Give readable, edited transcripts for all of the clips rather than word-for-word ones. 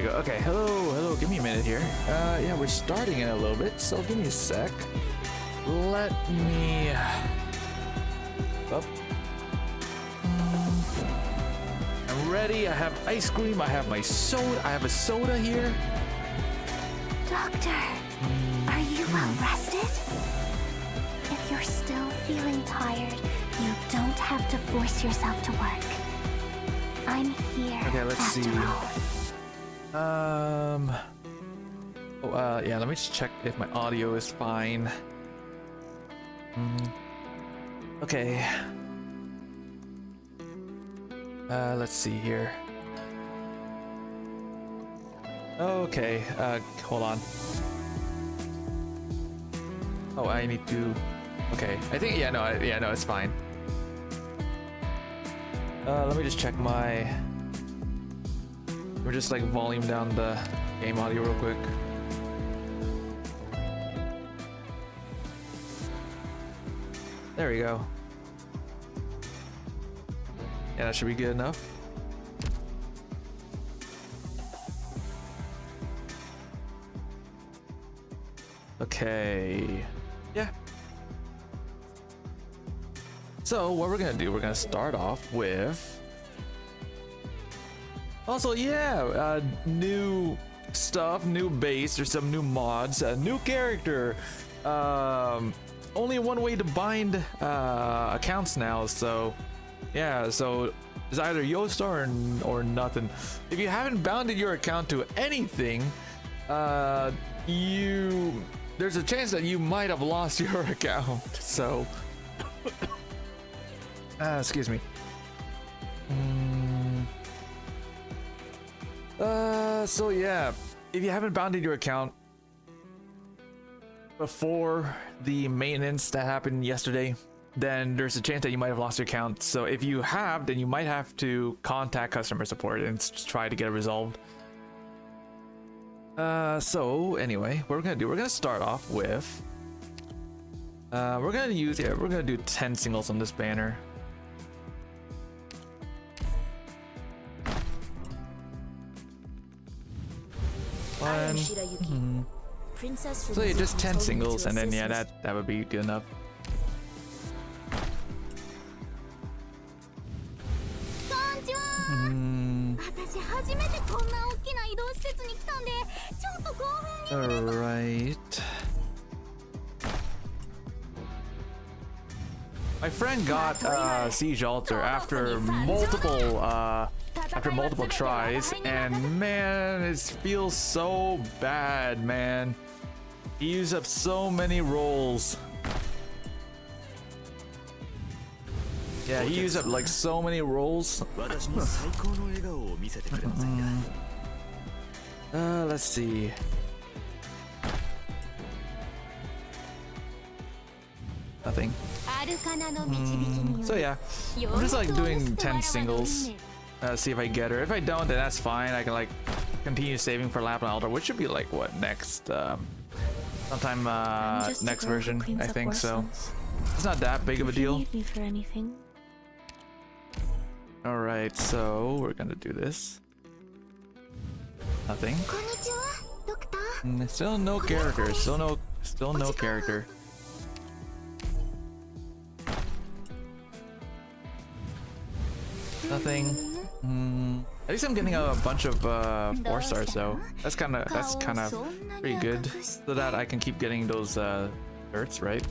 go. Okay, hello, give me a minute here. Yeah, we're starting in a little bit, so give me a sec. Let me... Up. I'm ready, I have ice cream, I have my soda, I have a soda here. Doctor, are you well rested? If you're still feeling tired, you don't have to force yourself to work. I'm here. Okay, let's after see. all. Yeah, let me just check if my audio is fine. Okay. Let's see here. Okay, hold on. Oh, I need to... Okay, I think, no, it's fine. Let me just check my... We're just like volume down the game audio real quick. There we go. Yeah, that should be good enough. Okay. Yeah. So what we're gonna do, we're gonna start off with... Also, yeah, new stuff, new base, there's some new mods, a new character. Only one way to bind accounts now, so yeah, so it's either Yo-Star or nothing. If you haven't bounded your account to anything, there's a chance that you might have lost your account. So excuse me. So yeah, if you haven't bounded your account before the maintenance that happened yesterday, then there's a chance that you might have lost your account. So if you have, then you might have to contact customer support and try to get it resolved. So anyway, what we're gonna do, we're gonna start off with we're gonna do 10 singles on this banner. One. So yeah, just 10 singles, and then yeah, that would be good enough. Alright. My friend got Siege Altar after multiple tries, and man, it feels so bad, man. He used up so many rolls. Yeah, he used up like so many rolls. Let's see. Nothing. So yeah, I'm just like doing 10 singles. See if I get her. If I don't, then that's fine. I can like continue saving for Lap and Altar, which should be like what, next sometime next version, I think. So it's not that big of a deal. All right, so we're gonna do this. Nothing. Still no character. Still no character. Nothing. At least I'm getting a bunch of 4 stars though. That's kind of pretty good, so that I can keep getting those certs, right?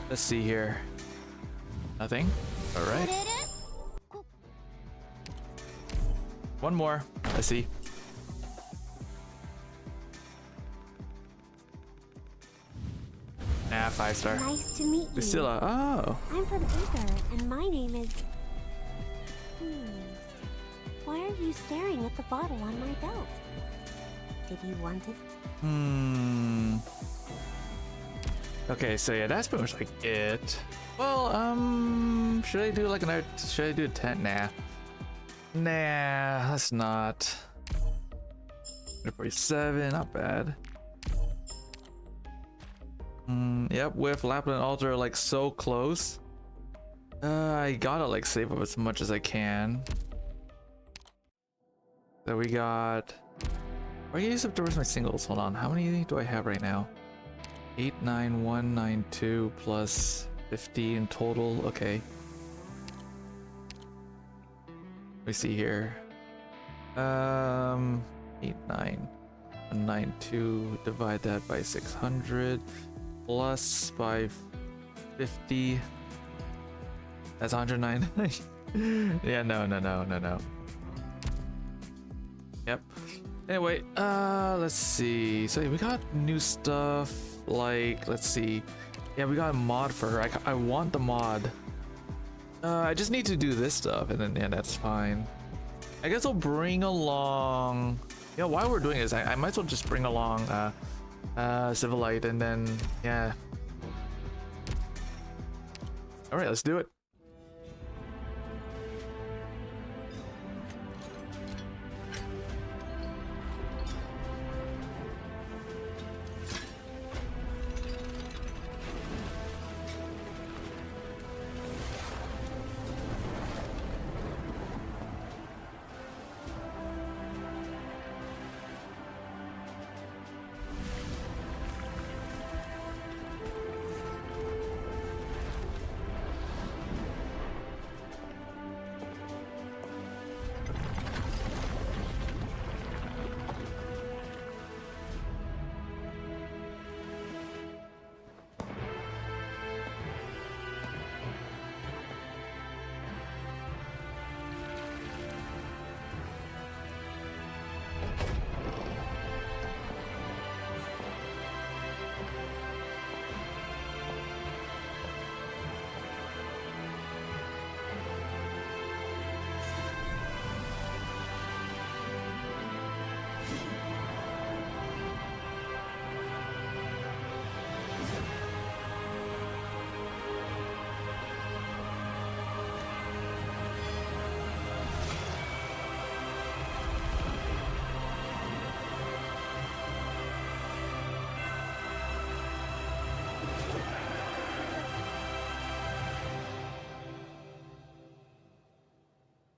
Let's see here. Nothing. All right. One more. Let's see. Nah, 5 star. Nice to meet you. Lucilla. Oh. I'm from Aether, and my name is... Why are you staring at the bottle on my belt? Did you want to... Okay, so yeah, that's pretty much like it. Well, should I do like another... Should I do a 10? Nah. Nah, let's not. 147, not bad. Yep, with Lapland Altar like so close. I gotta like save up as much as I can. So we got. I can use up towards my singles. Hold on. How many do I have right now? 89192 plus 50 in total. Okay. Let me see here. 89192 divide that by 600 plus by 50. That's 109. Yeah, no. Yep. Anyway, let's see. So we got new stuff. Like, let's see. Yeah, we got a mod for her. I want the mod. I just need to do this stuff, and then yeah, that's fine. I guess I'll bring along. Yeah, while we're doing this, I might as well just bring along Civilite, and then yeah. All right, let's do it.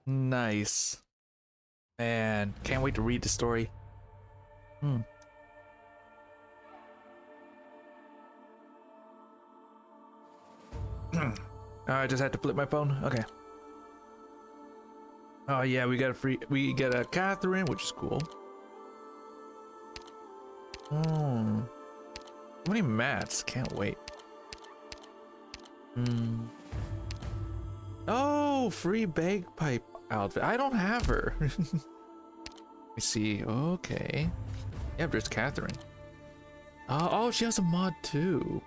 Nice. Man, can't wait to read the story. I just had to flip my phone. Okay. Oh yeah, we get a Catherine, which is cool. How many mats? Can't wait. Oh, free bagpipe outfit. I don't have her. Let me see. Okay. Yeah, there's Catherine. Oh, she has a mod too.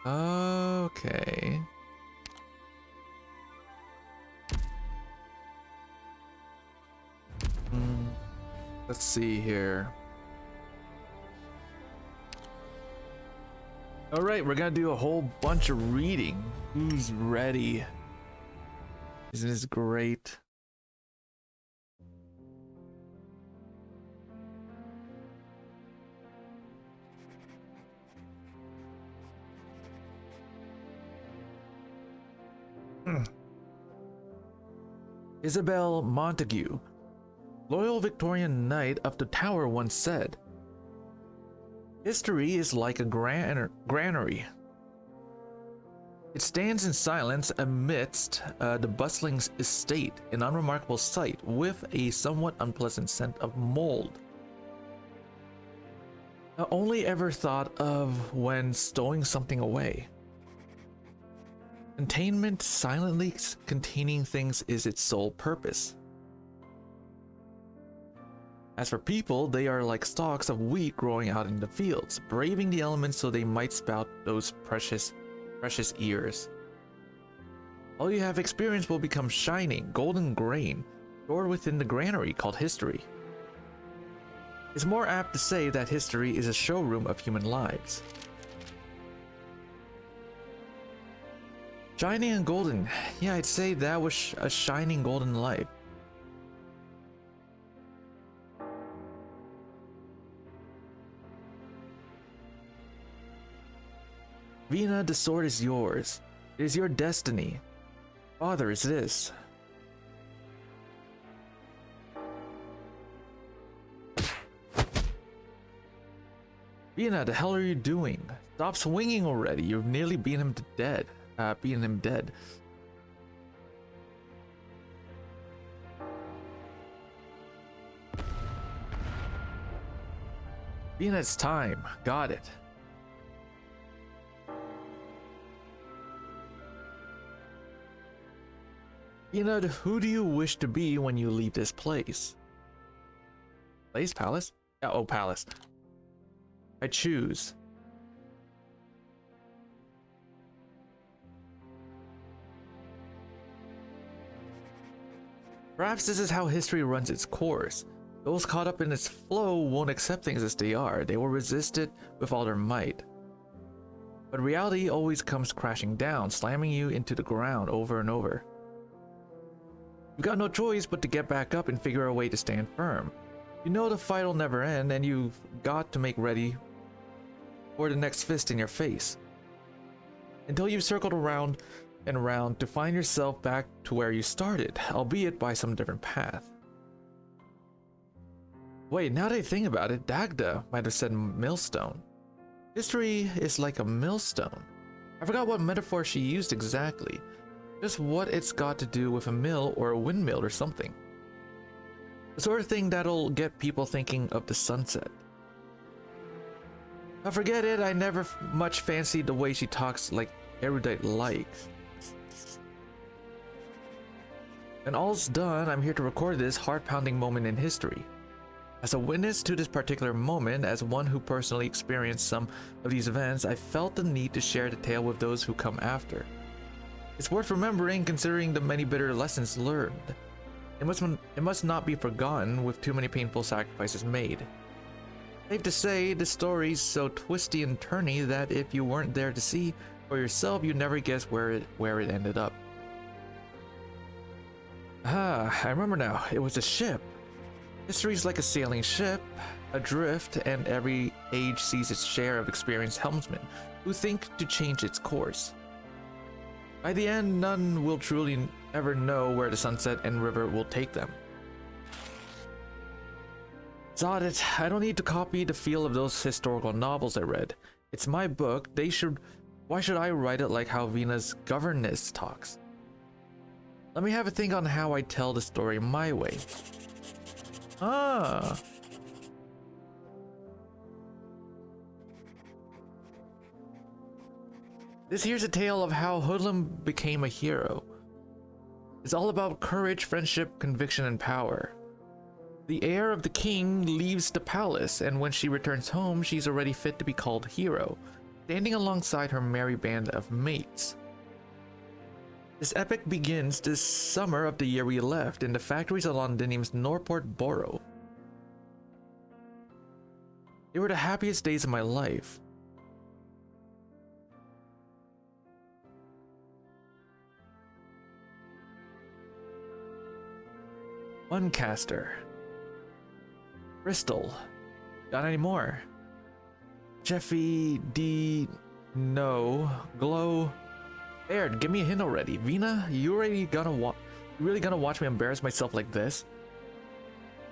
Okay. Let's see here. All right, we're gonna do a whole bunch of reading. Who's ready? Isn't this great? Isabel Montague, loyal Victorian knight of the Tower, once said, "History is like a granary. It stands in silence amidst the bustling estate, an unremarkable sight, with a somewhat unpleasant scent of mold. Only ever thought of when stowing something away. Containment, silently containing things, is its sole purpose. As for people, they are like stalks of wheat growing out in the fields, braving the elements so they might spout those precious ears. All you have experienced will become shining, golden grain, stored within the granary called history. It's more apt to say that history is a showroom of human lives." Shining and golden. Yeah, I'd say that was a shining golden life. Vina, the sword is yours. It is your destiny. Father, is this. Vina, the hell are you doing? Stop swinging already. You've nearly beaten him to dead. Beaten him dead. Vina, it's time. Got it. Vina, who do you wish to be when you leave this place? Place? Palace? Yeah, oh, palace. I choose. Perhaps this is how history runs its course. Those caught up in its flow won't accept things as they are. They will resist it with all their might. But reality always comes crashing down, slamming you into the ground over and over. You've got no choice but to get back up and figure a way to stand firm. You know the fight will never end, and you've got to make ready for the next fist in your face. Until you've circled around and around to find yourself back to where you started, albeit by some different path. Wait, now that I think about it, Dagda might have said millstone. History is like a millstone. I forgot what metaphor she used exactly. Just what it's got to do with a mill or a windmill or something. The sort of thing that'll get people thinking of the sunset. I forget it, I never much fancied the way she talks like erudite like. When all's done, I'm here to record this heart-pounding moment in history. As a witness to this particular moment, as one who personally experienced some of these events, I felt the need to share the tale with those who come after. It's worth remembering considering the many bitter lessons learned. It must not be forgotten with too many painful sacrifices made. Safe to say, the story's so twisty and turny that if you weren't there to see for yourself, you'd never guess where it ended up. Ah, I remember now. It was a ship. History's like a sailing ship, adrift, and every age sees its share of experienced helmsmen who think to change its course. By the end, none will truly ever know where the sunset and river will take them. Zod it, I don't need to copy the feel of those historical novels I read. It's my book, why should I write it like how Vina's governess talks? Let me have a think on how I tell the story my way. Ah. This here's a tale of how Hoodlum became a hero. It's all about courage, friendship, conviction, and power. The heir of the king leaves the palace, and when she returns home, she's already fit to be called hero, standing alongside her merry band of mates. This epic begins this summer of the year we left in the factories of Londinium's Norport Borough. They were the happiest days of my life. Muncaster. Bristol. Got any more? Jeffy D. No. Glow. Baird, give me a hint already. Vina, you really gonna watch me embarrass myself like this?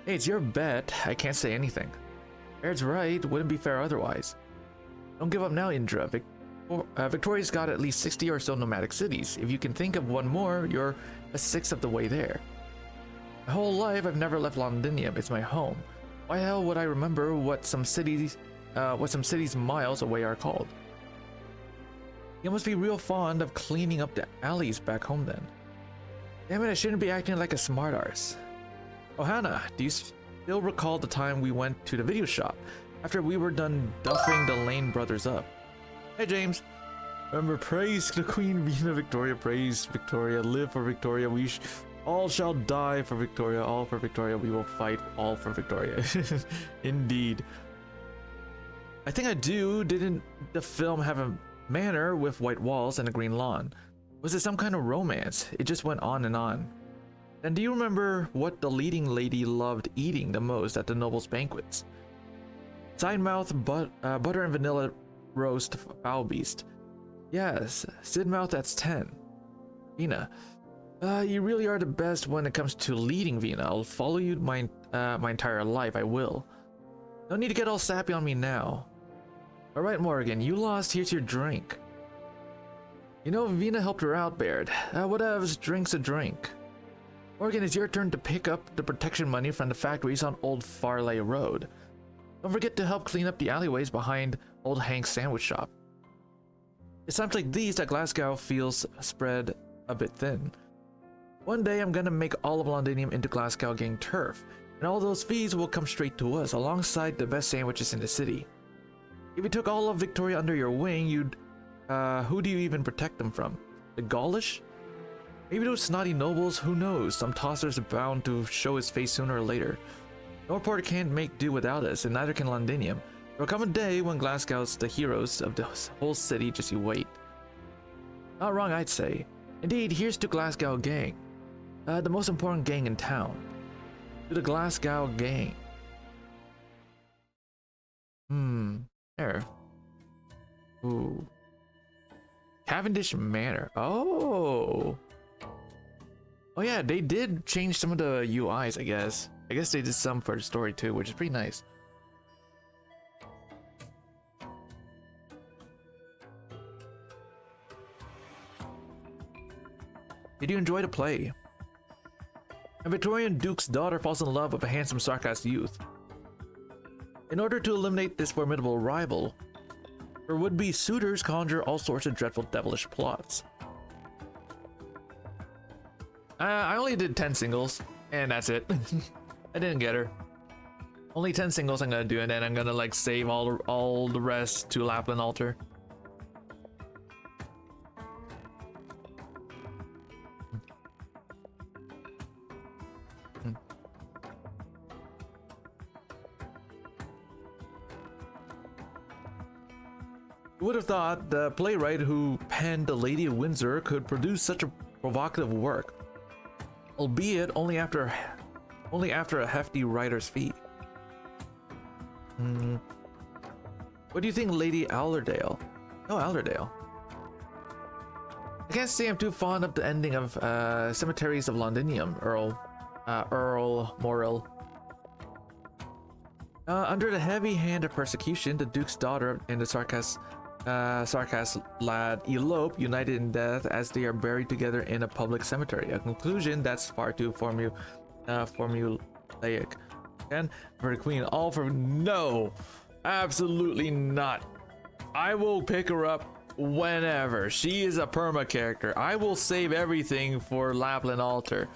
Hey, it's your bet. I can't say anything. Baird's right. Wouldn't be fair otherwise. Don't give up now, Indra. Victoria's got at least 60 or so nomadic cities. If you can think of one more, you're a sixth of the way there. My whole life, I've never left Londinium. It's my home. Why the hell would I remember what some cities miles away are called? You must be real fond of cleaning up the alleys back home then. Damn it, I shouldn't be acting like a smartass. Oh, Hannah, do you still recall the time we went to the video shop after we were done duffing the Lane brothers up? Hey, James. Remember, praise the Queen Vina Victoria, praise Victoria, live for Victoria, all shall die for Victoria, all for Victoria, we will fight all for Victoria. Indeed. I think I do. Didn't the film have a manor with white walls and a green lawn? Was it some kind of romance? It just went on and on. And do you remember what the leading lady loved eating the most at the nobles' banquets? Sidemouth, butter and vanilla roast fowl beast. Yes, Sidmouth, that's 10. Vina. You really are the best when it comes to leading, Vina. I'll follow you my entire life, I will. No need to get all sappy on me now. Alright, Morgan, you lost. Here's your drink. You know, Vina helped her out, Baird. Whatevs, drink's a drink. Morgan, it's your turn to pick up the protection money from the factories on Old Farley Road. Don't forget to help clean up the alleyways behind Old Hank's sandwich shop. It's times like these that Glasgow feels spread a bit thin. One day I'm gonna make all of Londinium into Glasgow gang turf, and all those fees will come straight to us alongside the best sandwiches in the city. If you took all of Victoria under your wing, you'd who do you even protect them from? The Gaulish? Maybe those snotty nobles, who knows? Some tosser's bound to show his face sooner or later. Norport can't make do without us, and neither can Londinium. There'll come a day when Glasgow's the heroes of the whole city, just you wait. Not wrong, I'd say. Indeed, here's to Glasgow gang. The most important gang in town. To the Glasgow gang. There. Ooh. Cavendish Manor. Oh. Oh yeah, they did change some of the UIs, I guess. I guess they did some for the story too, which is pretty nice. Did you enjoy the play? A Victorian duke's daughter falls in love with a handsome sarcastic youth. In order to eliminate this formidable rival, her would-be suitors conjure all sorts of dreadful devilish plots. I only did 10 singles, and that's it. I didn't get her. Only 10 singles I'm gonna do, and then I'm gonna like save all the rest to Lapland Altar. Who would have thought the playwright who penned The Lady of Windsor could produce such a provocative work, albeit only after a hefty writer's fee. What do you think, Lady Allerdale? Oh, Allerdale. I can't say I'm too fond of the ending of Cemeteries of Londinium, Earl Morrill. Under the heavy hand of persecution, the Duke's daughter and the Sarkas lad elope, united in death, as they are buried together in a public cemetery. A conclusion that's far too formulaic. And for the Queen, all for no, absolutely not. I will pick her up whenever. She is a perma character. I will save everything for Lapland Altar.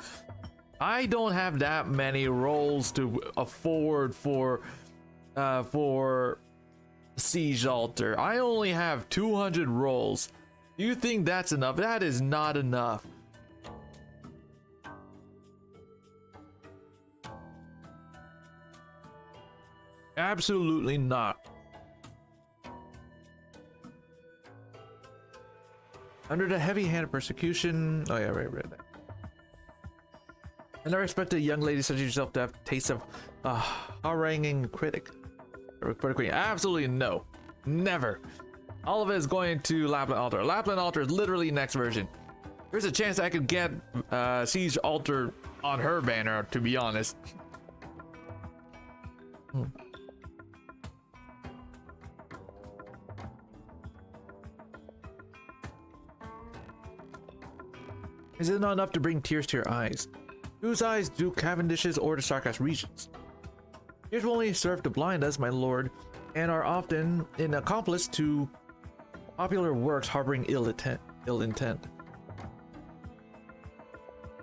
I don't have that many rolls to afford for Siege Altar. I only have 200 rolls. You think that's enough? That is not enough. Absolutely not. Under the heavy hand of persecution. Oh yeah, right. I never expected a young lady such as yourself to have taste of haranguing critic. Absolutely no. Never. All of it is going to Lapland Altar. Lapland Altar is literally next version. There's a chance I could get Siege Altar on her banner, to be honest. Is it not enough to bring tears to your eyes? Whose eyes do Cavendish's or the Sarkas regions? Tears will only serve to blind us, my lord, and are often an accomplice to popular works harboring ill intent.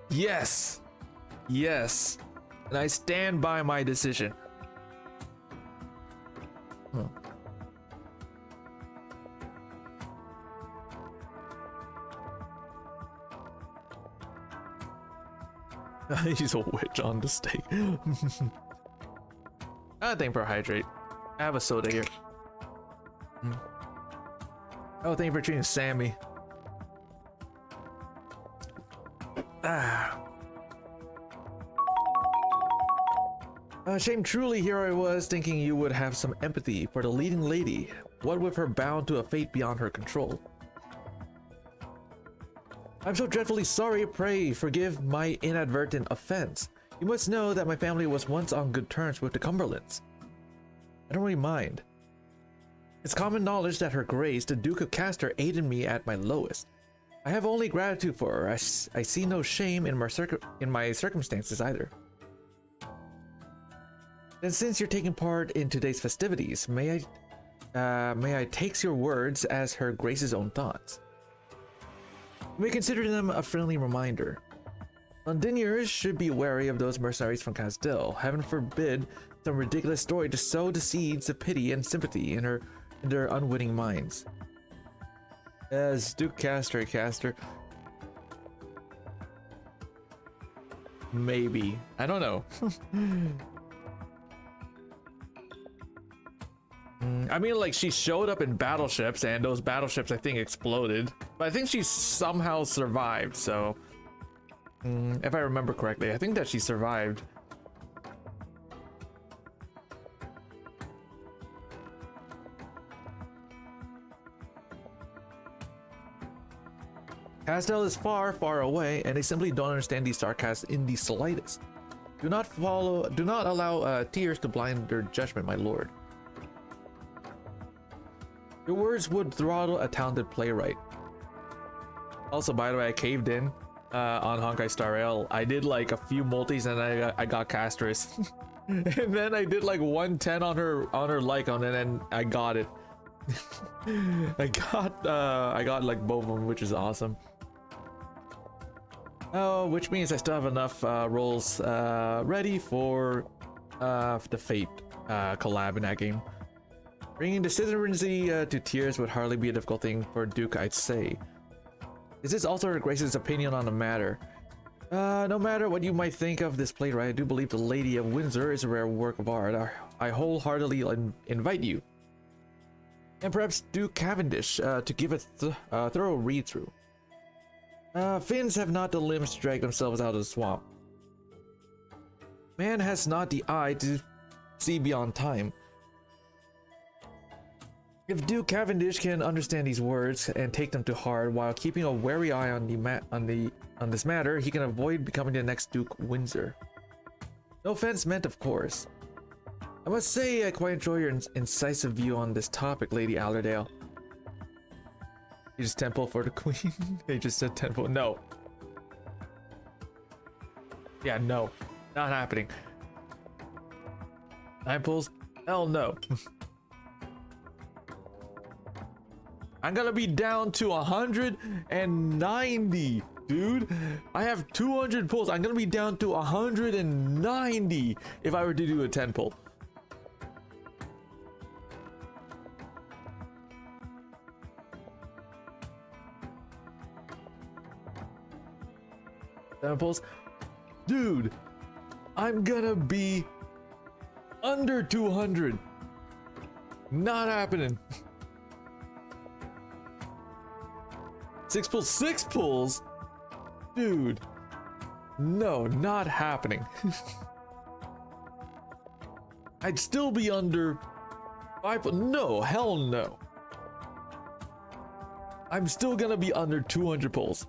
Yes, and I stand by my decision. He's a witch on the stake. Thank for hydrate. I have a soda here. Oh, thank you for treating Sammy. Shame truly, here I was thinking you would have some empathy for the leading lady, what with her bound to a fate beyond her control. I'm so dreadfully sorry, pray forgive my inadvertent offense. You must know that my family was once on good terms with the Cumberlands. I don't really mind. It's common knowledge that Her Grace, the Duke of Castor, aided me at my lowest. I have only gratitude for her. I see no shame in my circumstances either. Then since you're taking part in today's festivities, may I take your words as Her Grace's own thoughts. You may consider them a friendly reminder. Londoniers should be wary of those mercenaries from Castel. Heaven forbid some ridiculous story to sow the seeds of pity and sympathy in their unwitting minds. As Duke Castor. Maybe. I don't know. I mean, like, she showed up in battleships, and those battleships, I think, exploded. But I think she somehow survived, so... if I remember correctly, I think that she survived. Castel is far, far away, and they simply don't understand these sarcasms in the slightest. Do not allow tears to blind their judgment, my lord. Your words would throttle a talented playwright. Also, by the way, I caved in on Honkai Star Rail. I did like a few multis and I got Castris. And then I did like 110 on her Lycon, and then I got it. I got like both of them, which is awesome. Oh, which means I still have enough rolls ready for the Fate collab in that game. Bringing the citizenry to tears would hardly be a difficult thing for Duke, I'd say. This is also Her Grace's opinion on the matter. No matter what you might think of this playwright, I do believe The Lady of Windsor is a rare work of art. I wholeheartedly invite you, and perhaps Duke Cavendish, to give a thorough read-through. Finns have not the limbs to drag themselves out of the swamp. Man has not the eye to see beyond time. If Duke Cavendish can understand these words and take them to heart while keeping a wary eye on this matter, he can avoid becoming the next Duke Windsor. No offense meant, of course. I must say I quite enjoy your incisive view on this topic, Lady Allerdale. You just temple for the queen? They just said temple. No. Yeah, no. Not happening. 9 pulls? Hell no. I'm gonna be down to 190, dude. I have 200 pulls. I'm gonna be down to 190 if I were to do a 10 pull. Pulls. Dude, I'm gonna be under 200. Not happening. 6 pulls, 6 pulls? Dude. No, not happening. I'd still be under 5 pulls. No, hell no. I'm still gonna be under 200 pulls.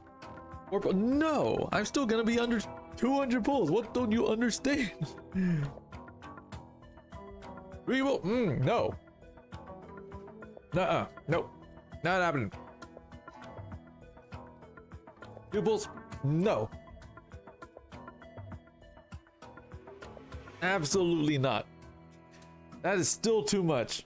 No, I'm still gonna be under 200 pulls. What don't you understand? 3 pulls? No. Nuh-uh. Nope. Not happening. 2 pulls? No. Absolutely not. That is still too much.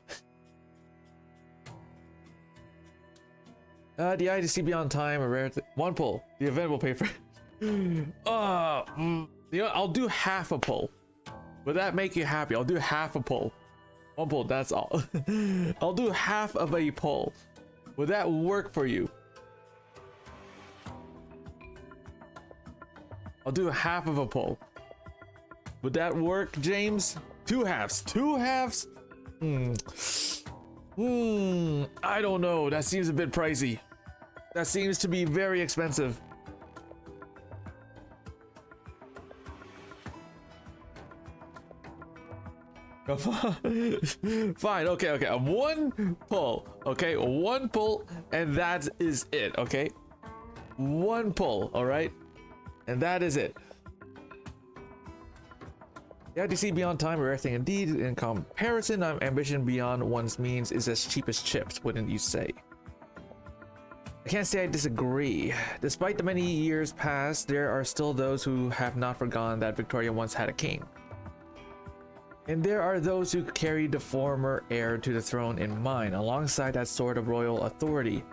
The eye to see beyond time, a rare 1 pull. The event will pay for it. You know, I'll do half a pull. Would that make you happy? I'll do half a pull. 1 pull, that's all. I'll do half of a pull. Would that work for you? I'll do half of a pull. Would that work, James? 2 halves. 2 halves? I don't know. That seems a bit pricey. That seems to be very expensive. Fine, okay. 1 pull. Okay, 1 pull, and that is it, okay? 1 pull, alright? And that is it. Yeah, to see beyond time or everything. Indeed, in comparison, ambition beyond one's means is as cheap as chips, wouldn't you say? I can't say I disagree. Despite the many years past, there are still those who have not forgotten that Victoria once had a king. And there are those who carry the former heir to the throne in mind, alongside that sort of royal authority.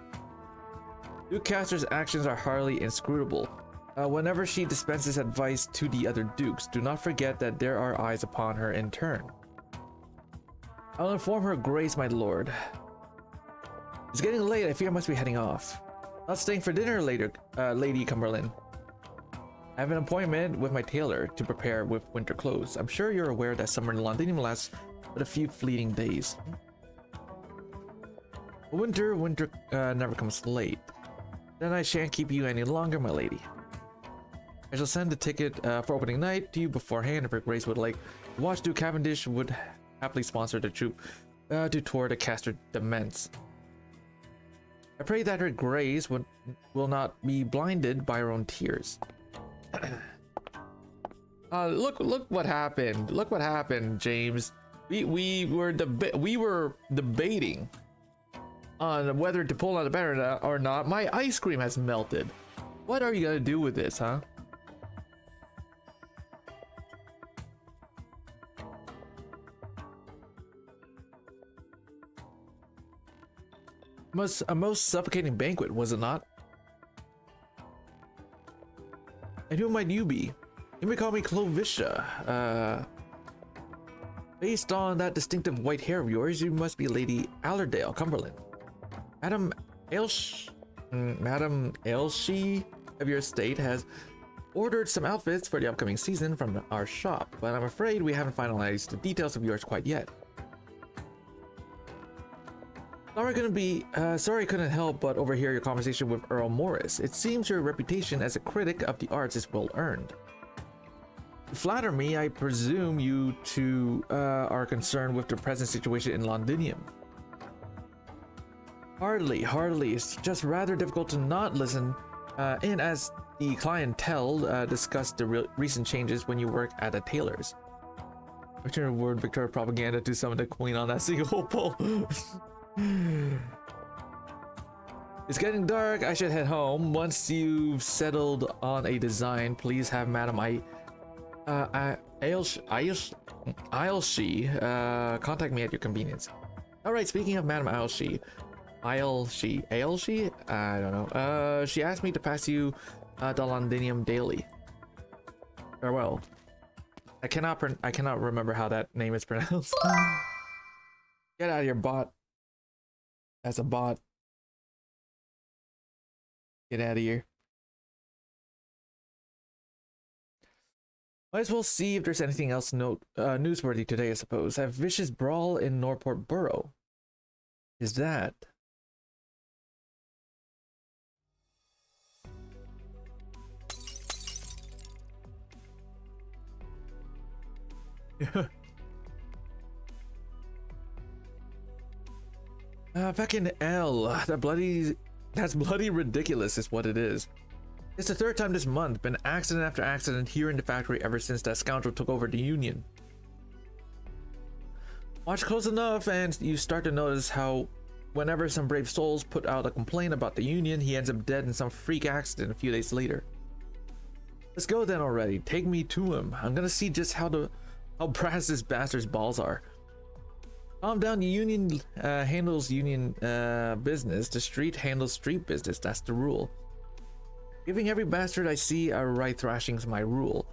Duke Caster's actions are hardly inscrutable. Whenever she dispenses advice to the other dukes, do not forget that there are eyes upon her in turn. I'll inform her grace, my lord. It's getting late. I fear I must be heading off. Not staying for dinner later, Lady Cumberland. I have an appointment with my tailor to prepare with winter clothes. I'm sure you're aware that summer in London lasts but a few fleeting days. Winter never comes late. Then I shan't keep you any longer, my lady. I shall send the ticket for opening night to you beforehand. If her grace would like to watch, Duke Cavendish would happily sponsor the troop to tour the Castor Dements. I pray that her grace will not be blinded by her own tears. Look what happened. Look what happened, James. We were debating on whether to pull out a banner or not. My ice cream has melted. What are you gonna do with this, huh? A most suffocating banquet, was it not? And who might you be? You may call me Clovisha. Based on that distinctive white hair of yours, you must be Lady Allerdale, Cumberland. Madam Ailshie of your estate has ordered some outfits for the upcoming season from our shop, but I'm afraid we haven't finalized the details of yours quite yet. Sorry I couldn't help but overhear your conversation with Earl Morris. It seems your reputation as a critic of the arts is well earned. To flatter me, I presume you two are concerned with the present situation in Londinium. Hardly. It's just rather difficult to not listen in as the clientele discuss the recent changes when you work at a tailor's. I turn the word Victoria propaganda to summon the queen on that single pole. It's getting dark. I should head home. Once you've settled on a design, please have Madam Ailshie contact me at your convenience. Alright, speaking of Madam Ailshie, I don't know. She asked me to pass you the Londinium daily. Farewell. I cannot remember how that name is pronounced. Get out of here, bot. As a bot. Get out of here. Might as well see if there's anything else newsworthy today, I suppose. A vicious brawl in Norport Borough. Is that? Fucking L. That's bloody ridiculous is what it is. It's the third time this month, been accident after accident here in the factory ever since that scoundrel took over the union. Watch close enough and you start to notice how whenever some brave souls put out a complaint about the union, he ends up dead in some freak accident a few days later. Let's go then already. Take me to him. I'm gonna see just how brass this bastard's balls are. Calm down. The union handles union business. The street handles street business. That's the rule. Giving every bastard I see a right thrashing's my rule.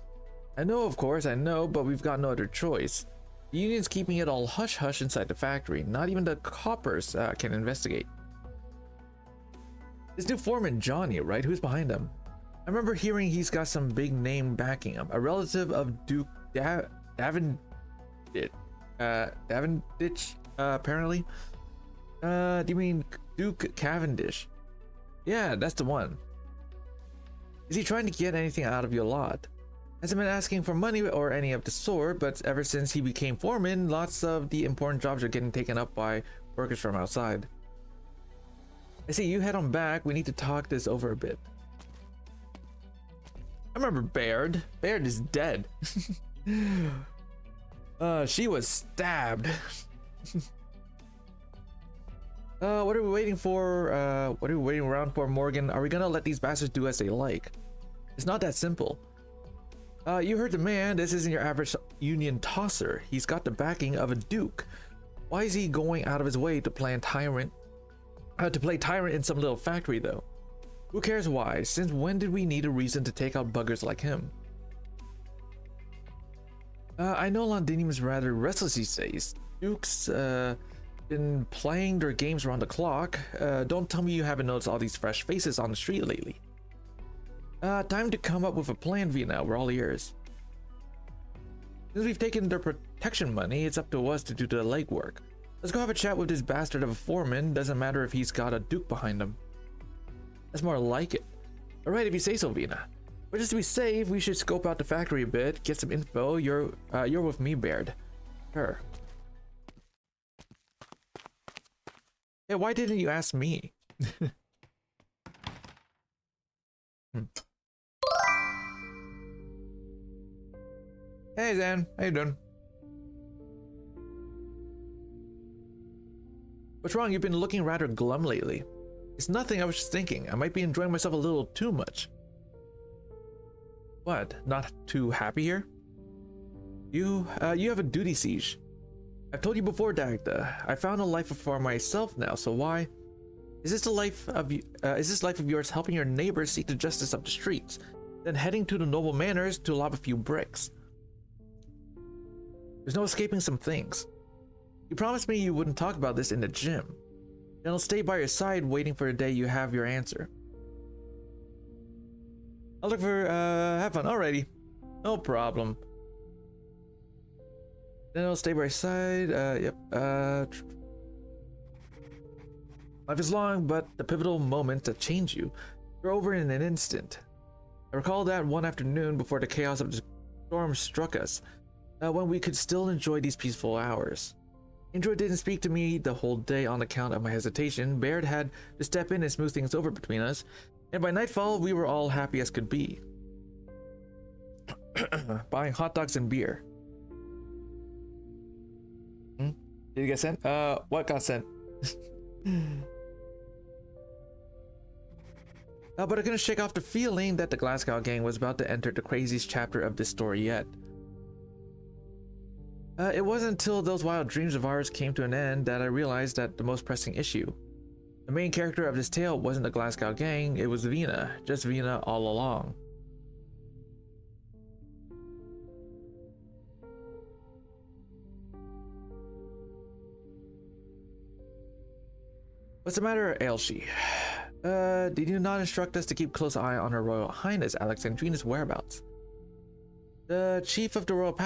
I know, of course, I know, but we've got no other choice. The union's keeping it all hush-hush inside the factory. Not even the coppers can investigate. This new foreman, Johnny, right? Who's behind him? I remember hearing he's got some big name backing him. A relative of Duke Davenditch, apparently. Do you mean Duke Cavendish? Yeah, that's the one. Is he trying to get anything out of your lot? Hasn't been asking for money or any of the sort, but ever since he became foreman, lots of the important jobs are getting taken up by workers from outside. I see, you head on back. We need to talk this over a bit. I remember Baird. Baird is dead. She was stabbed. What are we waiting for? What are we waiting around for, Morgan? Are we gonna let these bastards do as they like? It's not that simple. You heard the man. This isn't your average union tosser. He's got the backing of a duke. Why is he going out of his way to play tyrant in some little factory, though? Who cares why? Since when did we need a reason to take out buggers like him? I know Londinium's rather restless these days. Dukes, been playing their games around the clock. Don't tell me you haven't noticed all these fresh faces on the street lately. Time to come up with a plan, Vina. We're all ears. Since we've taken their protection money, it's up to us to do the legwork. Let's go have a chat with this bastard of a foreman. Doesn't matter if he's got a duke behind him. That's more like it. Alright, if you say so, Vina. But just to be safe, we should scope out the factory a bit, get some info. You're with me, Baird. Sure. Hey, why didn't you ask me? Hey Zan, how you doing? What's wrong? You've been looking rather glum lately. It's nothing, I was just thinking. I might be enjoying myself a little too much. What? Not too happy here? You have a duty siege. I've told you before, Dagda. I found a life for myself now, so why? Is this life of yours helping your neighbors seek the justice of the streets, then heading to the noble manors to lob a few bricks? There's no escaping some things. You promised me you wouldn't talk about this in the gym. Then I'll stay by your side waiting for the day you have your answer. I'll look for, have fun. Alrighty. No problem. Then I'll stay by your side. Yep. Life is long, but the pivotal moments that change you are over in an instant. I recall that one afternoon before the chaos of the storm struck us, when we could still enjoy these peaceful hours. Indra didn't speak to me the whole day on account of my hesitation. Baird had to step in and smooth things over between us, and by nightfall we were all happy as could be. Buying hot dogs and beer. Did you get sent? What got sent? But I couldn't shake off the feeling that the Glasgow gang was about to enter the craziest chapter of this story yet. It wasn't until those wild dreams of ours came to an end that I realized that the most pressing issue. The main character of this tale wasn't the Glasgow gang, it was Vina, just Vina all along. What's the matter, Ailshi? Did you not instruct us to keep close eye on Her Royal Highness Alexandrina's whereabouts? The chief of the Royal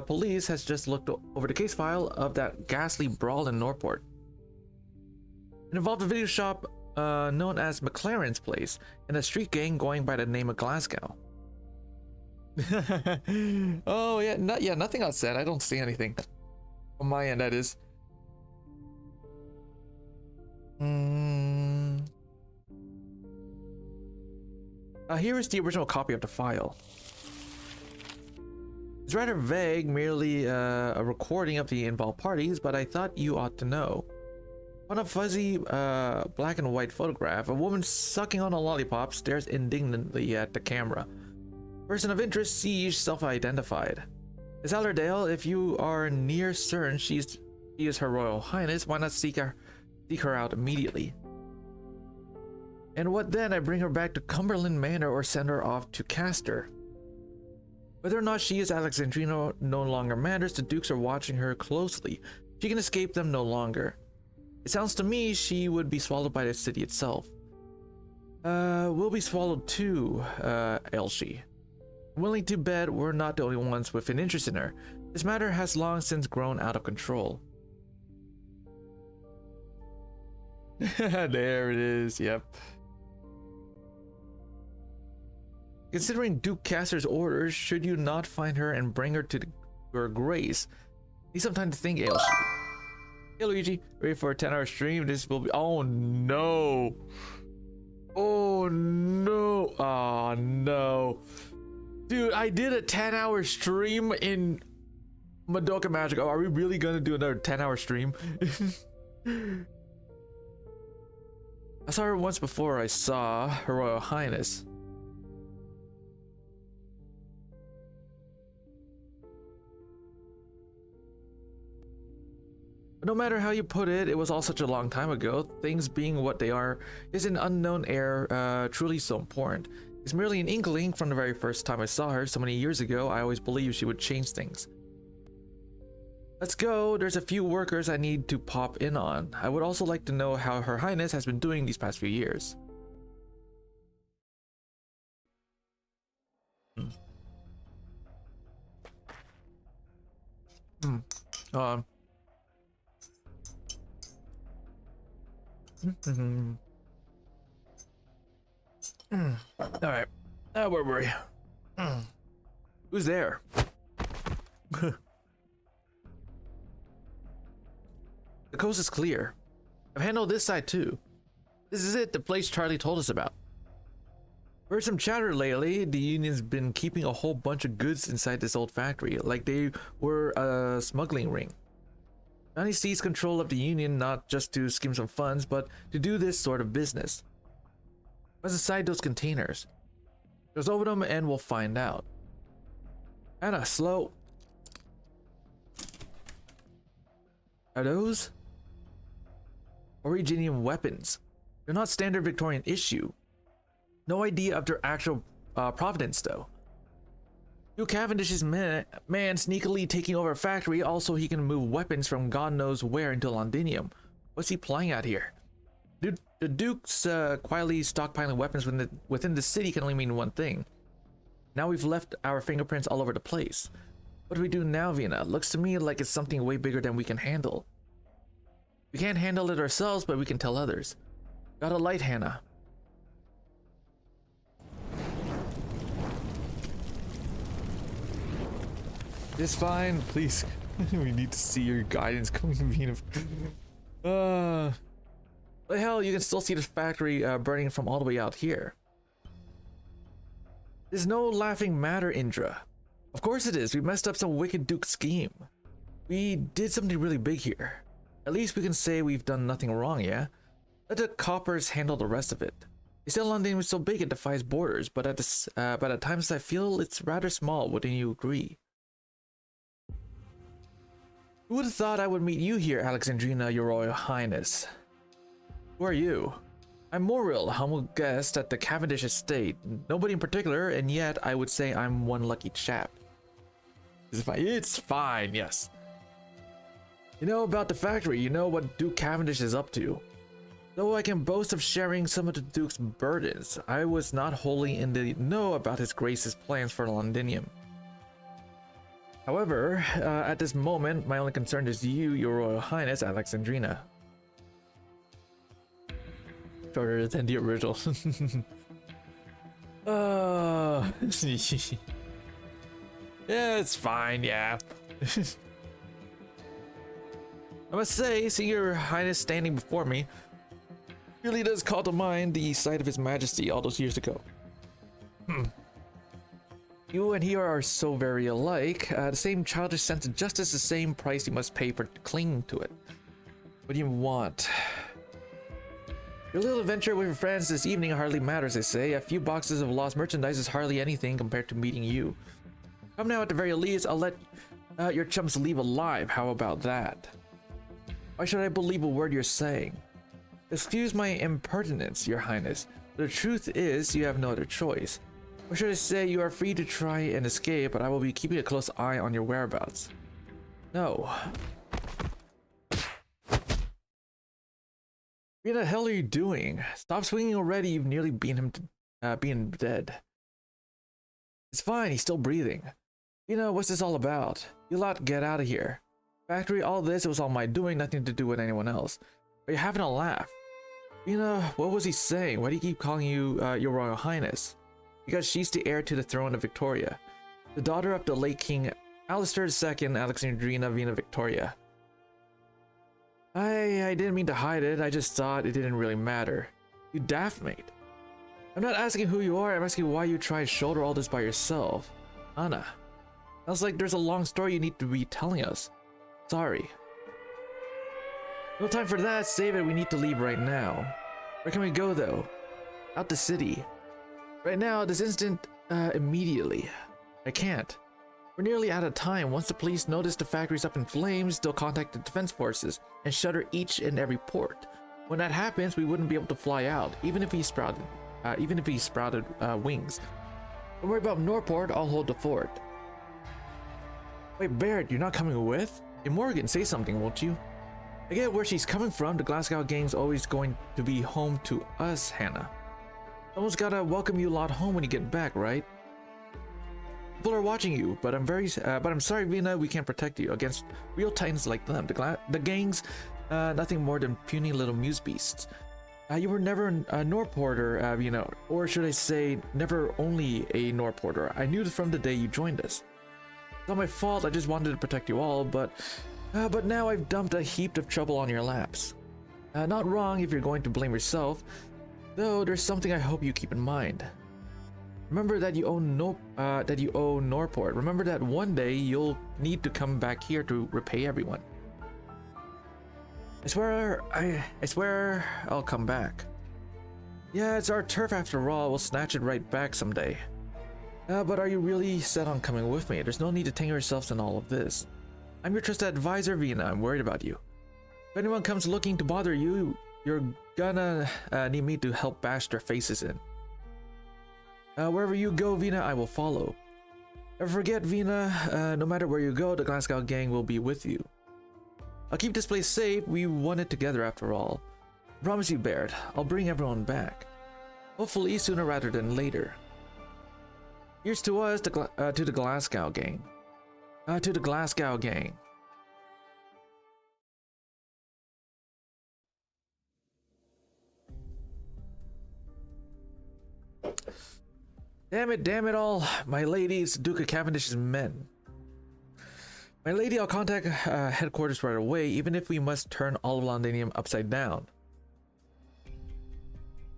Police has just looked over the case file of that ghastly brawl in Norport. It involved a video shop known as McLaren's Place and a street gang going by the name of Glasgow. Oh yeah, nothing else said. I don't see anything on my end. That is. Here is the original copy of the file. It's rather vague, merely a recording of the involved parties, but I thought you ought to know. On a fuzzy black and white photograph, a woman sucking on a lollipop stares indignantly at the camera. Person of interest, Siege, self-identified. Miss Allerdale, if you are near certain she is Her Royal Highness, why not seek her out immediately? And what then? I bring her back to Cumberland Manor or send her off to Castor. Whether or not she is Alexandrina no longer matters. The Dukes are watching her closely. She can escape them no longer. It sounds to me she would be swallowed by the city itself. We'll be swallowed too, Ailshi. I'm willing to bet we're not the only ones with an interest in her. This matter has long since grown out of control. There it is, yep. Considering Duke Castor's orders, should you not find her and bring her to your grace? Need some time to think, Ailshi. Hey Luigi, ready for a 10-hour stream? This will be— oh no! Oh no! Oh no! Dude, I did a 10-hour stream in Madoka Magic. Oh, are we really gonna do another 10-hour stream? I saw her once before I saw Her Royal Highness. But no matter how you put it, it was all such a long time ago. Things being what they are, is an unknown heir truly so important? It's merely an inkling. From the very first time I saw her so many years ago, I always believed she would change things. Let's go. There's a few workers I need to pop in on. I would also like to know how Her Highness has been doing these past few years. Um. All right. Where were you? Who's there? The coast is clear. I've handled this side too. This is it, the place Charlie told us about. Heard some chatter lately. The Union's been keeping a whole bunch of goods inside this old factory, like they were a smuggling ring. Johnny sees control of the Union not just to skim some funds, but to do this sort of business. What's inside those containers? Just open them and we'll find out. Anna, slow. Are those Originium weapons? They're not standard Victorian issue. No idea of their actual provenance though. Duke Cavendish's man sneakily taking over a factory, also he can move weapons from God knows where into Londinium. What's he playing at here? The Duke's quietly stockpiling weapons within the city can only mean one thing. Now we've left our fingerprints all over the place. What do we do now, Vina? Looks to me like it's something way bigger than we can handle. We can't handle it ourselves, but we can tell others. Got a light, Hannah. It's fine, please. We need to see your guidance coming to Vina. But hell, you can still see the factory burning from all the way out here. There's no laughing matter, Indra. Of course it is. We messed up some wicked Duke scheme. We did something really big here. At least we can say we've done nothing wrong, yeah? Let the coppers handle the rest of it. They still London is so big it defies borders, but at times I feel it's rather small. Wouldn't you agree? Who would have thought I would meet you here, Alexandrina, your Royal Highness? Who are you? I'm Morrill, humble guest at the Cavendish estate. Nobody in particular, and yet I would say I'm one lucky chap. It's fine, yes. You know about the factory, you know what Duke Cavendish is up to. Though I can boast of sharing some of the Duke's burdens, I was not wholly in the know about His Grace's plans for Londinium. However, at this moment, my only concern is you, your Royal Highness, Alexandrina. Shorter than the original. Yeah, it's fine, yeah. I must say, seeing your Highness standing before me really does call to mind the sight of His Majesty all those years ago. You and he are so very alike. The same childish sense of justice, the same price you must pay for clinging to it. What do you want? Your little adventure with your friends this evening hardly matters, they say. A few boxes of lost merchandise is hardly anything compared to meeting you. Come now, at the very least, I'll let your chums leave alive. How about that? Why should I believe a word you're saying? Excuse my impertinence, your highness. The truth is, you have no other choice. Or should I say, you are free to try and escape, but I will be keeping a close eye on your whereabouts. No. What the hell are you doing? Stop swinging already, you've nearly beaten him to being dead. It's fine, he's still breathing. You know, what's this all about? You lot get out of here. Factory, all this, it was all my doing, nothing to do with anyone else. Are you having a laugh? You know, what was he saying? Why do you keep calling you your Royal Highness? Because she's the heir to the throne of Victoria. The daughter of the late King Alistair II, Alexandrina Vina Victoria. I didn't mean to hide it, I just thought it didn't really matter. You daft mate. I'm not asking who you are, I'm asking why you try to shoulder all this by yourself. Anna. Sounds like there's a long story you need to be telling us. Sorry. No time for that. Save it. We need to leave right now. Where can we go, though? Out the city. Right now, this instant, immediately. I can't. We're nearly out of time. Once the police notice the factory's up in flames, they'll contact the defense forces and shutter each and every port. When that happens, we wouldn't be able to fly out, even if he sprouted wings. Don't worry about Norport. I'll hold the fort. Wait, Barrett, you're not coming with? Hey, Morgan, say something, won't you? I get where she's coming from. The Glasgow gang's always going to be home to us, Hannah. Someone's gotta welcome you lot home when you get back, right? People are watching you, but I'm sorry, Vina, we can't protect you against real titans like them. The gang's nothing more than puny little muse beasts. You were never a Norporter, Vina, or should I say, never only a Norporter. I knew from the day you joined us. It's not my fault. I just wanted to protect you all, but now I've dumped a heap of trouble on your laps. Not wrong if you're going to blame yourself, though. There's something I hope you keep in mind. Remember that you own Norport. Remember that one day you'll need to come back here to repay everyone. I swear I'll come back. Yeah, it's our turf after all. We'll snatch it right back someday. But are you really set on coming with me? There's no need to tangle yourselves in all of this. I'm your trusted advisor, Vina. I'm worried about you. If anyone comes looking to bother you, you're gonna need me to help bash their faces in. Wherever you go, Vina, I will follow. Never forget, Vina, no matter where you go, the Glasgow gang will be with you. I'll keep this place safe. We won it together after all. I promise you, Baird, I'll bring everyone back. Hopefully sooner rather than later. Here's to us, to the Glasgow gang. To the Glasgow gang. Damn it all, my lady, it's Duke of Cavendish's men. My lady, I'll contact headquarters right away, even if we must turn all of Londinium upside down.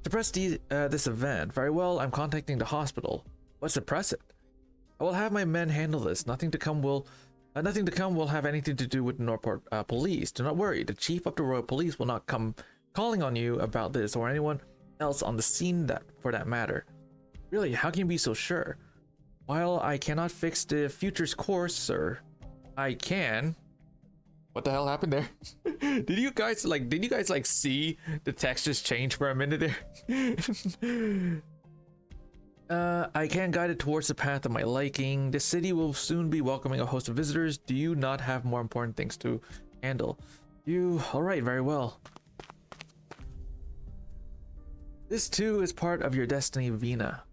Suppress this event. Very well, I'm contacting the hospital. What suppress it? I will have my men handle this. Nothing to come will have anything to do with the Norport police. Do not worry, the chief of the Royal Police will not come calling on you about this, or anyone else on the scene for that matter. Really, how can you be so sure? While I cannot fix the future's course, sir, I can. What the hell happened there? Did you guys see the text just change for a minute there? I can guide it towards the path of my liking. The city will soon be welcoming a host of visitors. Do you not have more important things to handle? Alright, very well. This too is part of your destiny, Vina.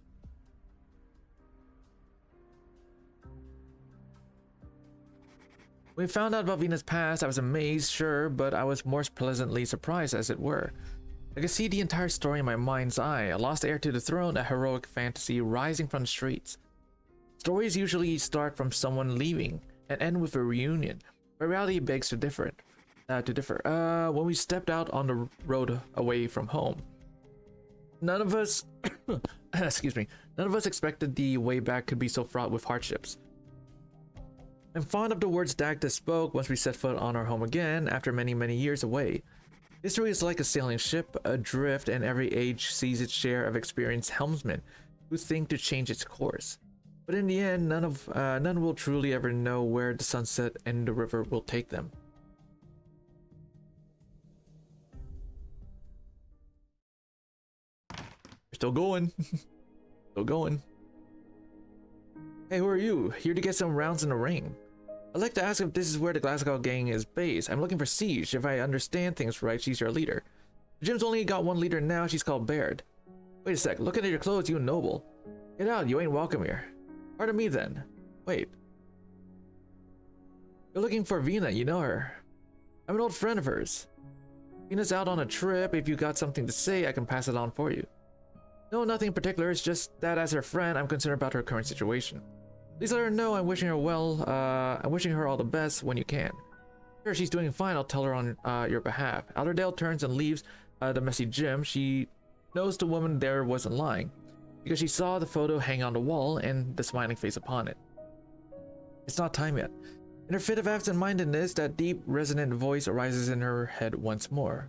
When we found out about Vina's past, I was amazed, sure, but I was more pleasantly surprised, as it were. I could see the entire story in my mind's eye. A lost heir to the throne, a heroic fantasy rising from the streets. Stories usually start from someone leaving and end with a reunion, but reality begs to differ. When we stepped out on the road away from home, none of us, none of us expected the way back could be so fraught with hardships. I'm fond of the words Dagda spoke once we set foot on our home again after many, many years away. History is like a sailing ship adrift, and every age sees its share of experienced helmsmen who think to change its course. But in the end, none will truly ever know where the sunset and the river will take them. We're still going. Still going. Hey, who are you? Here to get some rounds in the ring. I'd like to ask if this is where the Glasgow gang is based. I'm looking for Siege. If I understand things right, she's your leader. The gym's only got one leader now. She's called Baird. Wait a sec. Looking at your clothes, you noble. Get out. You ain't welcome here. Pardon me then. Wait. You're looking for Vina. You know her. I'm an old friend of hers. Vina's out on a trip. If you got something to say, I can pass it on for you. No, nothing in particular. It's just that as her friend, I'm concerned about her current situation. Please let her know I'm wishing her well. I'm wishing her all the best when you can. Sure, she's doing fine. I'll tell her on your behalf. Alderdale turns and leaves the messy gym. She knows the woman there wasn't lying, because she saw the photo hang on the wall and the smiling face upon it. It's not time yet. In her fit of absent-mindedness, that deep, resonant voice arises in her head once more.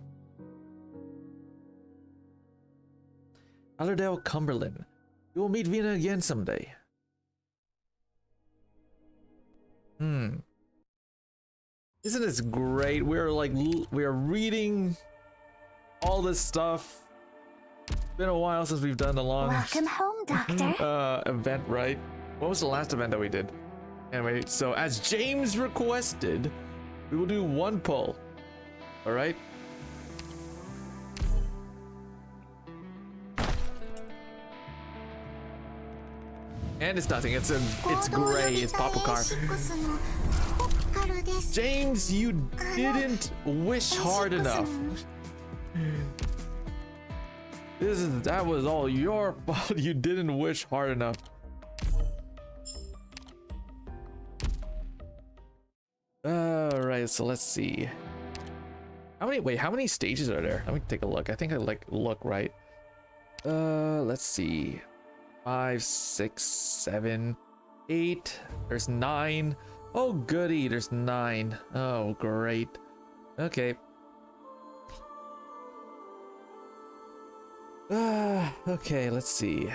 Allerdale, Cumberland. You will meet Vina again someday. Isn't this great? We're reading all this stuff. It's been a while since we've done the long Welcome home, Doctor. event, right? What was the last event that we did? Anyway, so as James requested, we will do one pull. All right. And it's nothing. It's gray. It's Popokar. James, you didn't wish hard enough. That was all your fault. You didn't wish hard enough. All right, so let's see. How many stages are there? Let me take a look. I think I look right. Let's see. 5, 6, 7, 8. There's 9. Oh goody, there's 9. Oh great. Okay. Okay, let's see.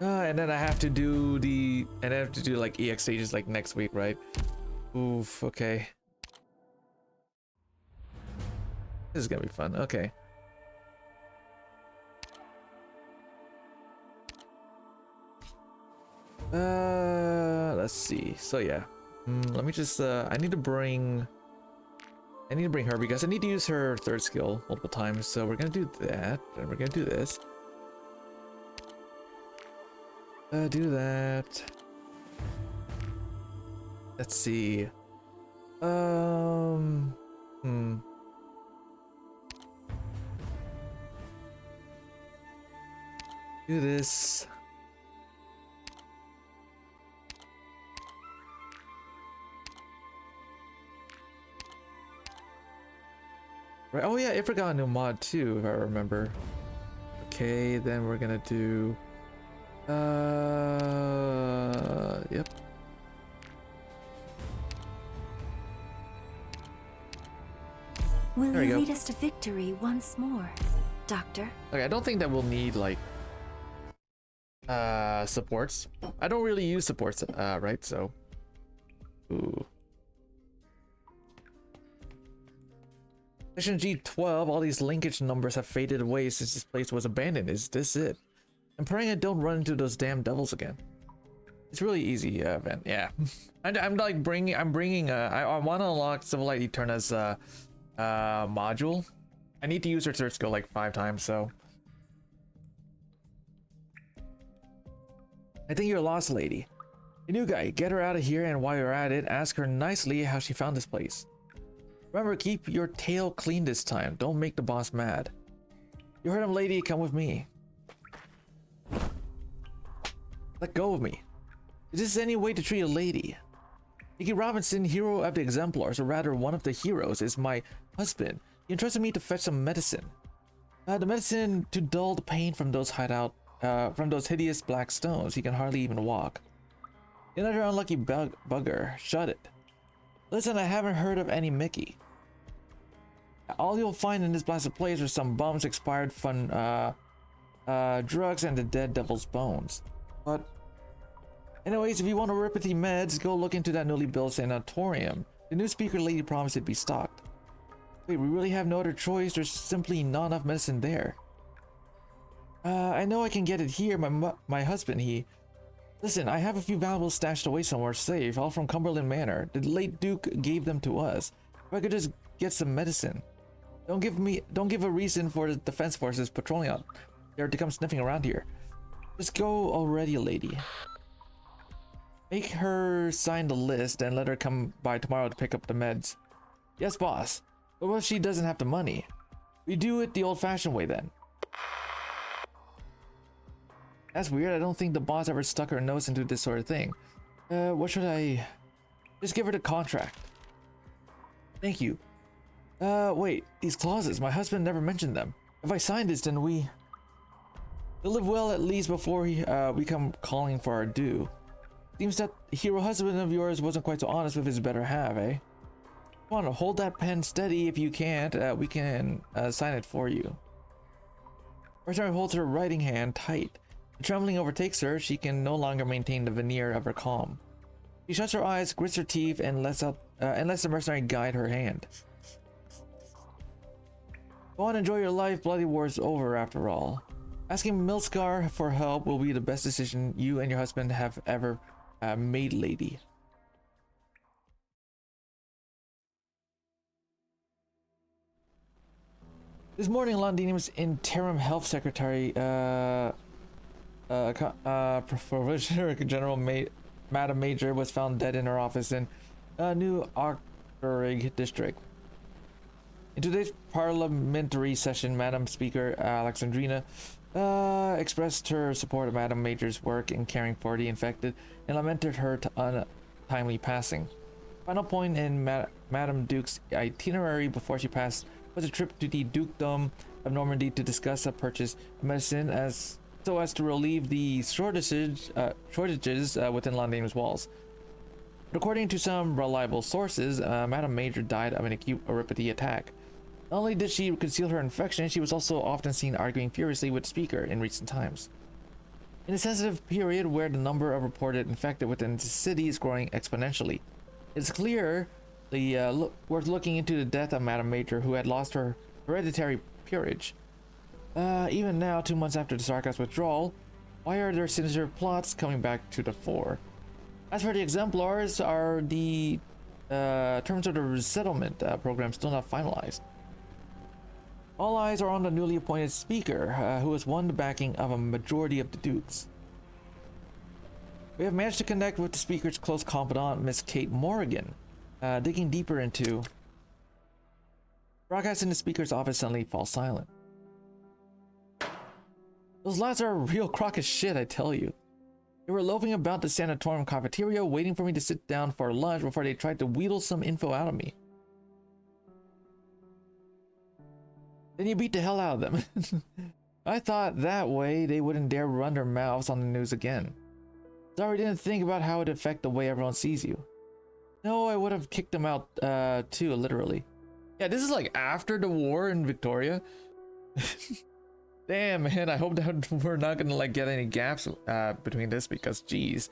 And then I have to do like EX stages like next week, right? Oof, okay. This is gonna be fun. Okay. Let's see. So yeah, let me just I need to bring her because I need to use her third skill multiple times. So we're gonna do that, and we're gonna do this. Do that. Let's see. Do this. Right. Oh yeah, I forgot a new mod too, if I remember. Okay, then we're gonna do. Yep. Will you lead us to victory once more, Doctor? Okay, I don't think that we'll need like supports. I don't really use supports, right? So, ooh. Section G12, all these linkage numbers have faded away since this place was abandoned. Is this it? I'm praying I don't run into those damn devils again. It's really easy, event. Yeah. I'm like bringing, I want to unlock Civilite Eterna's module. I need to use her search skill like 5 times, so. I think you're lost, lady. A new guy, get her out of here, and while you're at it, ask her nicely how she found this place. Remember, keep your tail clean this time. Don't make the boss mad. You heard him, lady. Come with me. Let go of me. Is this any way to treat a lady? Nicky Robinson, hero of the Exemplars, or rather one of the heroes, is my husband. He entrusted me to fetch some medicine. The medicine to dull the pain from those from those hideous black stones. He can hardly even walk. Another unlucky bugger. Shut it. Listen, I haven't heard of any Mickey. All you'll find in this blasted place are some bums, expired fun drugs, and the dead devil's bones. But anyways, if you want to rippity meds, go look into that newly built sanatorium. The new speaker lady promised it'd be stocked. Wait, we really have no other choice? There's simply not enough medicine there. I know I can get it here. My husband, he... Listen, I have a few valuables stashed away somewhere safe, all from Cumberland Manor. The late Duke gave them to us. If I could just get some medicine. Don't give a reason for the defense forces patrolling out there to come sniffing around here. Just go already, lady. Make her sign the list and let her come by tomorrow to pick up the meds. Yes, boss. But what if she doesn't have the money? We do it the old-fashioned way then. That's weird. I don't think the boss ever stuck her nose into this sort of thing. What should I... Just give her the contract. Thank you. Wait. These clauses. My husband never mentioned them. If I sign this, then we... He'll live well at least before we come calling for our due. Seems that the hero husband of yours wasn't quite so honest with his better half, eh? Come on, hold that pen steady. If you can't, we can sign it for you. Mercenary holds her writing hand tight. The trembling overtakes her. She can no longer maintain the veneer of her calm. She shuts her eyes, grits her teeth, and lets the mercenary guide her hand. Go on, enjoy your life. Bloody war's over after all. Asking Milskar for help will be the best decision you and your husband have ever made, lady. This morning, Londinium's interim health secretary, Provisional General Madam Major, was found dead in her office in New Octorig district. In today's parliamentary session, Madam Speaker Alexandrina expressed her support of Madam Major's work in caring for the infected and lamented her untimely passing. Final point in Madam Duke's itinerary before she passed was a trip to the Dukedom of Normandy to discuss a purchase of medicine so as to relieve the shortages within London's walls. But according to some reliable sources, Madam Major died of an acute oripity attack. Not only did she conceal her infection, she was also often seen arguing furiously with the Speaker in recent times. In a sensitive period where the number of reported infected within the city is growing exponentially, it's clearly worth looking into the death of Madam Major, who had lost her hereditary peerage. Even now, 2 months after the Sarkas withdrawal, why are their sinister plots coming back to the fore? As for the exemplars, are the terms of the resettlement program still not finalized? All eyes are on the newly appointed Speaker, who has won the backing of a majority of the Dukes. We have managed to connect with the Speaker's close confidant, Miss Kate Morrigan, digging deeper into... Broadcast in the Speaker's office suddenly falls silent. Those lads are a real crock of shit, I tell you. They were loafing about the sanatorium cafeteria, waiting for me to sit down for lunch before they tried to wheedle some info out of me. Then you beat the hell out of them. I thought that way they wouldn't dare run their mouths on the news again. Sorry, didn't think about how it'd affect the way everyone sees you. No, I would have kicked them out too, literally. Yeah, this is like after the war in Victoria. Damn, man, I hope that we're not gonna like get any gaps between this, because geez.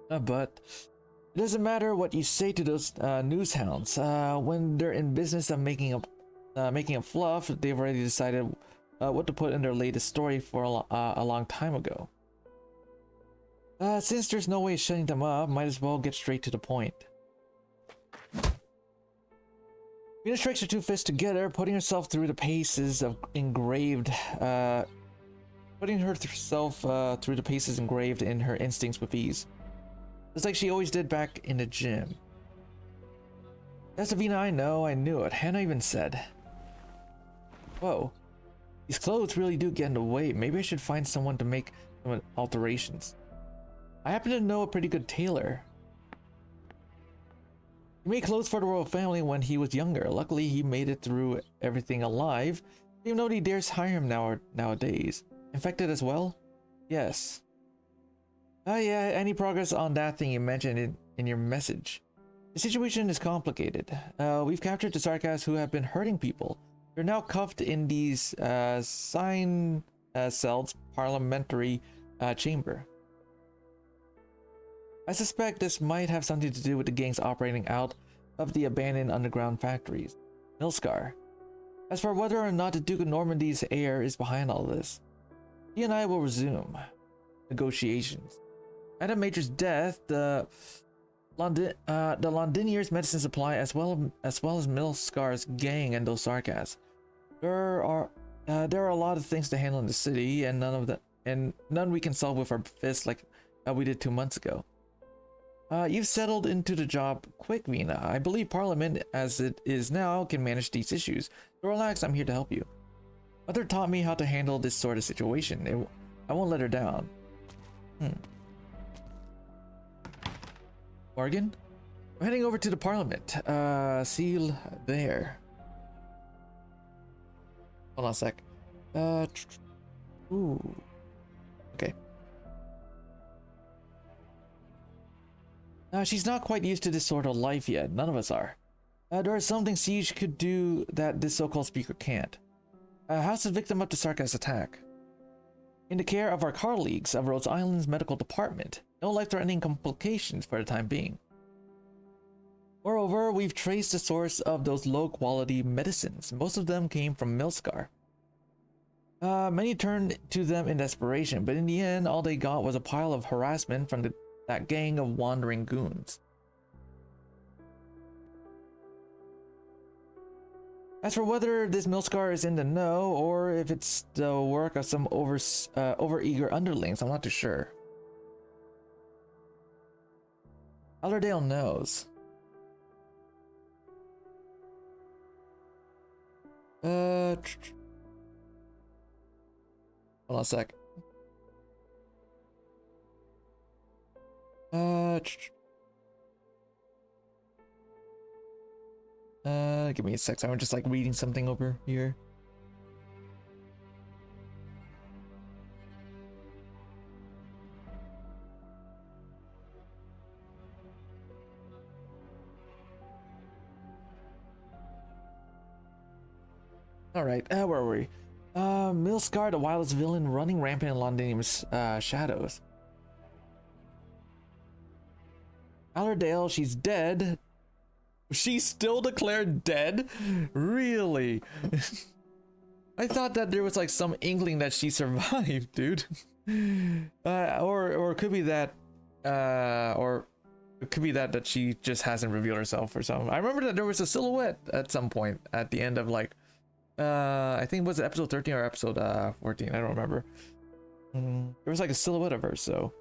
But it doesn't matter what you say to those news hounds. When they're in business of making a fluff, they've already decided what to put in their latest story for a long time ago. Since there's no way of shutting them up, might as well get straight to the point. Mina strikes her two fists together, putting herself through the paces engraved in her instincts with ease. Just like she always did back in the gym. That's the Vina I know, I knew it. Hannah even said. Whoa. These clothes really do get in the way. Maybe I should find someone to make some alterations. I happen to know a pretty good tailor. He made clothes for the royal family when he was younger. Luckily, he made it through everything alive. Even nobody dares hire him nowadays. Infected as well? Yes. Yeah, any progress on that thing you mentioned in your message? The situation is complicated. We've captured the Sarkas who have been hurting people. They're now cuffed in these sign cells parliamentary chamber. I suspect this might have something to do with the gangs operating out of the abandoned underground factories. Milskar. As for whether or not the Duke of Normandy's heir is behind all this, he and I will resume negotiations. Madam Major's death, the Londiniers' medicine supply, as well as Milskar's gang and those Sarkas. There are a lot of things to handle in the city, and none we can solve with our fists like we did 2 months ago. You've settled into the job quick, Vina. I believe Parliament, as it is now, can manage these issues. So relax, I'm here to help you. Mother taught me how to handle this sort of situation. I won't let her down. Morgan? I'm heading over to the Parliament. See you there. Hold on a sec. Ooh. Okay. She's not quite used to this sort of life yet. None of us are. There is something Siege could do that this so-called speaker can't. How's the victim up to Sarka's attack? In the care of our colleagues of Rhode Island's medical department. No life-threatening complications for the time being. Moreover, we've traced the source of those low-quality medicines. Most of them came from Milscar. Many turned to them in desperation, but in the end, all they got was a pile of harassment from that gang of wandering goons. As for whether this Milscar is in the know, or if it's the work of some over-eager underlings, I'm not too sure. Allerdale knows. Hold on a sec. Give me a sec. I'm just like reading something over here. All right, where were we? Milscar, the wildest villain running rampant in Londinium's shadows. Allerdale, she's dead. She's still declared dead? Really? I thought that there was like some inkling that she survived, dude. Or it could be that, or it could be that she just hasn't revealed herself or something. I remember that there was a silhouette at some point at the end of like, I think was it episode 13 or episode 14? I don't remember. There was like a silhouette of her. So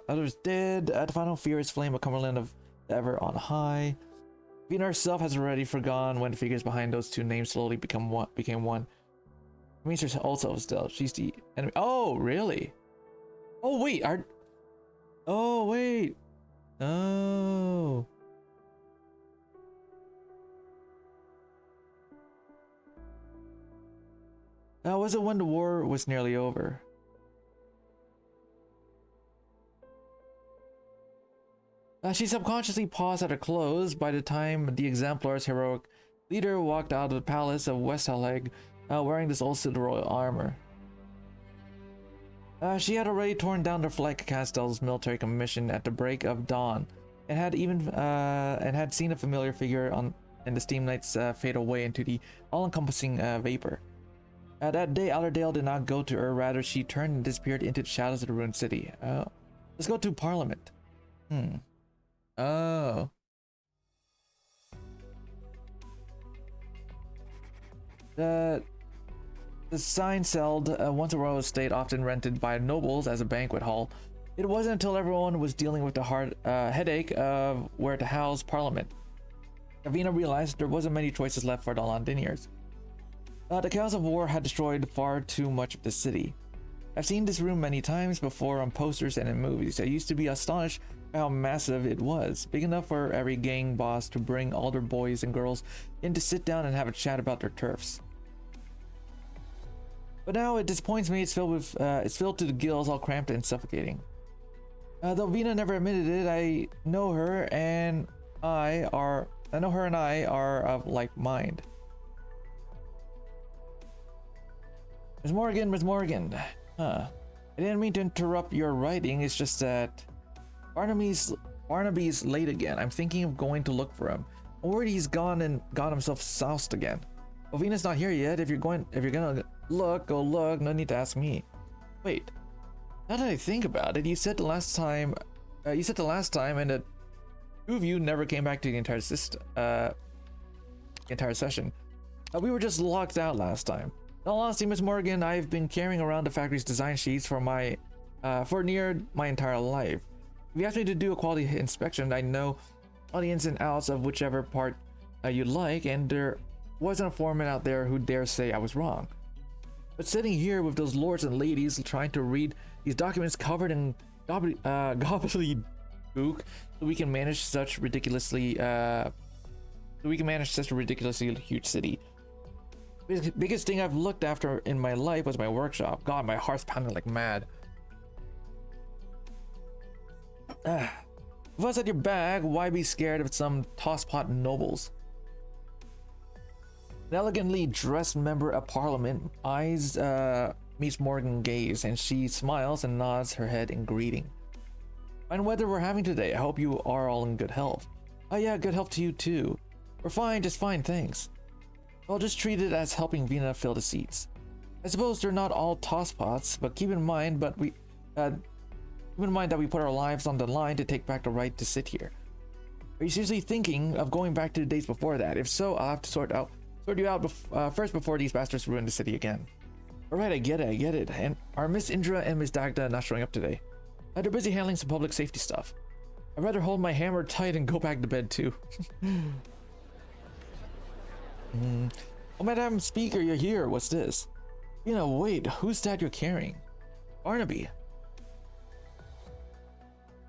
others dead. The final fierce flame of Cumberland of ever on high. Vina herself has already forgone when the figures behind those two names slowly became one. It means her also still. She's the enemy. Oh, really? Oh wait, oh wait. Oh. Was it when the war was nearly over? She subconsciously paused at her close by the time the Exemplar's heroic leader walked out of the palace of Westhaleg wearing this old royal armor. She had already torn down the flag Castel's military commission at the break of dawn, and had seen a familiar figure in the steam lights fade away into the all-encompassing vapor. That day, Allerdale did not go to her; rather, she turned and disappeared into the shadows of the ruined city. Let's go to Parliament. Oh. The sign said once a royal estate often rented by nobles as a banquet hall. It wasn't until everyone was dealing with the hard headache of where to house Parliament. Avina realized there wasn't many choices left for the Londiniers. The chaos of war had destroyed far too much of the city. I've seen this room many times before on posters and in movies. I used to be astonished by how massive it was, big enough for every gang boss to bring all their boys and girls in to sit down and have a chat about their turfs. But now it disappoints me. It's filled to the gills, all cramped and suffocating. Though Vina never admitted it, I know her and I are of like mind. Miss Morgan. Huh. I didn't mean to interrupt your writing. It's just that Barnaby's late again. I'm thinking of going to look for him. I'm worried he's gone and got himself soused again. Well, Vina's not here yet. If you're gonna look, go look. No need to ask me. Wait. Now that I think about it, you said the last time, and the two of you never came back to the entire session. We were just locked out last time. In all honesty, Miss Morgan, I've been carrying around the factory's design sheets for near my entire life. If you ask me to do a quality inspection, I know all the ins and outs of whichever part you like, and there wasn't a foreman out there who dare say I was wrong. But sitting here with those lords and ladies trying to read these documents covered in gobbledygook, so we can manage such a ridiculously huge city. Biggest thing I've looked after in my life was my workshop. God, my heart's pounding like mad. With us at your back, why be scared of some tosspot nobles? An elegantly dressed member of parliament eyes meets Morgan's gaze, and she smiles and nods her head in greeting. Fine weather we're having today. I hope you are all in good health. Oh yeah, good health to you too. We're fine, just fine, thanks. I'll just treat it as helping Vina fill the seats. I suppose they're not all tosspots, but keep in mind that we put our lives on the line to take back the right to sit here. Are you seriously thinking of going back to the days before that? If so, I'll have to sort you out first before these bastards ruin the city again. Alright, I get it. And are Miss Indra and Miss Dagda not showing up today? They're busy handling some public safety stuff. I'd rather hold my hammer tight and go back to bed too. Oh, Madam Speaker, you're here. What's this? You know, wait, who's that you're carrying? Barnaby.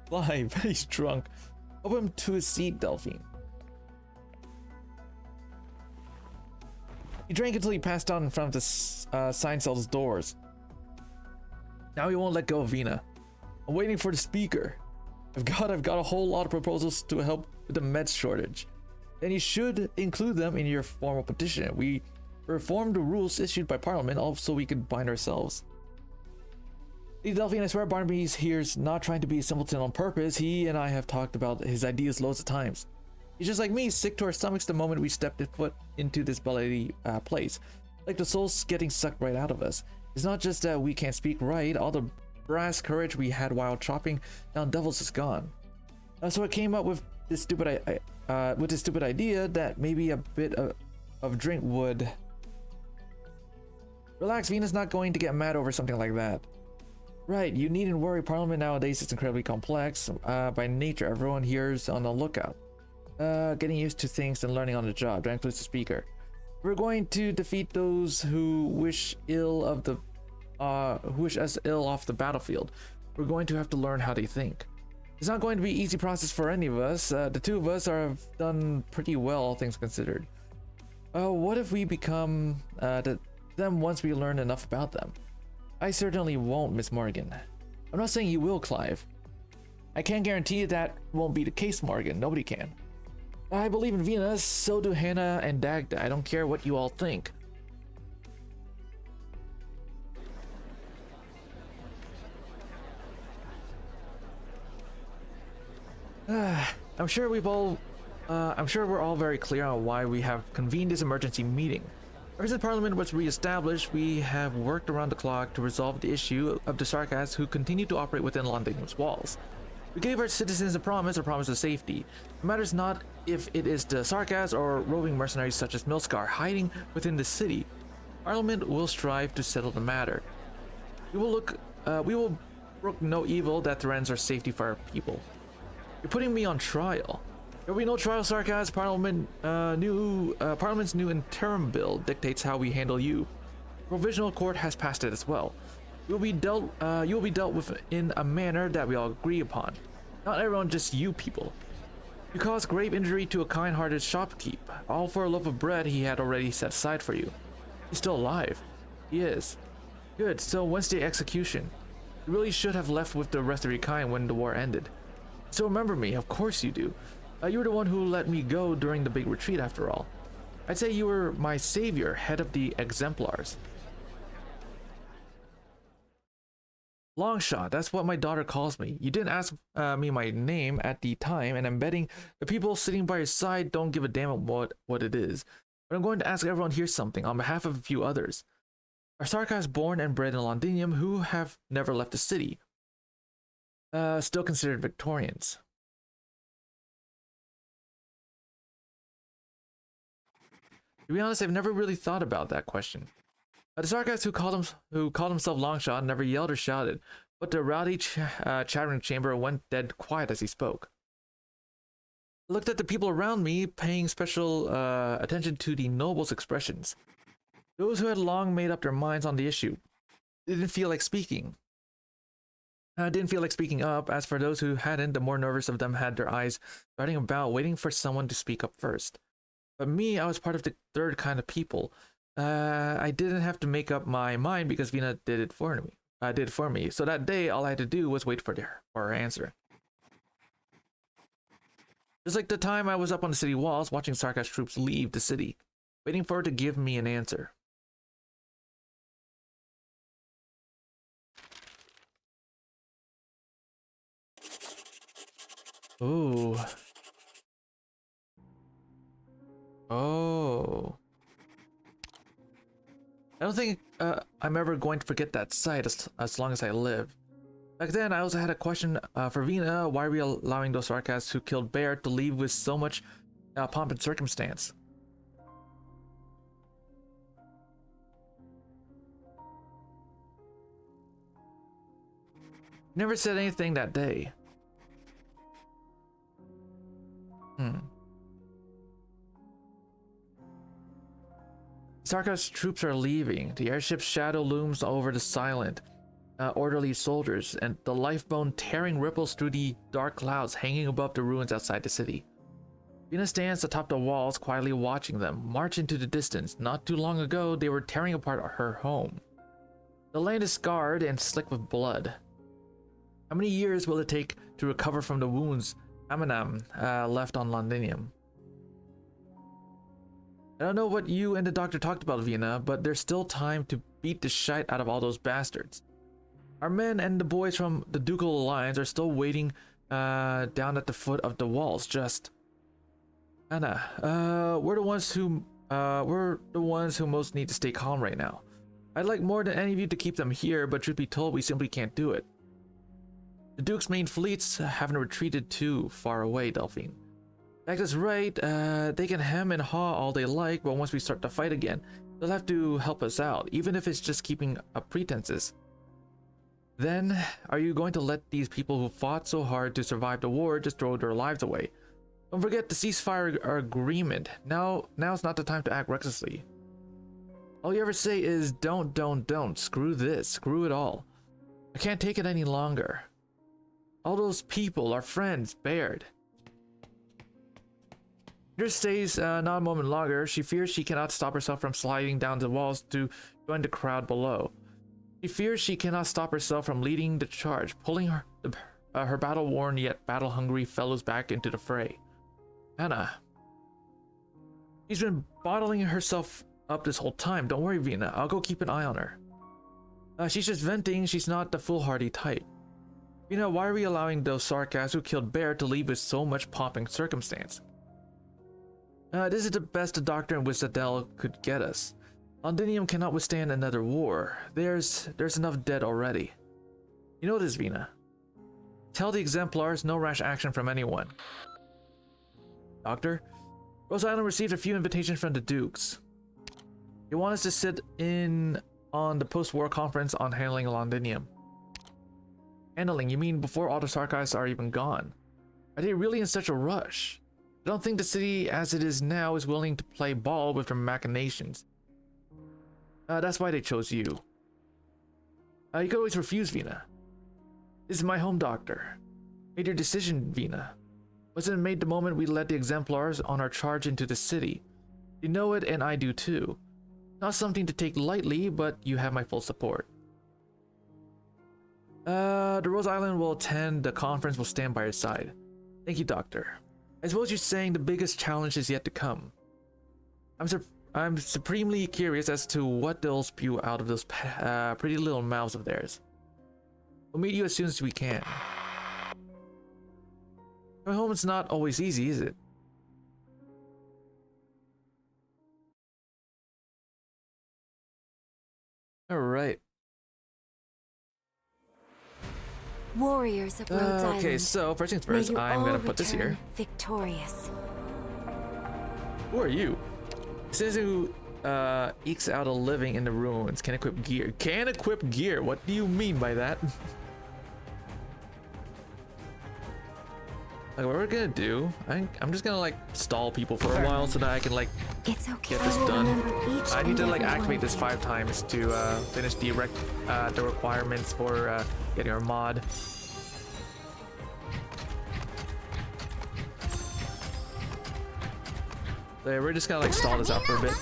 Fly, he's drunk. Help him to his seat, Delphine. He drank until he passed out in front of the sign cell's doors. Now he won't let go of Vina. I'm waiting for the speaker. I've got a whole lot of proposals to help with the meds shortage. Then you should include them in your formal petition. We reformed the rules issued by Parliament also we could bind ourselves. Delphine, I swear Barnaby's here's not trying to be a simpleton on purpose. He and I have talked about his ideas loads of times. He's just like me, sick to our stomachs the moment we stepped foot into this bloody place. Like the soul's getting sucked right out of us. It's not just that we can't speak right, all the brass courage we had while chopping down devils is gone. So I came up with this stupid idea that maybe a bit of drink would... Relax, Vina's not going to get mad over something like that. Right, you needn't worry. Parliament nowadays is incredibly complex. By nature, everyone here's on the lookout. Getting used to things and learning on the job. That includes the speaker. We're going to defeat those who wish us ill off the battlefield. We're going to have to learn how they think. It's not going to be an easy process for any of us. The two of us have done pretty well, all things considered. What if we become them once we learn enough about them? I certainly won't, Miss Morgan. I'm not saying you will, Clive. I can't guarantee that won't be the case, Morgan. Nobody can. I believe in Vina, so do Hannah and Dagda. I don't care what you all think. I'm sure we're all very clear on why we have convened this emergency meeting. Ever since Parliament was re-established, we have worked around the clock to resolve the issue of the Sarkas who continue to operate within London's walls. We gave our citizens a promise of safety. It matters not if it is the Sarkas or roving mercenaries such as Milskar hiding within the city. Parliament will strive to settle the matter. We will brook no evil that threatens our safety for our people. You're putting me on trial. There will be no trial, Sarkas. Parliament's new interim bill dictates how we handle you. Provisional court has passed it as well. You will be dealt with in a manner that we all agree upon. Not everyone, just you people. You caused grave injury to a kind-hearted shopkeep, all for a loaf of bread he had already set aside for you. He's still alive. He is. Good, so Wednesday execution. You really should have left with the rest of your kind when the war ended. So remember me, of course you do. You were the one who let me go during the big retreat after all. I'd say you were my savior, head of the exemplars. Longshot, that's what my daughter calls me. You didn't ask me my name at the time, and I'm betting the people sitting by your side don't give a damn what it is. But I'm going to ask everyone here something on behalf of a few others. Are Sarkas born and bred in Londinium who have never left the city? Still considered Victorians. To be honest, I've never really thought about that question. The Sarkas who called himself Longshot never yelled or shouted, but the rowdy chattering chamber went dead quiet as he spoke. I looked at the people around me, paying special attention to the nobles' expressions. Those who had long made up their minds on the issue didn't feel like speaking. Didn't feel like speaking up. As for those who hadn't, the more nervous of them had their eyes darting about, waiting for someone to speak up first. But me, I was part of the third kind of people, I didn't have to make up my mind because Vina did it for me. So that day, all I had to do was wait for her answer. Just like the time I was up on the city walls watching Sarkaz troops leave the city, waiting for her to give me an answer. Ooh. Oh. I don't think I'm ever going to forget that sight as long as I live. Back then, I also had a question for Vina. Why are we allowing those Sarkaz who killed Bear to leave with so much pomp and circumstance? Never said anything that day. Sarkaz troops are leaving. The airship's shadow looms over the silent, orderly soldiers, and the lifebone tearing ripples through the dark clouds hanging above the ruins outside the city. Vina stands atop the walls, quietly watching them march into the distance. Not too long ago, they were tearing apart her home. The land is scarred and slick with blood. How many years will it take to recover from the wounds Aminam left on Londinium? I don't know what you and the doctor talked about, Vina, but there's still time to beat the shite out of all those bastards. Our men and the boys from the Ducal Alliance are still waiting down at the foot of the walls. Just Anna, we're the ones who most need to stay calm right now. I'd like more than any of you to keep them here, but truth be told, we simply can't do it. The Duke's main fleets haven't retreated too far away, Delphine. Max is right, they can hem and haw all they like, but once we start the fight again, they'll have to help us out, even if it's just keeping up pretenses. Then, are you going to let these people who fought so hard to survive the war just throw their lives away? Don't forget the ceasefire agreement. Now's not the time to act recklessly. All you ever say is don't, screw this, screw it all. I can't take it any longer. All those people, our friends, Baird. Her stays not a moment longer. She fears she cannot stop herself from sliding down the walls to join the crowd below. She fears she cannot stop herself from leading the charge, pulling her battle-worn yet battle-hungry fellows back into the fray. Anna. She's been bottling herself up this whole time. Don't worry, Vina. I'll go keep an eye on her. She's just venting. She's not the foolhardy type. Vina, why are we allowing those Sarkaz who killed Bear to leave with so much pomp and circumstance? This is the best the Doctor and Wizardel could get us. Londinium cannot withstand another war. There's enough dead already. You know this, Vina. Tell the Exemplars no rash action from anyone. Doctor, Rose Island received a few invitations from the Dukes. They want us to sit in on the post-war conference on handling Londinium. Handling? You mean before all the Sarkaz are even gone? Are they really in such a rush? I don't think the city as it is now is willing to play ball with their machinations. That's why they chose you. You could always refuse, Vina. This is my home, Doctor. Made your decision, Vina. Wasn't it made the moment we led the Exemplars on our charge into the city? You know it, and I do too. Not something to take lightly, but you have my full support. The Rose Island will attend, the conference will stand by your side. Thank you, Doctor. I suppose you're saying the biggest challenge is yet to come. I'm supremely curious as to what they'll spew out of those pretty little mouths of theirs. We'll meet you as soon as we can. Coming home is not always easy, is it? Alright. Warriors of Rhodes Island. Okay, so first things first, I'm gonna put this here. Victorious. Who are you? Says who ekes out a living in the ruins. Can equip gear. Can equip gear. What do you mean by that? Like, what we're gonna do? I'm just gonna like stall people for a while so that I can like get this done. I need to like activate this 5 times to finish the requirements for getting our mod. So yeah, we're just gonna like stall this out for a bit.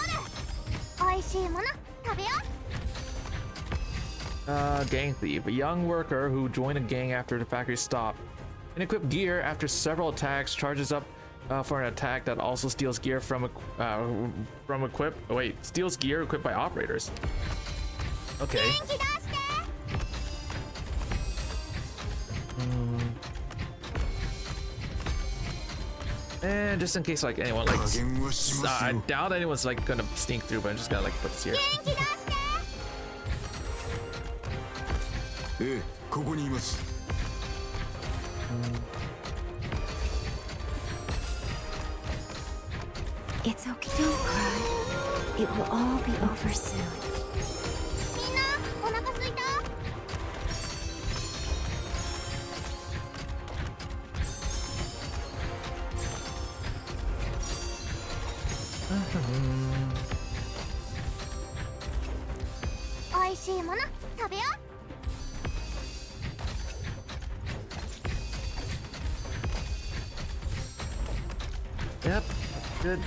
Gang thief, a young worker who joined a gang after the factory stopped. And equipped gear after several attacks, charges up for an attack that also steals gear from steals gear equipped by operators. Okay. And just in case like anyone like I doubt anyone's like gonna sneak through, but I'm just gonna like put this here. It's okay. Don't cry. It will all be over soon. Yep, good.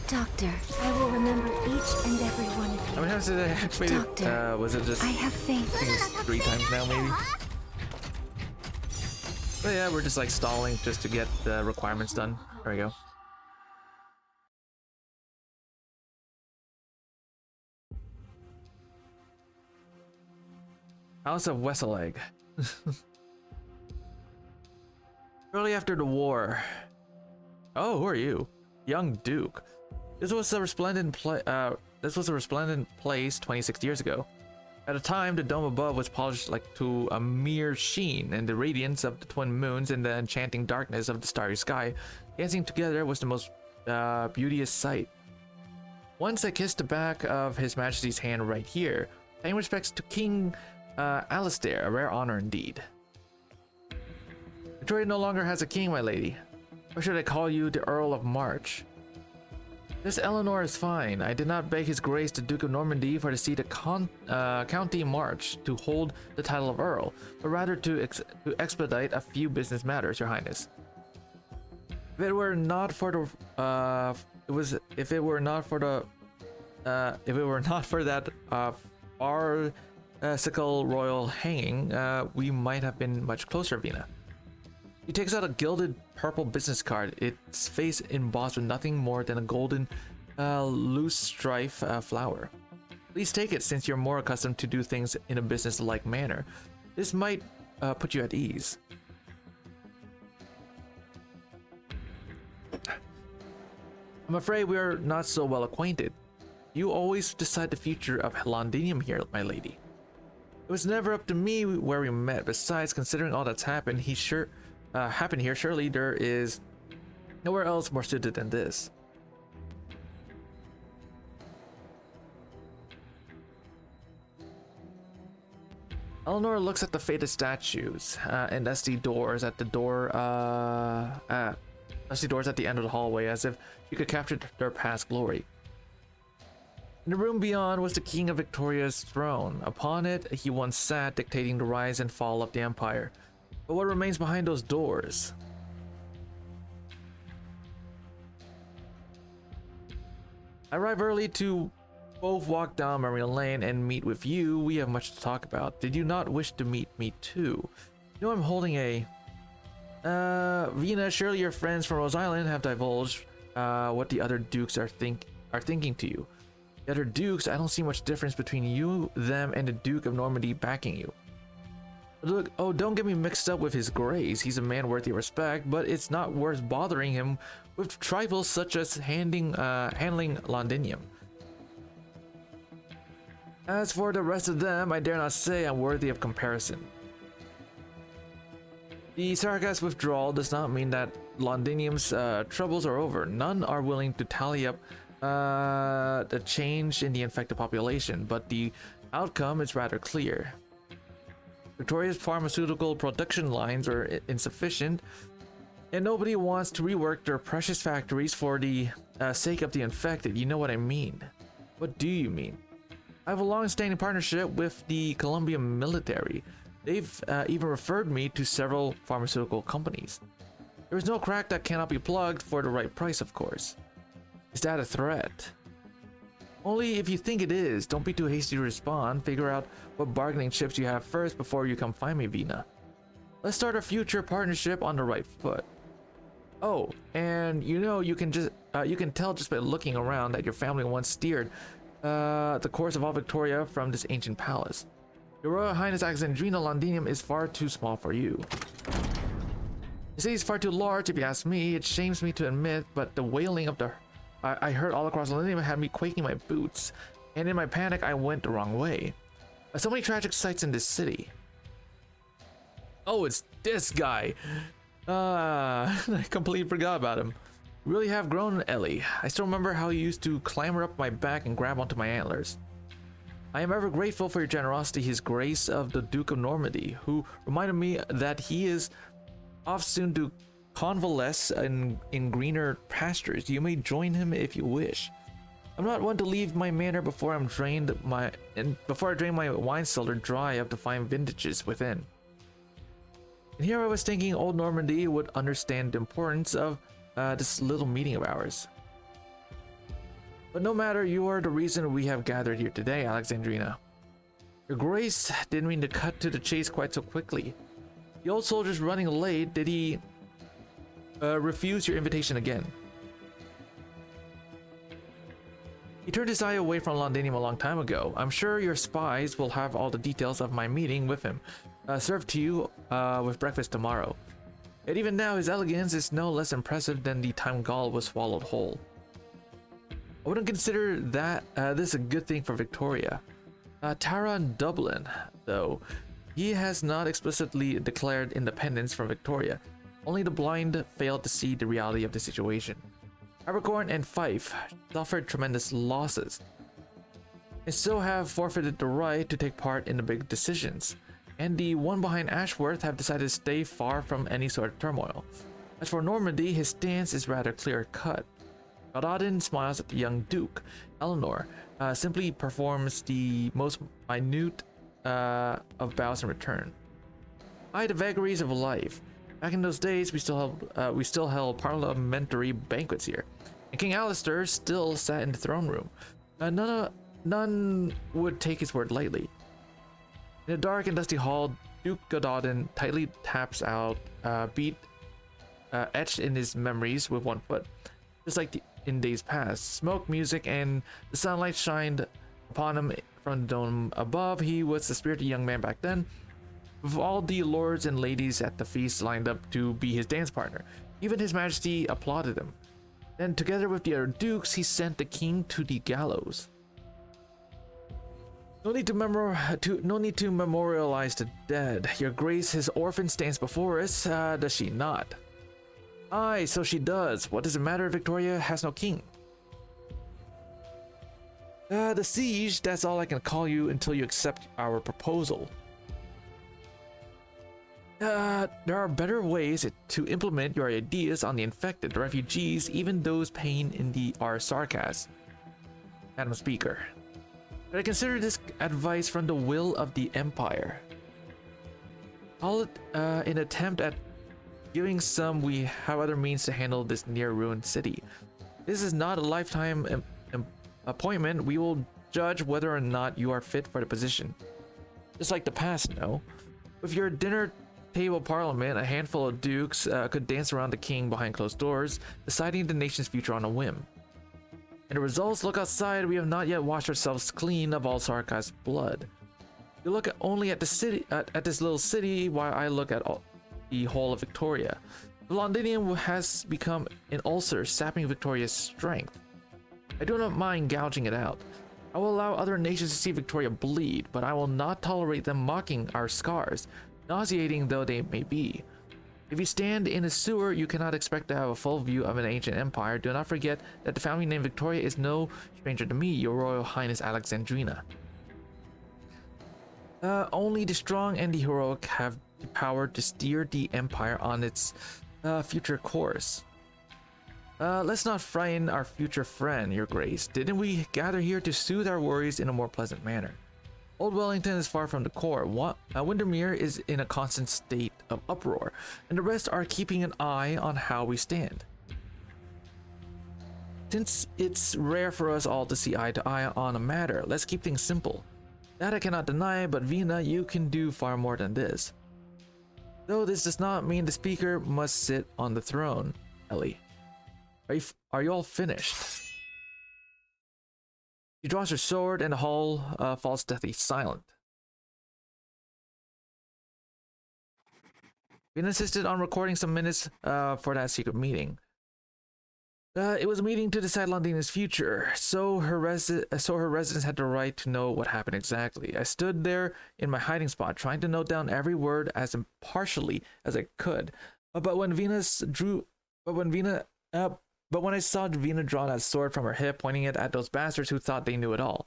Doctor, I will remember each and every one of you. How many times did I activate it? Doctor, was it just I have faith. I think it's 3 times now maybe? But yeah, we're just like stalling just to get the requirements done. There we go. House of Wesseleg. Early after the war. Oh, who are you? Young Duke. This was a resplendent place 26 years ago. At the time, the dome above was polished like to a mere sheen, and the radiance of the twin moons and the enchanting darkness of the starry sky dancing together was the most beauteous sight. Once I kissed the back of His Majesty's hand right here, paying respects to King Alistair, a rare honor indeed. Victoria no longer has a king, my lady. Or should I call you the Earl of March? This Eleanor is fine. I did not beg His Grace the Duke of Normandy for the seat of County March to hold the title of Earl, but rather to expedite a few business matters, Your Highness. If it were not for the farcical royal hanging, we might have been much closer, Vina. He takes out a gilded purple business card, its face embossed with nothing more than a golden loosestrife flower. Please take it, since you're more accustomed to do things in a business-like manner. This might put you at ease. I'm afraid we are not so well acquainted. You always decide the future of Londinium here, my lady. It was never up to me where we met. Besides, considering all that's happened, happened here, surely there is nowhere else more suited than this. Eleanor looks at the faded statues and dusty doors at the end of the hallway, as if she could capture their past glory. In the room beyond was the king of Victoria's throne. Upon it, he once sat, dictating the rise and fall of the empire. But what remains behind those doors? I arrive early to both walk down memory lane and meet with you. We have much to talk about. Did you not wish to meet me too? You know I'm holding a... Vina, surely your friends from Rose Island have divulged what the other dukes are thinking to you. The other dukes, I don't see much difference between you, them, and the Duke of Normandy backing you. Look, oh, don't get me mixed up with His Grace. He's a man worthy of respect, but it's not worth bothering him with trifles such as handling Londinium. As for the rest of them, I dare not say I'm worthy of comparison. The Sargas withdrawal does not mean that Londinium's troubles are over. None are willing to tally up the change in the infected population, but the outcome is rather clear. Victoria's pharmaceutical production lines are insufficient, and nobody wants to rework their precious factories for the sake of the infected. You know what I mean. What do you mean? I have a long-standing partnership with the Colombian military. They've even referred me to several pharmaceutical companies. There is no crack that cannot be plugged for the right price, of course. Is that a threat? Only if you think it is. Don't be too hasty to respond. Figure out what bargaining chips you have first before you come find me, Vina. Let's start a future partnership on the right foot. Oh, and you can tell just by looking around that your family once steered the course of all Victoria from this ancient palace. Your Royal Highness Alexandrina Londinium is far too small for you. The city is far too large, if you ask me. It shames me to admit, but the wailing of I heard all across Londinium had me quaking my boots, and in my panic, I went the wrong way. So many tragic sights in this city. Oh, it's this guy. I completely forgot about him. You really have grown, Ellie. I still remember how you used to clamber up my back and grab onto my antlers. I am ever grateful for your generosity, His Grace of the Duke of Normandy, who reminded me that he is off soon to convalesce in greener pastures. You may join him if you wish. I'm not one to leave my manor before I drain my wine cellar dry of the fine vintages within. And here I was thinking old Normandy would understand the importance of this little meeting of ours. But no matter, you are the reason we have gathered here today, Alexandrina. Your Grace didn't mean to cut to the chase quite so quickly. The old soldier's running late. Did he refuse your invitation again? He turned his eye away from Londinium a long time ago. I'm sure your spies will have all the details of my meeting with him served to you with breakfast tomorrow. Yet even now, his elegance is no less impressive than the time Gaul was swallowed whole. I wouldn't consider that this a good thing for Victoria. Tara and Dublin, though, he has not explicitly declared independence from Victoria. Only the blind fail to see the reality of the situation. Abercorn and Fife suffered tremendous losses, and so have forfeited the right to take part in the big decisions. And the one behind Ashworth have decided to stay far from any sort of turmoil. As for Normandy, his stance is rather clear-cut. Gododin smiles at the young Duke. Eleanor simply performs the most minute of bows in return. The vagaries of life. Back in those days, we still held parliamentary banquets here, and King Alistair still sat in the throne room. None would take his word lightly. In a dark and dusty hall, Duke Gododin tightly taps out beat etched in his memories with one foot, just like in days past. Smoke, music, and the sunlight shined upon him from the dome above. He was the spirited young man back then, with all the lords and ladies at the feast lined up to be his dance partner. Even His Majesty applauded him. Then, together with the other dukes, he sent the king to the gallows. No need to memorialize the dead. Your Grace, his orphan, stands before us, does she not? Aye, so she does. What does it matter if Victoria has no king? The siege, that's all I can call you until you accept our proposal. There are better ways to implement your ideas on the infected, the refugees, even those paying in our sarcasm. Madam Speaker, but I consider this advice from the will of the Empire. Call it an attempt at giving some we have other means to handle this near-ruined city. This is not a lifetime appointment. We will judge whether or not you are fit for the position. Just like the past, no? With your dinner table parliament, a handful of dukes could dance around the king behind closed doors, deciding the nation's future on a whim. And the results, look outside. We have not yet washed ourselves clean of all Sarkaz's blood. You look only at the city, at this little city, while I look at the whole of Victoria. The Londinium has become an ulcer, sapping Victoria's strength. I do not mind gouging it out. I will allow other nations to see Victoria bleed, but I will not tolerate them mocking our scars, nauseating though they may be. If you stand in a sewer, you cannot expect to have a full view of an ancient empire. Do not forget that the family name Victoria is no stranger to me, your Royal Highness Alexandrina. Only the strong and the heroic have the power to steer the empire on its future course. Let's not frighten our future friend, Your Grace. Didn't we gather here to soothe our worries in a more pleasant manner? Old Wellington is far from the core. Windermere is in a constant state of uproar, and the rest are keeping an eye on how we stand. Since it's rare for us all to see eye to eye on a matter, let's keep things simple. That I cannot deny, but Vina, you can do far more than this. Though this does not mean the speaker must sit on the throne. Ellie, are you all finished? She draws her sword and the hall falls deathly silent. Vina insisted on recording some minutes for that secret meeting. It was a meeting to decide Londina's future, so her residents had the right to know what happened exactly. I stood there in my hiding spot, trying to note down every word as impartially as I could. But when I saw Vina draw that sword from her hip, pointing it at those bastards who thought they knew it all,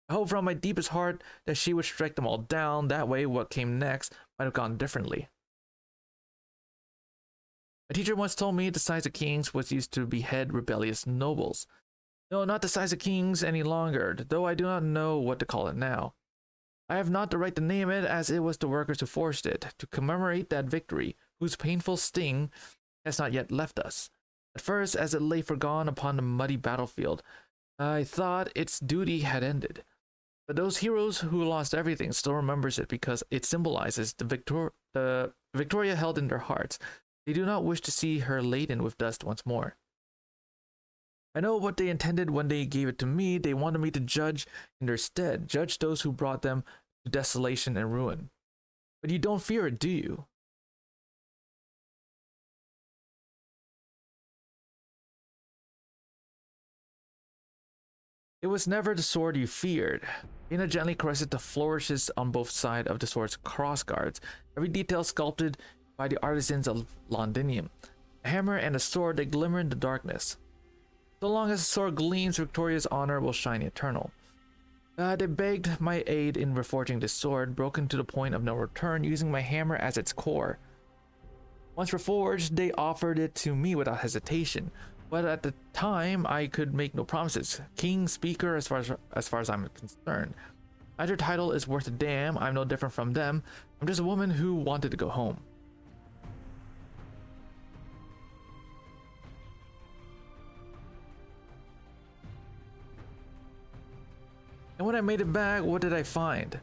I hoped from my deepest heart that she would strike them all down. That way, what came next might have gone differently. My teacher once told me the size of kings was used to behead rebellious nobles. No, not the size of kings any longer, though I do not know what to call it now. I have not the right to name it, as it was the workers who forced it, to commemorate that victory, whose painful sting has not yet left us. At first, as it lay forgone upon the muddy battlefield, I thought its duty had ended. But those heroes who lost everything still remembers it because it symbolizes the Victoria held in their hearts. They do not wish to see her laden with dust once more. I know what they intended when they gave it to me. They wanted me to judge in their stead, judge those who brought them to desolation and ruin. But you don't fear it, do you? It was never the sword you feared. Vina gently caressed the flourishes on both sides of the sword's crossguards, every detail sculpted by the artisans of Londinium. A hammer and a sword, they glimmer in the darkness. So long as the sword gleams, Victoria's honor will shine eternal. They begged my aid in reforging this sword, broken to the point of no return, using my hammer as its core. Once reforged, they offered it to me without hesitation. But at the time, I could make no promises. King, speaker, as far as I'm concerned. Either title is worth a damn. I'm no different from them. I'm just a woman who wanted to go home. And when I made it back, what did I find?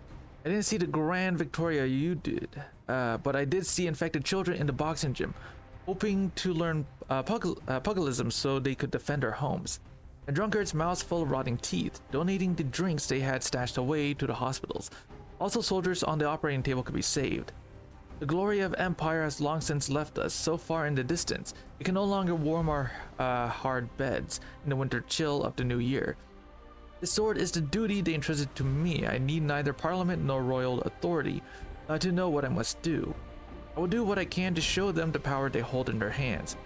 I didn't see the grand Victoria you did, but I did see infected children in the boxing gym, hoping to learn pugilism so they could defend their homes, and drunkards, mouths full of rotting teeth, donating the drinks they had stashed away to the hospitals. Also, soldiers on the operating table could be saved. The glory of empire has long since left us, so far in the distance, it can no longer warm our hard beds in the winter chill of the new year. This sword is the duty they entrusted to me. I need neither parliament nor royal authority to know what I must do. I will do what I can to show them the power they hold in their hands.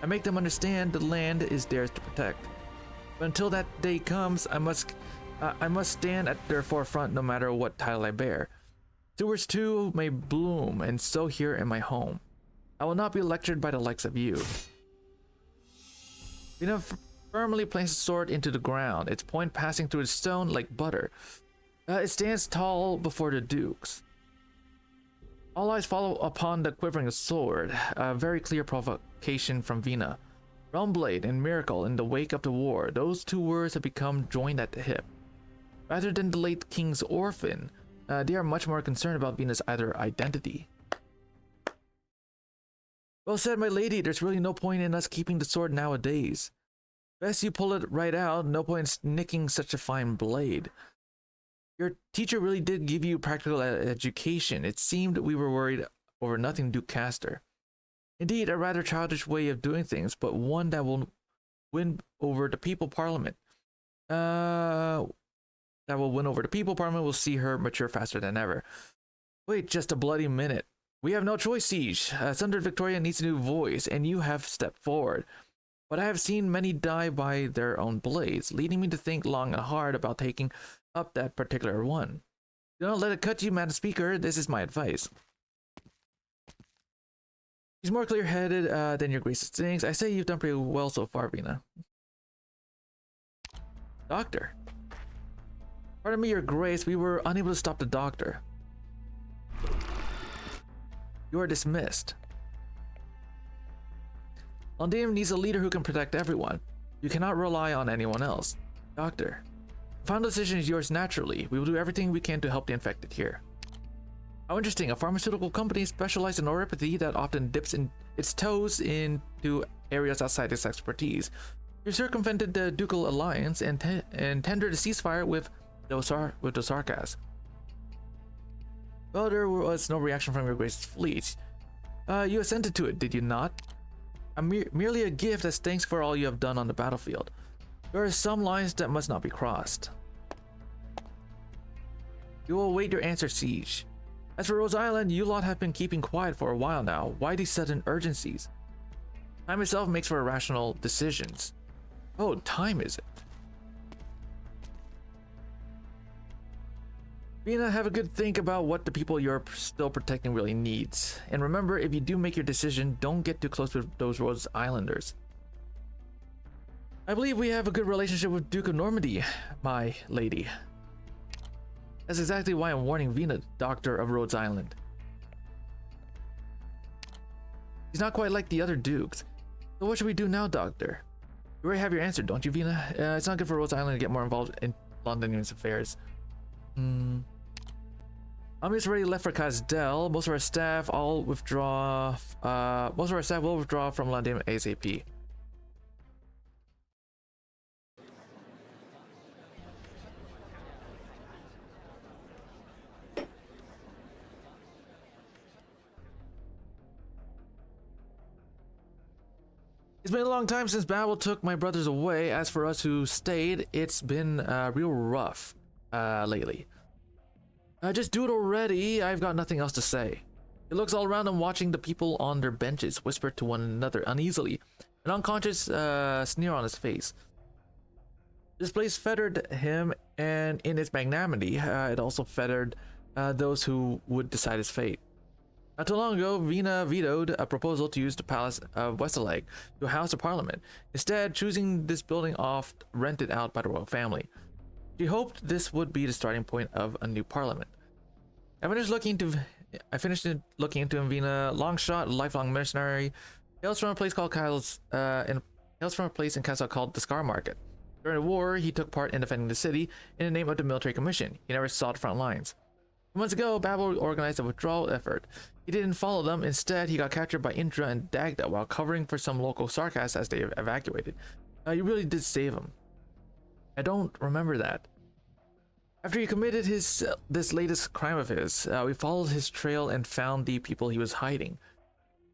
I make them understand the land is theirs to protect. But until that day comes, I must stand at their forefront no matter what title I bear. Stewards too may bloom, and so here in my home. I will not be lectured by the likes of you. Vina firmly plants the sword into the ground, its point passing through the stone like butter. It stands tall before the dukes. All eyes follow upon the quivering sword, a very clear provocation from Vina. Realm Blade and Miracle in the wake of the war, those two words have become joined at the hip. Rather than the late king's orphan, they are much more concerned about Vina's either identity. Well said, my lady, there's really no point in us keeping the sword nowadays. Best you pull it right out, no point in nicking such a fine blade. Your teacher really did give you practical education. It seemed we were worried over nothing Duke Castor. Indeed, a rather childish way of doing things, but one that will win over the people parliament. We'll see her mature faster than ever. Wait just a bloody minute. We have no choice, Siege. Sundered Victoria needs a new voice, and you have stepped forward. But I have seen many die by their own blades, leading me to think long and hard about taking up that particular one. Do not let it cut you, Madam Speaker. This is my advice. He's more clear-headed than your Grace's things. I say you've done pretty well so far, Vina. Doctor. Pardon me, your Grace. We were unable to stop the doctor. You are dismissed. Londinium needs a leader who can protect everyone. You cannot rely on anyone else. Doctor. The final decision is yours naturally. We will do everything we can to help the infected here. How interesting. A pharmaceutical company specialized in neuropathy that often dips in its toes into areas outside its expertise. You circumvented the Ducal Alliance and tendered a ceasefire with Dosarkas. Well, there was no reaction from your Grace's fleet. You assented to it, did you not? Merely a gift as thanks for all you have done on the battlefield. There are some lines that must not be crossed. You will await your answer, Siege. As for Rose Island, you lot have been keeping quiet for a while now. Why these sudden urgencies? Time itself makes for irrational decisions. Oh, time is it? Vina, have a good think about what the people you're still protecting really needs. And remember, if you do make your decision, don't get too close with those Rose Islanders. I believe we have a good relationship with Duke of Normandy, my lady. That's exactly why I'm warning Vina, Doctor of Rhodes Island. He's not quite like the other dukes. So what should we do now, Doctor? You already have your answer, don't you, Vina? It's not good for Rhodes Island to get more involved in Londonium's affairs. Army's already left for Kazdel. Most of our staff will withdraw from London ASAP. It's been a long time since Babel took my brothers away. As for us who stayed, it's been real rough lately. Just do it already. I've got nothing else to say. He looks all around and watching the people on their benches whisper to one another uneasily, an unconscious sneer on his face. This place fettered him, and in its magnanimity, it also fettered those who would decide his fate. Not too long ago, Vina vetoed a proposal to use the palace of Westalag to house a parliament, instead choosing this building off rented out by the royal family. She hoped this would be the starting point of a new parliament. I finished looking into Vina. Long shot, lifelong mercenary, hails from a place called hails from a place in Kassel called the Scar Market. During the war, he took part in defending the city in the name of the military commission. He never saw the front lines. Months ago, Babel organized a withdrawal effort. He didn't follow them. Instead, he got captured by Indra and Dagda while covering for some local sarcas as they evacuated. You really did save him. I don't remember that. After he committed this latest crime of his, we followed his trail and found the people he was hiding.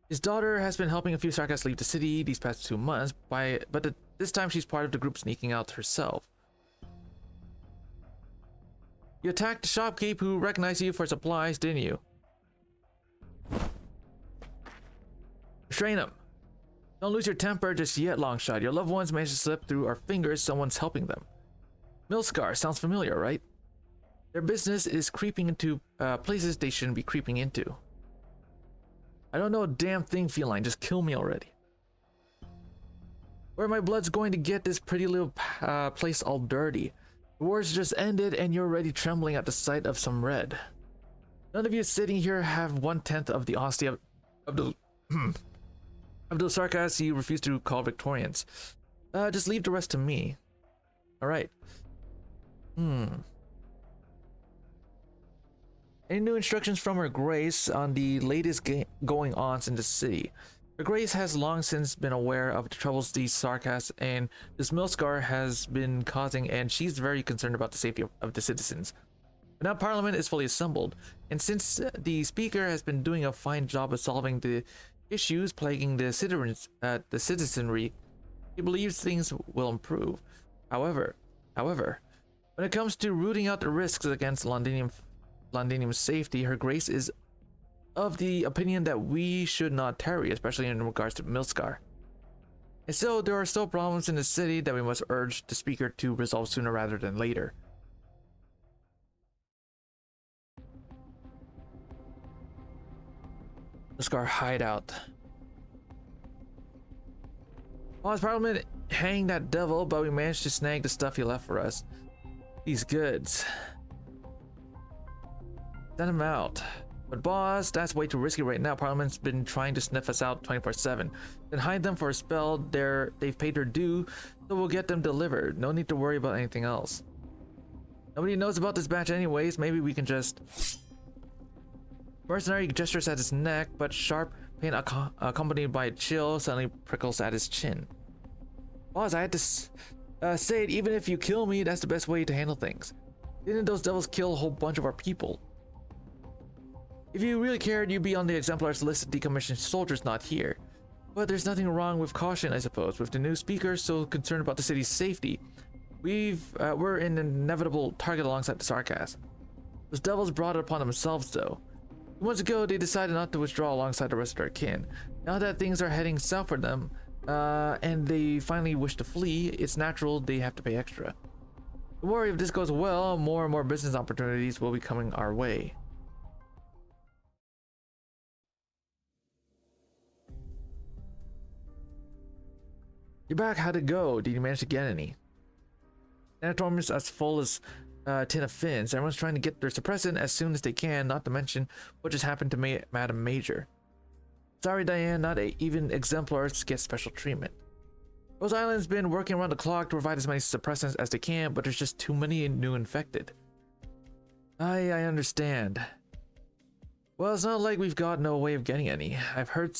His daughter has been helping a few sarcas leave the city these past 2 months, but this time she's part of the group sneaking out herself. You attacked the shopkeep who recognized you for supplies, didn't you? Restrain him. Don't lose your temper just yet, Longshot. Your loved ones managed to slip through our fingers. Someone's helping them. Milscar sounds familiar, right? Their business is creeping into places they shouldn't be creeping into. I don't know a damn thing, Feline. Just kill me already. Where my blood's going to get this pretty little place all dirty? The wars just ended and you're already trembling at the sight of some red. None of you sitting here have 1/10 of the honesty of those sarcasms you refuse to call Victorians. Just leave the rest to me. Alright. Any new instructions from Her Grace on the latest going-ons in the city? Her Grace has long since been aware of the troubles these sarcasms and this Milscar has been causing, and she's very concerned about the safety of the citizens. But now Parliament is fully assembled, and since the Speaker has been doing a fine job of solving the issues plaguing the citizenry, he believes things will improve. However, when it comes to rooting out the risks against Londinium's safety, Her Grace is of the opinion that we should not tarry, especially in regards to Milscar. And so there are still problems in the city that we must urge the Speaker to resolve sooner rather than later. Milscar hideout. Boss, Parliament hang that devil, but we managed to snag the stuff he left for us. These goods. Send him out. But boss, that's way too risky right now. Parliament's been trying to sniff us out 24/7. Then hide them for a spell. They've paid their due, so we'll get them delivered. No need to worry about anything else. Nobody knows about this batch anyways. Maybe we can just... Mercenary gestures at his neck, but sharp pain accompanied by a chill suddenly prickles at his chin. Boss, I had to say it, even if you kill me, that's the best way to handle things. Didn't those devils kill a whole bunch of our people? If you really cared, you'd be on the exemplars list of decommissioned soldiers not here. But there's nothing wrong with caution, I suppose, with the new speaker so concerned about the city's safety. We're an inevitable target alongside the Sarkas. Those devils brought it upon themselves, though. Months ago, they decided not to withdraw alongside the rest of their kin. Now that things are heading south for them, and they finally wish to flee, it's natural they have to pay extra. Don't worry, if this goes well, more and more business opportunities will be coming our way. You're back, how'd it go? Did you manage to get any? Sanatorium is as full as a tin of fins. Everyone's trying to get their suppressant as soon as they can, not to mention what just happened to Madam Major. Sorry, Diane, not even exemplars get special treatment. Rose Island's been working around the clock to provide as many suppressants as they can, but there's just too many new infected. I understand. Well, it's not like we've got no way of getting any. I heard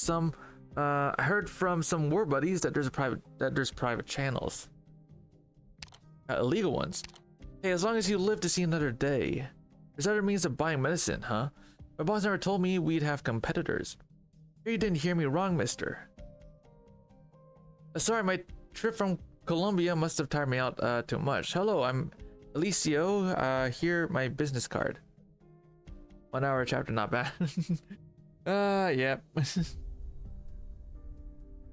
from some war buddies that there's private channels. Illegal ones. Hey, as long as you live to see another day. There's other means of buying medicine, huh? My boss never told me we'd have competitors. You didn't hear me wrong, mister. Sorry, my trip from Colombia must have tired me out too much. Hello, I'm Alicio. Here, my business card. 1 hour chapter, not bad. Yep.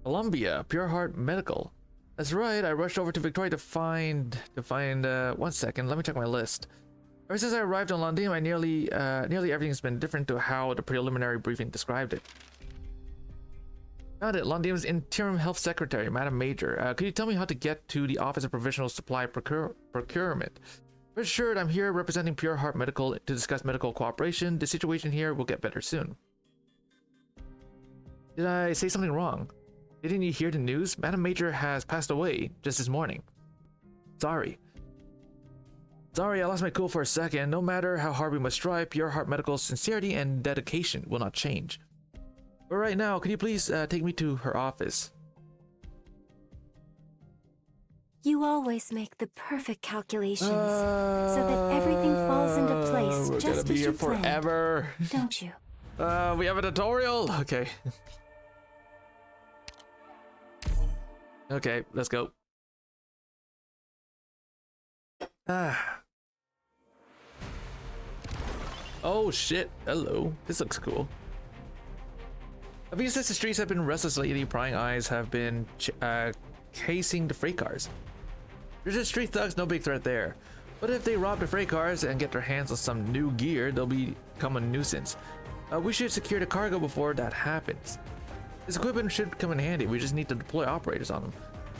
Colombia, Pure Heart Medical. That's right, I rushed over to Victoria to find 1 second, let me check my list. Ever since I arrived in London, nearly everything's been different to how the preliminary briefing described it. Found it, London's interim health secretary, Madam Major. Could you tell me how to get to the Office of Provisional Supply Procurement? Rest assured, I'm here representing Pure Heart Medical to discuss medical cooperation. The situation here will get better soon. Did I say something wrong? Didn't you hear the news? Madam Major has passed away just this morning. Sorry, I lost my cool for a second. No matter how hard we must strive, Pure Heart Medical's sincerity and dedication will not change. But right now, could you please take me to her office? You always make the perfect calculations so that everything falls into place we're just gonna be as here you planned, forever. don't you? We have a tutorial? Okay. Okay, let's go. Oh shit, hello. This looks cool. I've been since the streets have been restless lately, prying eyes have been casing the freight cars. There's just street thugs, no big threat there. But if they rob the freight cars and get their hands on some new gear, they'll become a nuisance. We should secure the cargo before that happens. This equipment should come in handy, we just need to deploy operators on them.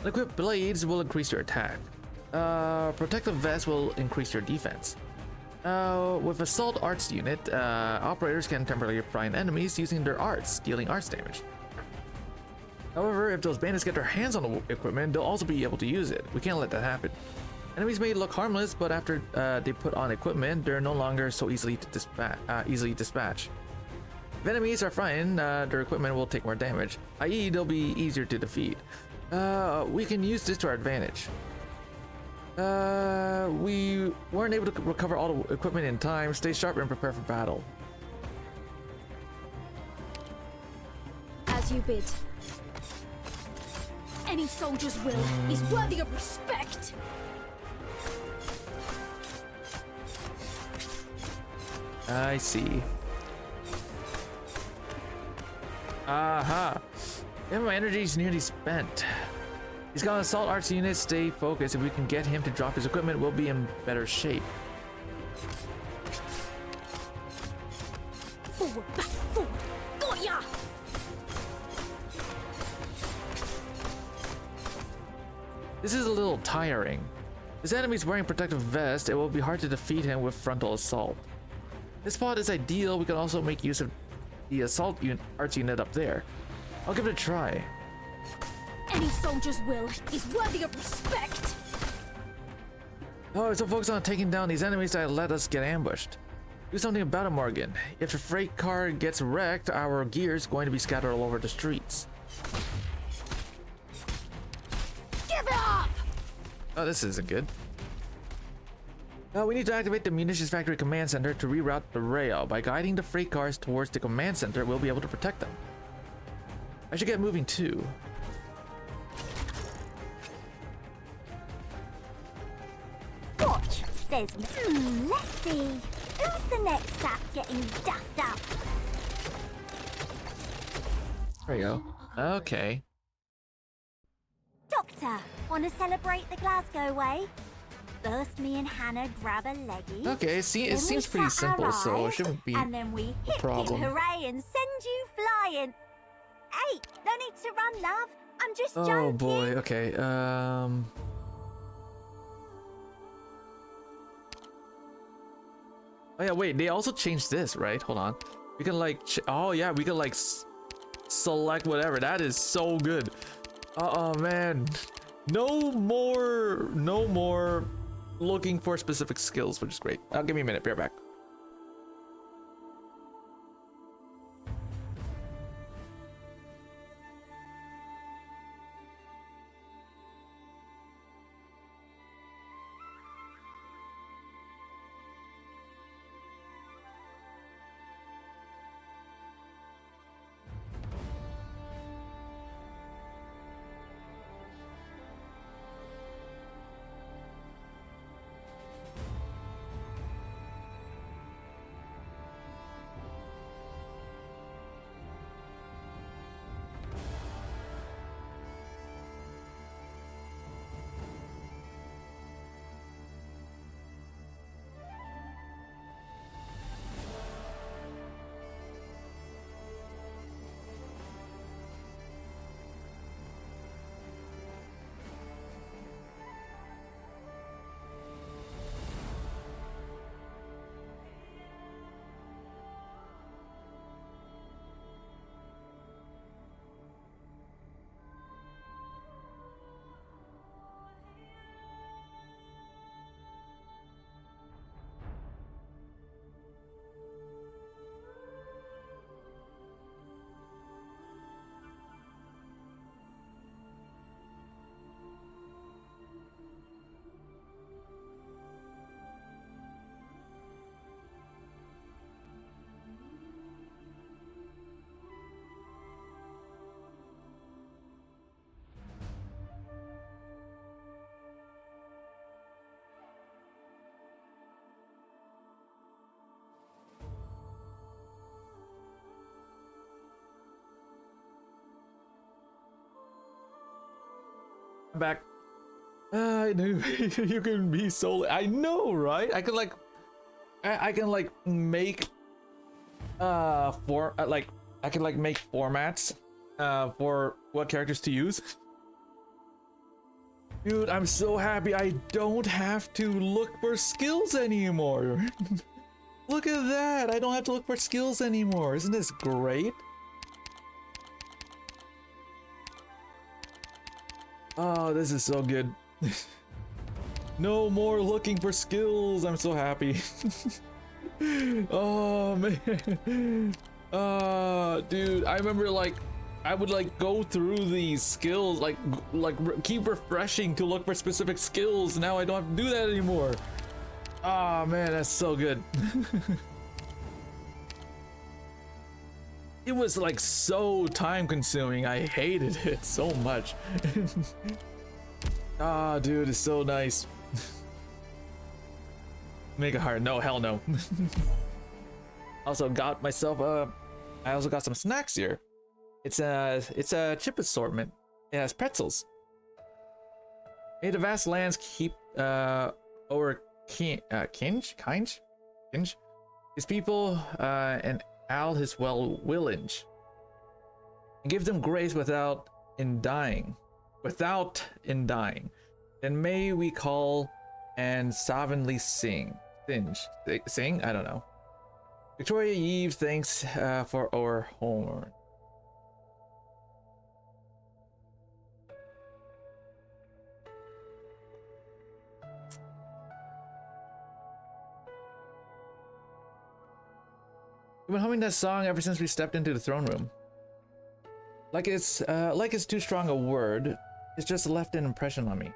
Equipped blades will increase your attack. Protective vests will increase your defense. With Assault Arts unit, operators can temporarily prime enemies using their arts, dealing arts damage. However, if those bandits get their hands on the equipment, they'll also be able to use it. We can't let that happen. Enemies may look harmless, but after they put on equipment, they're no longer so easily dispatched. If enemies are frightened, their equipment will take more damage, i.e. they'll be easier to defeat. We can use this to our advantage. We weren't able to recover all the equipment in time. Stay sharp and prepare for battle. As you bid. Any soldier's will is worthy of respect. I see. Aha. Yeah, my energy's nearly spent. He's got an assault arts unit. Stay focused. If we can get him to drop his equipment, we'll be in better shape. Forward, back, forward. Got ya! This is a little tiring. This enemy's wearing protective vest. It will be hard to defeat him with frontal assault. This spot is ideal. We can also make use of the assault arts unit up there. I'll give it a try. Any soldier's will is worthy of respect. Oh, so focus on taking down these enemies that let us get ambushed. Do something about it, Morgan. If the freight car gets wrecked, our gear is going to be scattered all over the streets. Give it up! Oh, this isn't good. We need to activate the munitions factory command center to reroute the rail. By guiding the freight cars towards the command center, we'll be able to protect them. I should get moving too. Watch, there's... let's see. Who's the next sap getting duffed up? There you go. Okay. Doctor, want to celebrate the Glasgow way? First, me and Hannah grab a leggy. Okay, it then we seems pretty shut our simple, so it eyes, shouldn't be and then we hip problem. hooray and send you flying. Hey, no need to run, love. I'm just joking. Oh boy, okay, Oh yeah, wait, they also changed this, right? Hold on. We can like, oh yeah, we can like select whatever. That is so good. Oh man. No more looking for specific skills, which is great. Give me a minute, be right back. I'm back. I knew you can be so. I know, right? I can like, I can like make, I can like make formats, for what characters to use. Dude, I'm so happy I don't have to look for skills anymore. Look at that! I don't have to look for skills anymore. Isn't this great? Oh, this is so good. No more looking for skills. I'm so happy. Oh man. Dude, I remember like I would like go through these skills, like keep refreshing to look for specific skills. Now I don't have to do that anymore. Oh man, that's so good. It was like so time consuming. I hated it so much. Ah, dude, it's so nice. Make it hard. No, hell no. Also got myself I also got some snacks here. It's a chip assortment. It has pretzels. May the vast lands keep over Kinge, his people, and Al his willage, and give them grace without in dying. Then may we call and sovereignly sing. Sing? I don't know. Victoria Yves, thanks for our horn. We've been humming that song ever since we stepped into the throne room. Like it's too strong a word. It's just left an impression on me.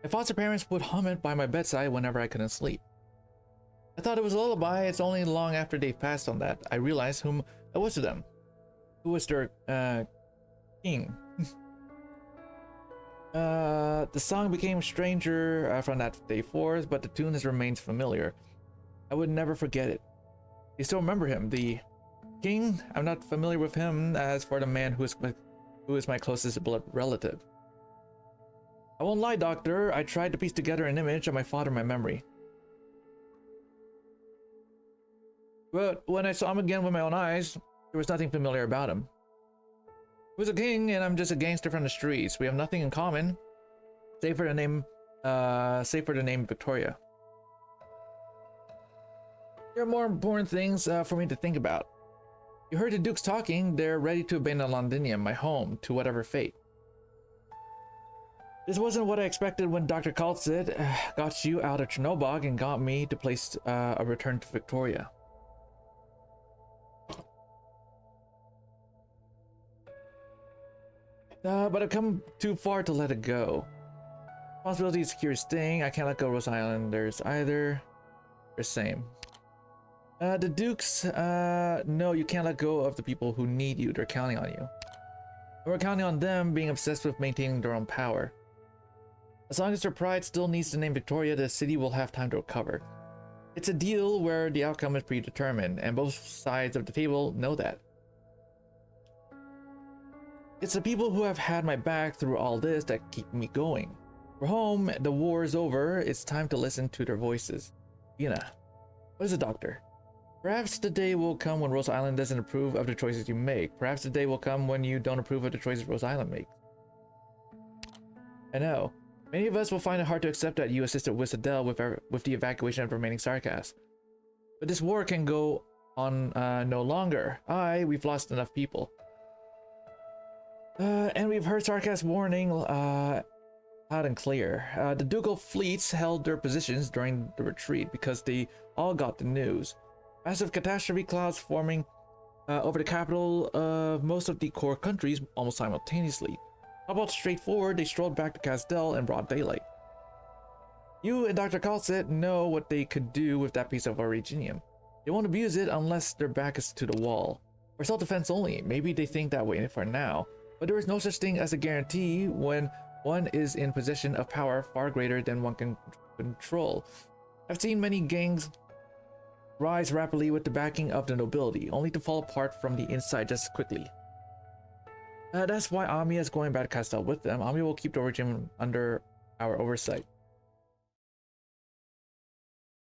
My foster parents would hum it by my bedside whenever I couldn't sleep. I thought it was a lullaby. It's only long after they passed on that I realized whom it was to them. Who was their king? The song became stranger from that day forth, but the tune has remained familiar. I would never forget it. You still remember him, the king? I'm not familiar with him. As for the man who is my closest blood relative. I won't lie, Doctor. I tried to piece together an image of my father in my memory. But when I saw him again with my own eyes, there was nothing familiar about him. He was a king, and I'm just a gangster from the streets. We have nothing in common, save for the name Victoria. There are more important things for me to think about. You heard the Dukes talking. They're ready to abandon Londinium, my home, to whatever fate. This wasn't what I expected when Dr. Kaltzit got you out of Chernobyl and got me to place a return to Victoria. But I've come too far to let it go. Responsibility is a curious thing. I can't let go of Rose Islanders either. They're the same. The Dukes, no, you can't let go of the people who need you. They're counting on you. And we're counting on them being obsessed with maintaining their own power. As long as their pride still needs the name Victoria, the city will have time to recover. It's a deal where the outcome is predetermined, and both sides of the table know that. It's the people who have had my back through all this that keep me going. We're home, the war is over, it's time to listen to their voices. Yuna, what is it, Doctor? Perhaps the day will come when Rose Island doesn't approve of the choices you make. Perhaps the day will come when you don't approve of the choices Rose Island makes. I know. Many of us will find it hard to accept that you assisted Wizardell with the evacuation of remaining Sarkas. But this war can go on no longer. We've lost enough people. And we've heard Sarkas' warning loud and clear. The ducal fleets held their positions during the retreat because they all got the news. Massive catastrophe clouds forming over the capital of most of the core countries almost simultaneously. How about straightforward, they strolled back to Castell in broad daylight. You and Dr. Kaltzit know what they could do with that piece of originium. They won't abuse it unless their back is to the wall. For self-defense only, maybe they think that way for now. But there is no such thing as a guarantee when one is in possession of power far greater than one can control. I've seen many gangs rise rapidly with the backing of the nobility, only to fall apart from the inside just as quickly. That's why Ami is going back to Castell with them. Ami will keep the regime under our oversight.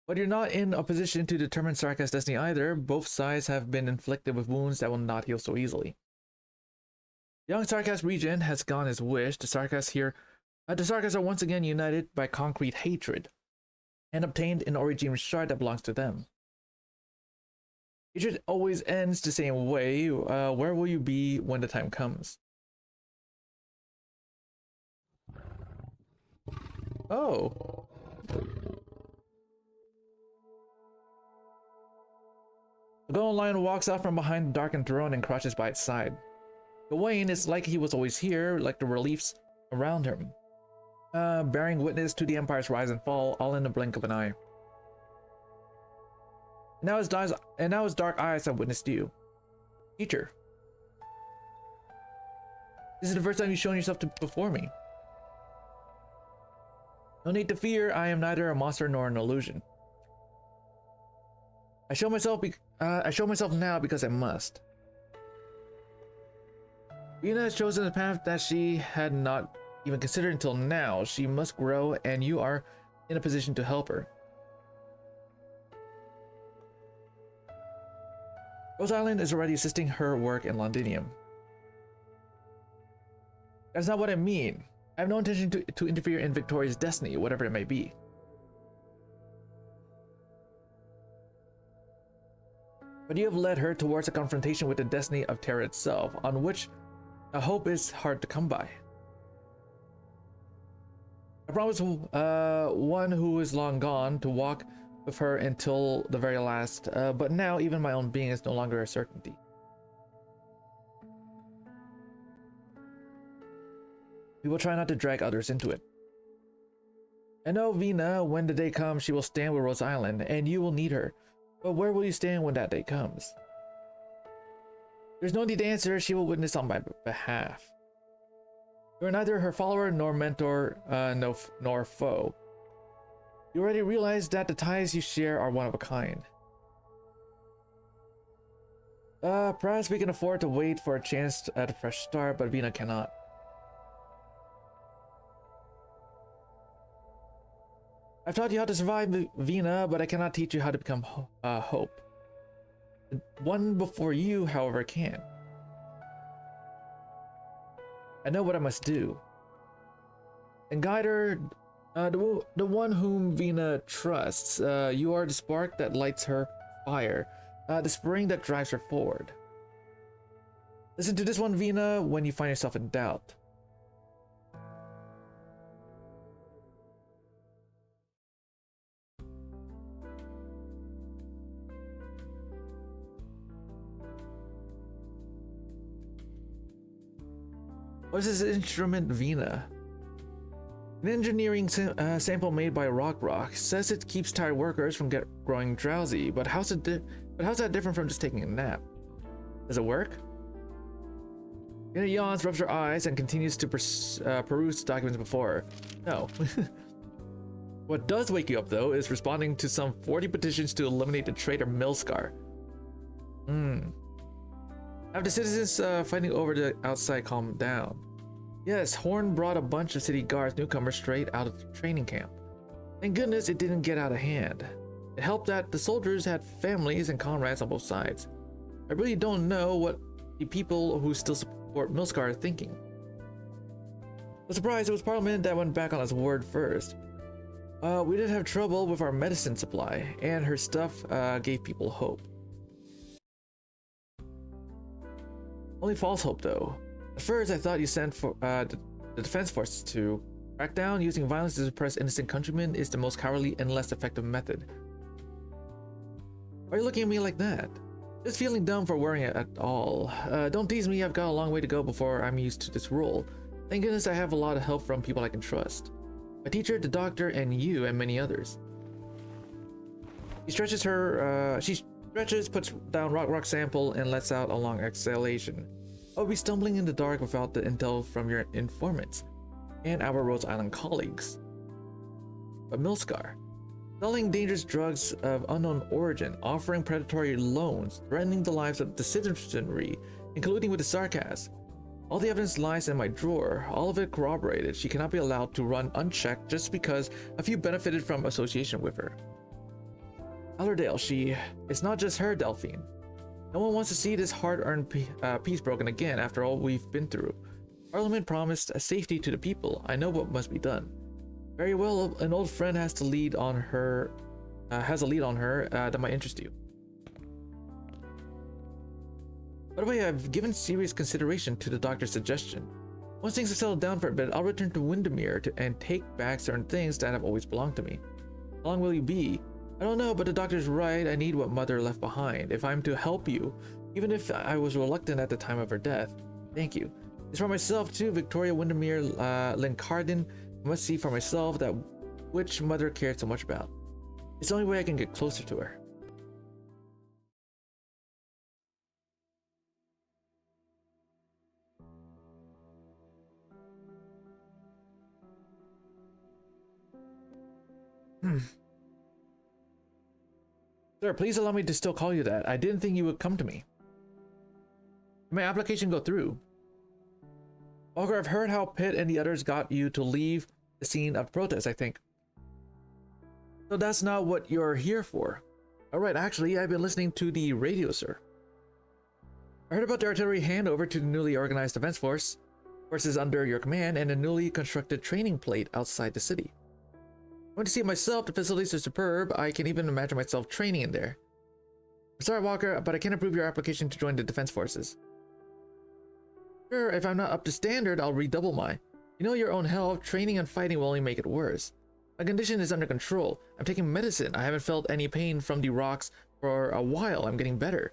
But you're not in a position to determine Sarkas' destiny either. Both sides have been inflicted with wounds that will not heal so easily. The young Sarkas regent has gone his wish. The Sarkas are once again united by concrete hatred and obtained an origin shard that belongs to them. Hatred always ends the same way. Where will you be when the time comes? Oh. The golden lion walks out from behind the darkened throne and crouches by its side. Gawain is like he was always here, like the reliefs around him, bearing witness to the Empire's rise and fall, all in the blink of an eye. Now his dark eyes have witnessed you. Teacher. This is the first time you've shown yourself before me. No need to fear, I am neither a monster nor an illusion. I show myself now because I must. Yuna has chosen a path that she had not even considered until now. She must grow, and you are in a position to help her. Rose Island is already assisting her work in Londinium. That's not what I mean. I have no intention to interfere in Victoria's destiny, whatever it may be. But you have led her towards a confrontation with the destiny of Terra itself, on which a hope is hard to come by. I promised one who is long gone to walk with her until the very last, but now even my own being is no longer a certainty. We will try not to drag others into it. I know Vina, when the day comes, she will stand with Rose Island, and you will need her. But where will you stand when that day comes? There's no need to answer, she will witness on my behalf. You are neither her follower nor mentor, nor foe. You already realize that the ties you share are one of a kind. Perhaps we can afford to wait for a chance at a fresh start, but Vina cannot. I've taught you how to survive, Vina, but I cannot teach you how to become Hope. The one before you, however, can. I know what I must do. And guide her, the one whom Vina trusts. You are the spark that lights her fire, the spring that drives her forward. Listen to this one, Vina, when you find yourself in doubt. What is this instrument, Vina? An engineering sample made by Rock says it keeps tired workers from growing drowsy, but how's that different from just taking a nap? Does it work? Vina yawns, rubs her eyes, and continues to peruse the documents before her. No. What does wake you up, though, is responding to some 40 petitions to eliminate the traitor Milscar. Have the citizens fighting over the outside calmed down? Yes, Horn brought a bunch of city guards newcomers straight out of the training camp. Thank goodness it didn't get out of hand. It helped that the soldiers had families and comrades on both sides. I really don't know what the people who still support Milscar are thinking. A surprise, it was Parliament that went back on its word first. We did have trouble with our medicine supply, and her stuff gave people hope. Only false hope, though. At first, I thought you sent for the defense forces to crack down. Using violence to suppress innocent countrymen is the most cowardly and less effective method. Why are you looking at me like that? Just feeling dumb for worrying at all. Don't tease me, I've got a long way to go before I'm used to this role. Thank goodness I have a lot of help from people I can trust. My teacher, the doctor, and you, and many others. She stretches, puts down Rock sample, and lets out a long exhalation. I'll be stumbling in the dark without the intel from your informants and our Rose Island colleagues. But Milscar, selling dangerous drugs of unknown origin, offering predatory loans, threatening the lives of the citizenry, including with the sarcasm. All the evidence lies in my drawer, all of it corroborated. She cannot be allowed to run unchecked just because a few benefited from association with her. Allerdale, it's not just her, Delphine. No one wants to see this hard-earned peace broken again after all we've been through. Parliament promised safety to the people. I know what must be done. Very well, an old friend has a lead on her that might interest you. By the way, I've given serious consideration to the doctor's suggestion. Once things have settled down for a bit, I'll return to Windermere and take back certain things that have always belonged to me. How long will you be? I don't know, but the doctor's right. I need what Mother left behind. If I'm to help you, even if I was reluctant at the time of her death. Thank you. It's for myself too, Victoria Windermere Lincardin. I must see for myself that which Mother cared so much about. It's the only way I can get closer to her. Sir, please allow me to still call you that. I didn't think you would come to me. Did my application go through? Walker, I've heard how Pitt and the others got you to leave the scene of protest, I think. So that's not what you're here for. Alright, actually, I've been listening to the radio, sir. I heard about the artillery handover to the newly organized defense force. forces under your command and a newly constructed training plate outside the city. I went to see it myself. The facilities are superb. I can even imagine myself training in there. I'm sorry, Walker, but I can't approve your application to join the Defense Forces. Sure, if I'm not up to standard, I'll redouble my. You know your own health, training and fighting will only make it worse. My condition is under control. I'm taking medicine. I haven't felt any pain from the rocks for a while. I'm getting better.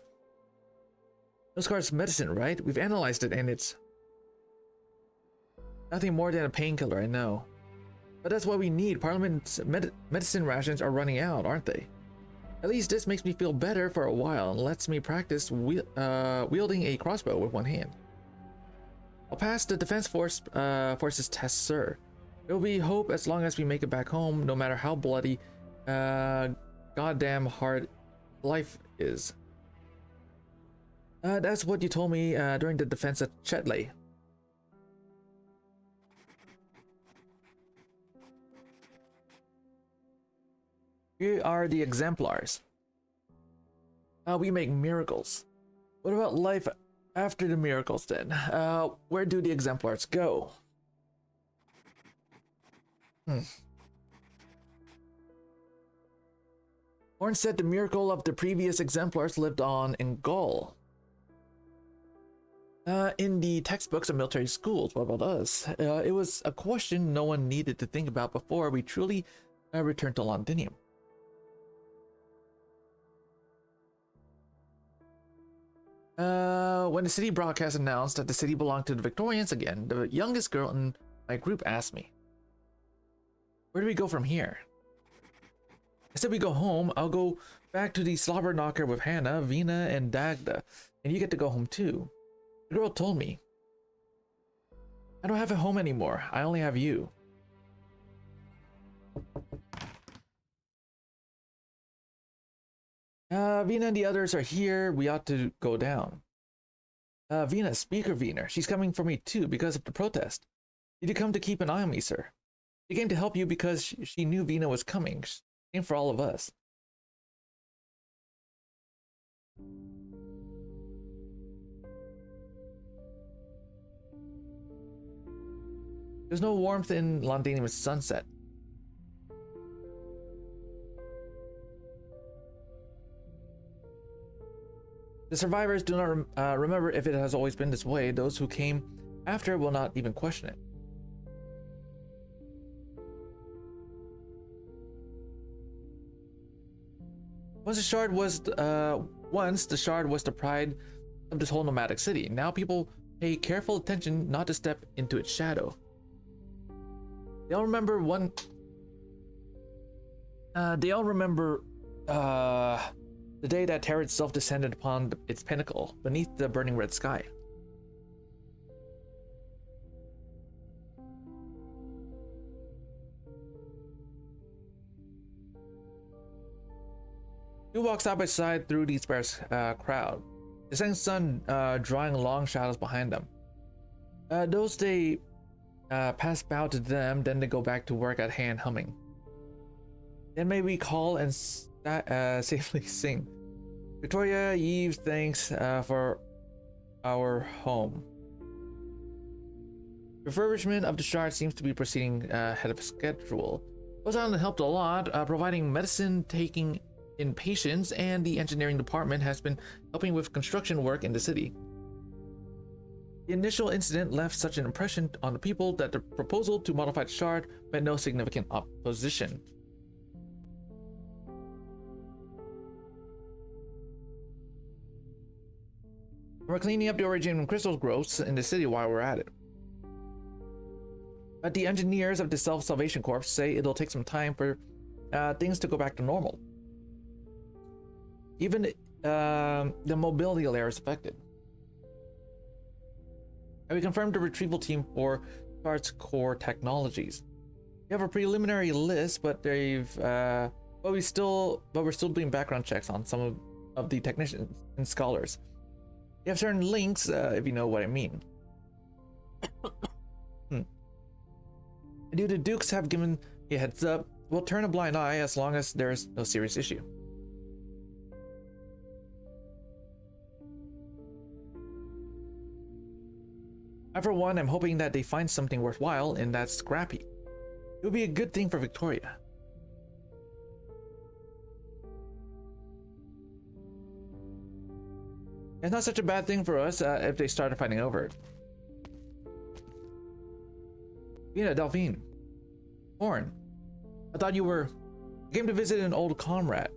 No scars medicine, right? We've analyzed it and it's nothing more than a painkiller, I know. But that's what we need. Parliament's medicine rations are running out, aren't they? At least this makes me feel better for a while and lets me practice wielding a crossbow with one hand. I'll pass the Defense Forces test, sir. There will be hope as long as we make it back home, no matter how bloody, goddamn hard life is. That's what you told me during the defense at Chetley. We are the exemplars. We make miracles. What about life after the miracles then? Where do the exemplars go? Horn said the miracle of the previous exemplars lived on in Gaul. In the textbooks of military schools, what about us? It was a question no one needed to think about before we truly returned to Londinium. When the city broadcast announced that the city belonged to the Victorians again, the youngest girl in my group asked me, where do we go from here? I said we go home. I'll go back to the slobber knocker with Hannah, Vina, and Dagda, and you get to go home too. The girl told me, I don't have a home anymore. I only have you. Vina and the others are here. We ought to go down. Vina, Speaker Vina. She's coming for me too because of the protest. Did you come to keep an eye on me, sir? She came to help you because she knew Vina was coming. She came for all of us. There's no warmth in Londinium's sunset. The survivors do not remember if it has always been this way. Those who came after will not even question it. Once the shard was the pride of this whole nomadic city. Now people pay careful attention not to step into its shadow. They all remember the day that terror itself descended upon its pinnacle beneath the burning red sky. Two walk side by side through the sparse crowd, the setting sun drawing long shadows behind them. Those they pass bow to them, then they go back to work at hand humming. Then may we call and safely sing. Victoria, Yves, thanks for our home. Refurbishment of the shard seems to be proceeding ahead of schedule. Those island helped a lot, providing medicine, taking in patients, and the engineering department has been helping with construction work in the city. The initial incident left such an impression on the people that the proposal to modify the shard met no significant opposition. We're cleaning up the origin crystal growths in the city while we're at it. But the engineers of the Self-Salvation Corps say it'll take some time for things to go back to normal. Even the mobility layer is affected. And we confirmed the retrieval team for Shard's core technologies. We have a preliminary list, but we're still doing background checks on some of the technicians and scholars. You have certain links, if you know what I mean. Due to Dukes have given a heads up, we'll turn a blind eye as long as there's no serious issue. I, for one, am hoping that they find something worthwhile in that scrap heap. It would be a good thing for Victoria. It's not such a bad thing for us if they started fighting over it. Vina, Delphine. Horn. I thought you came to visit an old comrade.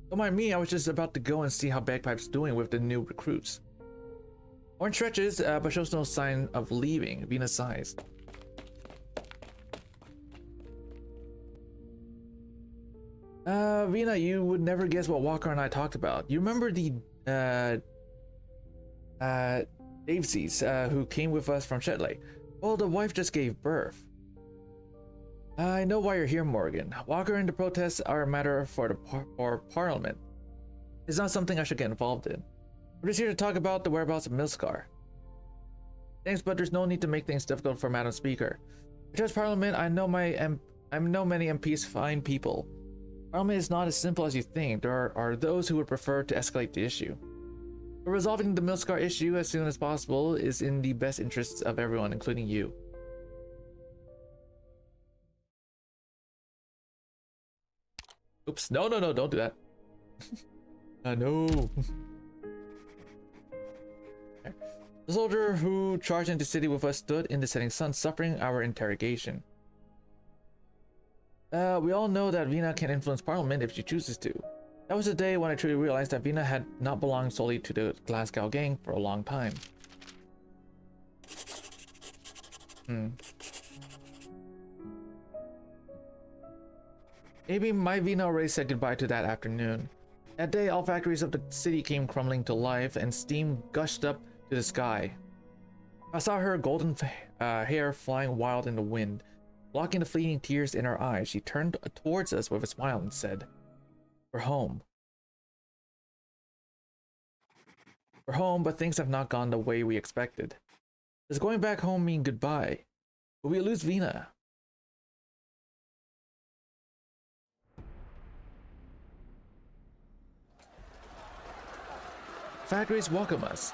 Don't mind me, I was just about to go and see how Bagpipe's doing with the new recruits. Horn stretches, but shows no sign of leaving. Vina sighs. Vina, you would never guess what Walker and I talked about. You remember the Davesies who came with us from Shetley? Well, the wife just gave birth. I know why you're here, Morgan. Walker and the protests are a matter for Parliament. It's not something I should get involved in. We're just here to talk about the whereabouts of Milscar. Thanks, but there's no need to make things difficult for Madam Speaker. Because Parliament, I know many MPs fine people. Parliament is not as simple as you think. There are those who would prefer to escalate the issue. But resolving the Milscar issue as soon as possible is in the best interests of everyone, including you. Oops, no, don't do that. No. The soldier who charged into the city with us stood in the setting sun, suffering our interrogation. We all know that Vina can influence Parliament if she chooses to. That was the day when I truly realized that Vina had not belonged solely to the Glasgow gang for a long time. Maybe my Vina already said goodbye to that afternoon. That day, all factories of the city came crumbling to life and steam gushed up to the sky. I saw her golden hair flying wild in the wind. Blocking the fleeting tears in her eyes, she turned towards us with a smile and said, "We're home. We're home, but things have not gone the way we expected. Does going back home mean goodbye? Will we lose Vina?" Factories welcome us.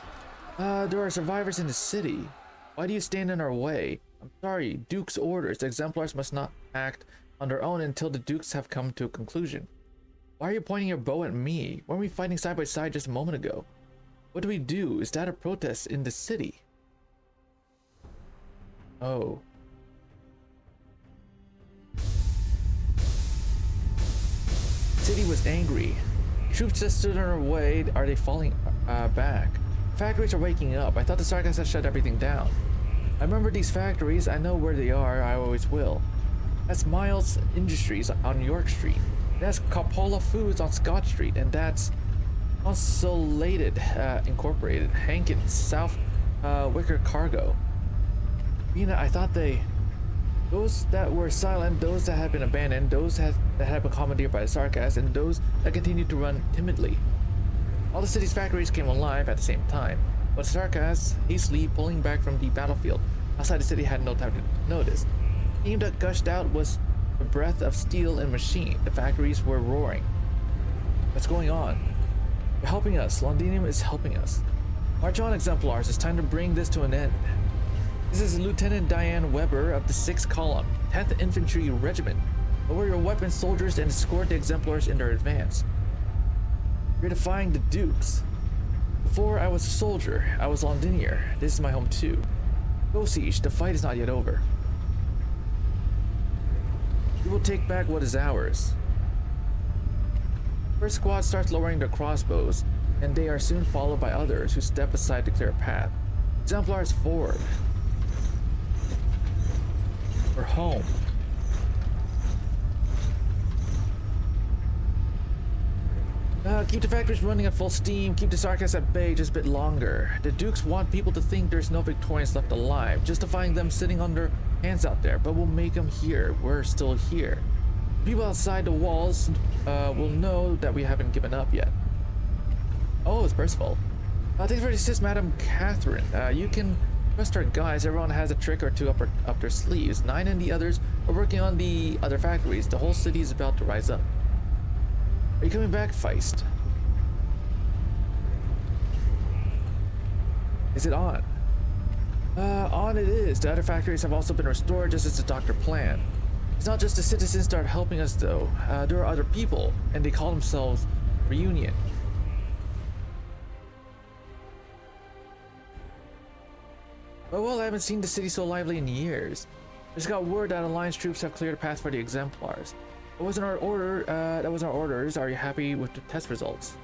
There are survivors in the city. Why do you stand in our way? I'm sorry, Duke's orders. The exemplars must not act on their own until the Dukes have come to a conclusion. Why are you pointing your bow at me? Weren't we fighting side by side just a moment ago? What do we do? Is that a protest in the city? Oh. The city was angry. Troops just stood in our way. Are they falling back? Factories are waking up. I thought the Sarkas had shut everything down. I remember these factories. I know where they are. I always will. That's Miles Industries on York Street. That's Coppola Foods on Scott Street. And that's Consolidated Incorporated. Hankins, South Wicker Cargo. Vina, I thought those that were silent, those that had been abandoned, those that had been commandeered by the Sarkas, and those that continued to run timidly. All the city's factories came alive at the same time, but Sarkas, hastily pulling back from the battlefield outside the city, had no time to notice. The steam that gushed out was the breath of steel and machine. The factories were roaring. What's going on? They're helping us. Londinium is helping us. March on, exemplars. It's time to bring this to an end. This is Lieutenant Diane Weber of the 6th Column, 10th Infantry Regiment. Lower your weapons, soldiers, and escort the exemplars in their advance. You're defying the Dukes. Before I was a soldier, I was Londinier. This is my home too. Go siege, the fight is not yet over. We will take back what is ours. First squad starts lowering their crossbows, and they are soon followed by others who step aside to clear a path. Exemplars forward. We're home. Keep the factories running at full steam. Keep the Sarkas at bay just a bit longer. The Dukes want people to think there's no Victorians left alive, justifying them sitting on their hands out there, but we'll make them here. We're still here. People outside the walls will know that we haven't given up yet. Oh, it's Percival. Thanks for the assist, Madam Catherine. You can trust our guys. Everyone has a trick or two up their sleeves. 9 and the others are working on the other factories. The whole city is about to rise up. Are you coming back, Feist? Is it on? On it is. The other factories have also been restored just as the doctor planned. It's not just the citizens start helping us though. There are other people, and they call themselves Reunion. Oh well, I haven't seen the city so lively in years. I just got word that Alliance troops have cleared a path for the exemplars. That wasn't our order. That wasn't our orders. Are you happy with the test results?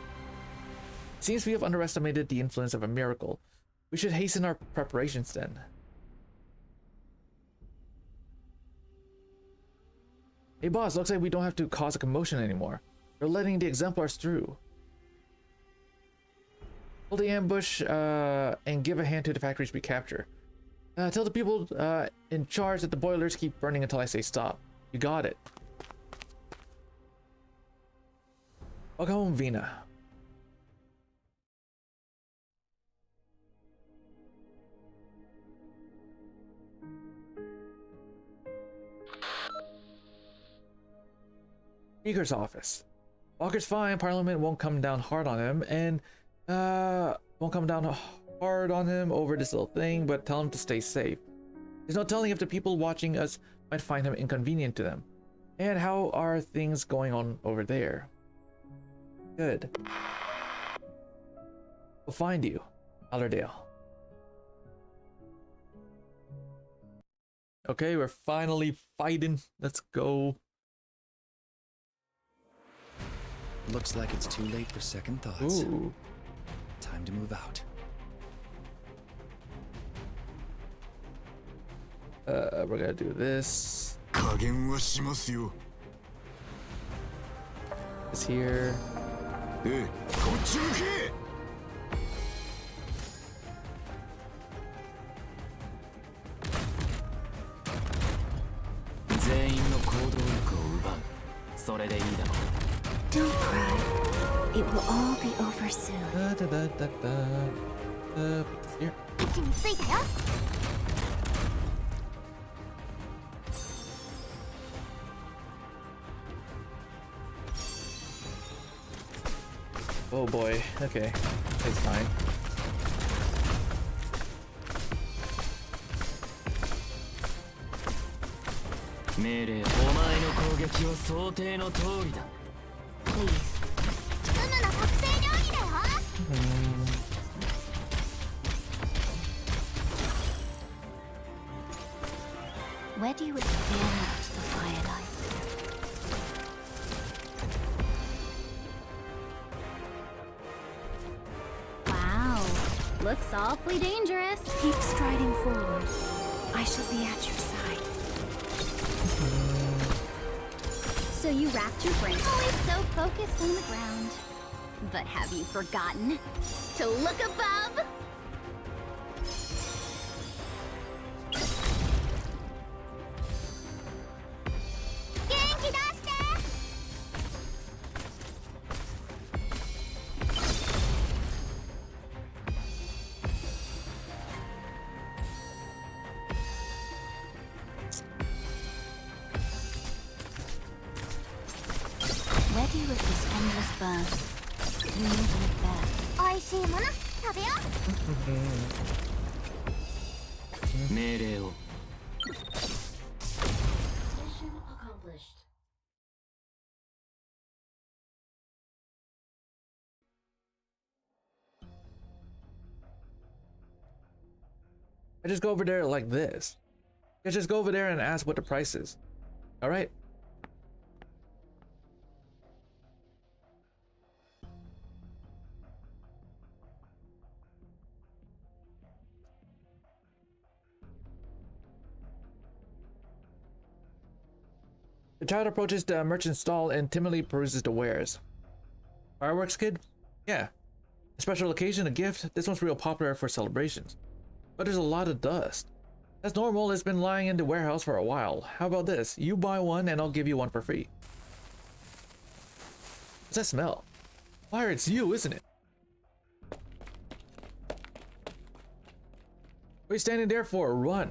Seems we have underestimated the influence of a miracle. We should hasten our preparations then. Hey boss, looks like we don't have to cause a commotion anymore. They're letting the exemplars through. Hold the ambush and give a hand to the factories we capture. Tell the people in charge that the boilers keep burning until I say stop. You got it. Welcome home, Vina. Speaker's office. Walker's fine. Parliament won't come down hard on him, and won't come down hard on him over this little thing, but tell him to stay safe. There's no telling if the people watching us might find him inconvenient to them. And how are things going on over there? Good. We'll find you, Allerdale. Okay, we're finally fighting. Let's go. Looks like it's too late for second thoughts. Ooh. Time to move out. We're gonna do this. This here. こっち向け 全員の行動力を奪う。それでいいだろう。 Don't cry. It will all be over soon. Put this here. 位置についたよ Oh boy. Okay. It's fine. Please. ツムの特製料理だよ Where do you experience the fire light? Wow, looks awfully dangerous. Keep striding forward. I shall be at your side. So you wrapped your brain. Always so focused on the ground. But have you forgotten to look above? Ready with this endless burn. You need to look back. おいしいもの食べよう 命令を。 Mission accomplished. I just go over there like this. I just go over there and ask what the price is. All right. The child approaches the merchant's stall and timidly peruses the wares. Fireworks, kid? Yeah. A special occasion, a gift. This one's real popular for celebrations. But there's a lot of dust. That's normal. It's been lying in the warehouse for a while. How about this? You buy one and I'll give you one for free. What's that smell? Fire, it's you, isn't it? What are you standing there for? Run.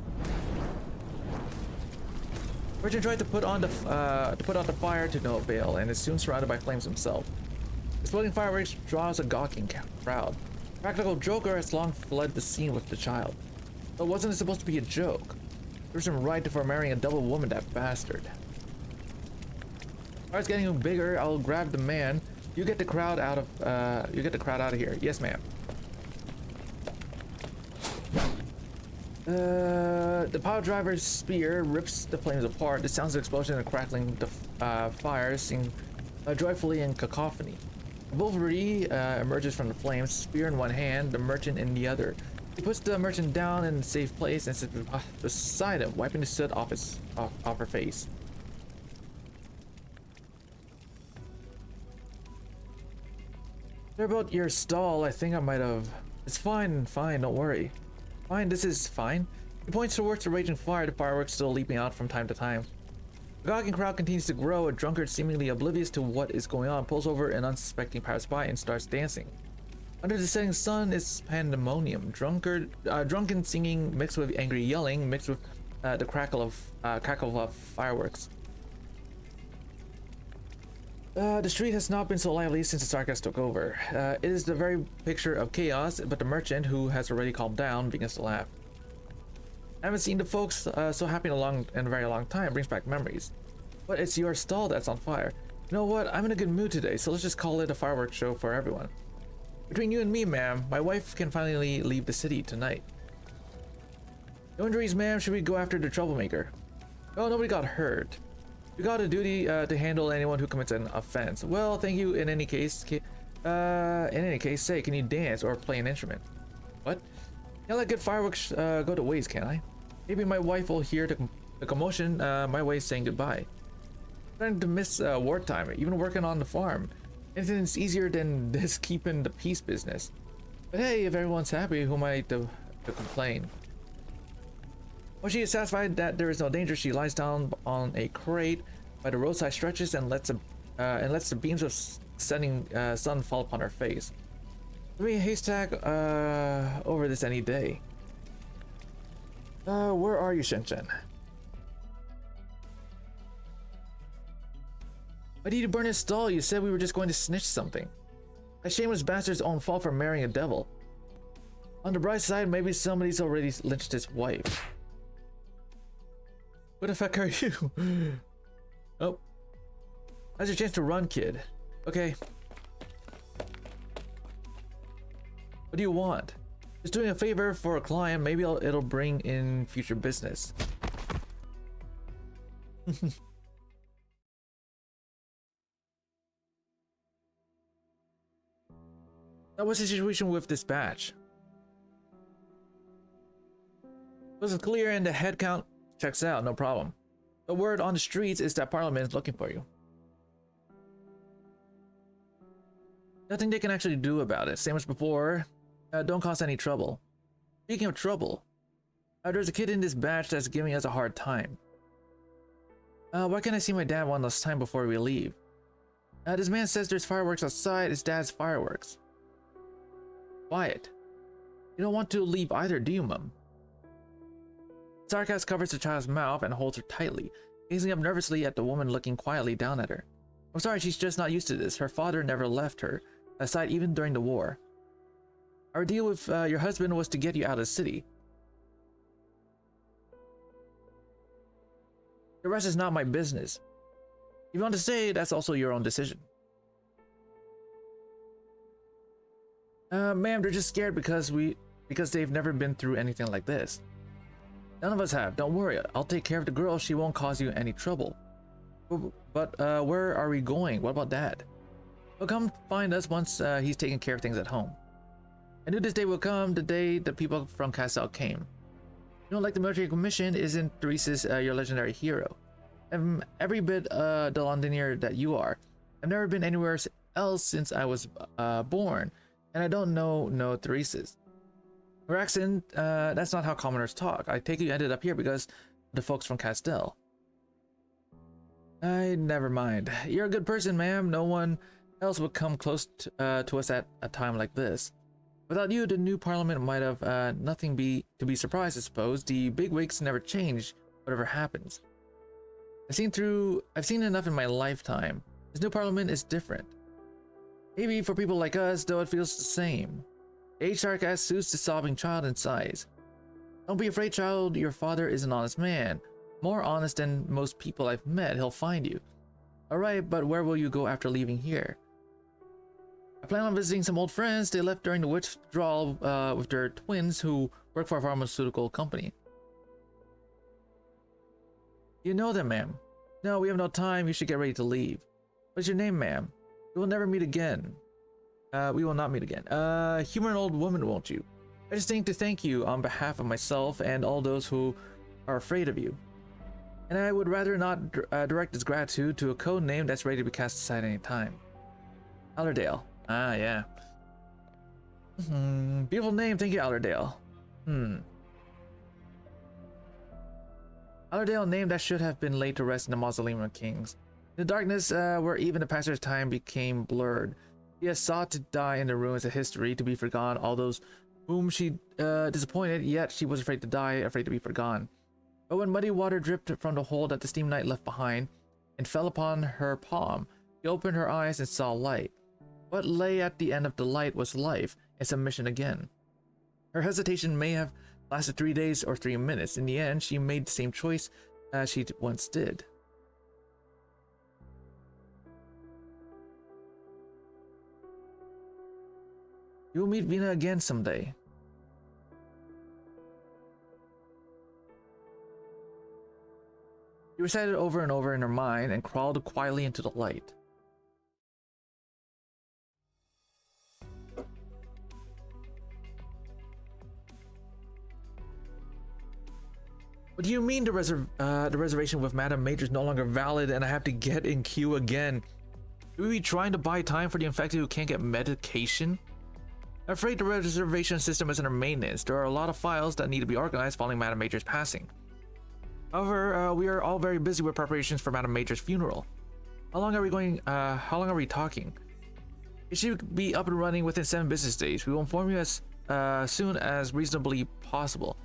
Merchant tried to put on the fire to no avail, and is soon surrounded by flames himself. Exploding fireworks draws a gawking crowd. Practical Joker has long fled the scene with the child. But wasn't it supposed to be a joke? There's some right for marrying a double woman, that bastard. Fire's getting bigger. I'll grab the man. You get the crowd out of here. Yes, ma'am. The pile driver's spear rips the flames apart. The sounds of explosion and crackling fire sing joyfully in cacophony. Wolverine emerges from the flames, spear in one hand, the merchant in the other. He puts the merchant down in a safe place and sits beside him, wiping the soot off her face. Sorry about your stall. I think I might have. It's fine, don't worry. Fine, this is fine. He points towards the raging fire, the fireworks still leaping out from time to time. The gawking crowd continues to grow. A drunkard, seemingly oblivious to what is going on, pulls over an unsuspecting passerby and starts dancing. Under the setting sun is pandemonium. Drunken singing mixed with angry yelling, mixed with the crackle of fireworks. The street has not been so lively since the sarcasm took over. It is the very picture of chaos, but the merchant, who has already calmed down, begins to laugh. I haven't seen the folks so happy in a very long time. Brings back memories. But it's your stall that's on fire. You know what? I'm in a good mood today, so let's just call it a fireworks show for everyone. Between you and me, ma'am, my wife can finally leave the city tonight. No injuries, ma'am. Should we go after the troublemaker? Oh, nobody got hurt. We got a duty to handle anyone who commits an offense. Well, thank you. In any case, say, can you dance or play an instrument? What? Can't let good fireworks go to waste, can I? Maybe my wife will hear the commotion my way saying goodbye. I'm starting to miss wartime, even working on the farm. Anything's easier than this keeping the peace business. But hey, if everyone's happy, who am I to complain? When she is satisfied that there is no danger, she lies down on a crate by the roadside stretches and lets the beams of setting sun fall upon her face. Give me a haystack over this any day. Where are you, Shen-Shen? Why did you burn his stall? You said we were just going to snitch something. That shameless bastard's own fault for marrying a devil. On the bright side, maybe somebody's already lynched his wife. What the fuck are you? Oh. Now's your chance to run, kid. Okay. What do you want? Just doing a favor for a client. Maybe it'll bring in future business. Now, what's the situation with this batch? Wasn't clear and the head count checks out, no problem. The word on the streets is that Parliament is looking for you. Nothing they can actually do about it. Same as before. Don't cause any trouble. Speaking of trouble, there's a kid in this batch that's giving us a hard time. Why can't I see my dad one last time before we leave? This man says there's fireworks outside. His dad's fireworks. Quiet. You don't want to leave either, do you, Mum? Sarcasm covers the child's mouth and holds her tightly, gazing up nervously at the woman looking quietly down at her. I'm sorry, she's just not used to this. Her father never left her aside even during the war. Our deal with your husband was to get you out of the city. The rest is not my business. If you want to stay, that's also your own decision. Ma'am, they're just scared because they've never been through anything like this. None of us have. Don't worry. I'll take care of the girl. She won't cause you any trouble. But where are we going? What about Dad? He'll come find us once he's taking care of things at home. I knew this day will come, the day the people from Castle came. You don't like the military commission, isn't Theresis your legendary hero? I'm every bit the Londonier that you are. I've never been anywhere else since I was born, and I don't know Theresis. Her accent, that's not how commoners talk. I take it you ended up here because of the folks from Castell. Never mind. You're a good person, ma'am. No one else would come close to us at a time like this. Without you, the new parliament might have nothing to be surprised, I suppose. The bigwigs never change, whatever happens. I've seen enough in my lifetime. This new parliament is different. Maybe for people like us, though, it feels the same. Age sarcasm suits the sobbing child in size. Don't be afraid, child. Your father is an honest man. More honest than most people I've met. He'll find you. Alright, but where will you go after leaving here? I plan on visiting some old friends. They left during the withdrawal with their twins who work for a pharmaceutical company. You know them, ma'am. No, we have no time. You should get ready to leave. What's your name, ma'am? We will never meet again. We will not meet again. Human old woman, won't you? I just think to thank you on behalf of myself and all those who are afraid of you. And I would rather not direct this gratitude to a code name that's ready to be cast aside any time. Allerdale. Ah, yeah. Beautiful name. Thank you, Allerdale. Allerdale, name that should have been laid to rest in the Mausoleum of Kings. In the darkness, where even the passer's time became blurred, he has sought to die in the ruins of history, to be forgotten, all those whom she disappointed, yet she was afraid to die, afraid to be forgotten. But when muddy water dripped from the hole that the steam knight left behind and fell upon her palm, she opened her eyes and saw light. What lay at the end of the light was life and submission again. Her hesitation may have lasted 3 days or 3 minutes. In the end, she made the same choice as she once did. You will meet Vina again someday. She recited it over and over in her mind and crawled quietly into the light. What do you mean the reservation with Madame Major is no longer valid and I have to get in queue again? Should we be trying to buy time for the infected who can't get medication? I'm afraid the reservation system is under maintenance. There are a lot of files that need to be organized following Madame Major's passing. However, we are all very busy with preparations for Madame Major's funeral. How long are we talking? It should be up and running within 7 business days. We will inform you as soon as reasonably possible.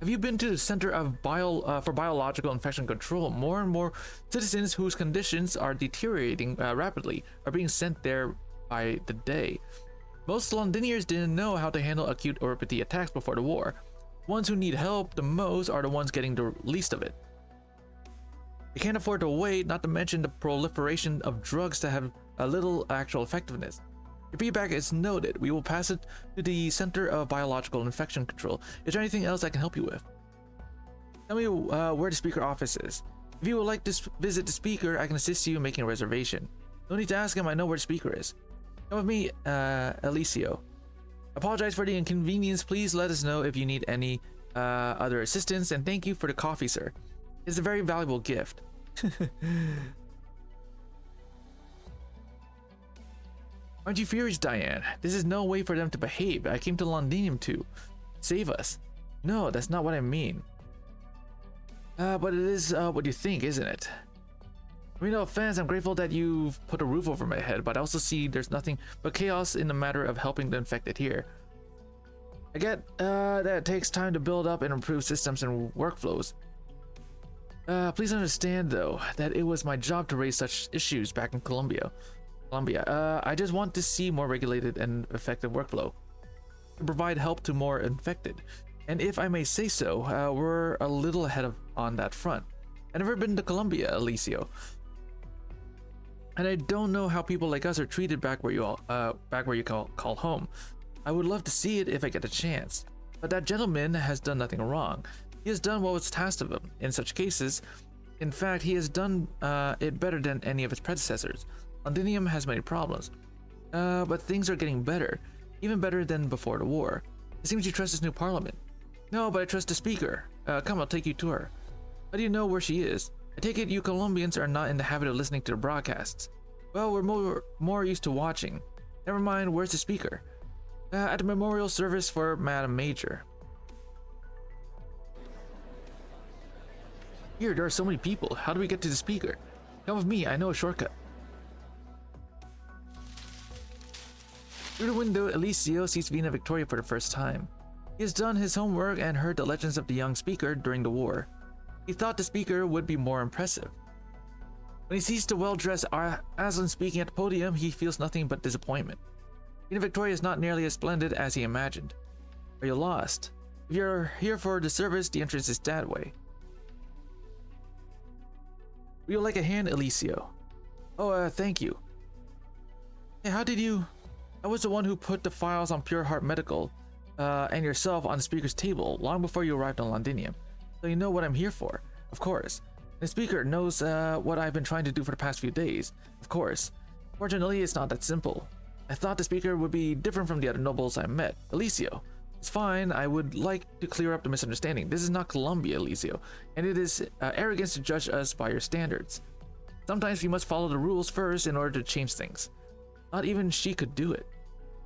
Have you been to the Center of for Biological Infection Control? More and more citizens whose conditions are deteriorating rapidly are being sent there by the day. Most Londonians didn't know how to handle acute oropathy attacks before the war. The ones who need help the most are the ones getting the least of it. They can't afford to wait, not to mention the proliferation of drugs that have a little actual effectiveness. Your feedback is noted. We will pass it to the Center of Biological Infection Control. Is there anything else I can help you with? Tell me where the speaker office is. If you would like to visit the speaker, I can assist you in making a reservation. No need to ask him, I know where the speaker is. Come with me, Alicio. Apologize for the inconvenience. Please let us know if you need any other assistance, and thank you for the coffee, sir. It's a very valuable gift. Aren't you furious, Diane? This is no way for them to behave. I came to Londinium to save us. No, that's not what I mean. But it is what you think, isn't it? I mean, no offense, I'm grateful that you've put a roof over my head, but I also see there's nothing but chaos in the matter of helping the infected here. I get that it takes time to build up and improve systems and workflows. Please understand, though, that it was my job to raise such issues back in Colombia. I just want to see more regulated and effective workflow to provide help to more infected. And if I may say so, we're a little ahead on that front. I've never been to Colombia, Alicio, and I don't know how people like us are treated back where you call home. I would love to see it if I get a chance, but that gentleman has done nothing wrong. He has done what was tasked of him. In such cases, in fact, he has done it better than any of his predecessors. Londinium has many problems, but things are getting better, even better than before the war. It seems you trust this new parliament. No, but I trust the speaker. Come, I'll take you to her. How do you know where she is? I take it you Colombians are not in the habit of listening to the broadcasts. Well, we're more used to watching. Never mind, where's the speaker? At the memorial service for Madame Major. Here, there are so many people. How do we get to the speaker? Come with me, I know a shortcut. Through the window, Alicio sees Vina Victoria for the first time. He has done his homework and heard the legends of the young speaker during the war. He thought the speaker would be more impressive. When he sees the well-dressed Aslan speaking at the podium, he feels nothing but disappointment. Vina Victoria is not nearly as splendid as he imagined. Are you lost? If you're here for the service, the entrance is that way. Would you like a hand, Alicio? Oh, thank you. Hey, how did you... I was the one who put the files on Pure Heart Medical and yourself on the speaker's table long before you arrived on Londinium. So you know what I'm here for, of course. The speaker knows what I've been trying to do for the past few days, of course. Fortunately, it's not that simple. I thought the speaker would be different from the other nobles I met. Alicio, it's fine. I would like to clear up the misunderstanding. This is not Colombia, Alicio, and it is arrogance to judge us by your standards. Sometimes we must follow the rules first in order to change things. Not even she could do it.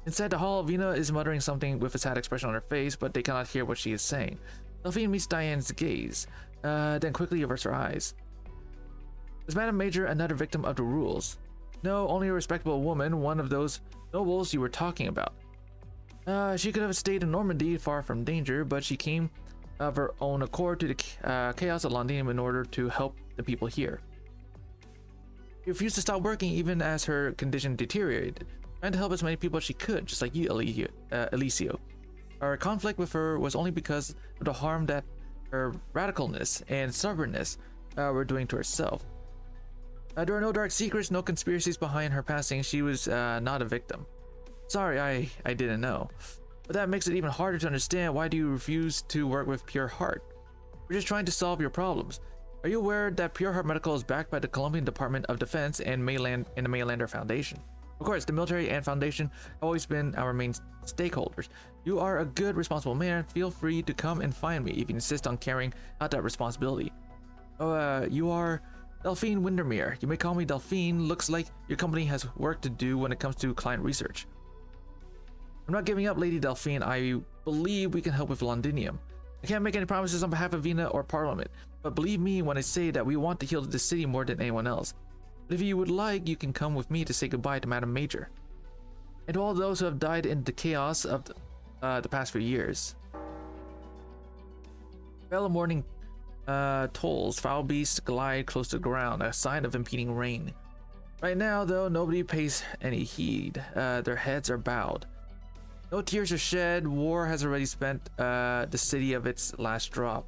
Inside the hall, Vina is muttering something with a sad expression on her face, but they cannot hear what she is saying. Delphine meets Diane's gaze, then quickly averts her eyes. Is Madame Major another victim of the rules? No, only a respectable woman, one of those nobles you were talking about. She could have stayed in Normandy, far from danger, but she came of her own accord to the chaos of Londinium in order to help the people here. She refused to stop working even as her condition deteriorated, trying to help as many people as she could, just like you, Alicio. Our conflict with her was only because of the harm that her radicalness and stubbornness were doing to herself. There are no dark secrets, no conspiracies behind her passing. She was not a victim. Sorry, I didn't know. But that makes it even harder to understand. Why do you refuse to work with Pure Heart? We're just trying to solve your problems. Are you aware that Pure Heart Medical is backed by the Colombian Department of Defense and the Maylander Foundation? Of course, the military and foundation have always been our main stakeholders. You are a good, responsible man. Feel free to come and find me if you insist on carrying out that responsibility. Oh, you are Delphine Windermere. You may call me Delphine. Looks like your company has work to do when it comes to client research. I'm not giving up, Lady Delphine. I believe we can help with Londinium. I can't make any promises on behalf of Vina or Parliament, but believe me when I say that we want to heal the city more than anyone else. But if you would like, you can come with me to say goodbye to Madame Major, and to all those who have died in the chaos of the past few years. Bell of morning tolls. Foul beasts glide close to the ground, a sign of impending rain. Right now, though, nobody pays any heed. Their heads are bowed. No tears are shed. War has already spent the city of its last drop.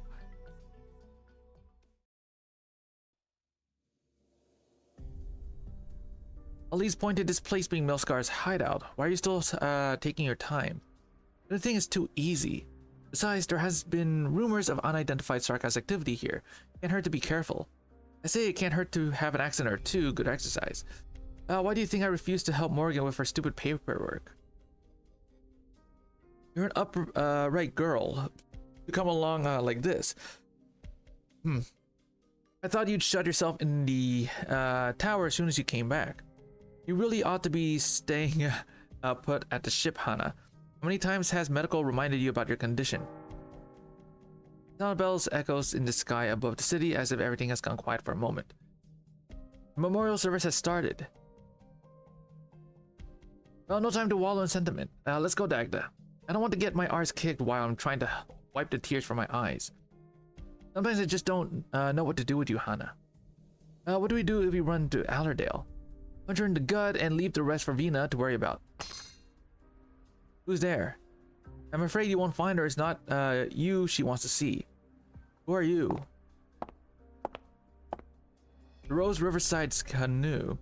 Elise pointed this place being Milscar's hideout. Why are you still taking your time? The thing is too easy. Besides, there has been rumors of unidentified Sarkaz activity here. Can't hurt to be careful. I say it can't hurt to have an accident or two. Good exercise. Why do you think I refused to help Morgan with her stupid paperwork? You're an upright girl to come along like this. I thought you'd shut yourself in the tower as soon as you came back. You really ought to be staying put at the ship, Hana. How many times has medical reminded you about your condition? Sound of bells echoes in the sky above the city as if everything has gone quiet for a moment. The memorial service has started. Well, no time to wallow in sentiment. Let's go, Dagda. I don't want to get my arse kicked while I'm trying to wipe the tears from my eyes. Sometimes I just don't know what to do with you, Hana. What do we do if we run to Allerdale? Punch her in the gut and leave the rest for Vina to worry about. Who's there? I'm afraid you won't find her. It's not you she wants to see. Who are you? The Rose Riverside's canoe.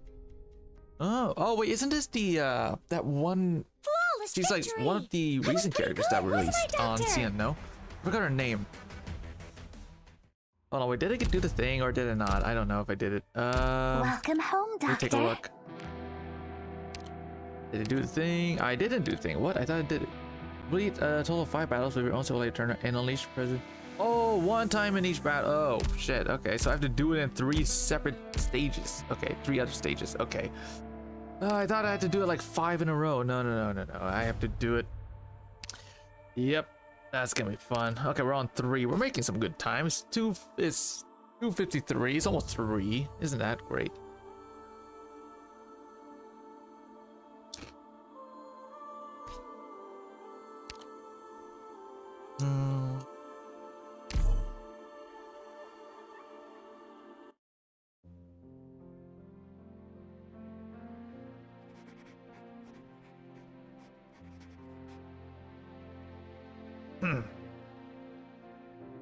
Oh wait, isn't this the that one? Flawless She's like victory! one of the That was recent pretty characters good, that were wasn't released I, on Doctor? CN. No, I forgot her name. Oh no, wait, did I do the thing or did I not? I don't know if I did it. Welcome home, Let me Doctor. take a look. Did it do the thing? I didn't do the thing. What? I thought I did it. Complete a total of 5 battles with your own Solar Turner and unleash present. Oh, 1 time in each battle. Oh shit. Okay, so I have to do it in 3 separate stages. Okay, 3 other stages. Okay. I thought I had to do it like 5 in a row. No. I have to do it. Yep. That's gonna be fun. Okay, we're on 3. We're making some good times. It's 2:53. It's almost 3. Isn't that great?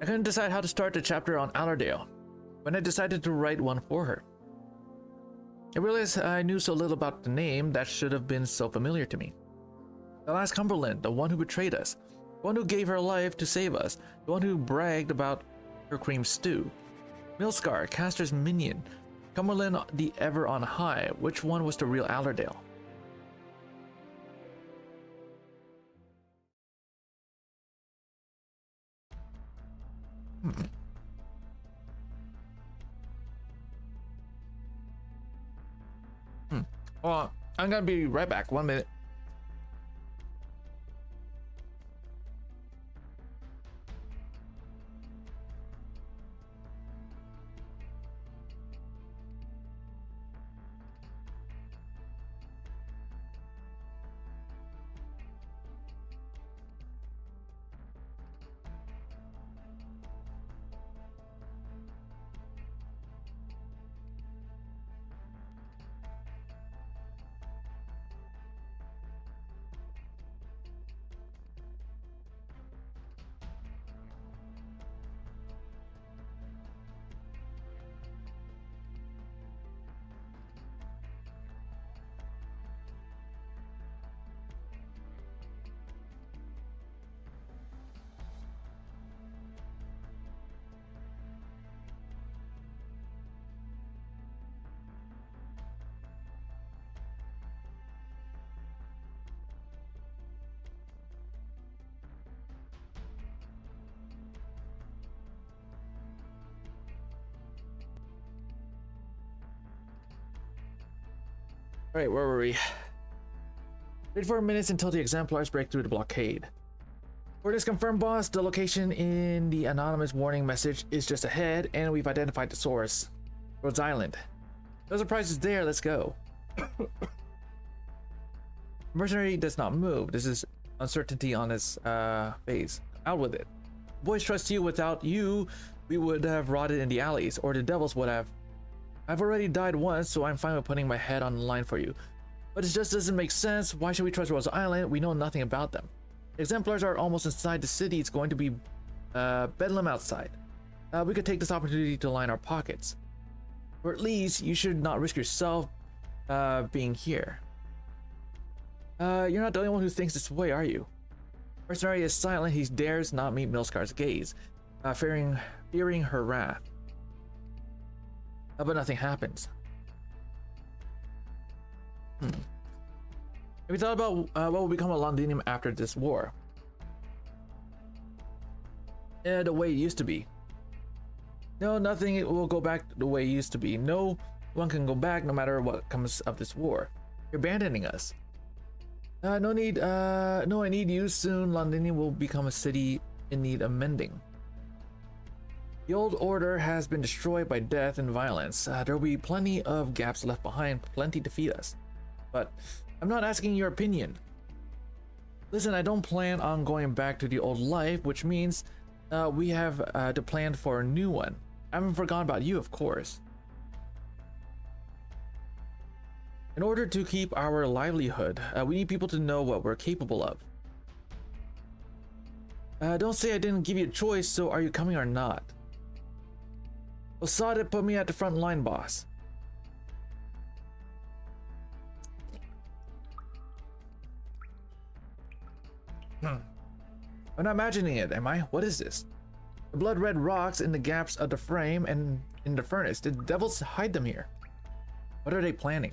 I couldn't decide how to start the chapter on Allerdale when I decided to write one for her. I realized I knew so little about the name that should have been so familiar to me. The last Cumberland, the one who betrayed us, the one who gave her life to save us, the one who bragged about her cream stew. Milscar, Castor's minion, Cumberland the ever on high. Which one was the real Allerdale? Well, I'm gonna be right back. 1 minute. Alright, where were we? Wait 4 minutes until the exemplars break through the blockade. Word is confirmed, boss. The location in the anonymous warning message is just ahead, and we've identified the source. Rhodes Island. No surprises there, let's go. Mercenary does not move. This is uncertainty on his face. Out with it. Boys trust you. Without you, we would have rotted in the alleys, or the devils would have. I've already died once, so I'm fine with putting my head on the line for you. But it just doesn't make sense. Why should we trust Rose Island? We know nothing about them. Exemplars are almost inside the city. It's going to be bedlam outside. We could take this opportunity to line our pockets. Or at least, you should not risk yourself being here. You're not the only one who thinks this way, are you? Mercenary is silent. He dares not meet Milscar's gaze, fearing her wrath. But nothing happens. Have you thought about what will become of Londinium after this war? The way it used to be. No, nothing will go back the way it used to be. No one can go back no matter what comes of this war. You're abandoning us. No need, no, I need you. Soon Londinium will become a city in need of mending. The old order has been destroyed by death and violence. There will be plenty of gaps left behind, plenty to feed us. But I'm not asking your opinion. Listen, I don't plan on going back to the old life, which means we have to plan for a new one. I haven't forgotten about you, of course. In order to keep our livelihood, we need people to know what we're capable of. Don't say I didn't give you a choice, so are you coming or not? Osada put me at the front line, boss. I'm not imagining it, am I? What is this? The blood red rocks in the gaps of the frame and in the furnace. Did the devils hide them here? What are they planning?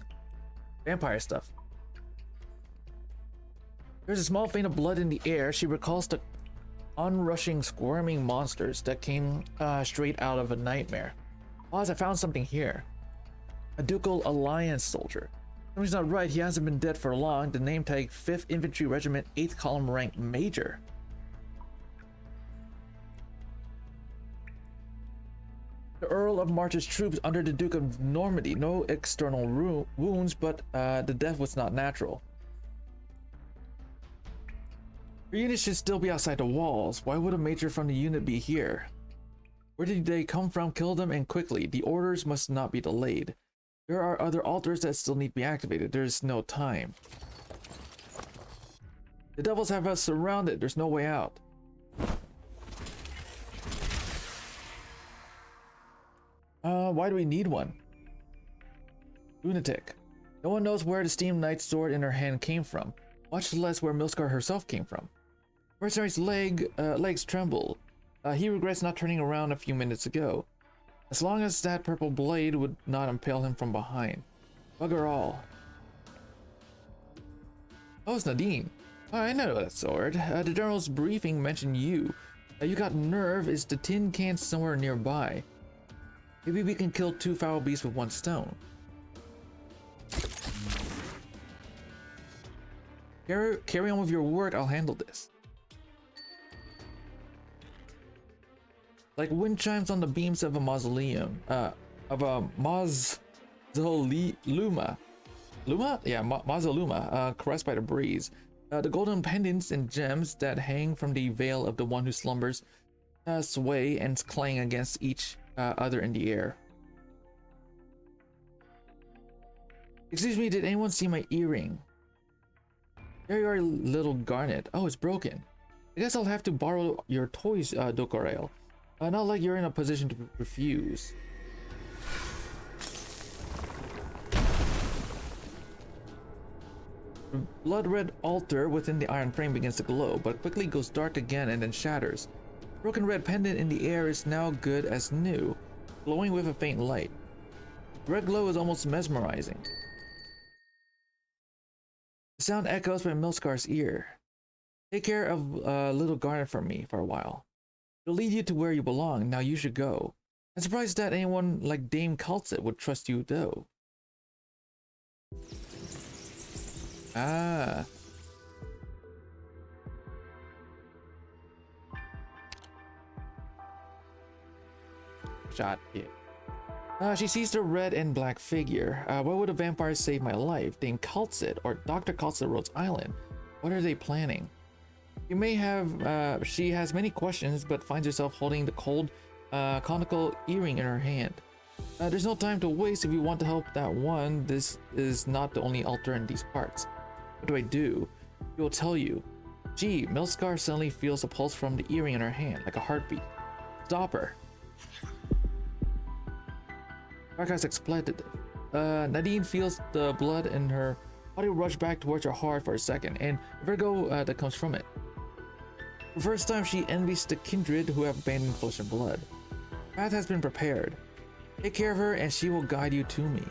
Vampire stuff. There's a small vein of blood in the air. She recalls the onrushing, squirming monsters that came straight out of a nightmare. Oz, I found something here. A Ducal Alliance soldier. Something's not right. He hasn't been dead for long. The name tag 5th Infantry Regiment, 8th Column rank Major. The Earl of March's troops under the Duke of Normandy. No external wounds, but the death was not natural. Your unit should still be outside the walls. Why would a major from the unit be here? Where did they come from? Kill them and quickly. The orders must not be delayed. There are other altars that still need to be activated. There's no time. The devils have us surrounded. There's no way out. why do we need one? Lunatic. No one knows where the steam knight sword in her hand came from, much less where Milscar herself came from. Mercenary's legs tremble. He regrets not turning around a few minutes ago. As long as that purple blade would not impale him from behind. Bugger all. Oh, it's Nadine. Oh, I know that sword. The general's briefing mentioned you. You got nerve. Is the tin can somewhere nearby? Maybe we can kill two foul beasts with one stone. Carry on with your work. I'll handle this. Like wind chimes on the beams of a mausoleum. Mausoluma. Luma? Yeah, Mausoluma, caressed by the breeze. The golden pendants and gems that hang from the veil of the one who slumbers sway and clang against each other in the air. Excuse me, did anyone see my earring? There you are, little garnet. Oh, it's broken. I guess I'll have to borrow your toys, Dokorail. Not like you're in a position to refuse. The blood-red altar within the iron frame begins to glow, but quickly goes dark again and then shatters. Broken red pendant in the air is now good as new, glowing with a faint light. The red glow is almost mesmerizing. The sound echoes by Milscar's ear. Take care of little garnet for me for a while. It'll lead you to where you belong. Now you should go. I'm surprised that anyone like Dame Kaltset would trust you though. Ah. Shot it. She sees the red and black figure. Why would a vampire save my life? Dame Kaltset or Dr. Kaltset Rhodes Island? What are they planning? You may have, she has many questions, but finds herself holding the cold, conical earring in her hand. There's no time to waste if you want to help that one. This is not the only altar in these parts. What do I do? He will tell you. Gee, Milscar suddenly feels a pulse from the earring in her hand, like a heartbeat. Stop her. Sarkaz expletive. Nadine feels the blood in her body rush back towards her heart for a second, and the vertigo that comes from it. For the first time, she envies the kindred who have abandoned flesh and blood. The path has been prepared. Take care of her, and she will guide you to me.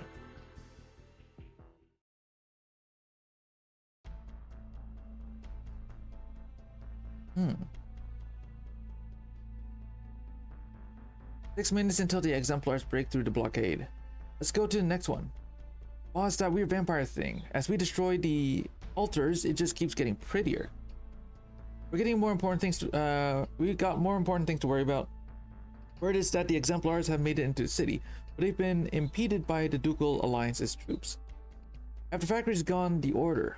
Hmm. 6 minutes until the exemplars break through the blockade. Let's go to the next one. Oh, it's that weird vampire thing. As we destroy the altars, it just keeps getting prettier. We're getting more important things to, we got more important things to worry about. Word is that the exemplars have made it into the city, but they've been impeded by the Ducal Alliance's troops. After factory's gone, the order.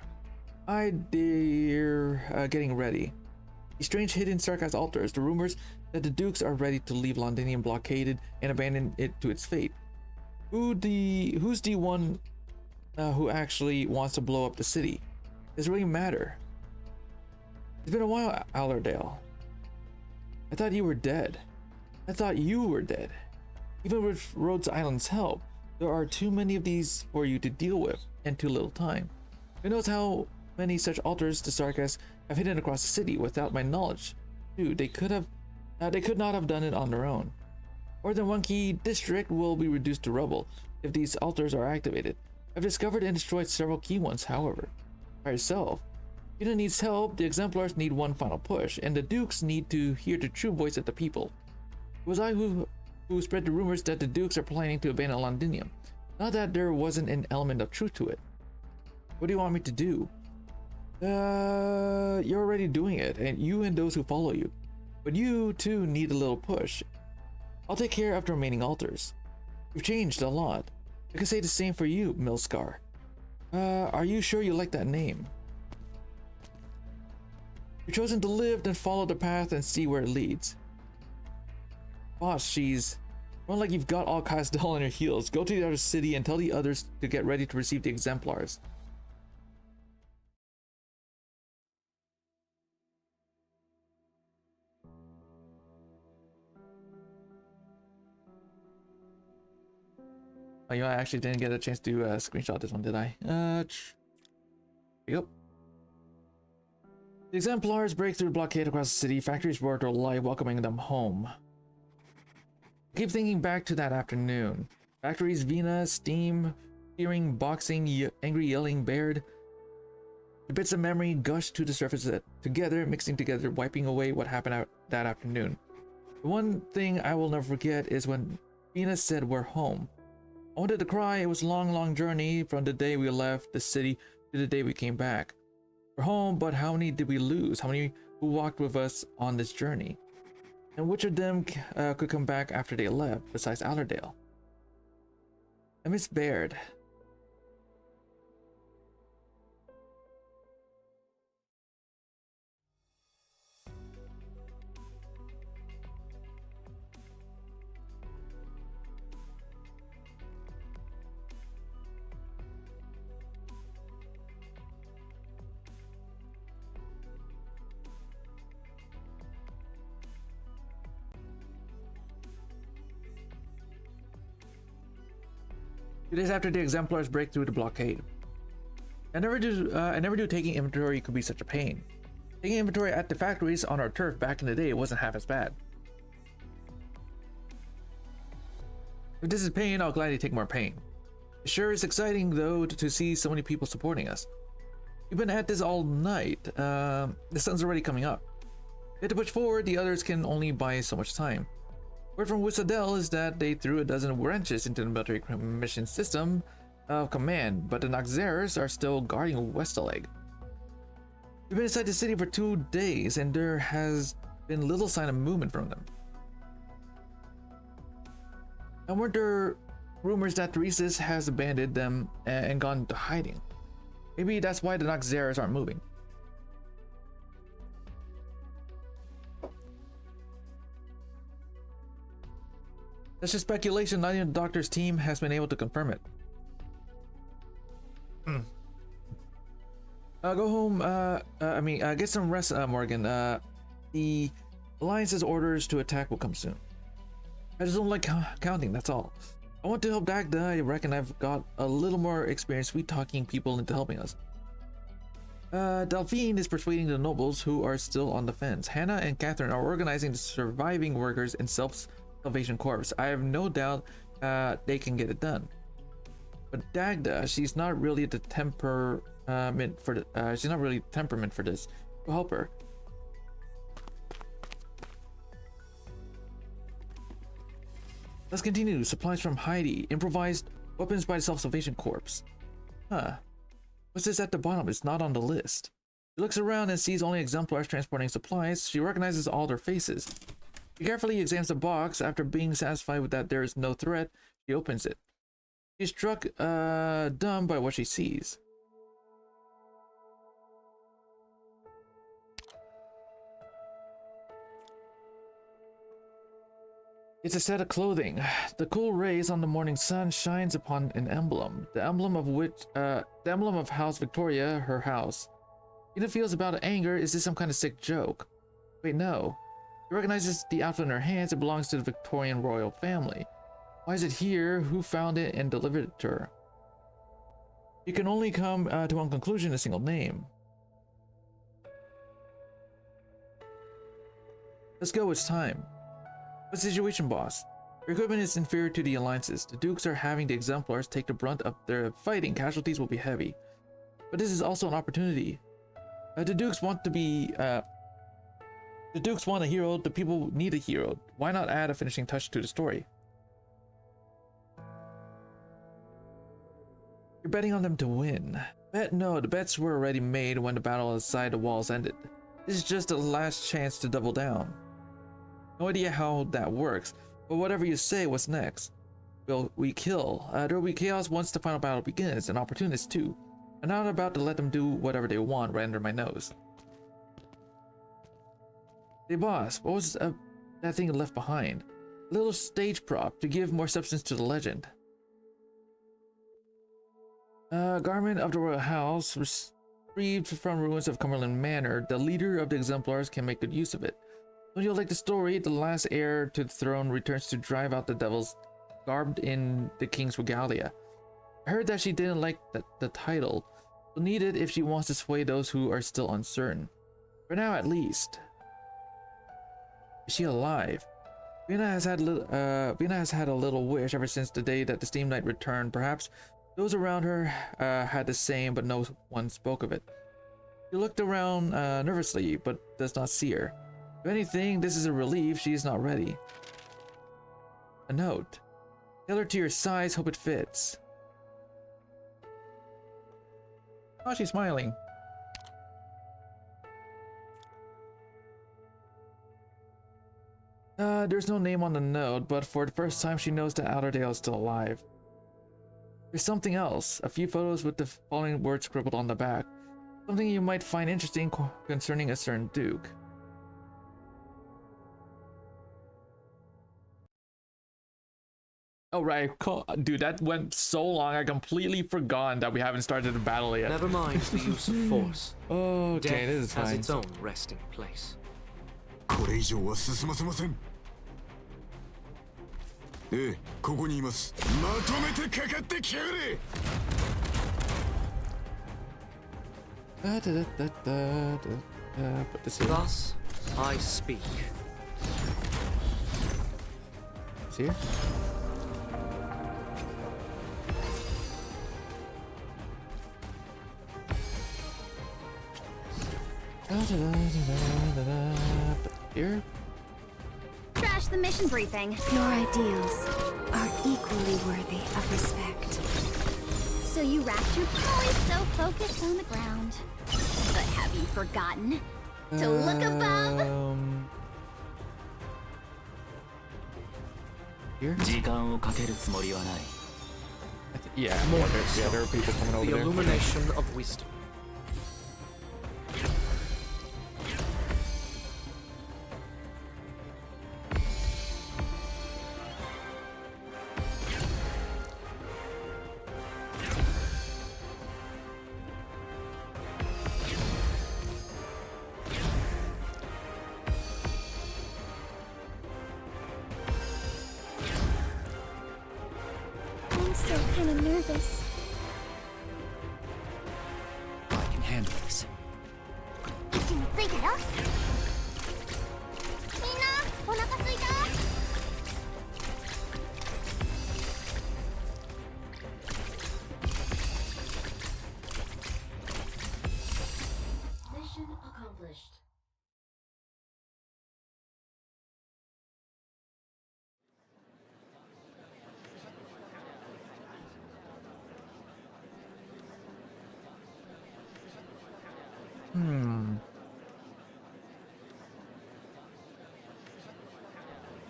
They're getting ready. The strange hidden Sarkaz altars, the rumors that the Dukes are ready to leave Londinium blockaded and abandon it to its fate. Who's the one who actually wants to blow up the city? Does it really matter? It's been a while, Allerdale. I thought you were dead. I thought you were dead. Even with Rhodes Island's help, there are too many of these for you to deal with, and too little time. Who knows how many such altars the Sarkaz have hidden across the city without my knowledge? Dude, they could not have done it on their own. More than one key district will be reduced to rubble if these altars are activated. I've discovered and destroyed several key ones, however. By yourself. Una needs help, the exemplars need one final push, and the Dukes need to hear the true voice of the people. It was I who spread the rumors that the Dukes are planning to abandon Londinium. Not that there wasn't an element of truth to it. What do you want me to do? You're already doing it, and you and those who follow you. But you, too, need a little push. I'll take care of the remaining altars. You've changed a lot. I can say the same for you, Milscar. Are you sure you like that name? You've chosen to live, then follow the path and see where it leads. Boss, she's... Run like you've got all Kazdal on your heels. Go to the other city and tell the others to get ready to receive the exemplars. Oh, you know, I actually didn't get a chance to screenshot this one, did I? Here you go. The exemplars break through the blockade across the city. Factories roar to life, welcoming them home. I keep thinking back to that afternoon. Factories, Vina, steam, cheering, boxing, angry yelling, bared. The bits of memory gush to the surface together, mixing together, wiping away what happened that afternoon. The one thing I will never forget is when Vina said we're home. I wanted to cry. It was a long, long journey from the day we left the city to the day we came back. We're home, but how many did we lose? How many who walked with us on this journey? And which of them could come back after they left, besides Allerdale? I miss Baird. Two days after the exemplars break through the blockade. I never knew taking inventory could be such a pain. Taking inventory at the factories on our turf back in the day wasn't half as bad. If this is pain, I'll gladly take more pain. It sure is exciting though to see so many people supporting us. We've been at this all night. The sun's already coming up. We have to push forward, the others can only buy so much time. Word from Whissadell is that they threw a dozen wrenches into the military mission system of command, but the Noxeras are still guarding Westaleg. We've been inside the city for 2 days, and there has been little sign of movement from them. And weren't there rumors that Theresis has abandoned them and gone into hiding? Maybe that's why the Noxeras aren't moving. That's just speculation. Not even the doctor's team has been able to confirm it. Go home. Get some rest, Morgan. The Alliance's orders to attack will come soon. I just don't like counting, that's all. I want to help Dagda. I reckon I've got a little more experience sweet-talking people into helping us. Delphine is persuading the nobles who are still on the fence. Hannah and Catherine are organizing the surviving workers in Salvation Corps. I have no doubt they can get it done. But Dagda, she's not really the temperament for this. We'll help her. Let's continue. Supplies from Heidi. Improvised weapons by the Salvation Corps. Huh. What's this at the bottom? It's not on the list. She looks around and sees only exemplars transporting supplies. She recognizes all their faces. She carefully examines the box. After being satisfied with that there is no threat, she opens it. She's struck dumb by what she sees. It's a set of clothing. The cool rays on the morning sun shines upon an emblem. The emblem of House Victoria, her house. Ina feels about anger. Is this some kind of sick joke? Wait, no. She recognizes the outfit in her hands. It belongs to the Victorian royal family. Why is it here? Who found it and delivered it to her? You can only come to one conclusion, a single name. Let's go, it's time. What's the situation, boss? Your equipment is inferior to the Alliance's. The Dukes are having the exemplars take the brunt of their fighting. Casualties will be heavy. But this is also an opportunity. The Dukes want a hero. The people need a hero. Why not add a finishing touch to the story? You're betting on them to win. No, the bets were already made when the battle outside the walls ended. This is just the last chance to double down. No idea how that works, but whatever you say, what's next? We kill. There will be chaos once the final battle begins, and opportunists too. I'm not about to let them do whatever they want right under my nose. Hey boss, what was that thing left behind? A little stage prop to give more substance to the legend. Garment of the royal house, retrieved from ruins of Cumberland Manor. The leader of the exemplars can make good use of it. Don't you like the story? The last heir to the throne returns to drive out the devils garbed in the king's regalia. I heard that she didn't like the title. She'll need it if she wants to sway those who are still uncertain. For now, at least. Is she alive? Vina has had a little wish ever since the day that the Steam Knight returned. Perhaps those around her had the same, but no one spoke of it. She looked around nervously, but does not see her. If anything, this is a relief. She is not ready. A note. Tailor to your size, hope it fits. Oh, she's smiling. There's no name on the note, but for the first time she knows that Allerdale is still alive. There's something else. A few photos with the following words scribbled on the back. Something you might find interesting concerning a certain duke. Oh right, dude, that went so long I completely forgotten that we haven't started the battle yet. Never mind the use of force. Okay, Death this is has fine. its own resting place. これ以上は進ませません。ええ、ここにいます。まとめてかかってきやがれ。Put this here. Thus, I speak. It's here. Here. Trash the mission briefing. Your ideals are equally worthy of respect. So you wrapped your always so focused on the ground. But have you forgotten to look above? Here? 時間をかけるつもりはない。 Yeah, there are people coming over The there. illumination of wisdom. I'm still kind of nervous. I can handle this. 位置についたよ。みんな、お腹すいた？ Mission accomplished.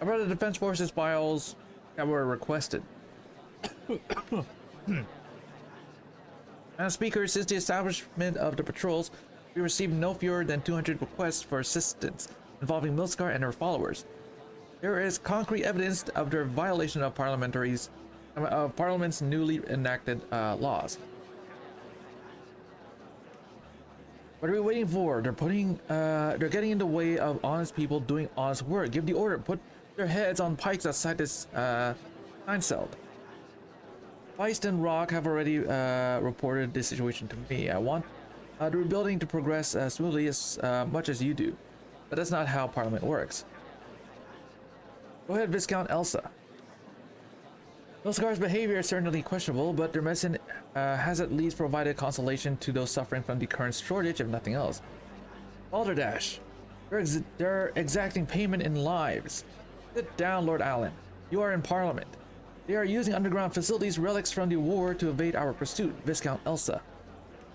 About the Defense Forces files that were requested. As Speaker, since the establishment of the patrols, we received no fewer than 200 requests for assistance involving Milskar and her followers. There is concrete evidence of their violation of Parliament's newly enacted laws. What are we waiting for? They're getting in the way of honest people doing honest work. Give the order. Put their heads on pikes outside this sign cell. Feist and Rock have already reported this situation to me. I want the rebuilding to progress smoothly as much as you do, but that's not how Parliament works. Go ahead, Viscount Elsa. Milskar's behavior is certainly questionable, but their medicine has at least provided consolation to those suffering from the current shortage, if nothing else. Balderdash, they're exacting payment in lives. Sit down, Lord Allen. You are in Parliament. They are using underground facilities, relics from the war, to evade our pursuit, Viscount Elsa.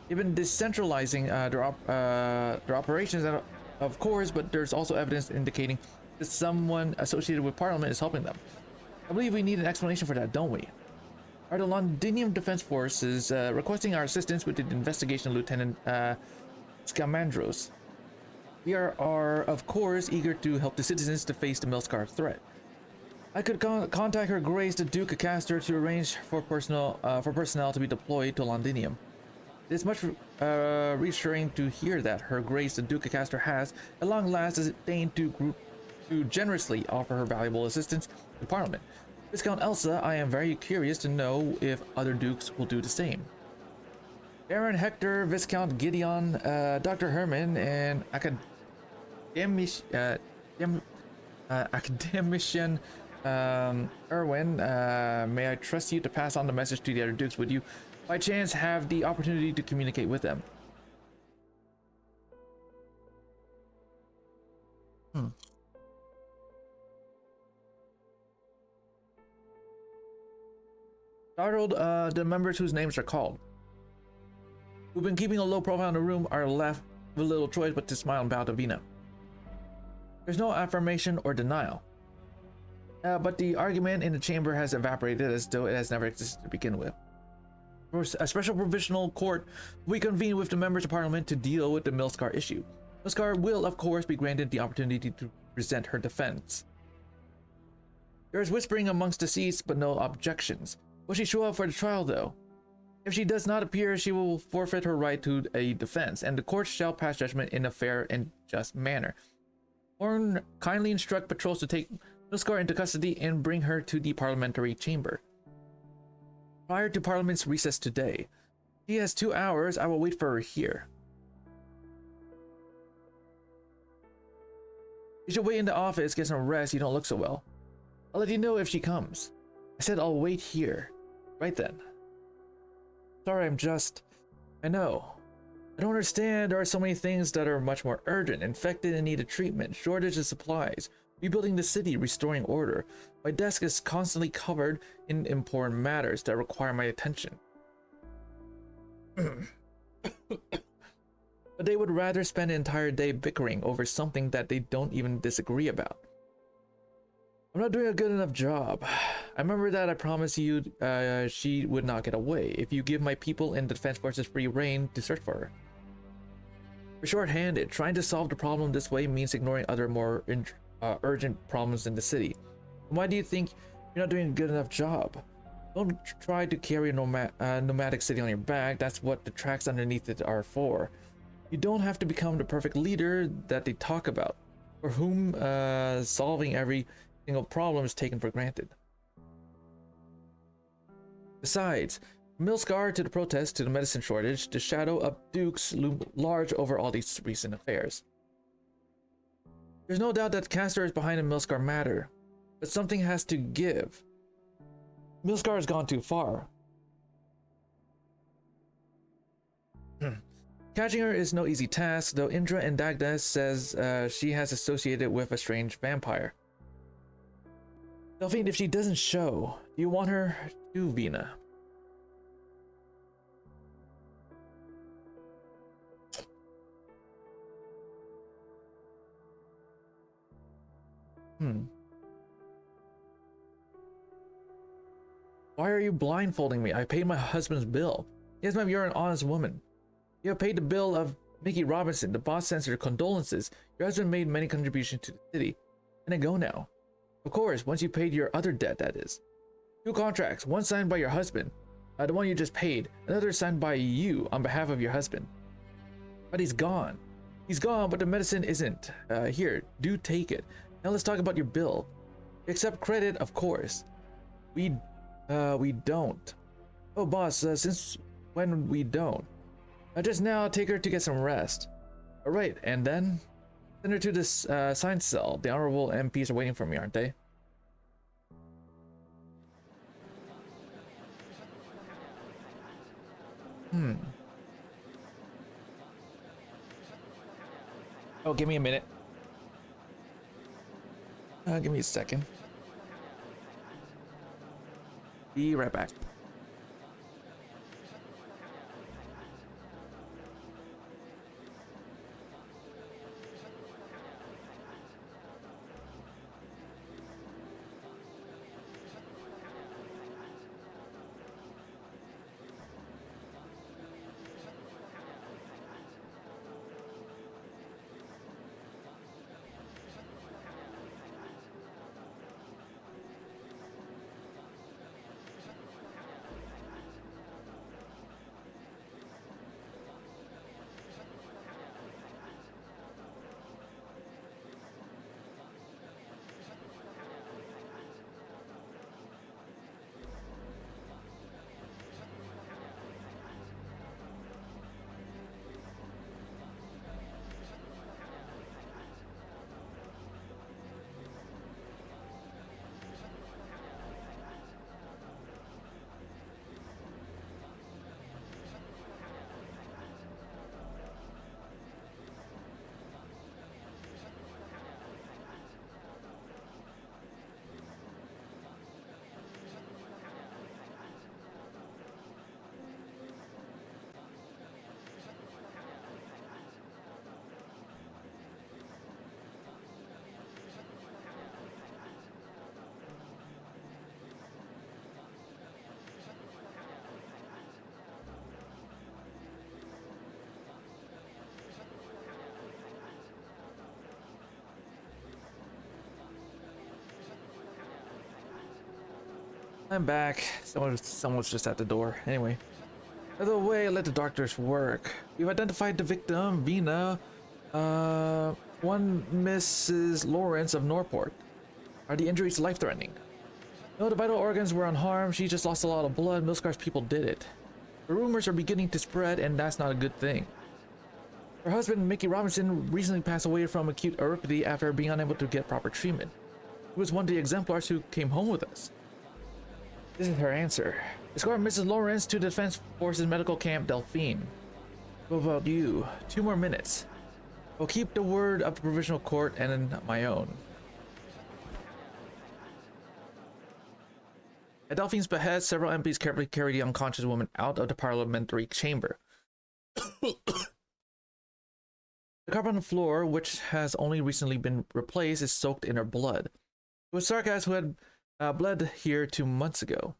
They've been decentralizing their operations, of course, but there's also evidence indicating that someone associated with Parliament is helping them. I believe we need an explanation for that, don't we? Are the Londinium Defense Forces requesting our assistance with the investigation, Lieutenant Scamandros? We are, of course, eager to help the citizens to face the Milskar threat. I could contact Her Grace the Duke of Castor to arrange for personnel to be deployed to Londinium. It is much reassuring to hear that Her Grace the Duke of Castor has, at long last, deigned to generously offer her valuable assistance to Parliament. Viscount Elsa, I am very curious to know if other dukes will do the same. Baron Hector, Viscount Gideon, Dr. Herman, and academician Erwin, may I trust you to pass on the message to the other dukes? Would you, by chance, have the opportunity to communicate with them? Startled, the members whose names are called, who've been keeping a low profile in the room, are left with little choice but to smile and bow to Vina. There's no affirmation or denial, but the argument in the chamber has evaporated as though it has never existed to begin with. A special provisional court will convene with the members of parliament to deal with the Milscar issue. Milscar will, of course, be granted the opportunity to present her defense. There is whispering amongst the seats, but no objections. Will she show up for the trial, though? If she does not appear, she will forfeit her right to a defense, and the court shall pass judgment in a fair and just manner. Horn kindly instruct patrols to take Milscar into custody and bring her to the parliamentary chamber prior to Parliament's recess today. She has 2 hours. I will wait for her here. You should wait in the office, get some rest. You don't look so well. I'll let you know if she comes. I said I'll wait here. Right then. Sorry, I know. I don't understand. There are so many things that are much more urgent. Infected and needed treatment. Shortage of supplies. Rebuilding the city, restoring order. My desk is constantly covered in important matters that require my attention. But they would rather spend an entire day bickering over something that they don't even disagree about. I'm not doing a good enough job. I remember that I promised you she would not get away if you give my people in the defense forces free reign to search for her. We're short-handed. Trying to solve the problem this way means ignoring other more urgent problems in the city. Why do you think you're not doing a good enough job? Don't try to carry a nomadic city on your back. That's what the tracks underneath it are for. You don't have to become the perfect leader that they talk about, for whom solving every single problem is taken for granted. Besides, from Milscar to the protest to the medicine shortage, the shadow of dukes loom large over all these recent affairs. There's no doubt that Castor is behind the Milscar matter, but something has to give. Milscar has gone too far. Catching her is no easy task, though Indra and Dagda says she has associated with a strange vampire. Delphine, if she doesn't show, do you want her to, Vina? Why are you blindfolding me? I paid my husband's bill. Yes, ma'am, you're an honest woman. You have paid the bill of Mickey Robinson. The boss sends her condolences. Your husband made many contributions to the city. And then go now. Of course, once you paid your other debt, that is. 2 contracts, one signed by your husband, the one you just paid, another signed by you on behalf of your husband. But he's gone. He's gone, but the medicine isn't. Here, do take it. Now let's talk about your bill. You accept credit, of course. We don't. Oh, boss, since when we don't? Just now, take her to get some rest. Alright, and then? Send her to this science cell. The honorable MPs are waiting for me, aren't they? Oh, give me a minute. Give me a second. Be right back. I'm back. Someone's just at the door. Anyway. By the way, let the doctors work. We've identified the victim, Vina. One Mrs. Lawrence of Norport. Are the injuries life-threatening? No, the vital organs were unharmed. She just lost a lot of blood. Milscar's people did it. The rumors are beginning to spread, and that's not a good thing. Her husband, Mickey Robinson, recently passed away from acute erypathy after being unable to get proper treatment. He was one of the exemplars who came home with us. This is her answer. Escort Mrs. Lawrence to the Defense Forces Medical Camp Delphine. What about you? 2 more minutes. I'll keep the word of the Provisional Court and my own. At Delphine's behest, several MPs carefully carry the unconscious woman out of the parliamentary chamber. The carpet on the floor, which has only recently been replaced, is soaked in her blood. It was Sarkaz who had bled here 2 months ago.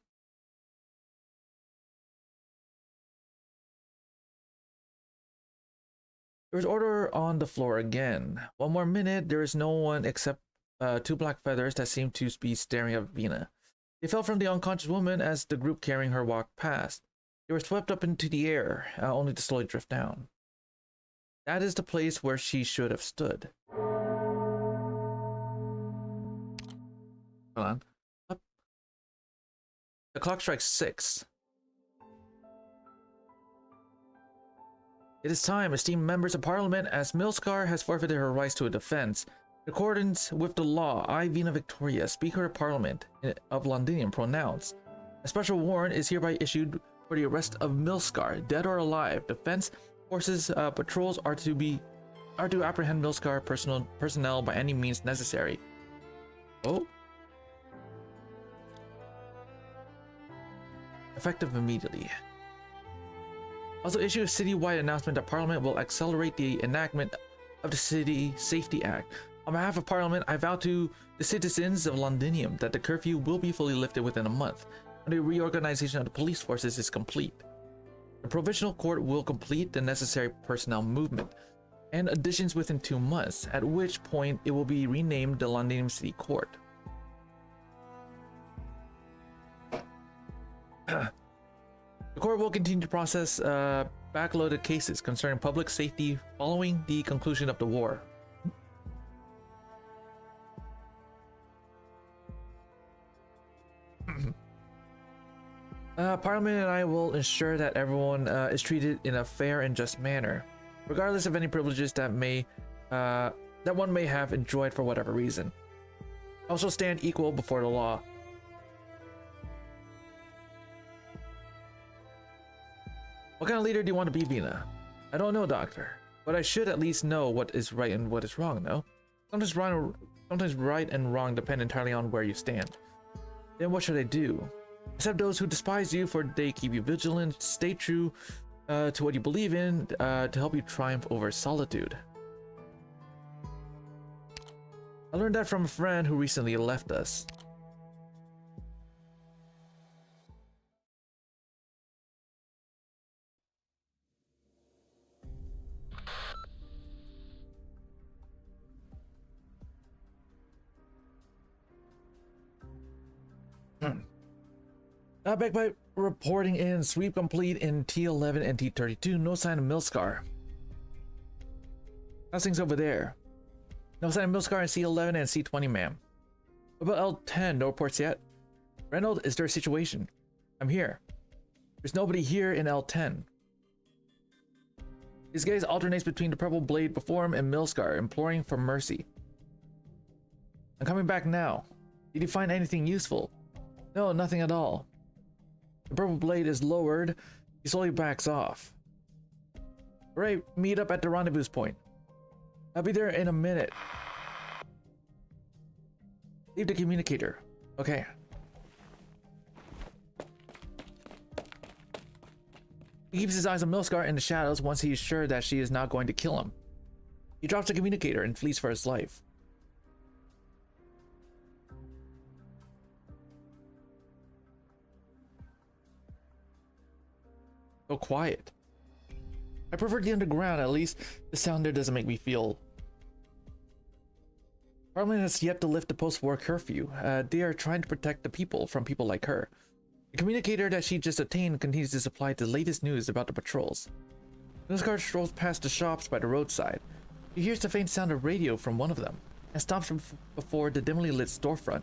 There is order on the floor again. 1 more minute, there is no one except 2 black feathers that seem to be staring at Vina. They fell from the unconscious woman as the group carrying her walked past. They were swept up into the air, only to slowly drift down. That is the place where she should have stood. Hold on. Up. The clock strikes 6. It is time, esteemed members of Parliament, as Milscar has forfeited her rights to a defense. In accordance with the law, I, Vina Victoria, Speaker of Parliament of Londinium, pronounce a special warrant is hereby issued for the arrest of Milscar, dead or alive. Defense Forces patrols are to apprehend Milscar personnel by any means necessary. Oh. Effective immediately. Also issue a citywide announcement that Parliament will accelerate the enactment of the City Safety Act. On behalf of Parliament, I vow to the citizens of Londinium that the curfew will be fully lifted within a month, and the reorganization of the police forces is complete. The Provisional Court will complete the necessary personnel movement and additions within 2 months, at which point it will be renamed the Londinium City Court. The court will continue to process backloaded cases concerning public safety following the conclusion of the war. Parliament and I will ensure that everyone is treated in a fair and just manner, regardless of any privileges that one may have enjoyed for whatever reason. Also stand equal before the law. What kind of leader do you want to be, Vina? I don't know, Doctor, but I should at least know what is right and what is wrong, no? Sometimes right and wrong depend entirely on where you stand. Then what should I do? Accept those who despise you, for they keep you vigilant. Stay true to what you believe in to help you triumph over solitude. I learned that from a friend who recently left us. Back by reporting in. Sweep complete in T11 and T32. No sign of Milscar. How's things over there? No sign of Milscar in C11 and C20, ma'am. What about L10? No reports yet? Reynold, is there a situation? I'm here. There's nobody here in L10. His gaze alternates between the purple blade before him and Milscar, imploring for mercy. I'm coming back now. Did you find anything useful? No, nothing at all. The purple blade is lowered. He slowly backs off. Alright, meet up at the rendezvous point. I'll be there in a minute. Leave the communicator. Okay. He keeps his eyes on Milscar in the shadows once he is sure that she is not going to kill him. He drops the communicator and flees for his life. So quiet. I prefer the underground. At least the sound there doesn't make me feel Parliament has yet to lift the post-war curfew. They are trying to protect the people from people like her. The communicator that she just obtained continues to supply the latest news about the patrols. Newsguard strolls past the shops by the roadside. He hears the faint sound of radio from one of them and stops before the dimly lit storefront.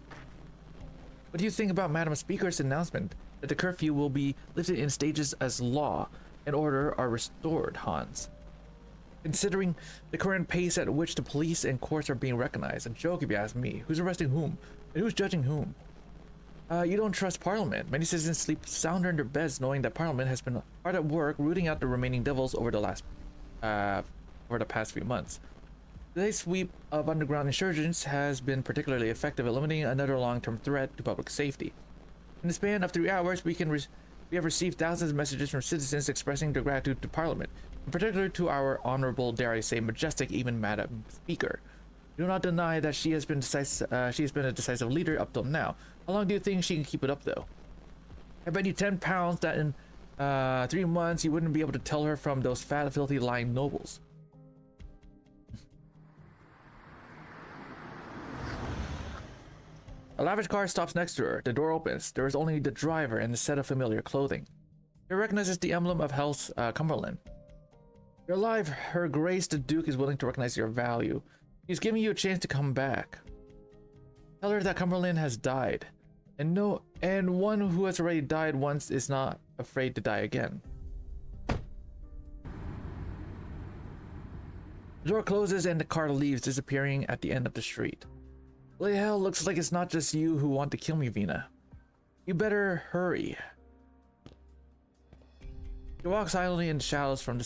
What do you think about Madam Speaker's announcement that the curfew will be lifted in stages as law and order are restored, Hans? Considering the current pace at which the police and courts are being recognized, a joke if you ask me. Who's arresting whom? And who's judging whom? You don't trust Parliament. Many citizens sleep sounder in their beds knowing that Parliament has been hard at work rooting out the remaining devils over the past few months. Today's sweep of underground insurgents has been particularly effective, eliminating another long-term threat to public safety. In the span of 3 hours, we have received thousands of messages from citizens expressing their gratitude to Parliament, in particular to our honorable, dare I say, majestic, even Madam Speaker. Do not deny that she has been a decisive leader up till now. How long do you think she can keep it up, though? I bet you 10 pounds that in 3 months you wouldn't be able to tell her from those fat, filthy, lying nobles. A lavish car stops next to her. The door opens. There is only the driver and a set of familiar clothing. She recognizes the emblem of Hell's Cumberland. You're alive. Her Grace the Duke is willing to recognize your value. He's giving you a chance to come back. Tell her that Cumberland has died, and one who has already died once is not afraid to die again. The door closes and the car leaves, disappearing at the end of the street. Bloody hell, looks like it's not just you who want to kill me, Vina. You better hurry. She walks silently in the shadows from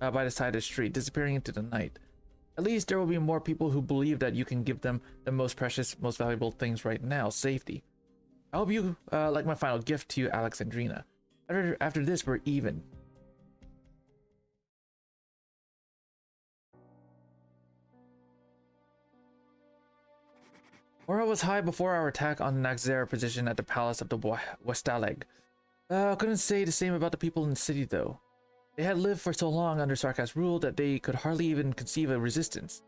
by the side of the street, disappearing into the night. At least there will be more people who believe that you can give them the most precious, most valuable things right now, safety. I hope you like my final gift to you, Alexandrina. After this, we're even. Morale was high before our attack on the Naxera position at the Palace of the Westaleg. Couldn't say the same about the people in the city, though. They had lived for so long under Sarkaz's rule that they could hardly even conceive of resistance.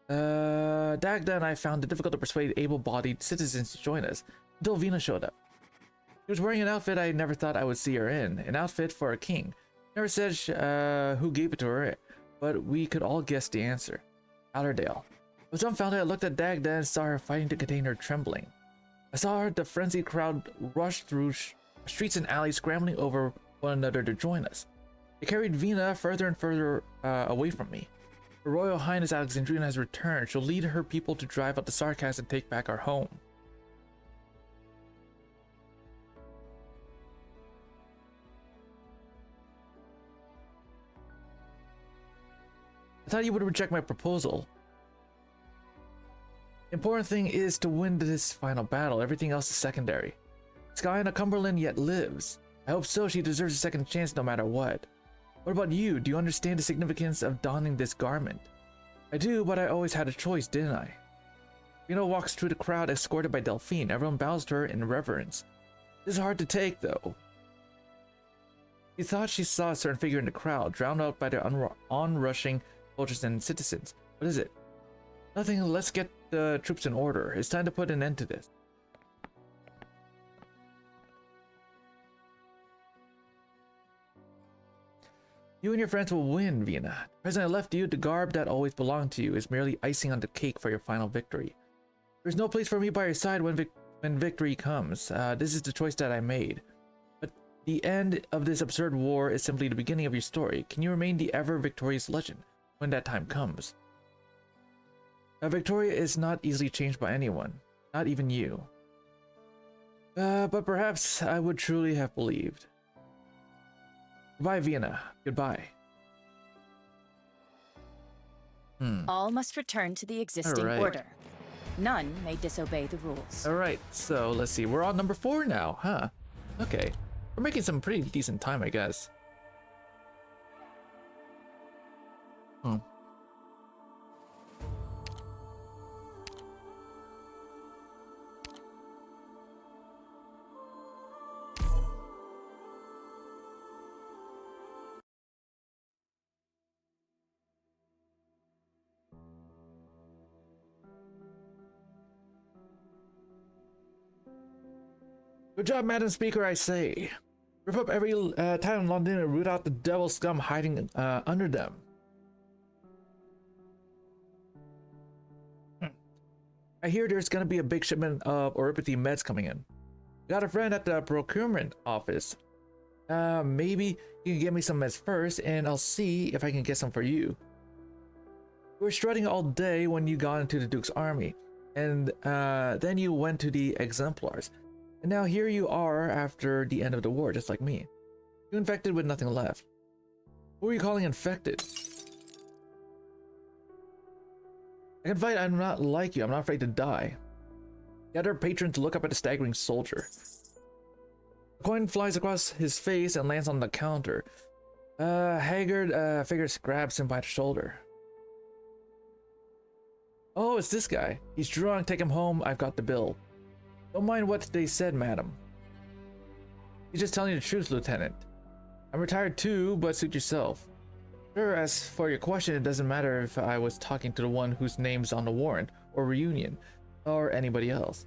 Dagda and I found it difficult to persuade able-bodied citizens to join us, until Vina showed up. She was wearing an outfit I never thought I would see her in, an outfit for a king. Never said who gave it to her, but we could all guess the answer. Allerdale. I was dumbfounded. I looked at Dagda and saw her fighting to contain her trembling. I saw the frenzied crowd rush through streets and alleys, scrambling over one another to join us. They carried Vina further and further away from me. Her Royal Highness Alexandrina has returned. She'll lead her people to drive out the Sarkaz and take back our home. I thought you would reject my proposal. The important thing is to win this final battle. Everything else is secondary. Skyana Cumberland yet lives. I hope so. She deserves a second chance no matter what. What about you? Do you understand the significance of donning this garment? I do, but I always had a choice, didn't I? Vina walks through the crowd escorted by Delphine. Everyone bows to her in reverence. This is hard to take, though. She thought she saw a certain figure in the crowd, drowned out by the onrushing soldiers and citizens. What is it? Nothing. Let's get the troops in order. It's time to put an end to this. You and your friends will win, Vina. The present I left you, the garb that always belonged to you, is merely icing on the cake for your final victory. There's no place for me by your side when victory comes. This is the choice that I made. But the end of this absurd war is simply the beginning of your story. Can you remain the ever-victorious legend when that time comes? Victoria is not easily changed by anyone, not even you. But perhaps I would truly have believed. Goodbye, Vina. Goodbye. All must return to the existing order. None may disobey the rules. Alright, so let's see. We're on number 4 now, huh? Okay. We're making some pretty decent time, I guess. Good job, Madam Speaker, I say. Rip up every town in London and root out the devil scum hiding under them. I hear there's gonna be a big shipment of Oripathy meds coming in. Got a friend at the procurement office. Maybe you can get me some meds first, and I'll see if I can get some for you. You were strutting all day when you got into the Duke's army, and then you went to the Exemplars. And now here you are after the end of the war, just like me. You infected with nothing left. Who are you calling infected? I can fight, I'm not like you, I'm not afraid to die. The other patrons look up at the staggering soldier. A coin flies across his face and lands on the counter. Haggard figure grabs him by the shoulder. Oh, it's this guy. He's drunk, take him home, I've got the bill. Don't mind what they said, madam. He's just telling you the truth, Lieutenant. I'm retired too, but suit yourself. Sure, as for your question, it doesn't matter if I was talking to the one whose name's on the warrant, or reunion, or anybody else.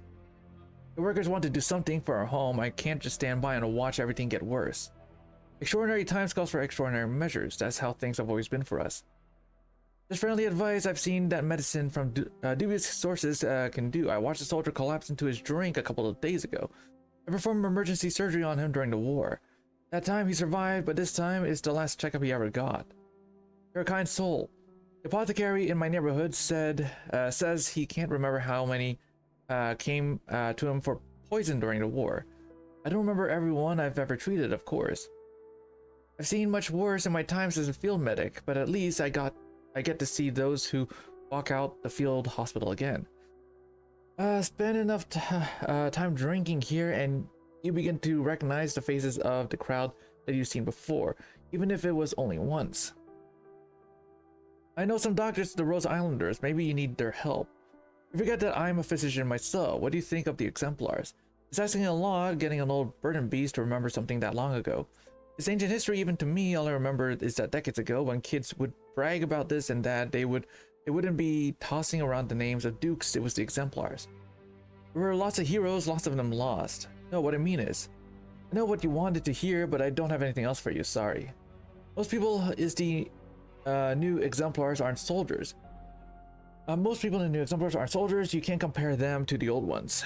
The workers want to do something for our home. I can't just stand by and watch everything get worse. Extraordinary times calls for extraordinary measures. That's how things have always been for us. Just friendly advice, I've seen that medicine from dubious sources can do. I watched a soldier collapse into his drink a couple of days ago. I performed emergency surgery on him during the war. That time he survived, but this time is the last checkup he ever got. You're a kind soul. The apothecary in my neighborhood says he can't remember how many came to him for poison during the war. I don't remember everyone I've ever treated, of course. I've seen much worse in my times as a field medic, but at least I get to see those who walk out the field hospital again. Spend enough time drinking here and you begin to recognize the faces of the crowd that you've seen before, even if it was only once. I know some doctors at the Rose Islanders. Maybe you need their help. You forget that I'm a physician myself. What do you think of the Exemplars? It's asking a lot, getting an old burden beast to remember something that long ago. It's ancient history even to me. All I remember is that decades ago when kids would brag about this and that, they wouldn't be tossing around the names of dukes. It was the Exemplars. There were lots of heroes, lots of them lost. No, what I mean is, I know what you wanted to hear, but I don't have anything else for you, sorry. Most people is the new Exemplars aren't soldiers. Most people in the new Exemplars aren't soldiers. You can't compare them to the old ones.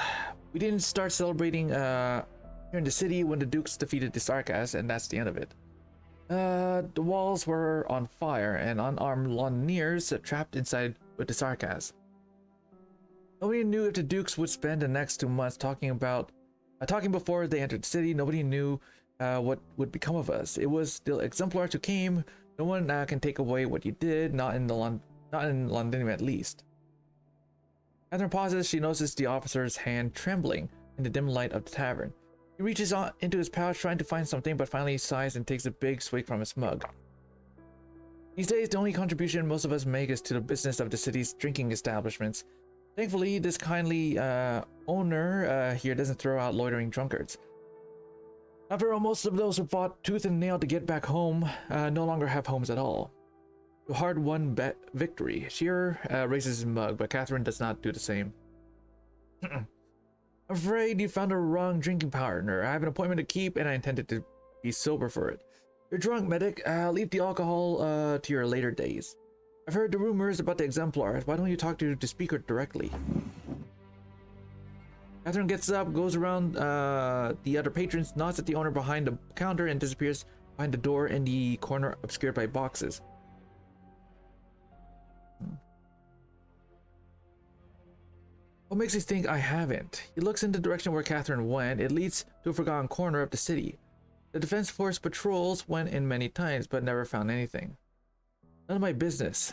We didn't start celebrating here in the city when the Dukes defeated the Sarkas, and that's the end of it. The walls were on fire, and unarmed Londoners trapped inside with the Sarkas. Nobody knew if the Dukes would spend the next 2 months talking before they entered the city. Nobody knew what would become of us. It was the Exemplars who came. No one can take away what you did, not in London at least. Catherine pauses. She notices the officer's hand trembling in the dim light of the tavern. He reaches on into his pouch trying to find something, but finally sighs and takes a big swig from his mug. These days, the only contribution most of us make is to the business of the city's drinking establishments. Thankfully, this kindly owner here doesn't throw out loitering drunkards. After all, most of those who fought tooth and nail to get back home no longer have homes at all. A hard-won victory. Shearer raises his mug, but Catherine does not do the same. I'm afraid you found a wrong drinking partner. I have an appointment to keep, and I intended to be sober for it. You're drunk, medic. Leave the alcohol to your later days. I've heard the rumors about the Exemplars. Why don't you talk to the speaker directly? Catherine gets up, goes around the other patrons, nods at the owner behind the counter, and disappears behind the door in the corner obscured by boxes. What makes you think I haven't? He looks in the direction where Catherine went. It leads to a forgotten corner of the city. The Defense Force patrols went in many times, but never found anything. None of my business.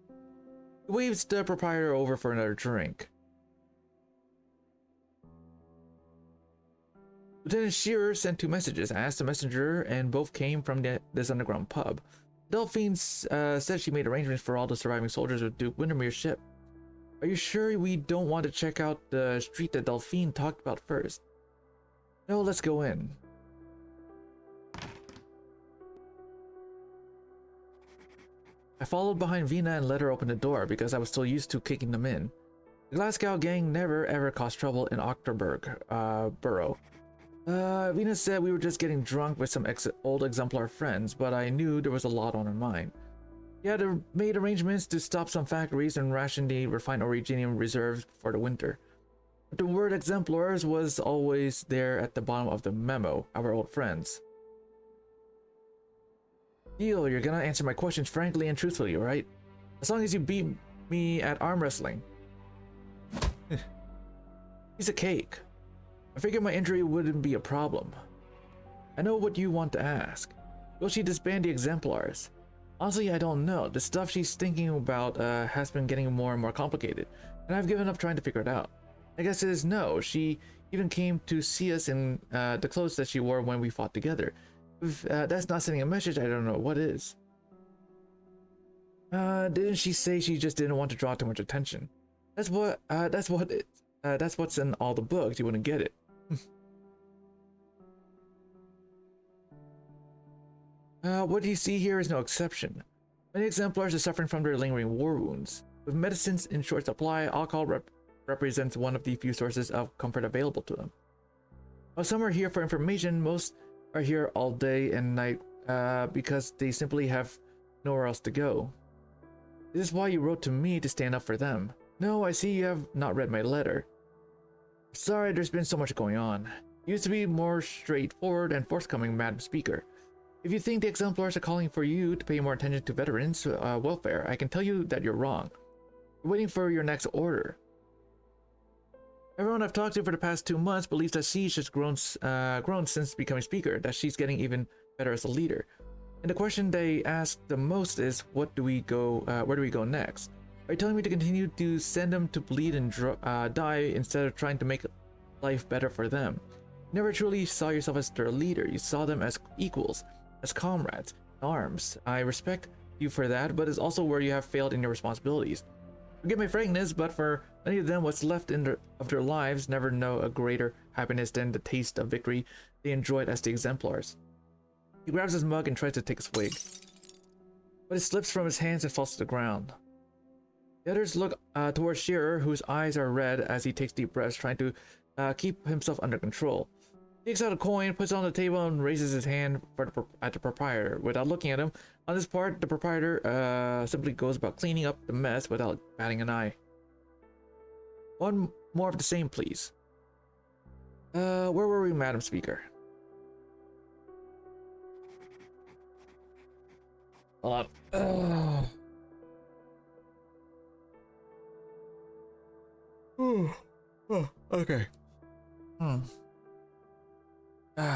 He waves the proprietor over for another drink. Lieutenant Shearer sent 2 messages. I asked the messenger, and both came from this underground pub. Delphine said she made arrangements for all the surviving soldiers with Duke Windermere's ship. Are you sure we don't want to check out the street that Delphine talked about first? No, let's go in. I followed behind Vina and let her open the door because I was still used to kicking them in. The Glasgow gang never ever caused trouble in Octoberg borough. Venus said we were just getting drunk with some old exemplar friends, but I knew there was a lot on her mind. He had made arrangements to stop some factories and ration the refined originium reserves for the winter. But the word exemplars was always there at the bottom of the memo, our old friends. Deal, you're gonna answer my questions frankly and truthfully, right? As long as you beat me at arm wrestling. Piece of cake. I figured my injury wouldn't be a problem. I know what you want to ask. Will she disband the exemplars? Honestly, I don't know. The stuff she's thinking about has been getting more and more complicated, and I've given up trying to figure it out. I guess it is no. She even came to see us in the clothes that she wore when we fought together. If that's not sending a message, I don't know what is. Didn't she say she just didn't want to draw too much attention? That's what's in all the books. You wouldn't get it. What you see here is no exception. Many exemplars are suffering from their lingering war wounds. With medicines in short supply, alcohol represents one of the few sources of comfort available to them. While some are here for information, most are here all day and night because they simply have nowhere else to go. This is why you wrote to me to stand up for them. No, I see you have not read my letter. Sorry, there's been so much going on. You used to be more straightforward and forthcoming, Madam Speaker. If you think the exemplars are calling for you to pay more attention to veterans' welfare, I can tell you that you're wrong. You're waiting for your next order. Everyone I've talked to for the past 2 months believes that she's just grown since becoming speaker, that she's getting even better as a leader. And the question they ask the most is, where do we go next? Are you telling me to continue to send them to bleed and die instead of trying to make life better for them? You never truly saw yourself as their leader. You saw them as equals, as comrades, in arms. I respect you for that, but it's also where you have failed in your responsibilities. Forgive my frankness, but for many of them, what's left of their lives never know a greater happiness than the taste of victory they enjoyed as the exemplars. He grabs his mug and tries to take a swig, but it slips from his hands and falls to the ground. The others look towards Shearer, whose eyes are red as he takes deep breaths, trying to keep himself under control. He takes out a coin, puts it on the table, and raises his hand at the proprietor. Without looking at him, on this part, the proprietor simply goes about cleaning up the mess without batting an eye. One more of the same, please. Where were we, Madam Speaker? Hold on. Okay.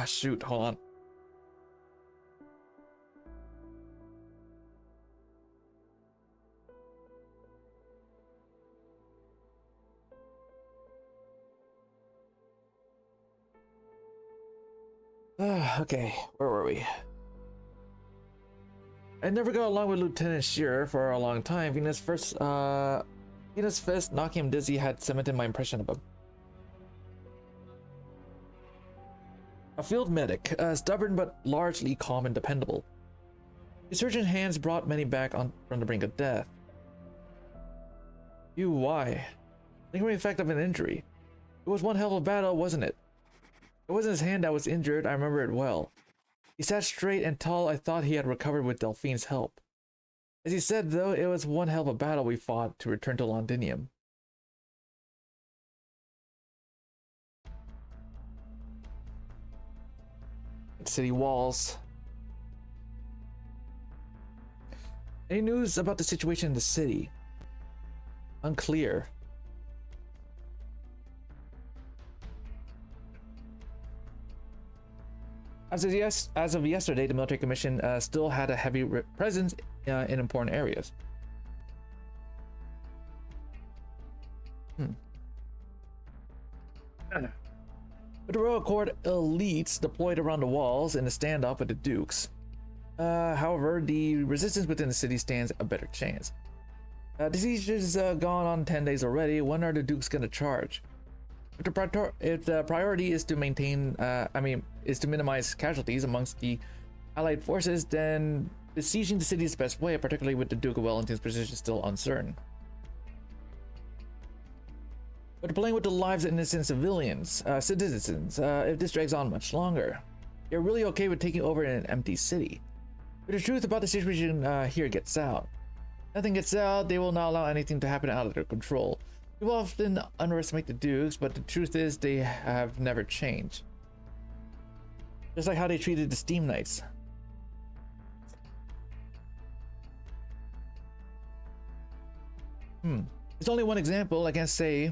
Shoot, hold on. Okay, where were we? I never got along with Lieutenant Shearer for a long time. Venus' fist knocking him dizzy had cemented my impression of him. A field medic, stubborn but largely calm and dependable. His surgeon's hands brought many back from the brink of death. Why? Lingering effect of an injury. It was one hell of a battle, wasn't it? It wasn't his hand that was injured, I remember it well. He sat straight and tall. I thought he had recovered with Delphine's help. As he said, though, it was one hell of a battle we fought to return to Londinium. City walls. Any news about the situation in the city? Unclear. As of yesterday, the military commission still had a heavy presence in important areas. With the Royal Court elites deployed around the walls in a standoff with the Dukes. However, the resistance within the city stands a better chance. The siege has gone on 10 days already. When are the Dukes going to charge? If the priority is to minimize casualties amongst the allied forces, then besieging the city is the best way, particularly with the Duke of Wellington's position still uncertain. But playing with the lives of innocent citizens if this drags on much longer. You're really okay with taking over in an empty city. But the truth about the situation here gets out. Nothing gets out, they will not allow anything to happen out of their control. People often underestimate the Dukes, but the truth is they have never changed. Just like how they treated the Steam Knights. It's only one example. I can't say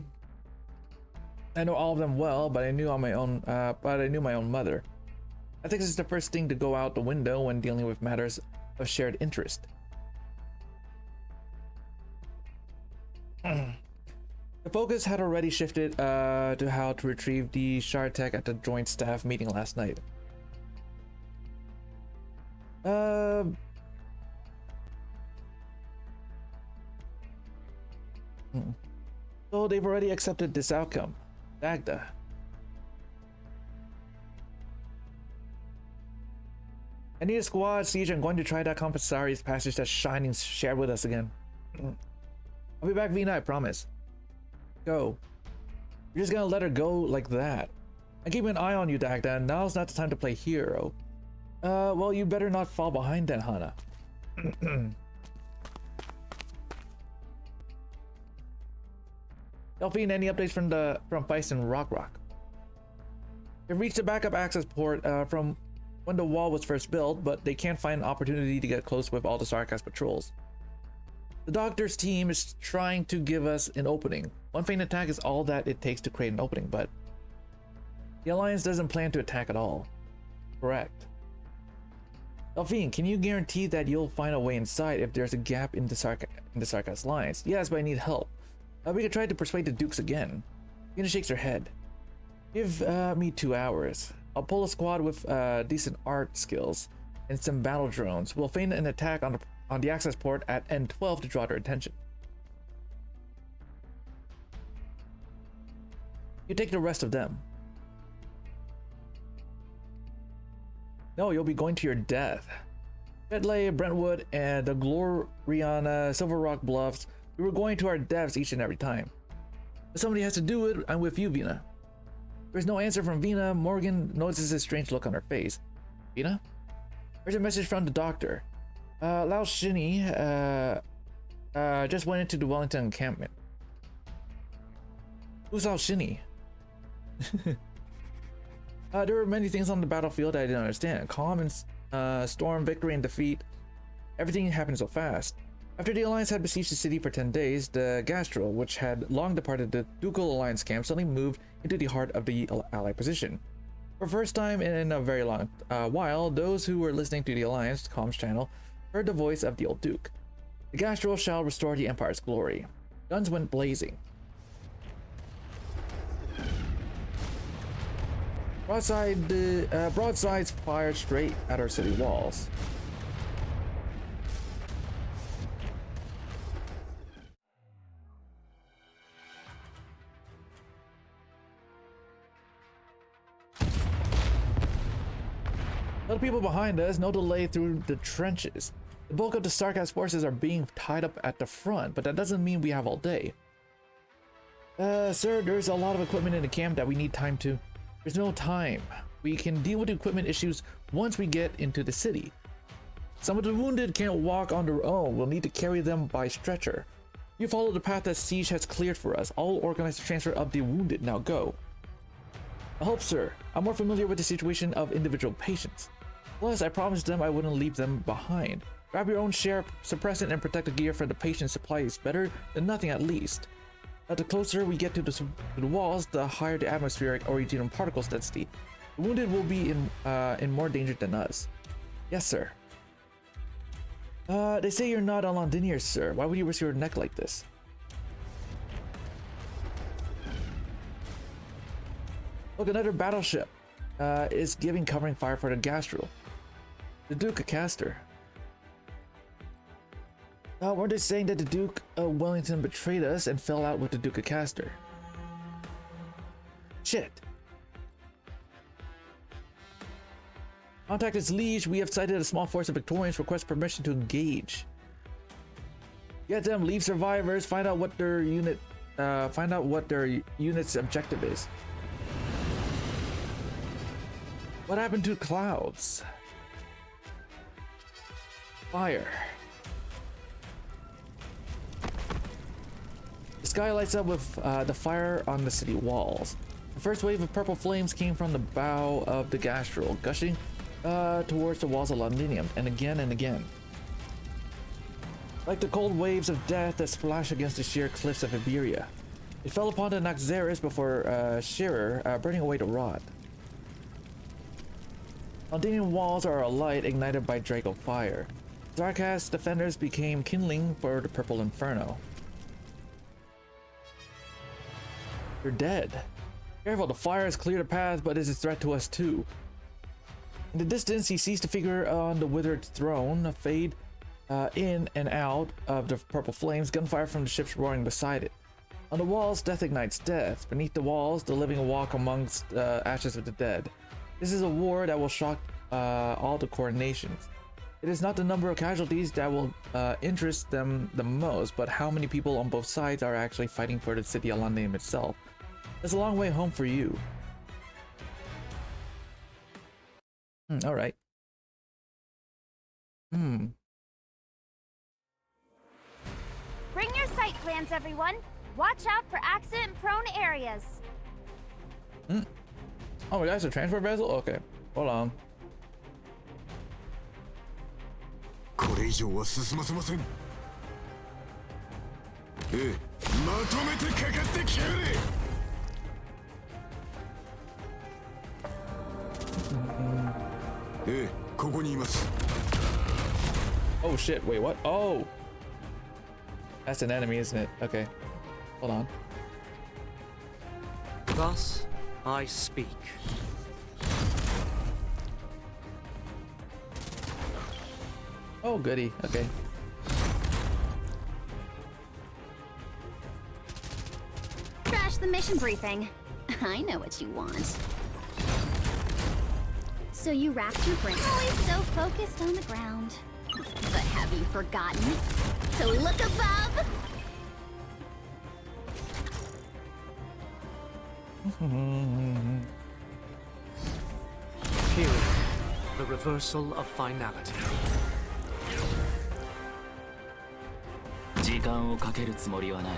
I know all of them well, but I knew on my own. But I knew my own mother. I think this is the first thing to go out the window when dealing with matters of shared interest. The focus had already shifted to how to retrieve the shard tech at the joint staff meeting last night. So they've already accepted this outcome. Dagda. I need a squad, Siege. I'm going to try that compensari's passage that Shining shared with us again. I'll be back, Vina, I promise. Go. You're just gonna let her go like that. I'm keeping an eye on you, Dagda, and now's not the time to play hero. Well, you better not fall behind then, Hana. Delphine, any updates from Feist and Rock? They've reached the backup access port from when the wall was first built, but they can't find an opportunity to get close with all the Sarkaz patrols. The Doctor's team is trying to give us an opening. One feint attack is all that it takes to create an opening, but the Alliance doesn't plan to attack at all. Correct. Delphine, can you guarantee that you'll find a way inside if there's a gap in the Sarkaz lines? Yes, but I need help. We could try to persuade the Dukes again. Vina shakes her head. Give me 2 hours. I'll pull a squad with decent art skills and some battle drones. We'll feign an attack on the access port at N12 to draw their attention. You take the rest of them. No, you'll be going to your death. Redley, Brentwood, and the Gloriana Silver Rock Bluffs, we were going to our deaths each and every time. If somebody has to do it, I'm with you, Vina. There's no answer from Vina. Morgan notices a strange look on her face. Vina? There's a message from the Doctor. Lao Shinny just went into the Wellington encampment. Who's Lao Shinny? There were many things on the battlefield I didn't understand. Calm and storm, victory and defeat. Everything happened so fast. After the Alliance had besieged the city for 10 days, the Gastro, which had long departed the Ducal Alliance camp, suddenly moved into the heart of the Allied position. For the first time in a very long while, those who were listening to the Alliance comms channel heard the voice of the old Duke. The Gastro shall restore the Empire's glory. Guns went blazing. Broadsides fired straight at our city walls. No people behind us, no delay through the trenches. The bulk of the Sarkaz forces are being tied up at the front, but that doesn't mean we have all day. Sir, there's a lot of equipment in the camp that we need time to. There's no time. We can deal with the equipment issues once we get into the city. Some of the wounded can't walk on their own. We'll need to carry them by stretcher. You follow the path that Siege has cleared for us. I'll organize the transfer of the wounded. Now go. I hope, sir. I'm more familiar with the situation of individual patients. Plus, I promised them I wouldn't leave them behind. Grab your own share, suppress it, and protect the gear for the patient's supply is better than nothing at least. The closer we get to the walls, the higher the atmospheric or Eugenum particles density. The wounded will be in more danger than us. Yes, sir. They say you're not a Londinier, sir. Why would you risk your neck like this? Look, another battleship is giving covering fire for the Gastrel. The Duke of Castor. Weren't they saying that the Duke of Wellington betrayed us and fell out with the Duke of Castor? Shit. Contact its liege. We have sighted a small force of Victorians. Request permission to engage. Get them. Leave survivors. Find out what their unit find out what their unit's objective is. What happened to clouds? Fire. The sky lights up with the fire on the city walls. The first wave of purple flames came from the bow of the Gastral, gushing towards the walls of Londinium, and again and again. Like the cold waves of death that splash against the sheer cliffs of Iberia. It fell upon the Naxxramas before Shearer, burning away the rot. Londinium walls are alight, ignited by Draco fire. Zarkast's defenders became kindling for the purple inferno. You're dead. Careful, the fire has cleared a path, but is a threat to us too. In the distance, he sees the figure on the withered throne fade in and out of the purple flames, gunfire from the ships roaring beside it. On the walls, death ignites death. Beneath the walls, the living walk amongst ashes of the dead. This is a war that will shock all the coronations. It is not the number of casualties that will interest them the most, but how many people on both sides are actually fighting for the city of London itself. It's a long way home for you. All right. Bring your sight plans, everyone. Watch out for accident-prone areas. Oh, we got a transport vessel? Okay, hold on. これ以上は進ませません。ええ、まとめてかかってきやがれ。ええ、ここにいます。Oh shit, wait, what? Oh! That's an enemy, isn't it? Okay. Hold on. Thus I speak. Oh, goody. Okay. Crash the mission briefing. I know what you want. So you wrapped your brain. Always so focused on the ground. But have you forgotten to look above? Here, the reversal of finality. 時間をかけるつもりはない。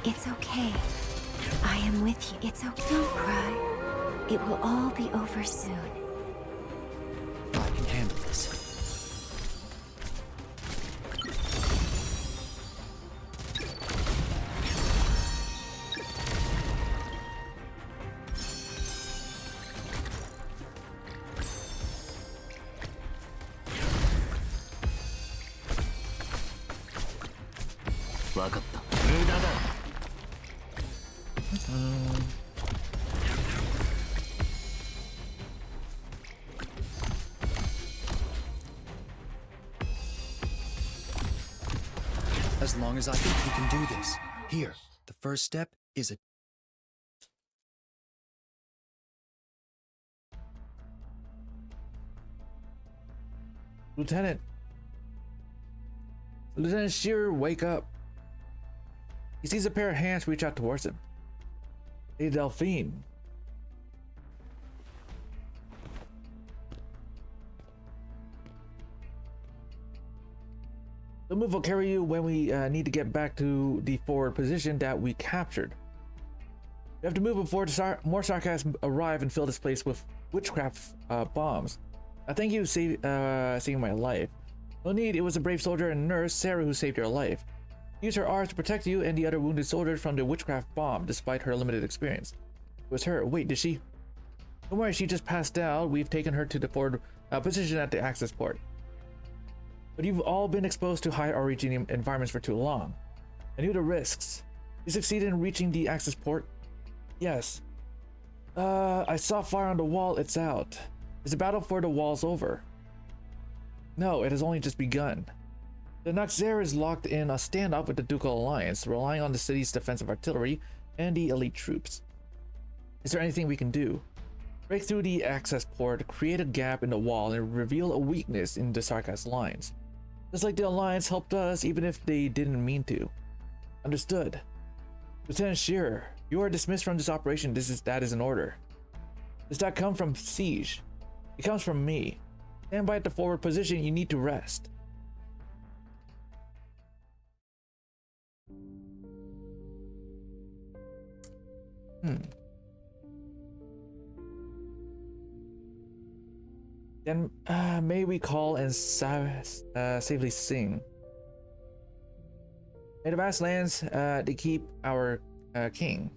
It's okay. I am with you. It's okay. Don't cry. It will all be over soon. I can handle this. As long as I think we can do this. Here, the first step is a... Lieutenant Shearer, wake up. He sees a pair of hands reach out towards him. Hey, Delphine. The move will carry you when we need to get back to the forward position that we captured. You have to move before more Zarkast arrive and fill this place with witchcraft bombs. I thank you for saving my life. No need, it was a brave soldier and nurse, Sarah, who saved your life. Use her arts to protect you and the other wounded soldiers from the witchcraft bomb, despite her limited experience. It was her. Wait, did she? Don't worry, she just passed out. We've taken her to the forward position at the access port. But you've all been exposed to high origin environments for too long. I knew the risks. You succeeded in reaching the access port? Yes. I saw fire on the wall. It's out. Is the battle for the walls over? No, it has only just begun. The Noxera is locked in a standoff with the Ducal Alliance, relying on the city's defensive artillery and the elite troops. Is there anything we can do? Break through the access port, create a gap in the wall, and reveal a weakness in the Sarkaz lines. Just like the Alliance helped us, even if they didn't mean to. Understood. Lieutenant Shearer, you are dismissed from this operation. That is an order. Does that come from Siege? It comes from me. Stand by at the forward position. You need to rest. Then may we call and safely sing. May the vast lands to keep our king,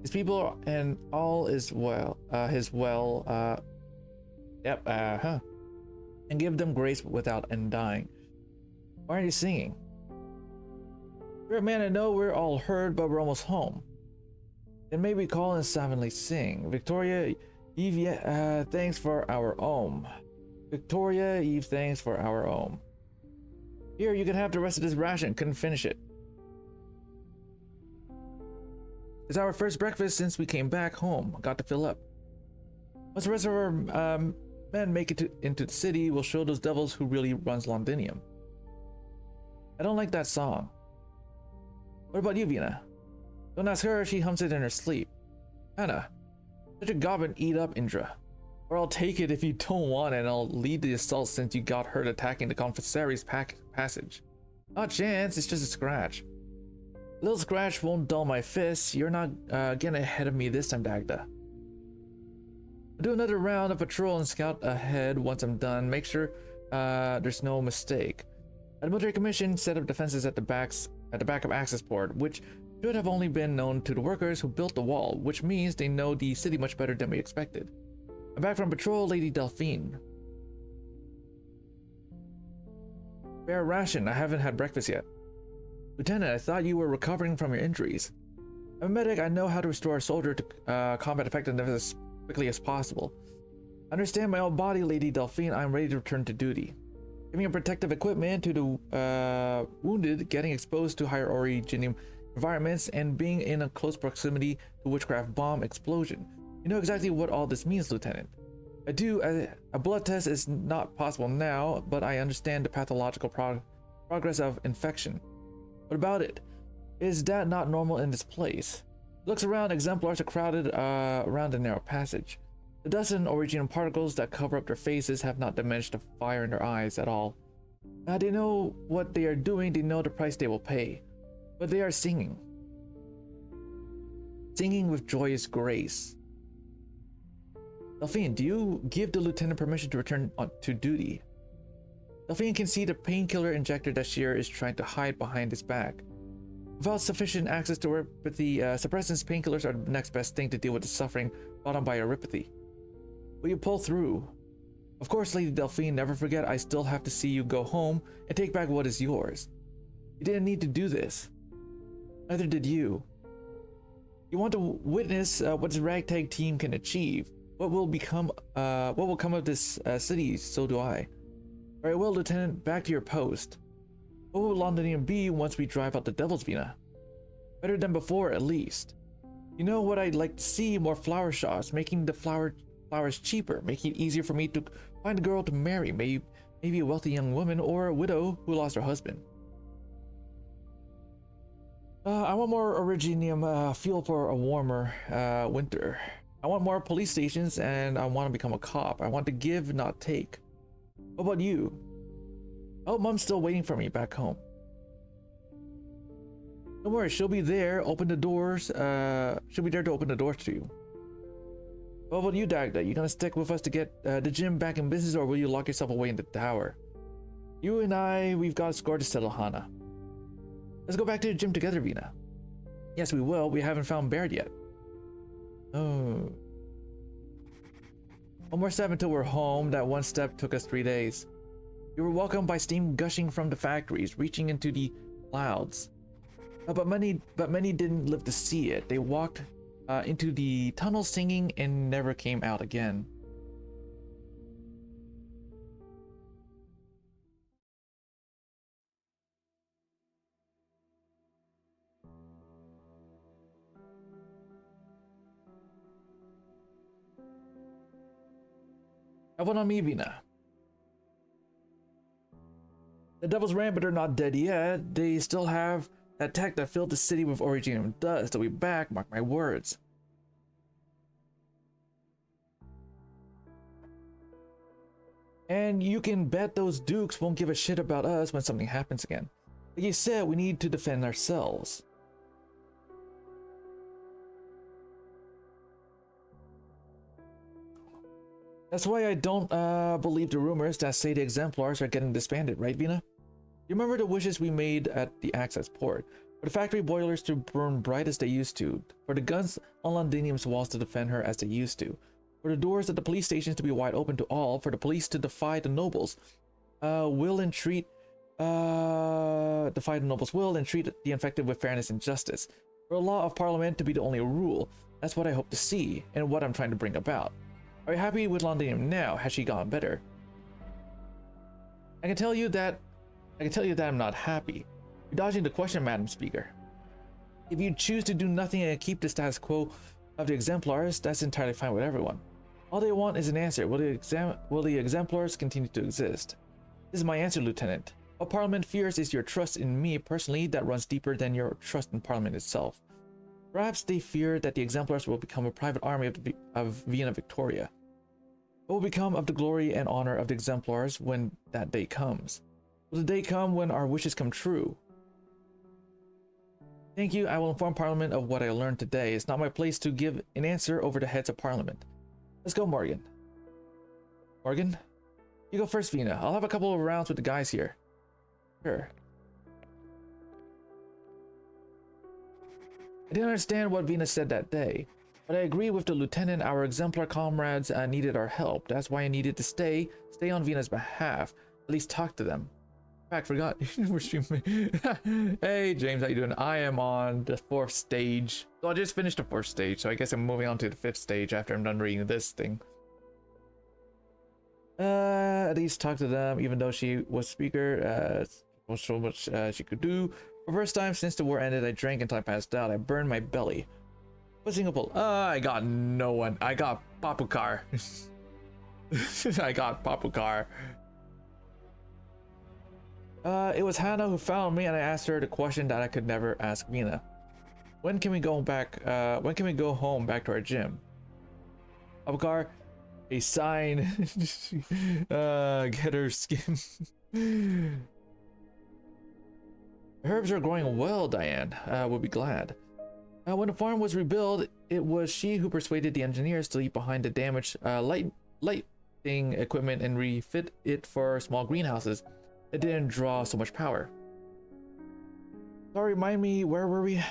his people, and all is well. And give them grace without undying. Why aren't you singing? Spirit man, I know we're all hurt, but we're almost home. Then may we call and silently sing. Victoria, Eve, thanks for our ohm. Victoria, Eve, thanks for our ohm. Here, you can have the rest of this ration. Couldn't finish it. It's our first breakfast since we came back home. Got to fill up. Once the rest of our men make it into the city, we'll show those devils who really runs Londinium. I don't like that song. What about you, Vina? Don't ask her if she hums it in her sleep. Hannah, such a goblin, eat up, Indra. Or I'll take it if you don't want it, and I'll lead the assault since you got hurt attacking the Confessary's passage. Not a chance, it's just a scratch. A little scratch won't dull my fists. You're not getting ahead of me this time, Dagda. I'll do another round of patrol and scout ahead once I'm done. Make sure there's no mistake. The military commission set up defenses at the back of access port, which should have only been known to the workers who built the wall, which means they know the city much better than we expected. I'm back from patrol, Lady Delphine. Fair ration, I haven't had breakfast yet. Lieutenant, I thought you were recovering from your injuries. I'm a medic, I know how to restore a soldier to combat effectiveness as quickly as possible. I understand my own body, Lady Delphine. I'm ready to return to duty. Giving protective equipment to the wounded, getting exposed to higher originium environments, and being in a close proximity to witchcraft bomb explosion. You know exactly what all this means, Lieutenant. I do. A blood test is not possible now, but I understand the pathological progress of infection. What about it? Is that not normal in this place? Looks around, exemplars are crowded around the narrow passage. The dust and originium particles that cover up their faces have not diminished the fire in their eyes at all. They know what they are doing, they know the price they will pay. But they are singing. Singing with joyous grace. Delphine, do you give the lieutenant permission to return to duty? Delphine can see the painkiller injector that Shearer is trying to hide behind his back. Without sufficient access to Erypathy, suppressants, painkillers are the next best thing to deal with the suffering brought on by Erypathy. Will you pull through? Of course, Lady Delphine, never forget I still have to see you go home and take back what is yours. You didn't need to do this. Neither did you. You want to witness what this ragtag team can achieve. What will come of this city, so do I. Very well, Lieutenant, back to your post. What will Londinium be once we drive out the Devil's Vina? Better than before, at least. You know what I'd like to see? More flower shops, making the flowers cheaper, making it easier for me to find a girl to marry, maybe a wealthy young woman or a widow who lost her husband. I want more originium fuel for a warmer winter. I want more police stations, and I want to become a cop. I want to give, not take. What about you? I hope Mom's still waiting for me back home. Don't worry, she'll be there. Open the doors. She'll be there to open the doors to you. What about you, Dagda? You gonna stick with us to get the gym back in business, or will you lock yourself away in the tower? You and I, we've got a score to settle, Hana. Let's go back to the gym together, Vina. Yes, we will. We haven't found Baird yet. Oh. One more step until we're home. That one step took us 3 days. We were welcomed by steam gushing from the factories, reaching into the clouds. But many didn't live to see it. They walked into the tunnel singing and never came out again. Have one on me, Vina. The Devil's Rampant are not dead yet. They still have that tech that filled the city with originium dust. They'll be back, mark my words. And you can bet those dukes won't give a shit about us when something happens again. Like you said, we need to defend ourselves. That's why I don't believe the rumors that say the Exemplars are getting disbanded, right, Vina? You remember the wishes we made at the access port? For the factory boilers to burn bright as they used to, for the guns on Londinium's walls to defend her as they used to, for the doors at the police stations to be wide open to all, for the police to defy the nobles, defy the nobles' will and treat the infected with fairness and justice. For the law of parliament to be the only rule. That's what I hope to see, and what I'm trying to bring about. Are you happy with Londinium now? Has she gotten better? I can tell you that I'm not happy. You're dodging the question, Madam Speaker. If you choose to do nothing and keep the status quo of the Exemplars, that's entirely fine with everyone. All they want is an answer. Will the Exemplars continue to exist? This is my answer, Lieutenant. What Parliament fears is your trust in me personally that runs deeper than your trust in Parliament itself. Perhaps they fear that the Exemplars will become a private army of Vienna Victoria. What will become of the glory and honor of the Exemplars when that day comes? Will the day come when our wishes come true? Thank you. I will inform Parliament of what I learned today. It's not my place to give an answer over the heads of Parliament. Let's go, Morgan. Morgan? You go first, Vina. I'll have a couple of rounds with the guys here. Sure. I didn't understand what Vina said that day, but I agree with the lieutenant. Our Exemplar comrades needed our help. That's why I needed to stay on Vina's behalf. At least talk to them. In fact, forgot. We're streaming. Hey, James, how you doing? I am on the 4th stage. So I just finished the 4th stage, so I guess I'm moving on to the 5th stage after I'm done reading this thing. At least talk to them, even though she was speaker. So much she could do. For the first time since the war ended, I drank until I passed out. I burned my belly. What's Singapore? I got no one. I got Papukar. I got Papukar. It was Hannah who found me, and I asked her the question that I could never ask Vina. When can we go back? When can we go home back to our gym? Papukar, a sign. Get her skin. Herbs are growing well, Diane. We'll be glad. When the farm was rebuilt, it was she who persuaded the engineers to leave behind the damaged lighting equipment and refit it for small greenhouses that didn't draw so much power. Sorry, remind me, where were we?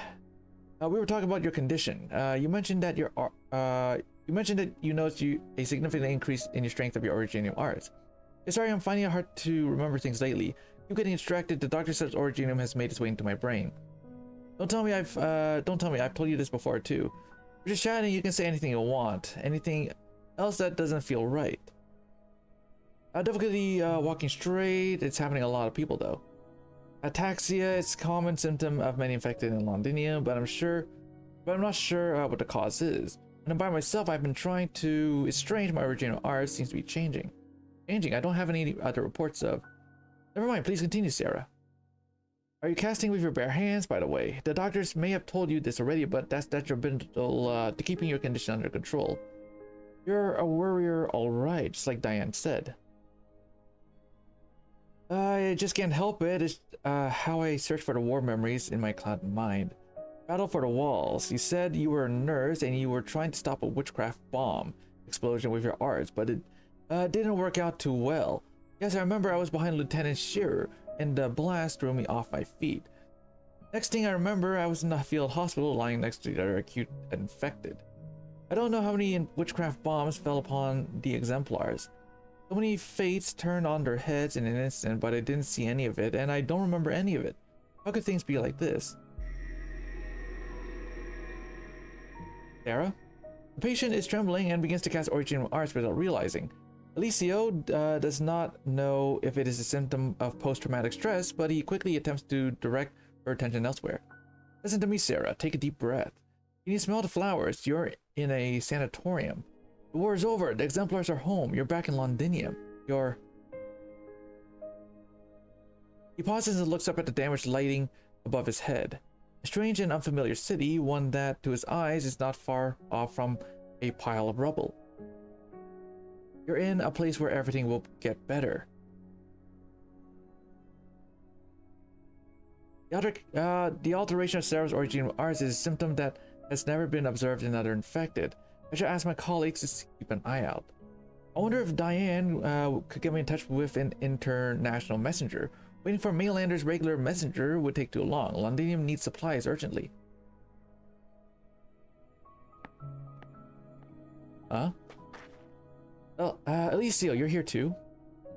We were talking about your condition. You mentioned that you noticed a significant increase in your strength of your original arts. Sorry, I'm finding it hard to remember things lately. I'm getting distracted. The doctor says originium has made its way into my brain. Don't tell me I've told you this before too. We're just chatting. You can say anything you want. Anything else that doesn't feel right. Difficulty walking straight. It's happening to a lot of people though. Ataxia is a common symptom of many infected in Londinium, but I'm not sure what the cause is. When I'm by myself, I've been trying to. It's strange. My original art seems to be changing. I don't have any other reports of. Never mind, please continue, Sarah. Are you casting with your bare hands, by the way? The doctors may have told you this already, but that's detrimental to keeping your condition under control. You're a warrior, alright, just like Diane said. I just can't help it. It's how I search for the war memories in my clouded mind. Battle for the Walls. You said you were a nurse and you were trying to stop a witchcraft bomb explosion with your arts, but it didn't work out too well. Yes, I remember I was behind Lieutenant Shearer, and the blast threw me off my feet. Next thing I remember, I was in the field hospital lying next to the other acute infected. I don't know how many witchcraft bombs fell upon the Exemplars. So many fates turned on their heads in an instant, but I didn't see any of it, and I don't remember any of it. How could things be like this? Sarah? The patient is trembling and begins to cast original arts without realizing. Alicio does not know if it is a symptom of post-traumatic stress, but he quickly attempts to direct her attention elsewhere. Listen to me, Sarah. Take a deep breath. Can you smell the flowers? You're in a sanatorium. The war is over. The exemplars are home. You're back in Londinium. You're... He pauses and looks up at the damaged lighting above his head. A strange and unfamiliar city, one that, to his eyes, is not far off from a pile of rubble. You're in a place where everything will get better. The alteration of Sarah's origin of ours is a symptom that has never been observed in other infected. I should ask my colleagues to keep an eye out. I wonder if Diane could get me in touch with an international messenger. Waiting for Mainlander's regular messenger would take too long. Londinium needs supplies urgently. Huh? Oh, Alicio, you're here too.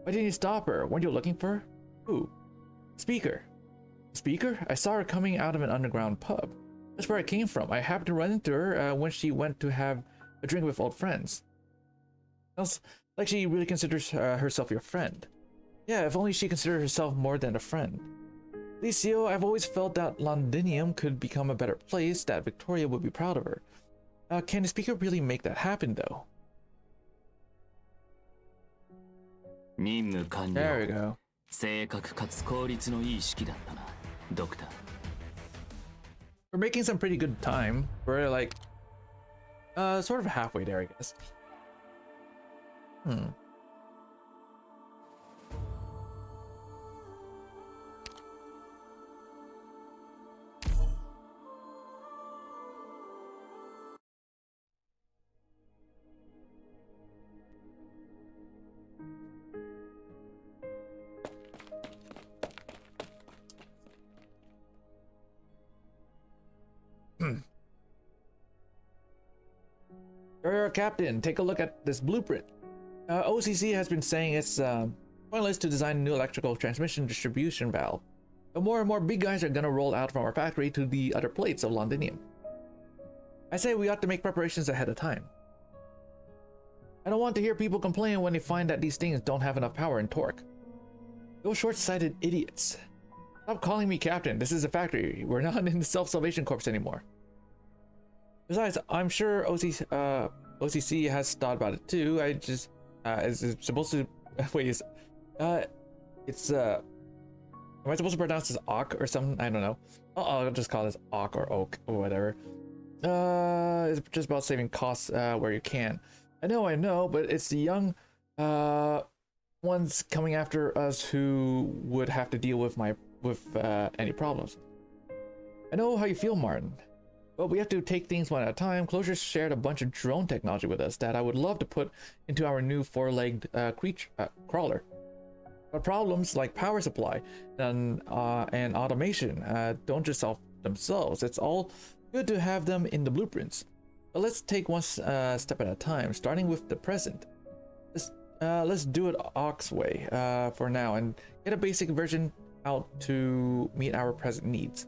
Why didn't you stop her? Weren't you looking for her? Who? Speaker. Speaker? I saw her coming out of an underground pub. That's where I came from. I happened to run into her when she went to have a drink with old friends. Sounds like she really considers herself your friend. Yeah, if only she considered herself more than a friend. Alicio, I've always felt that Londinium could become a better place, that Victoria would be proud of her. Can the speaker really make that happen, though? There we go. We're making some pretty good time. We're like, sort of halfway there, I guess. Captain, take a look at this blueprint. OCC has been saying it's pointless to design a new electrical transmission distribution valve. But more and more big guys are gonna roll out from our factory to the other plates of Londinium. I say we ought to make preparations ahead of time. I don't want to hear people complain when they find that these things don't have enough power and torque. Those short-sighted idiots. Stop calling me captain. This is a factory. We're not in the Self-Salvation Corps anymore. Besides, I'm sure OCC has thought about it too. I just, is it supposed to, wait, am I supposed to pronounce this Ock or something? I don't know. I'll just call this Ock or Oak or whatever. It's just about saving costs where you can. I know, but it's the young ones coming after us who would have to deal with any problems. I know how you feel, Martin. But we have to take things one at a time. Closure shared a bunch of drone technology with us that I would love to put into our new four-legged crawler. But problems like power supply and automation don't just solve themselves. It's all good to have them in the blueprints. But let's take one step at a time, starting with the present. Let's do it Ox way for now and get a basic version out to meet our present needs.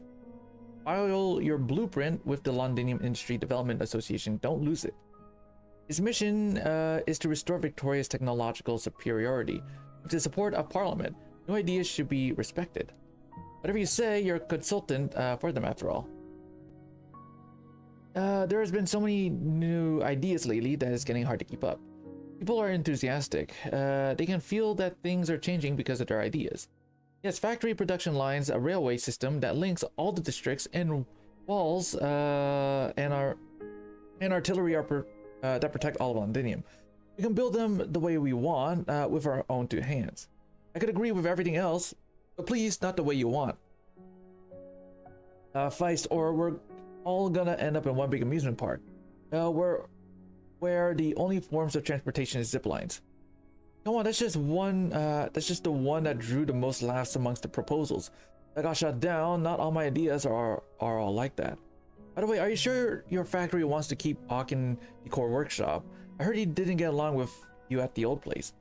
File your blueprint with the Londinium Industry Development Association. Don't lose it. His mission is to restore Victoria's technological superiority. With the support of Parliament, new ideas should be respected. Whatever you say, you're a consultant for them after all. There has been so many new ideas lately that it's getting hard to keep up. People are enthusiastic. They can feel that things are changing because of their ideas. Yes, factory production lines, a railway system that links all the districts, and walls and artillery that protect all of Londinium. We can build them the way we want with our own two hands. I could agree with everything else, but please, not the way you want. Feist, or we're all gonna end up in one big amusement park, where the only forms of transportation is zip lines. Come on, that's just one. That's just the one that drew the most laughs amongst the proposals. That got shut down. Not all my ideas are all like that. By the way, are you sure your factory wants to keep Ock in the core workshop? I heard he didn't get along with you at the old place.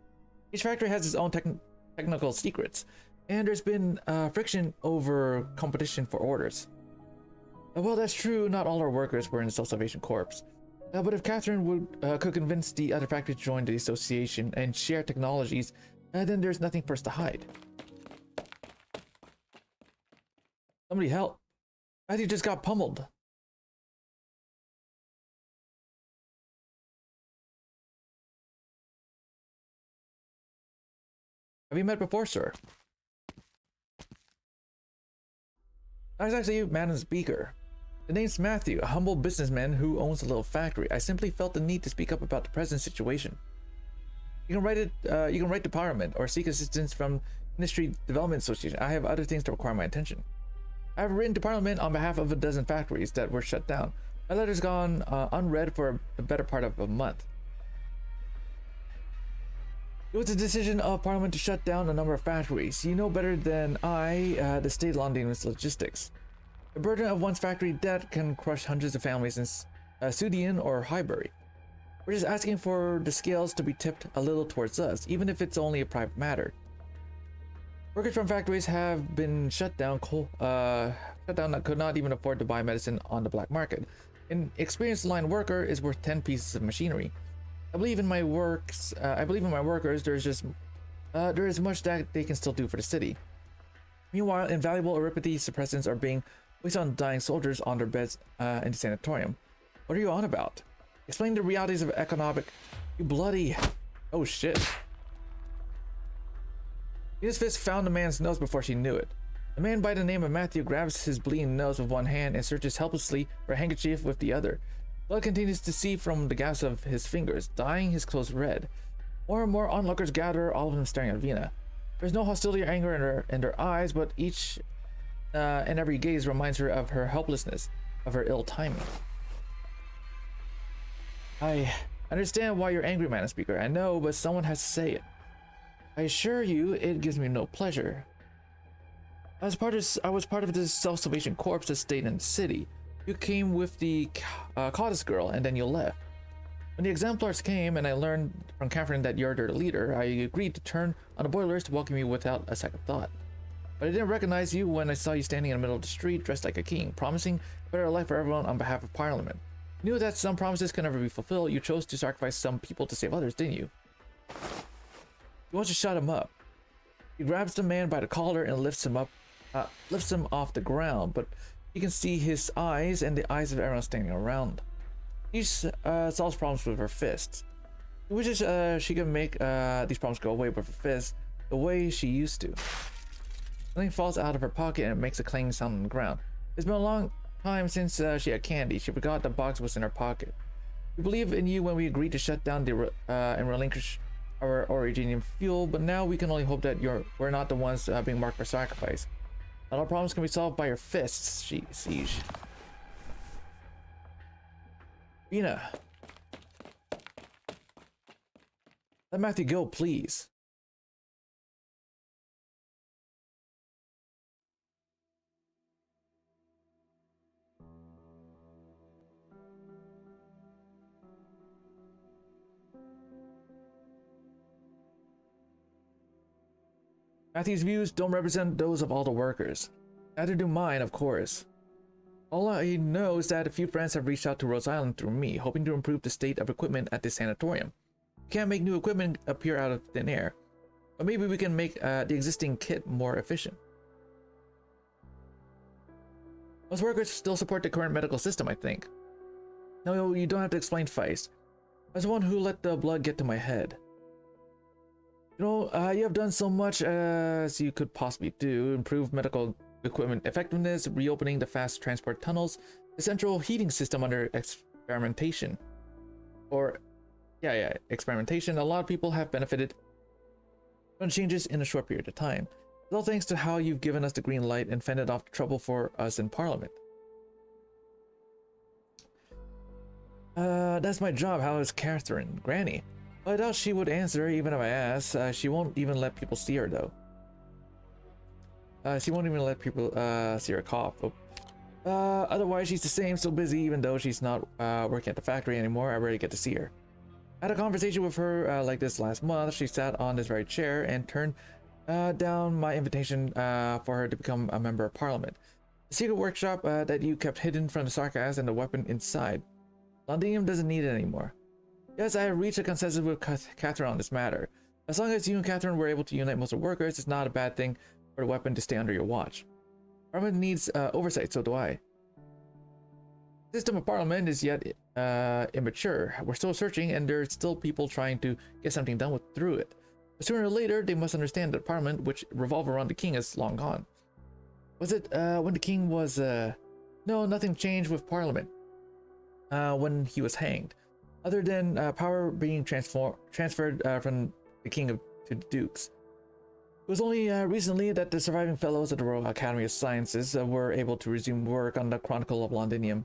Each factory has its own technical secrets, and there's been friction over competition for orders. Well, that's true. Not all our workers were in the Self-Salvation Corps. But if Catherine could convince the other factories to join the association and share technologies, then there's nothing for us to hide. Somebody help. Matthew just got pummeled. Have you met before, sir? That's actually Madam Speaker. The name's Matthew, a humble businessman who owns a little factory. I simply felt the need to speak up about the present situation. You can write to Parliament or seek assistance from Industry Development Association. I have other things to require my attention. I have written to Parliament on behalf of a dozen factories that were shut down. My letter's gone unread for the better part of a month. It was the decision of Parliament to shut down a number of factories. You know better than I the state of London's logistics. The burden of one's factory debt can crush hundreds of families in Sudian or Highbury. We're just asking for the scales to be tipped a little towards us, even if it's only a private matter. Workers from factories have been shut down that could not even afford to buy medicine on the black market. An experienced line worker is worth 10 pieces of machinery. I believe in my workers. There is much that they can still do for the city. Meanwhile, invaluable erypathy suppressants are being placed on dying soldiers on their beds in the sanatorium. What are you on about? Explain the realities of economic. You bloody. Oh shit. Venus Fist found the man's nose before she knew it. The man by the name of Matthew grabs his bleeding nose with one hand and searches helplessly for a handkerchief with the other. Blood continues to seep from the gaps of his fingers, dyeing his clothes red. More and more onlookers gather, all of them staring at Vina. There's no hostility or anger in their eyes, but each and every gaze reminds her of her helplessness, of her ill timing. I understand why you're angry, Madam Speaker. I know, but someone has to say it. I assure you, it gives me no pleasure. I was part of this self-salvation corps that stayed in the city. You came with the Cottis girl, and then you left. When the exemplars came, and I learned from Catherine that you're their leader, I agreed to turn on the boilers to welcome you without a second thought. But I didn't recognize you when I saw you standing in the middle of the street, dressed like a king, promising a better life for everyone on behalf of Parliament. You knew that some promises can never be fulfilled. You chose to sacrifice some people to save others, didn't you? He wants to shut him up. He grabs the man by the collar and lifts him off the ground, but you can see his eyes and the eyes of everyone standing around. He solves problems with her fists. He wishes she could make these problems go away with her fists the way she used to. Something falls out of her pocket and it makes a clanging sound on the ground. It's been a long time since she had candy. She forgot the box was in her pocket. We believed in you when we agreed to shut down and relinquish our originium fuel, but now we can only hope that we're not the ones being marked for sacrifice. Not all problems can be solved by your fists, Siege. Vina. Let Matthew go, please. Matthew's views don't represent those of all the workers. Neither do mine, of course. All I know is that a few friends have reached out to Rose Island through me, hoping to improve the state of equipment at this sanatorium. We can't make new equipment appear out of thin air, but maybe we can make the existing kit more efficient. Most workers still support the current medical system, I think. No, you don't have to explain, Feist. I was the one who let the blood get to my head. You know, you have done so much as you could possibly do. Improve medical equipment effectiveness, reopening the fast transport tunnels, the central heating system under experimentation. Experimentation. A lot of people have benefited from changes in a short period of time. It's all thanks to how you've given us the green light and fended off trouble for us in Parliament. That's my job. How is Catherine? Granny? I doubt she would answer even if I asked. She won't even let people see her though. She won't even let people see her cough. Otherwise she's the same, still busy even though she's not working at the factory anymore. I rarely get to see her. I had a conversation with her like this last month. She sat on this very chair and turned down my invitation for her to become a member of Parliament. The secret workshop that you kept hidden from the sarcasm and the weapon inside. Londinium doesn't need it anymore. Yes, I have reached a consensus with Catherine on this matter. As long as you and Catherine were able to unite most of the workers, it's not a bad thing for the weapon to stay under your watch. Parliament needs oversight, so do I. The system of Parliament is yet immature. We're still searching, and there's still people trying to get something done through it. But sooner or later, they must understand that Parliament, which revolved around the king, is long gone. Was it when the king was... No, nothing changed with Parliament when he was hanged, other than power being transferred from the king to the dukes. It was only recently that the surviving fellows of the Royal Academy of Sciences were able to resume work on the Chronicle of Londinium.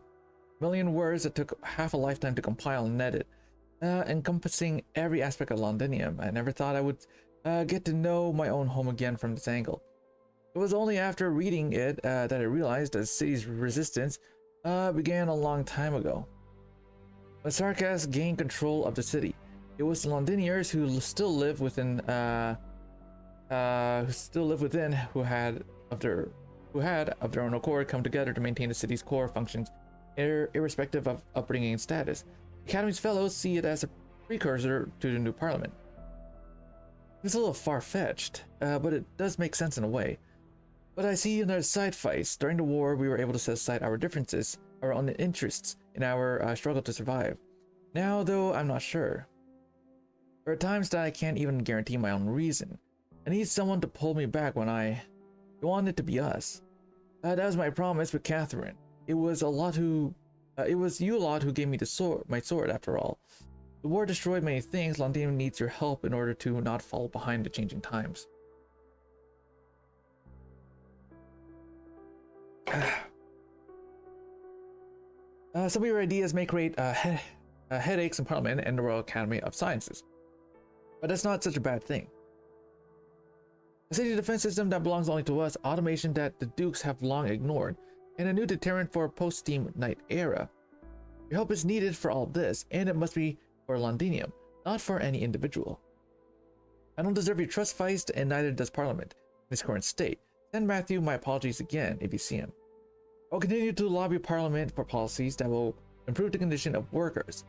A million words that took half a lifetime to compile and edit, encompassing every aspect of Londinium. I never thought I would get to know my own home again from this angle. It was only after reading it that I realized the city's resistance began a long time ago. When Sarkas gained control of the city, it was the Londiniers who still live within who had of their own accord come together to maintain the city's core functions, irrespective of upbringing and status. The Academy's fellows see it as a precursor to the new parliament. It's a little far-fetched, but it does make sense in a way. But I see in our side fights during the war, we were able to set aside our differences, our own interests, in our struggle to survive. Now, though, I'm not sure. There are times that I can't even guarantee my own reason. I need someone to pull me back when I want it to be us. That was my promise with Catherine. It was you lot who gave me my sword after all. The war destroyed many things. Londinium needs your help in order to not fall behind the changing times. Some of your ideas may create headaches in Parliament and the Royal Academy of Sciences, but that's not such a bad thing. A city defense system that belongs only to us, automation that the Dukes have long ignored, and a new deterrent for a post-Steam Knight era. Your help is needed for all this, and it must be for Londinium, not for any individual. I don't deserve your trust, Feist, and neither does Parliament in its current state. Send Matthew my apologies again if you see him. I'll continue to lobby Parliament for policies that will improve the condition of workers.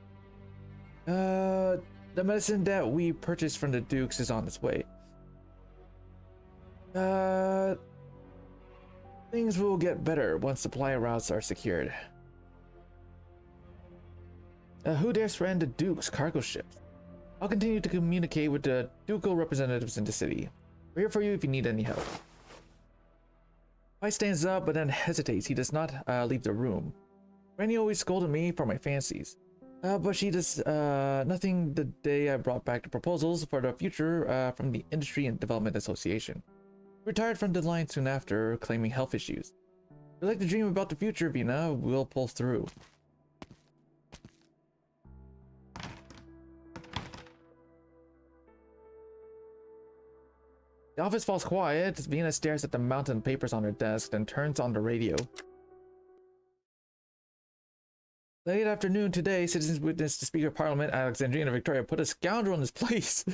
The medicine that we purchased from the Dukes is on its way. Things will get better once supply routes are secured. Who dares friend the Duke's cargo ships? I'll continue to communicate with the ducal representatives in the city. We're here for you if you need any help. Pai stands up but then hesitates. He does not leave the room. Granny always scolded me for my fancies. But she does nothing the day I brought back the proposals for the future from the Industry and Development Association. Retired from the line soon after, claiming health issues. We like to dream about the future, Vina. We'll pull through. The office falls quiet as Vina stares at the mountain of papers on her desk, then turns on the radio. Late afternoon today, citizens witnessed the Speaker of Parliament, Alexandrina Victoria, put a scoundrel in his place.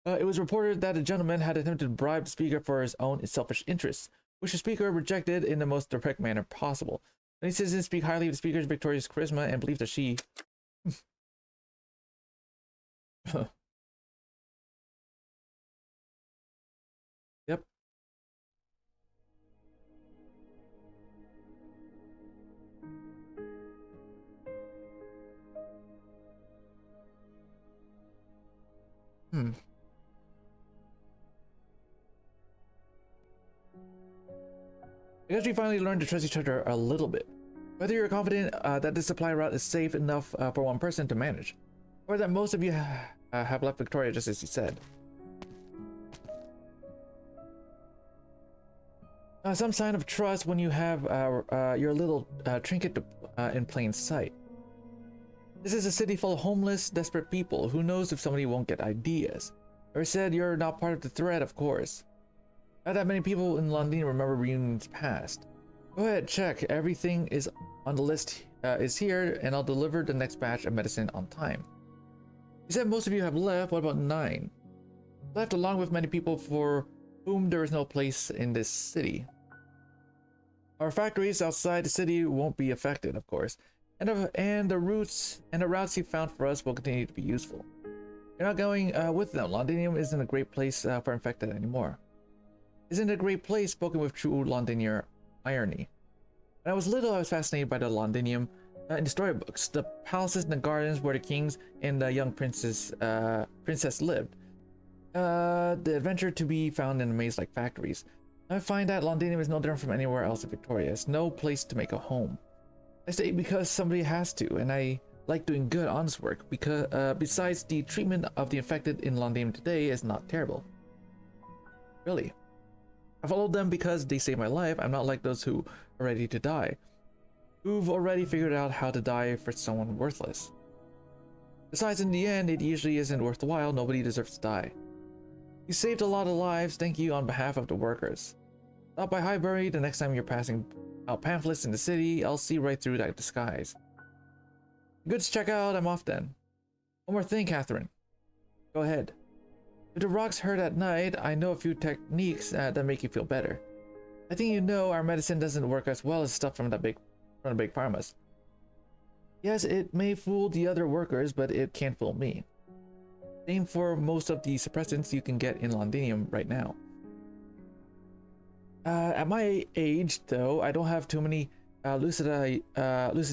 It was reported that a gentleman had attempted to bribe the Speaker for his own selfish interests, which the Speaker rejected in the most direct manner possible. Many citizens speak highly of the Speaker's Victoria's charisma and believe that she... Yep. I guess we finally learned to trust each other a little bit. Whether you're confident that this supply route is safe enough for one person to manage, or that most of you have left Victoria just as you said. Some sign of trust when you have your little trinket in plain sight. This is a city full of homeless, desperate people. Who knows if somebody won't get ideas? Or said you're not part of the threat, of course. Not that many people in London remember reunions past. Go ahead, check. Everything is on the list is here, and I'll deliver the next batch of medicine on time. You said most of you have left. What about 9? Left along with many people for whom there is no place in this city. Our factories outside the city won't be affected, of course, and the routes you found for us will continue to be useful. You're not going with them. Londinium isn't a great place for infected anymore. Isn't a great place spoken with true Londinier irony. When I was little, I was fascinated by the Londinium in the storybooks, the palaces and the gardens where the kings and the young princess lived. The adventure to be found in maze-like factories. I find that Londinium is no different from anywhere else in Victoria. It's no place to make a home. I stay because somebody has to, and I like doing good, honest work. Because besides, the treatment of the infected in Londinium today is not terrible. Really. I followed them because they saved my life. I'm not like those who are ready to die, who've already figured out how to die for someone worthless. Besides, in the end, it usually isn't worth the while. Nobody deserves to die. You saved a lot of lives. Thank you on behalf of the workers. Stop by Highbury the next time you're passing out pamphlets in the city. I'll see right through that disguise. Good to check out. I'm off then. One more thing, Catherine. Go ahead. If the rocks hurt at night, I know a few techniques that make you feel better. I think you know our medicine doesn't work as well as stuff from the big pharmas. Yes, it may fool the other workers, but it can't fool me. Same for most of the suppressants you can get in Londinium right now. At my age, though, I don't have too many lucid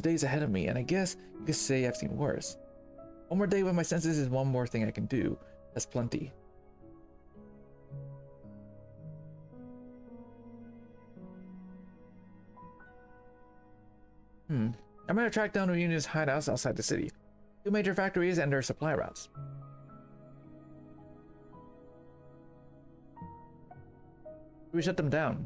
days ahead of me, and I guess you could say I've seen worse. One more day with my senses is one more thing I can do. That's plenty. I'm gonna track down Reunion's hideouts outside the city. 2 major factories and their supply routes. We shut them down.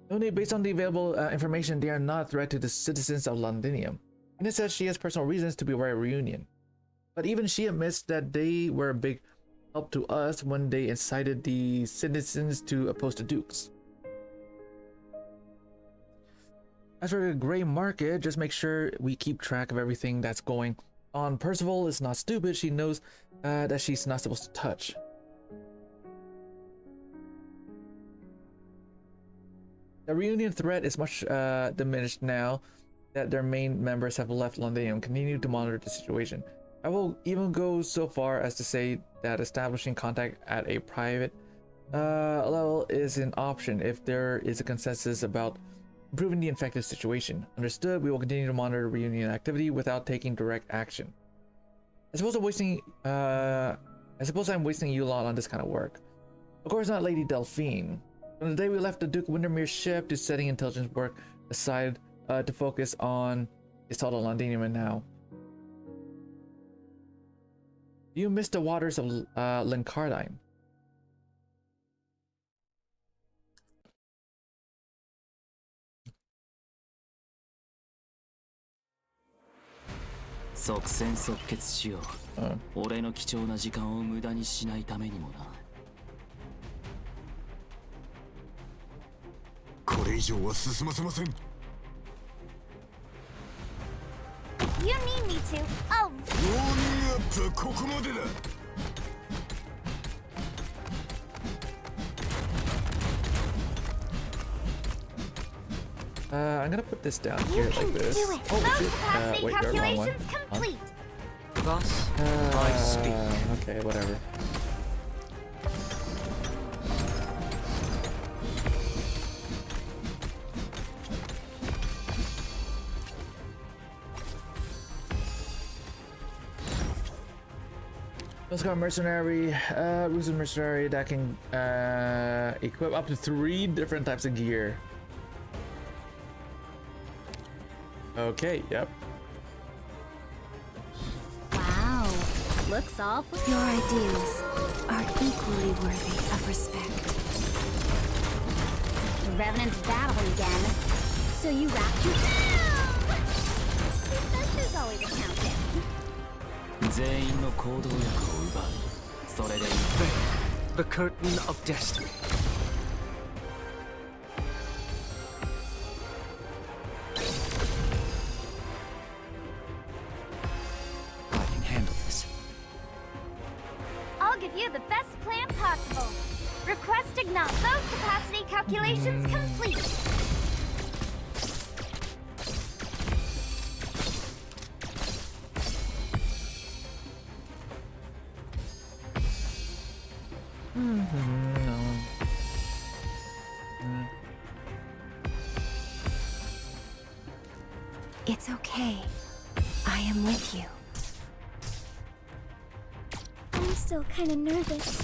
Only based on the available information, they are not a threat to the citizens of Londinium. Ina says she has personal reasons to be aware of Reunion. But even she admits that they were a big help to us when they incited the citizens to oppose the Dukes. As for the gray market, just make sure we keep track of everything that's going on. Percival is not stupid. She knows that she's not supposed to touch. The Reunion threat is much diminished now that their main members have left Londinium. Continue to monitor the situation. I will even go so far as to say that establishing contact at a private level is an option if there is a consensus about improving the infected situation. Understood. We will continue to monitor Reunion activity without taking direct action. I suppose I'm wasting you lot on this kind of work. Of course not, Lady Delphine. From the day we left the Duke Windermere's ship to setting intelligence work aside to focus on assault on Londinium, and now. You missed the waters of Lincardine. You need me to. Oh. I'm gonna put this down here like this. Do it. Oh shit! Capacity Wait, wrong one. calculations complete. Thus, I speak. Okay, whatever. Let's go mercenary. Ruse mercenary that can equip up to 3 different types of gear. Okay, yep. Wow, looks awful. Your ideals are equally worthy of respect. The Revenant's battling again. So you wrapped your... Who says there's always a countdown? The curtain of destiny. I can handle this. I'll give you the best plan possible. Request acknowledged. Both capacity calculations complete. It's okay. I am with you. I'm still kinda nervous.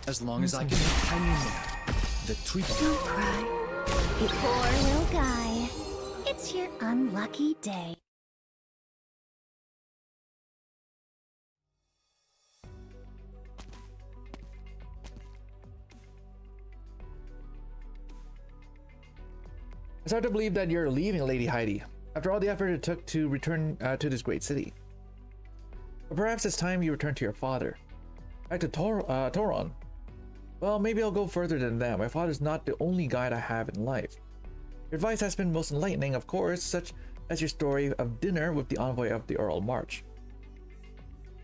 As long as I can hang in there. The treatment. Don't cry. Poor little guy. It's your unlucky day. It's hard to believe that you're leaving, Lady Heidi, after all the effort it took to return to this great city. But perhaps it's time you return to your father. Back to Toron. Well, maybe I'll go further than that. My father's not the only guide I have in life. Your advice has been most enlightening, of course, such as your story of dinner with the envoy of the Earl March.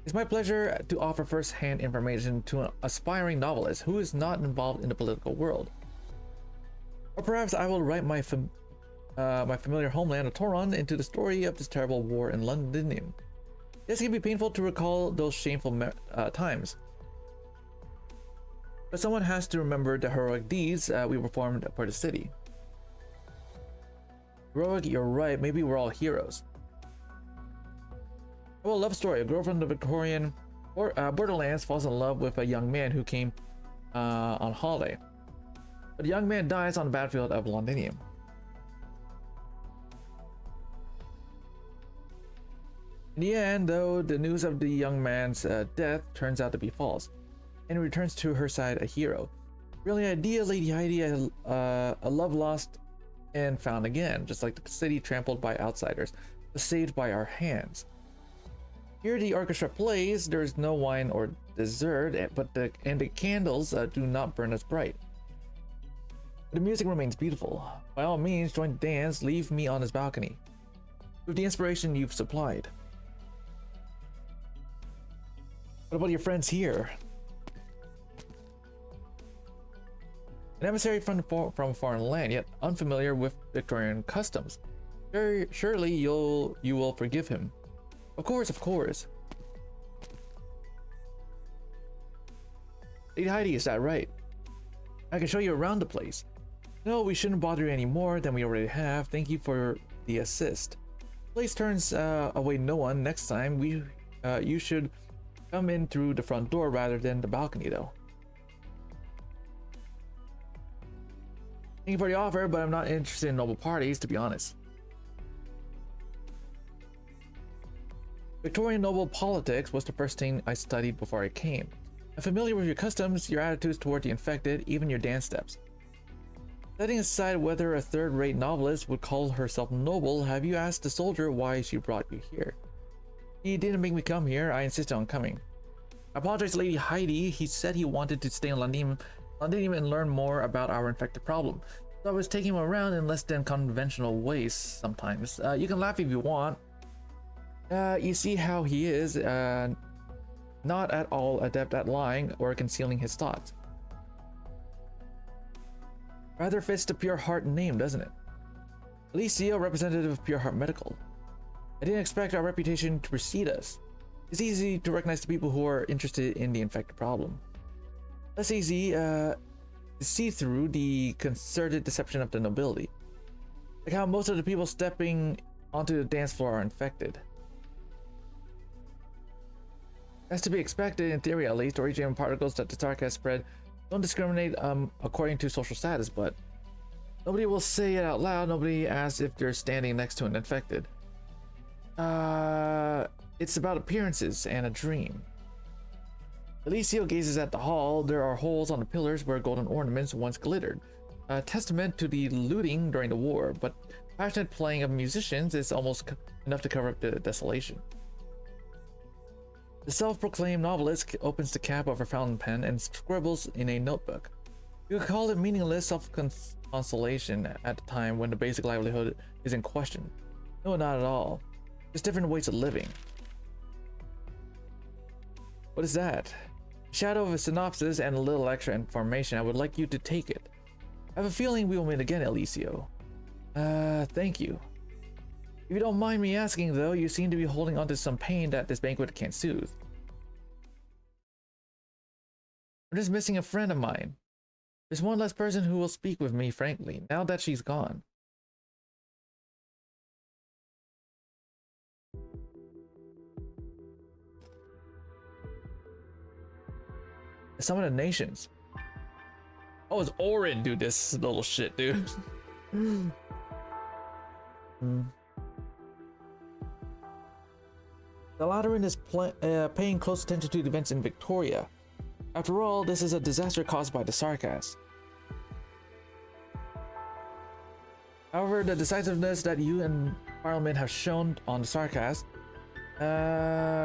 It's my pleasure to offer first-hand information to an aspiring novelist who is not involved in the political world. Or perhaps I will write my familiar homeland of Toron into the story of this terrible war in Londinium. Yes, it can be painful to recall those shameful times. But someone has to remember the heroic deeds we performed for the city. Heroic, you're right, maybe we're all heroes. Well, a love story. A girl from the Victorian borderlands falls in love with a young man who came on holiday. But the young man dies on the battlefield of Londinium. In the end, though, the news of the young man's death turns out to be false, and he returns to her side a hero. Really, idea, Lady Heidi, a love lost and found again, just like the city trampled by outsiders, but saved by our hands. Here the orchestra plays, there is no wine or dessert, but the candles do not burn as bright. The music remains beautiful. By all means, join the dance, leave me on this balcony, with the inspiration you've supplied. What about your friends here? An emissary from a foreign land, yet unfamiliar with Victorian customs. Surely you will forgive him. Of course, of course. Lady Heidi, is that right? I can show you around the place. No, we shouldn't bother you any more than we already have. Thank you for the assist. The place turns away no one. Next time, you should come in through the front door rather than the balcony, though. Thank you for the offer, but I'm not interested in noble parties, to be honest. Victorian noble politics was the first thing I studied before I came. I'm familiar with your customs, your attitudes toward the infected, even your dance steps. Setting aside whether a third-rate novelist would call herself noble, have you asked the soldier why she brought you here? He didn't make me come here, I insisted on coming. I apologize, Lady Heidi. He said he wanted to stay in Londinium and learn more about our infected problem. So I was taking him around in less than conventional ways sometimes. You can laugh if you want. You see how he is, not at all adept at lying or concealing his thoughts. Rather fits the Pure Heart name, doesn't it? Alicia, representative of Pure Heart Medical. I didn't expect our reputation to precede us. It's easy to recognize the people who are interested in the infected problem. Less easy to see through the concerted deception of the nobility. Like how most of the people stepping onto the dance floor are infected. As to be expected, in theory at least, origin particles that the Tark has spread don't discriminate according to social status, but nobody will say it out loud. Nobody asks if they're standing next to an infected. It's about appearances and a dream. Alicio gazes at the hall. There are holes on the pillars where golden ornaments once glittered, a testament to the looting during the war, but passionate playing of musicians is almost enough to cover up the desolation. The self-proclaimed novelist opens the cap of her fountain pen and scribbles in a notebook. You could call it meaningless self-consolation at the time when the basic livelihood is in question. No, not at all. There's different ways of living. What is that? A shadow of a synopsis and a little extra information. I would like you to take it. I have a feeling we will meet again, Alicio. Thank you. If you don't mind me asking, though, you seem to be holding on to some pain that this banquet can't soothe. I'm just missing a friend of mine. There's one less person who will speak with me, frankly, now that she's gone. Summon the nations. Oh, it's Orin, dude. This little shit, dude. The Lateran is paying close attention to the events in Victoria. After all, this is a disaster caused by the Sarkas. However, the decisiveness that you and Parliament have shown on the Sarkas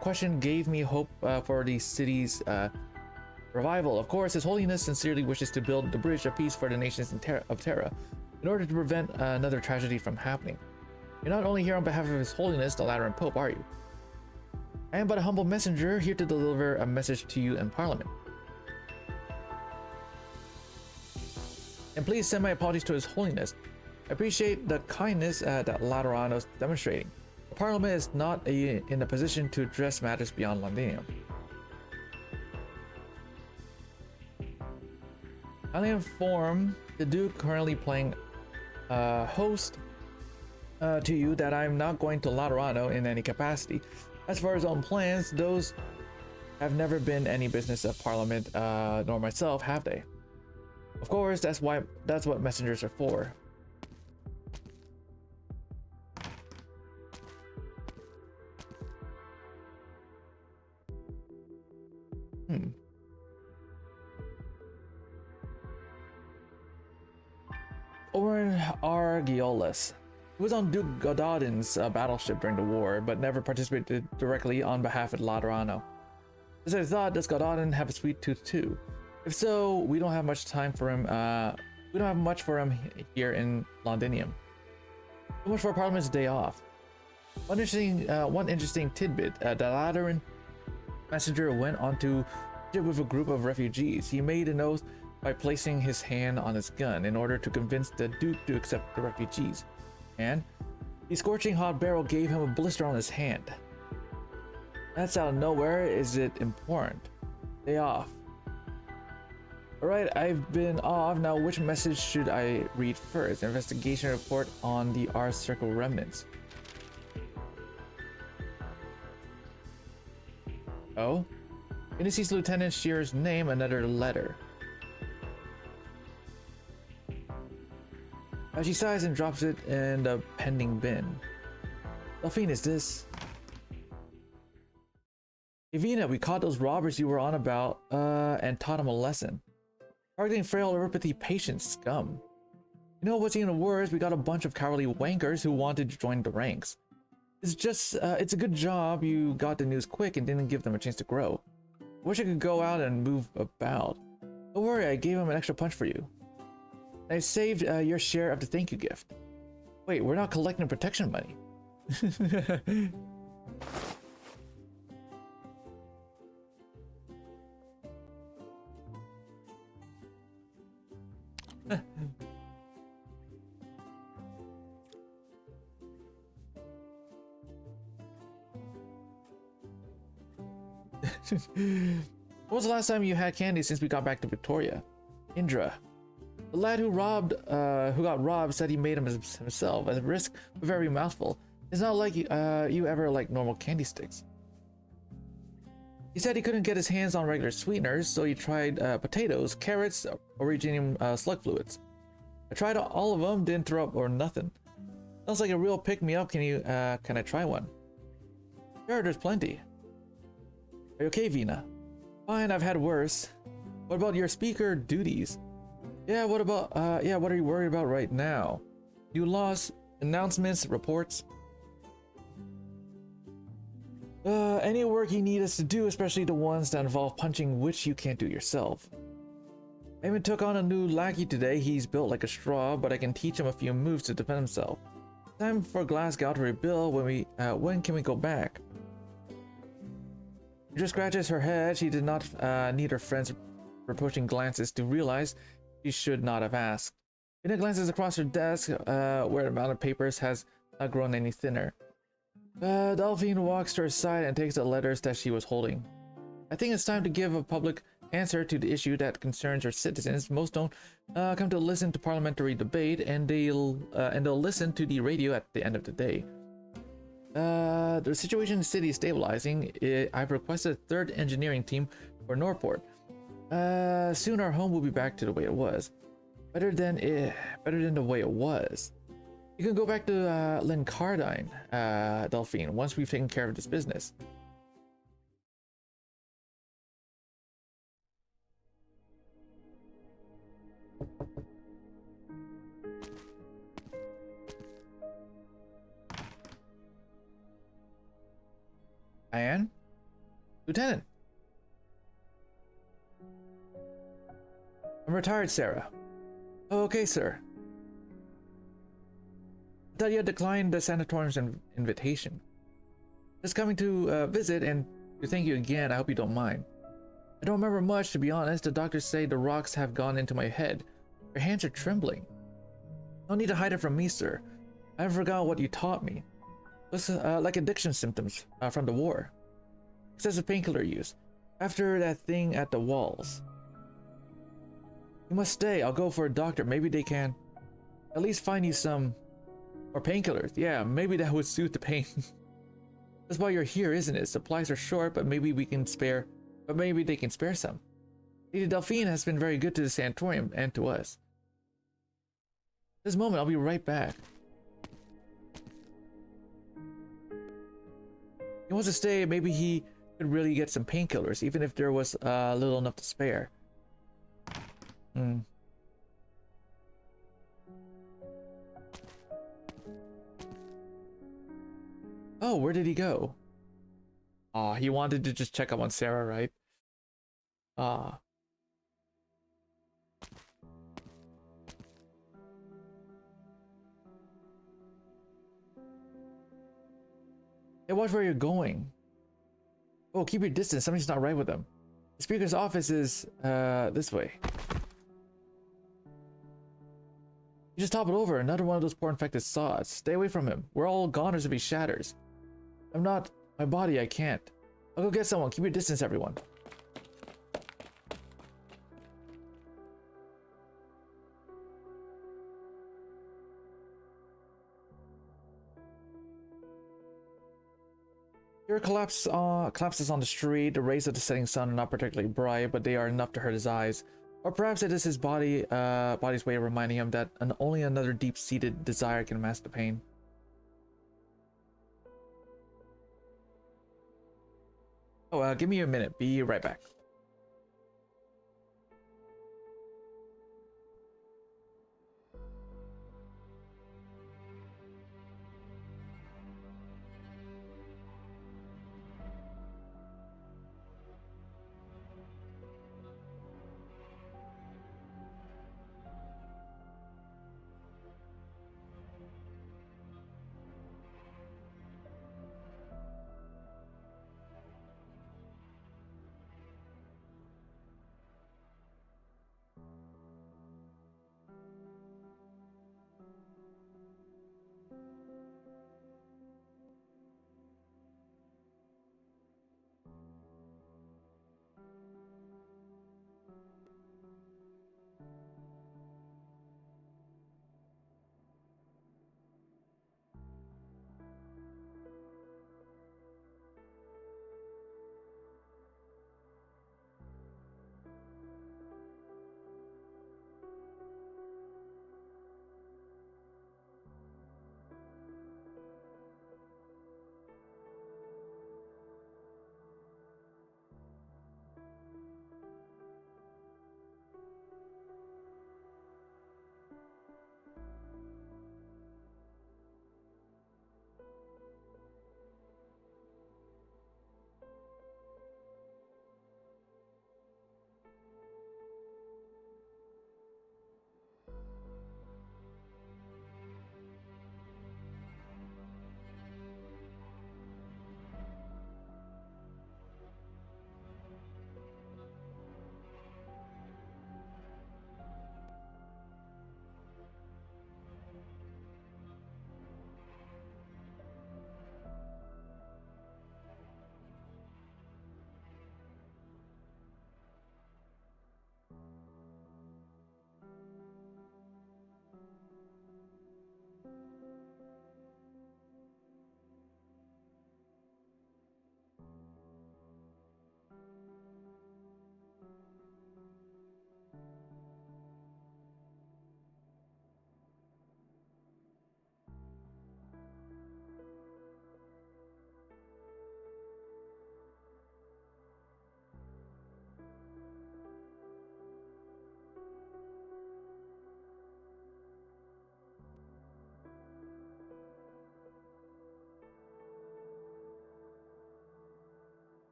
question gave me hope for the city's revival. Of course, His Holiness sincerely wishes to build the bridge of peace for the nations of Terra in order to prevent another tragedy from happening. You're not only here on behalf of His Holiness, the Lateran Pope, are you? I am but a humble messenger here to deliver a message to you and Parliament. And please send my apologies to His Holiness. I appreciate the kindness that Laterano is demonstrating. The Parliament is not in a position to address matters beyond Londinium. I inform the Duke currently playing host to you that I'm not going to Laterano in any capacity. As for his own plans, those have never been any business of Parliament, nor myself, have they? Of course, that's what messengers are for. Orin Argiolus. He was on Duke Gododin's battleship during the war, but never participated directly on behalf of Laterano. As I thought, does Gododin have a sweet tooth too? If so, we don't have much time for him. We don't have much for him here in Londinium. So much for Parliament's day off. One interesting tidbit: the Lateran messenger went on to with a group of refugees. He made an oath by placing his hand on his gun in order to convince the Duke to accept the refugees. And the scorching hot barrel gave him a blister on his hand. That's out of nowhere. Is it important? Day off. Alright, I've been off. Now, which message should I read first? Investigation report on the R Circle remnants. Oh? Indices Lieutenant Shearer's name, another letter. She sighs and drops it in the pending bin. Delphine, is this? Evina, we caught those robbers you were on about, and taught them a lesson. Targeting frail Euripathy patient scum. You know what's even worse? We got a bunch of cowardly wankers who wanted to join the ranks. It's a good job you got the news quick and didn't give them a chance to grow. I wish I could go out and move about. Don't worry, I gave him an extra punch for you. I saved your share of the thank you gift. Wait, we're not collecting protection money. When was the last time you had candy since we got back to Victoria? Indra. The lad who got robbed said he made them himself at risk of every mouthful. It's not like you ever like normal candy sticks. He said he couldn't get his hands on regular sweeteners, so he tried potatoes, carrots, originium slug fluids. I tried all of them, didn't throw up or nothing. Sounds like a real pick-me-up. Can I try one? Sure, there's plenty. Are you okay, Vina? Fine, I've had worse. What about your speaker duties? Yeah, what are you worried about right now? You lost announcements, reports? Any work you need us to do, especially the ones that involve punching, which you can't do yourself. I even took on a new lackey today. He's built like a straw, but I can teach him a few moves to defend himself. Time for Glasgow to rebuild. When can we go back? She just scratches her head. She did not need her friend's reproaching glances to realize she should not have asked. Vina glances across her desk, where the amount of papers has not grown any thinner. Delphine walks to her side and takes the letters that she was holding. I think it's time to give a public answer to the issue that concerns our citizens. Most don't come to listen to parliamentary debate, and they'll listen to the radio at the end of the day. The situation in the city is stabilizing. I've requested a third engineering team for Norport. Soon our home will be back to the way it was. Better than the way it was. You can go back to Lincardine, Delphine, once we've taken care of this business. Diane? Lieutenant. I'm retired, Sarah. Oh, okay, sir. I thought you had declined the sanatorium's invitation. Just coming to visit and to thank you again. I hope you don't mind. I don't remember much, to be honest. The doctors say the rocks have gone into my head. Your hands are trembling. No need to hide it from me, sir. I haven't forgotten what you taught me. Looks like addiction symptoms from the war. Excessive painkiller use. After that thing at the walls. You must stay. I'll go for a doctor. Maybe they can at least find you some... Or painkillers. Yeah, maybe that would soothe the pain. That's why you're here, isn't it? Supplies are short, but maybe we can spare... But maybe they can spare some. Lady Delphine has been very good to the sanatorium and to us. This moment, I'll be right back. He wants to stay. Maybe he could really get some painkillers, even if there was little enough to spare. Oh, where did he go? Aw, he wanted to just check up on Sarah, right? Ah. Hey, watch where you're going. Oh, keep your distance. Something's not right with them. The speaker's office is, this way. You just toppled over. Another one of those poor infected saws. Stay away from him. We're all goners if he shatters. I'm not... My body, I can't. I'll go get someone. Keep your distance, everyone. Here collapses on the street. The rays of the setting sun are not particularly bright, but they are enough to hurt his eyes. Or perhaps it is his body's way of reminding him that only another deep-seated desire can mask the pain. Oh, give me a minute. Be right back.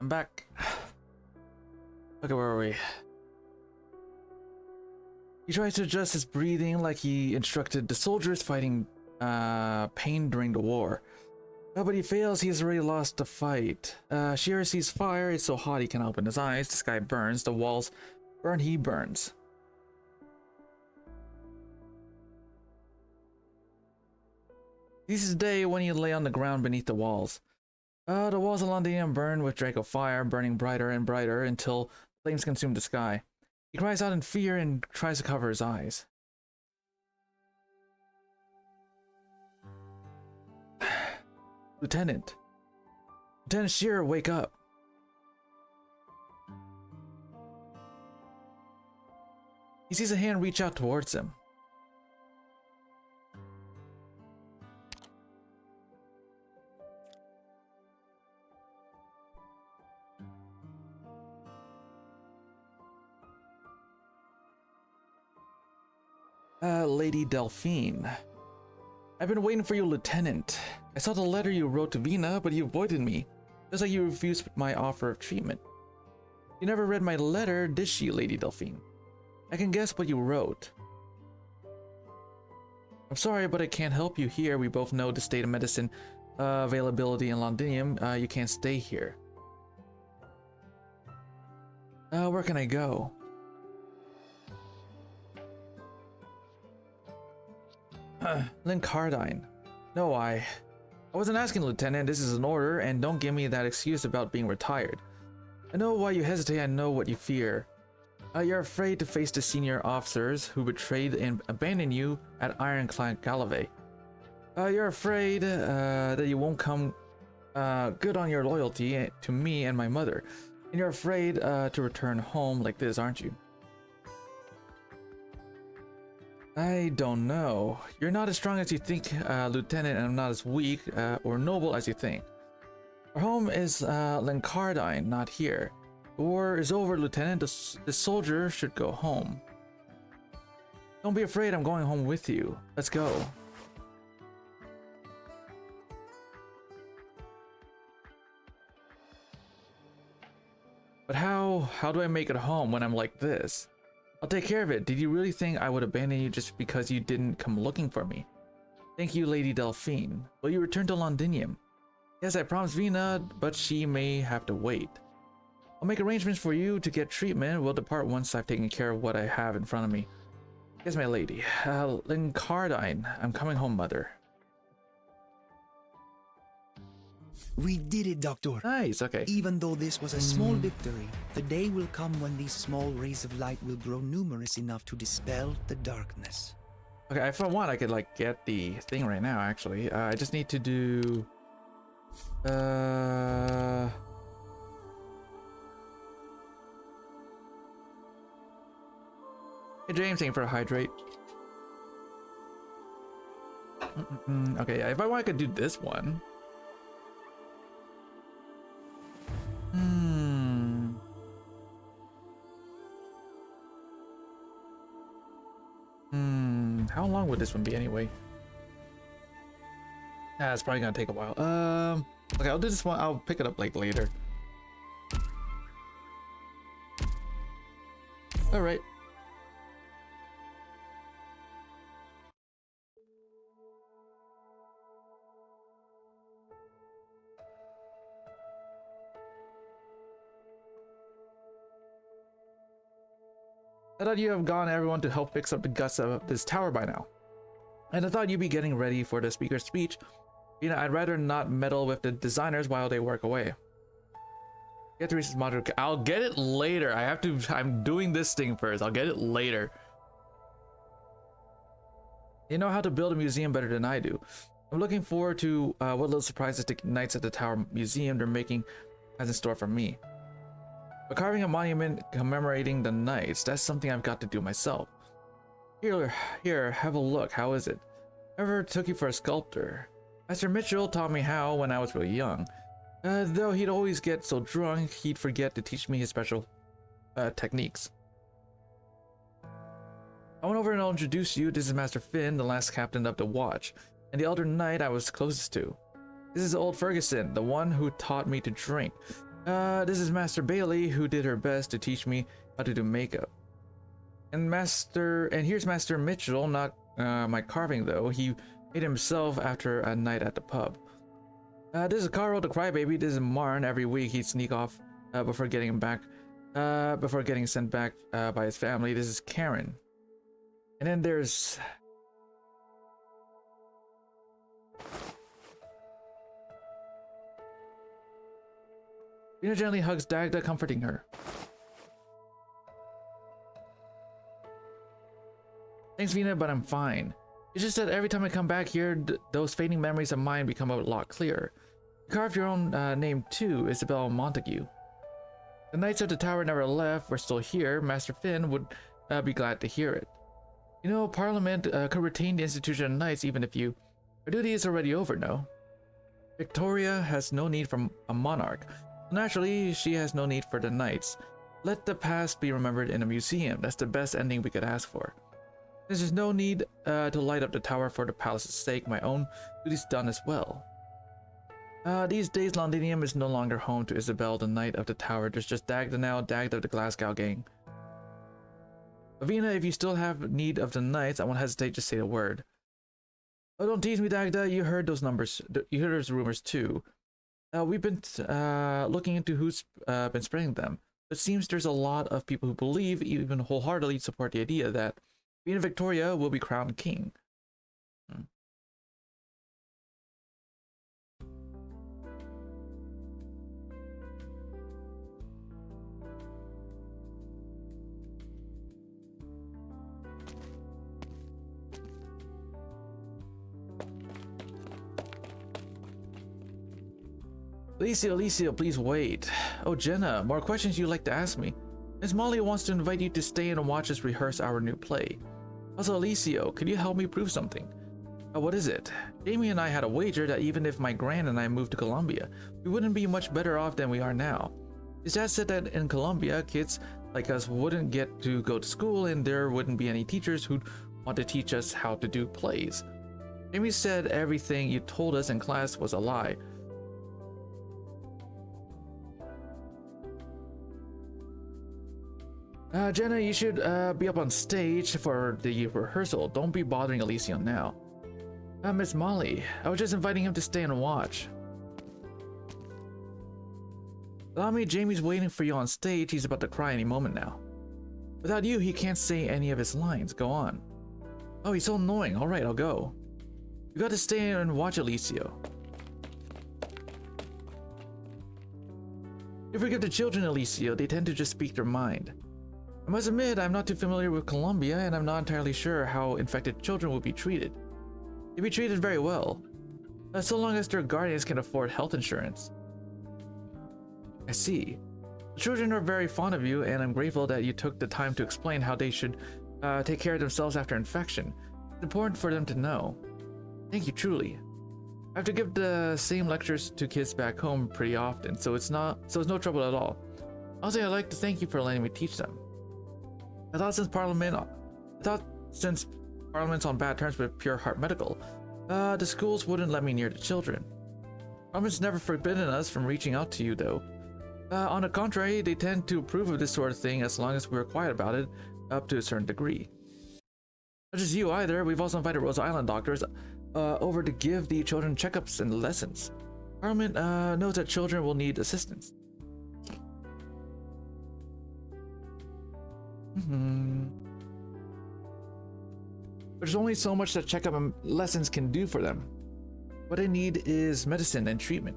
I'm back. Okay, where are we? He tries to adjust his breathing like he instructed the soldiers fighting pain during the war. Oh, but he fails. He's already lost the fight. Shira sees fire. It's so hot he can't open his eyes. The sky burns. The walls burn. He burns. This is the day when you lay on the ground beneath the walls. The walls of Londinium burn with Draco fire, burning brighter and brighter until flames consume the sky. He cries out in fear and tries to cover his eyes. Lieutenant Shearer, wake up. He sees a hand reach out towards him. Lady Delphine. I've been waiting for you, Lieutenant. I saw the letter you wrote to Vina, but you avoided me. Just like you refused my offer of treatment. You never read my letter, did she, Lady Delphine? I can guess what you wrote. I'm sorry, but I can't help you here. We both know the state of medicine availability in Londinium. You can't stay here. Where can I go? Lincardine. No, I wasn't asking, Lieutenant. This is an order, and don't give me that excuse about being retired. I know why you hesitate. I know what you fear. You're afraid to face the senior officers who betrayed and abandoned you at Ironclad Gallivey. You're afraid that you won't come good on your loyalty to me and my mother. And you're afraid to return home like this, aren't you? I don't know. You're not as strong as you think, Lieutenant, and I'm not as weak or noble as you think. Our home is Lincardine, not here. The war is over, Lieutenant. The soldier should go home. Don't be afraid, I'm going home with you. Let's go. But how do I make it home when I'm like this? I'll take care of it. Did you really think I would abandon you just because you didn't come looking for me? Thank you, Lady Delphine. Will you return to Londinium? Yes, I promised Vina, but she may have to wait. I'll make arrangements for you to get treatment. We'll depart once I've taken care of what I have in front of me. Yes, my lady. Lincardine. I'm coming home, mother. We did it, Doctor. Nice, okay. Even though this was a small victory, the day will come when these small rays of light will grow numerous enough to dispel the darkness. Okay, if I want, I could like get the thing right now, actually. I just need to do... Hey James, thank you for a hydrate. Okay, yeah, if I want, I could do this one. How long would this one be anyway? It's probably gonna take a while. Okay, I'll do this one. I'll pick it up like later. All right. I thought you have gone everyone to help fix up the guts of this tower by now. And I thought you'd be getting ready for the speaker's speech. You know, I'd rather not meddle with the designers while they work away. Get to reach this module. I'll get it later. I'm doing this thing first. I'll get it later. You know how to build a museum better than I do. I'm looking forward to what little surprises the Knights at the Tower Museum they're making has in store for me. But carving a monument commemorating the Knights, that's something I've got to do myself. Here, have a look. How is it? Ever took you for a sculptor? Master Mitchell taught me how when I was really young. Though he'd always get so drunk, he'd forget to teach me his special techniques. I went over and I'll introduce you. This is Master Finn, the last captain of the watch, and the elder knight I was closest to. This is old Ferguson, the one who taught me to drink. This is Master Bailey, who did her best to teach me how to do makeup. And here's Master Mitchell, not my carving though. He made himself after a night at the pub. This is Carl the Crybaby. This is Marn. Every week he'd sneak off before getting sent back by his family. This is Karen. And then there's Vina gently hugs Dagda, comforting her. Thanks, Vina, but I'm fine. It's just that every time I come back here, those fading memories of mine become a lot clearer. You carved your own name too, Isabel Montague. The Knights of the Tower never left. We're still here. Master Finn would be glad to hear it. You know, Parliament could retain the institution of Knights even if you... Our duty is already over, no? Victoria has no need for a monarch. Naturally, she has no need for the Knights. Let the past be remembered in a museum. That's the best ending we could ask for. Since there's no need to light up the tower for the palace's sake, my own duty's done as well. These days, Londinium is no longer home to Isabel, the Knight of the Tower. There's just Dagda now, Dagda of the Glasgow gang. Avina, if you still have need of the Knights, I won't hesitate to say a word. Oh, don't tease me, Dagda. You heard those numbers. You heard those rumors too. We've been looking into who's been spreading them. It seems there's a lot of people who believe, even wholeheartedly support the idea that Queen Victoria will be crowned king. Alicia, please wait. Oh, Jenna, more questions you'd like to ask me? Miss Molly wants to invite you to stay and watch us rehearse our new play. Also, Alicio, could you help me prove something? What is it? Jamie and I had a wager that even if my gran and I moved to Colombia, we wouldn't be much better off than we are now. His dad said that in Colombia, kids like us wouldn't get to go to school and there wouldn't be any teachers who'd want to teach us how to do plays. Jamie said everything you told us in class was a lie. Jenna, you should be up on stage for the rehearsal. Don't be bothering Alicia now. Miss Molly, I was just inviting him to stay and watch. Allow me, Jamie's waiting for you on stage. He's about to cry any moment now. Without you, he can't say any of his lines. Go on. Oh, he's so annoying. Alright, I'll go. You got to stay and watch Alicio. You forget the children, Alicio. They tend to just speak their mind. I must admit, I'm not too familiar with Colombia, and I'm not entirely sure how infected children will be treated. They'll be treated very well, so long as their guardians can afford health insurance. I see. The children are very fond of you, and I'm grateful that you took the time to explain how they should take care of themselves after infection. It's important for them to know. Thank you, truly. I have to give the same lectures to kids back home pretty often, so it's no trouble at all. Also, I'd like to thank you for letting me teach them. I thought since Parliament's on bad terms with Pure Heart Medical, the schools wouldn't let me near the children. Parliament's never forbidden us from reaching out to you, though. On the contrary, they tend to approve of this sort of thing as long as we're quiet about it, up to a certain degree. Not just you either, we've also invited Rose Island doctors over to give the children checkups and lessons. Parliament knows that children will need assistance. There's only so much that checkup and lessons can do for them. What they need is medicine and treatment.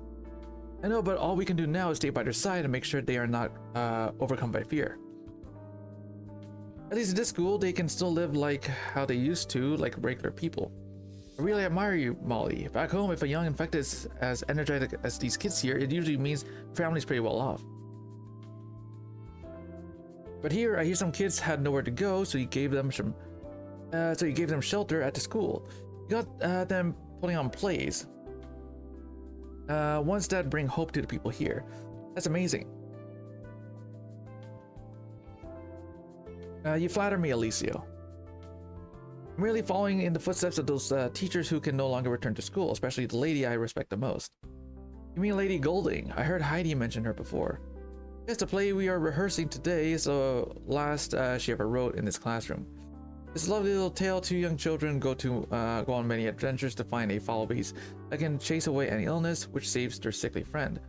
I know, but all we can do now is stay by their side and make sure they are not overcome by fear. At least at this school, they can still live like how they used to, like regular people. I really admire you, Molly. Back home, if a young infected is as energetic as these kids here, it usually means the family's pretty well off. But here, I hear some kids had nowhere to go, so you gave them shelter at the school. You got them putting on plays. Ones that bring hope to the people here. That's amazing. You flatter me, Alicio. I'm really following in the footsteps of those teachers who can no longer return to school, especially the lady I respect the most. You mean Lady Golding? I heard Heidi mention her before. Yes, the play we are rehearsing today is the last she ever wrote in this classroom. It's a lovely little tale. Two young children go on many adventures to find a foul beast that can chase away any illness, which saves their sickly friend.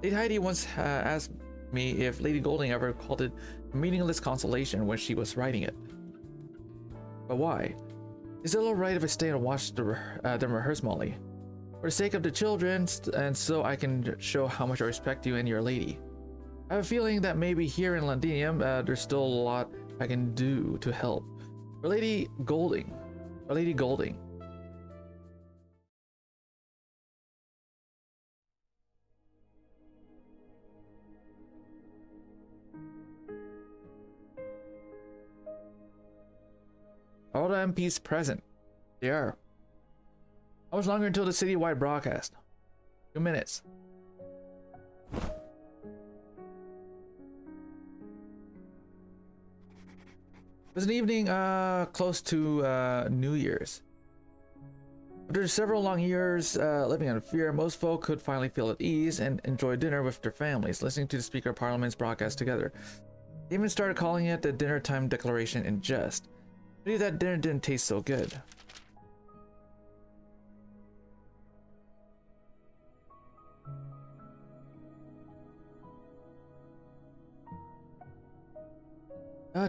Lady Heidi once asked me if Lady Golding ever called it meaningless consolation when she was writing it. But why? Is it alright if I stay and watch them rehearse, Molly? For the sake of the children, and so I can show how much I respect you and your lady. I have a feeling that maybe here in Londinium, there's still a lot I can do to help. For Lady Golding. All the MPs present. They are. How much longer until the citywide broadcast? 2 minutes. It was an evening close to New Year's. After several long years living in fear, most folk could finally feel at ease and enjoy dinner with their families, listening to the Speaker of Parliament's broadcast together. They even started calling it the dinner time declaration in jest. Maybe that dinner didn't taste so good.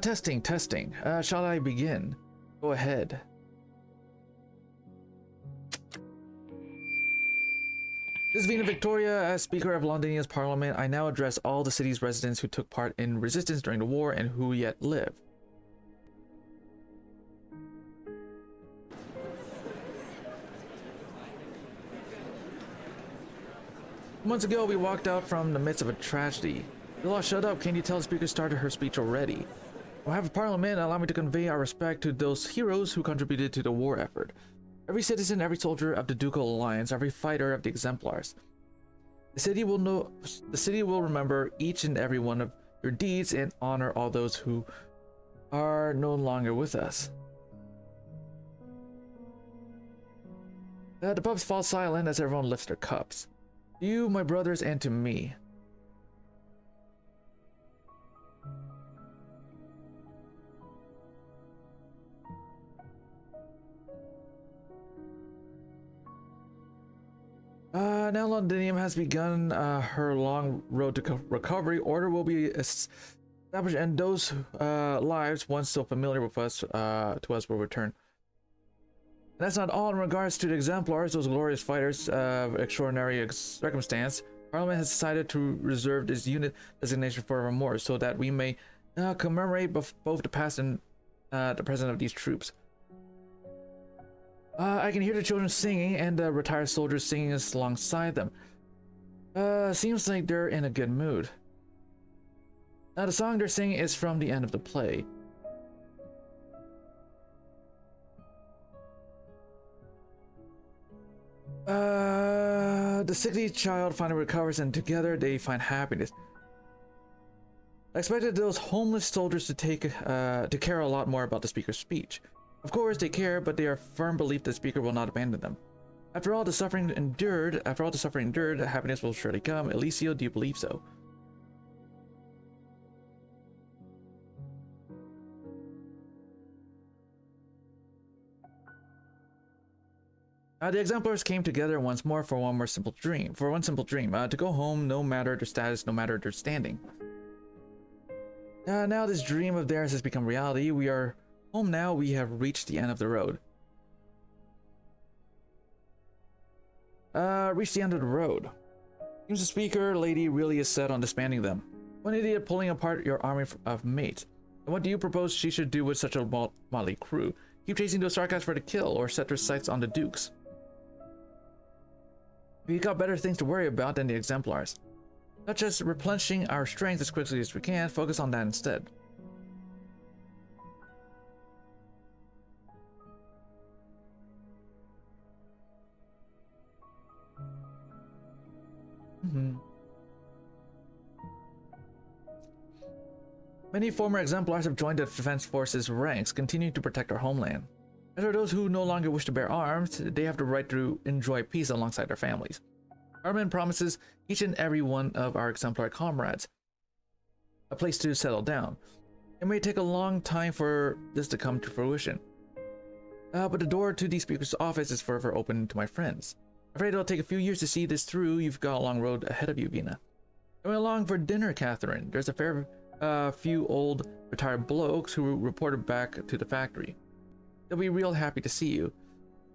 Testing. Shall I begin? Go ahead. This is Vina Victoria. As Speaker of Londinia's Parliament, I now address all the city's residents who took part in resistance during the war and who yet live. Months ago, we walked out from the midst of a tragedy. Billa, shut up. Can't you tell the speaker started her speech already? On behalf of Parliament, allow me to convey our respect to those heroes who contributed to the war effort. Every citizen, every soldier of the Ducal Alliance, every fighter of the Exemplars. The city will remember each and every one of your deeds and honor all those who are no longer with us. The pubs fall silent as everyone lifts their cups. To you, my brothers, and to me. Now Londinium has begun her long road to recovery. Order will be established, and those lives once so familiar with us will return. And that's not all in regards to the Exemplars, those glorious fighters of extraordinary circumstance. Parliament has decided to reserve this unit designation forevermore, so that we may commemorate both the past and the present of these troops. I can hear the children singing and the retired soldiers singing alongside them. Seems like they're in a good mood. Now the song they're singing is from the end of the play. The sickly child finally recovers, and together they find happiness. I expected those homeless soldiers to care a lot more about the speaker's speech. Of course they care, but they are firm belief the speaker will not abandon them. After all the suffering endured, happiness will surely come. Eliseo, do you believe so? The Exemplars came together once more for one simple dream. To go home, no matter their status, no matter their standing. Now this dream of theirs has become reality. We are home now. We have reached the end of the road. Reached the end of the road. Seems the speaker lady really is set on disbanding them. One idiot pulling apart your army of mates. And what do you propose she should do with such a motley crew? Keep chasing those sarcasms for the kill, or set their sights on the dukes? We got better things to worry about than the Exemplars. Such as replenishing our strength as quickly as we can. Focus on that instead. Many former Exemplars have joined the Defense Forces ranks, continuing to protect our homeland. As for those who no longer wish to bear arms, they have the right to enjoy peace alongside their families. Armin promises each and every one of our exemplary comrades a place to settle down. It may take a long time for this to come to fruition. But the door to the speaker's office is forever open to my friends. I'm afraid it'll take a few years to see this through. You've got a long road ahead of you, Vina. Coming along for dinner, Catherine. There's a fair few old retired blokes who reported back to the factory. They'll be real happy to see you.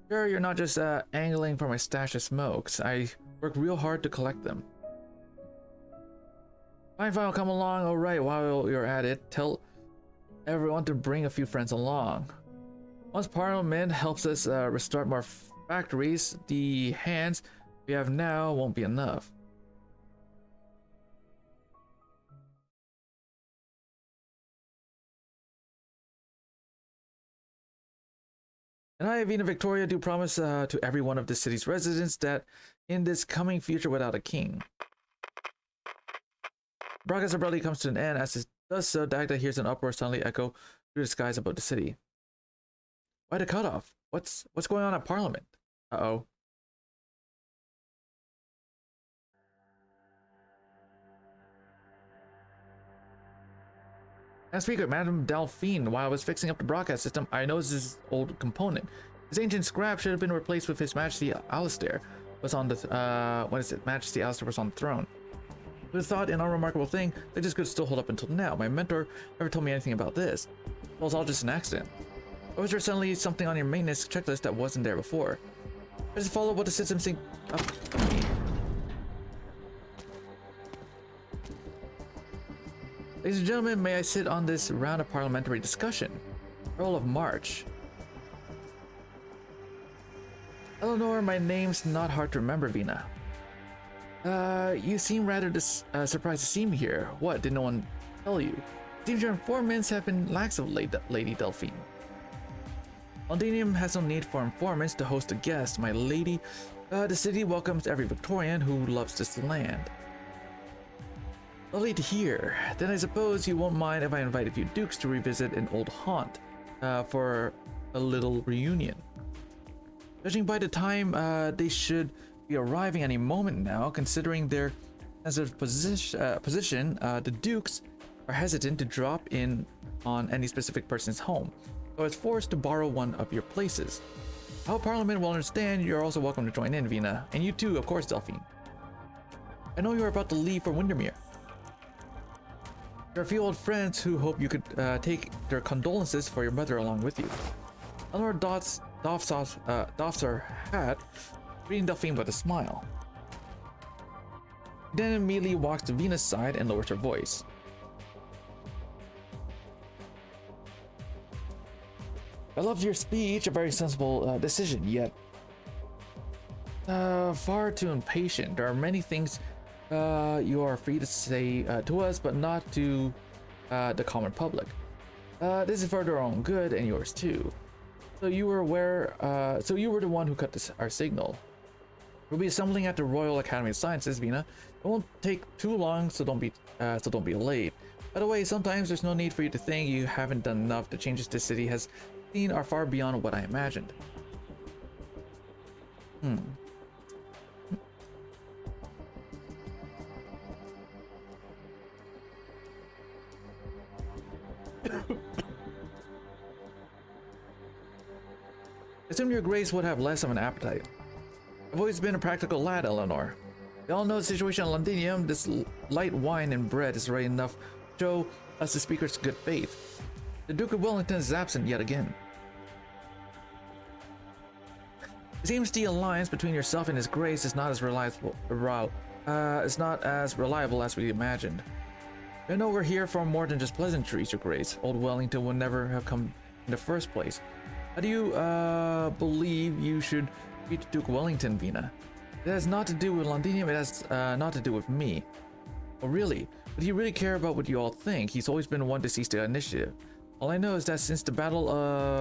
Sure, you're not just angling for my stash of smokes. I work real hard to collect them. Fine, I'll come along. All right, while you're at it, tell everyone to bring a few friends along. Once Parliament helps us restart more factories, the hands we have now won't be enough. And I, Vina Victoria, do promise to every one of the city's residents that in this coming future without a king, broadcast abruptly comes to an end. As it does so, Dagda hears an uproar suddenly echo through the skies above the city. Why the cutoff? What's going on at Parliament? Uh-oh. And speaker, Madame Delphine, while I was fixing up the broadcast system, I noticed this old component. This ancient scrap should have been replaced with His Majesty Alistair was on the when His Majesty Alistair was on the throne. Who would have thought an unremarkable thing that this could still hold up until now? My mentor never told me anything about this. Well, it was all just an accident. Or was there suddenly something on your maintenance checklist that wasn't there before? I just followed what the system synced up for me. Ladies and gentlemen, may I sit on this round of parliamentary discussion? Earl of March. Eleanor, my name's not hard to remember, Vina. You seem rather surprised to see me here. What, did no one tell you? It seems your informants have been lax of late, Lady Delphine. Londinium has no need for informants to host a guest, my lady. The city welcomes every Victorian who loves this land. Lovely to hear. Then I suppose you won't mind if I invite a few dukes to revisit an old haunt for a little reunion. Judging by the time they should be arriving any moment now, considering their sensitive position, the dukes are hesitant to drop in on any specific person's home, so it's forced to borrow one of your places. I hope Parliament will understand. You're also welcome to join in, Vina, and you too, of course, Delphine. I know you're about to leave for Windermere. There are a few old friends who hope you could take their condolences for your mother along with you. Eleanor doffs her hat, greeting Delphine with a smile. Then immediately walks to Vina's side and lowers her voice. I loved your speech, a very sensible decision, yet far too impatient. There are many things you are free to say to us, but not to the common public. This is for their own good and yours too. So you were the one who cut our signal. We'll be assembling at the Royal Academy of Sciences, Vina. It won't take too long, so don't be late. By the way, sometimes there's no need for you to think you haven't done enough. The changes this city has seen are far beyond what I imagined. I assume your grace would have less of an appetite. I've always been a practical lad, Eleanor. We all know the situation in Londinium. This light wine and bread is right enough to show us the speaker's good faith. The Duke of Wellington is absent yet again. It seems the alliance between yourself and his grace is not as reliable as we imagined. I know we're here for more than just pleasantries, your grace. Old Wellington would never have come in the first place. How do you believe you should treat Duke Wellington, Vina? It has not to do with Londinium, it has not to do with me. Oh really? But he really care about what you all think. He's always been one to seize the initiative. All I know is that since the battle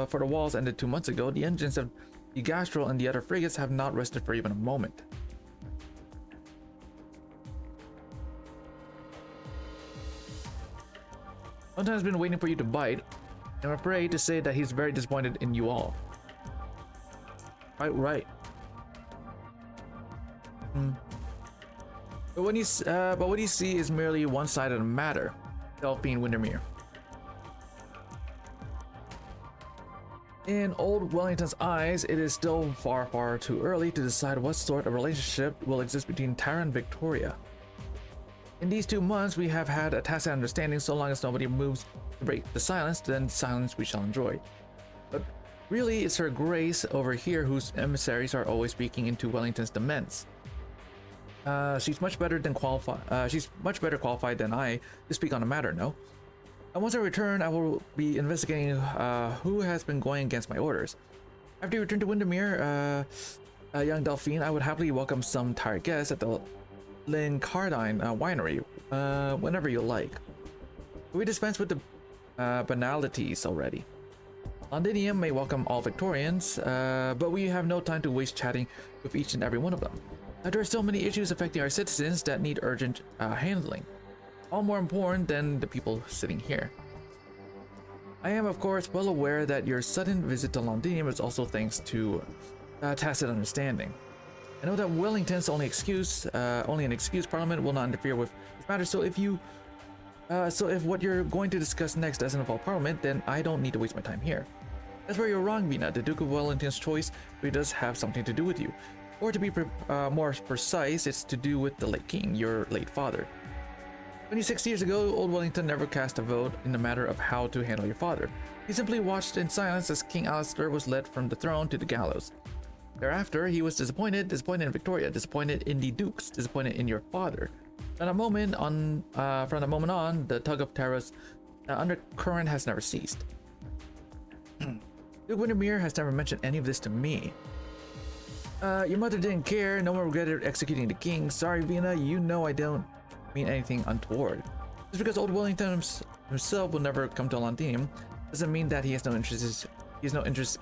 for the walls ended 2 months ago, the engines of the Gastrel and the other frigates have not rested for even a moment. Wellington has been waiting for you to bite. I'm afraid to say that he's very disappointed in you all. Right. But what you see is merely one side of the matter. Delphine Windermere. In old Wellington's eyes, it is still far, far too early to decide what sort of relationship will exist between Tara and Victoria. In these 2 months, we have had a tacit understanding. So long as nobody moves to break the silence, then silence we shall enjoy. But really, it's Her Grace over here whose emissaries are always speaking into Wellington's demesnes. She's much better qualified than I to speak on the matter, no? And once I return, I will be investigating who has been going against my orders. After you return to Windermere, young Delphine, I would happily welcome some tired guests at the Lincardine winery whenever you like. We dispense with the banalities already. Londinium may welcome all Victorians, but we have no time to waste chatting with each and every one of them. There are so many issues affecting our citizens that need urgent handling, all more important than the people sitting here. I am, of course, well aware that your sudden visit to Londinium is also thanks to tacit understanding. I know that Wellington's only an excuse Parliament will not interfere with this matter. So if what you're going to discuss next doesn't involve Parliament, then I don't need to waste my time here. That's where you're wrong, Vina. The Duke of Wellington's choice really does have something to do with you. Or to be more precise, it's to do with the late king, your late father. 26 years ago, old Wellington never cast a vote in the matter of how to handle your father. He simply watched in silence as King Alistair was led from the throne to the gallows. Thereafter, he was disappointed in Victoria, disappointed in the dukes, disappointed in your father. From the moment on, the tug of Tara's undercurrent has never ceased. Duke Windermere has never mentioned any of this to me. Your mother didn't care, no one regretted executing the king. Sorry, Vina, you know I don't mean anything untoward. Just because old Wellington himself will never come to Londinium doesn't mean that he has no interest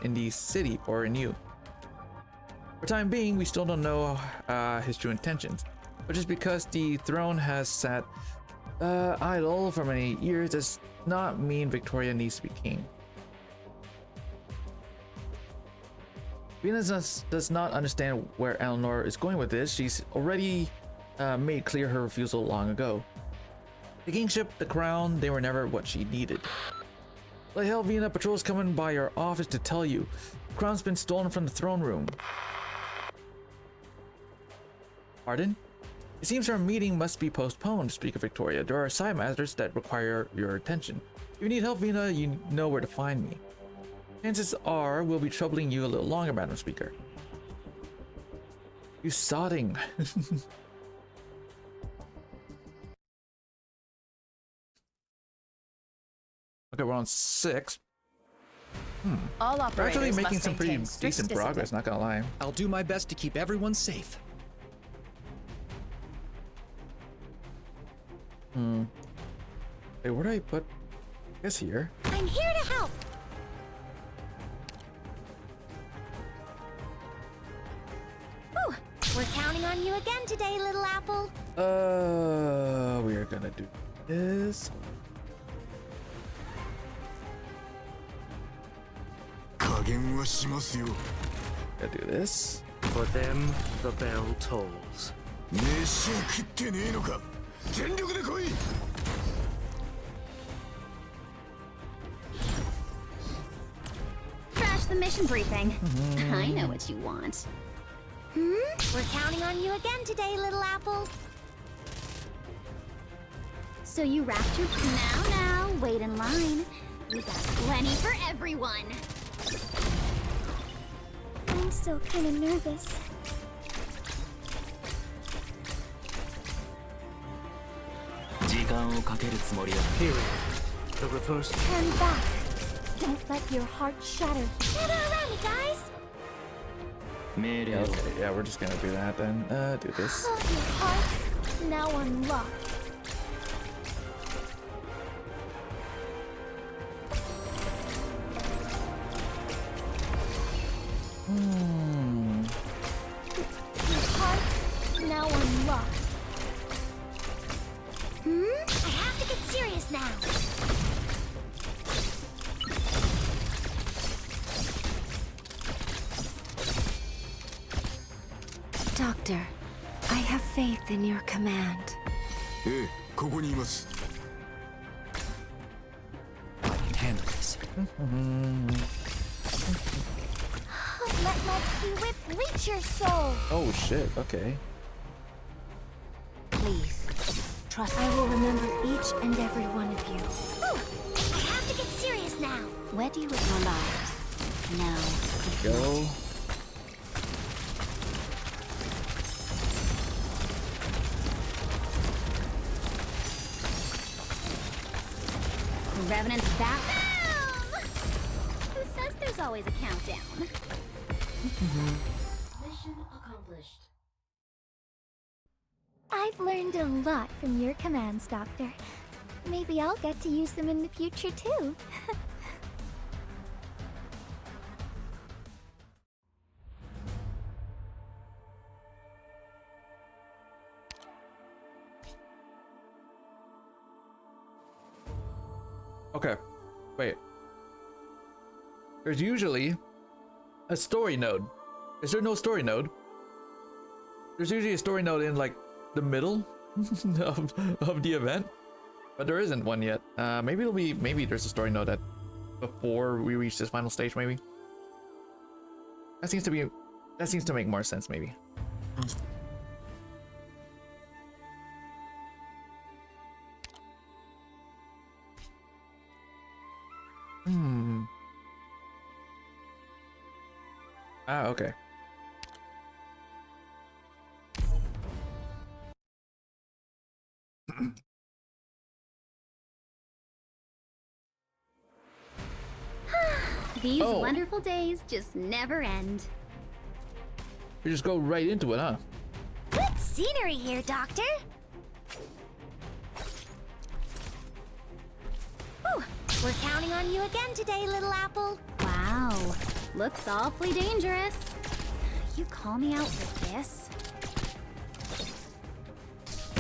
in the city or in you. For the time being, we still don't know his true intentions. But just because the throne has sat idle for many years does not mean Victoria needs to be king. Venus does not understand where Eleanor is going with this. She's already made clear her refusal long ago. The kingship, the crown, they were never what she needed. Like hell, Vina, patrols coming by your office to tell you the crown's been stolen from the throne room. Pardon? It seems our meeting must be postponed, Speaker Victoria. There are side matters that require your attention. If you need help, Vina, you know where to find me. Chances are we'll be troubling you a little longer, Madam Speaker. You sodding. Okay, we're on 6. All We're operators actually making must some pretty maintain strict decent progress, not gonna lie. I'll do my best to keep everyone safe. Wait, where do I put? I guess here. I'm here to help. Whew. We're counting on you again today, little apple. We are gonna do this. Gotta do this. For them, the bell tolls. Crash the mission briefing. I know what you want. We're counting on you again today, little apple. So you wrapped your... Now, wait in line. We got plenty for everyone. I'm still kind of nervous. Period. The reverse. Turn back. Don't let your heart shatter. Gather around me, guys. Okay, yeah, we're just gonna do that then. Do this. Your hearts now unlocked. Your hearts now unlocked. I have to get serious now. Doctor, I have faith in your command. ええ、ここにいます。 I can handle this. Let my key whip reach your soul. Oh shit, okay. Please, trust. I will remember each and every one of you. Ooh, I have to get serious now. Ready with your lives. Now, Go. Revenant's back. Boom! Who says there's always a countdown? Mission accomplished. I've learned a lot from your commands, Doctor. Maybe I'll get to use them in the future too. Okay, wait. There's usually a story node. Is there no story node? There's usually a story node in like the middle of the event, but there isn't one yet. Maybe it'll be. Maybe there's a story node that before we reach this final stage. Maybe that seems to be. That seems to make more sense. Maybe. Ah, okay. These Oh. wonderful days just never end. You just go right into it, huh? Good scenery here, Doctor. Whew, we're counting on you again today, little apple. Wow, looks awfully dangerous. You call me out for this?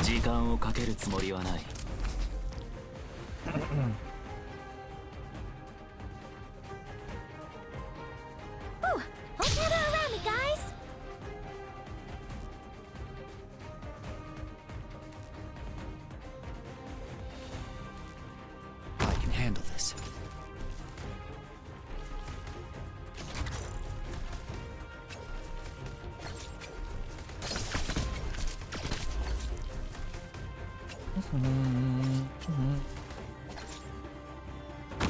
時間をかけるつもりはない。 Whew, don't gather around me, guys. I can handle this.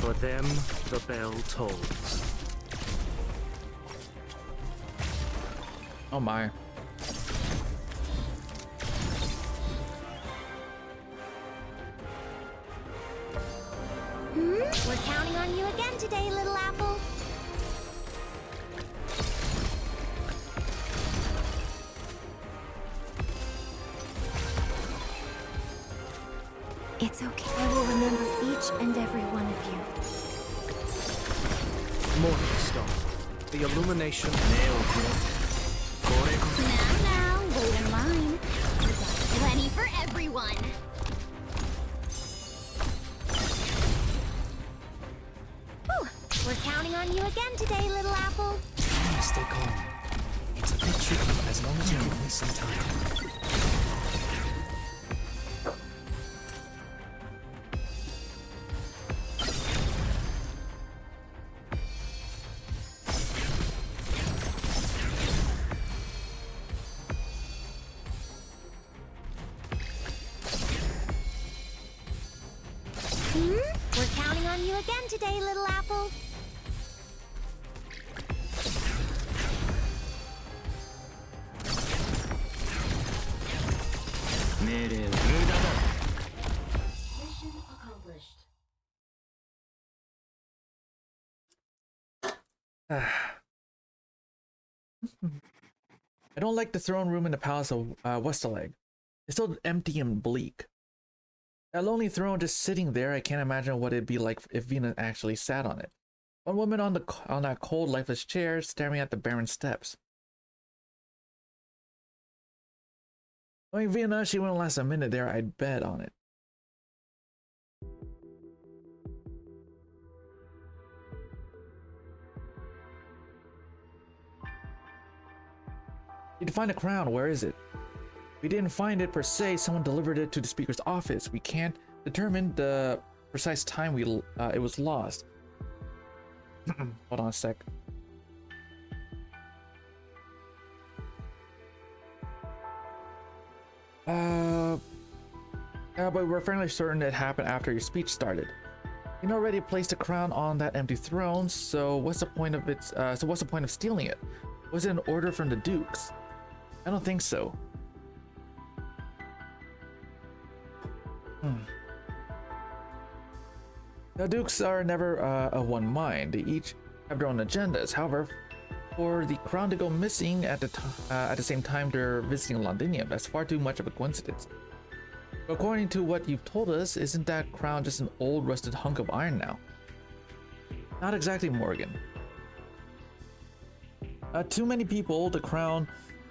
For them, the bell tolls. Oh my. We're counting on you again today, little apple. it's okay. I will remember each and every one of you. Morning star. The illumination. Now, wait in line. We got plenty for everyone. Whew, we're counting on you again today, little apple. Please stay calm. It's a bit tricky as long as you give me some time. We're counting on you again today, little apple. Mission accomplished. I don't like the throne room in the palace of Westaleg. It's so empty and bleak. That lonely throne just sitting there, I can't imagine what it'd be like if Venus actually sat on it. One woman on that cold, lifeless chair, staring at the barren steps. Knowing Vienna, she wouldn't last a minute there, I'd bet on it. Need to find a crown, where is it? We didn't find it per se, someone delivered it to the speaker's office. We can't determine the precise time it was lost. Hold on a sec. But we're fairly certain it happened after your speech started. You already placed a crown on that empty throne, so what's the point of its? So what's the point of stealing it? Was it an order from the dukes? I don't think so. The dukes are never of one mind. They each have their own agendas. However, for the crown to go missing at the same time they're visiting Londinium, that's far too much of a coincidence. According to what you've told us, isn't that crown just an old rusted hunk of iron now? Not exactly, Morgan. To many people, the crown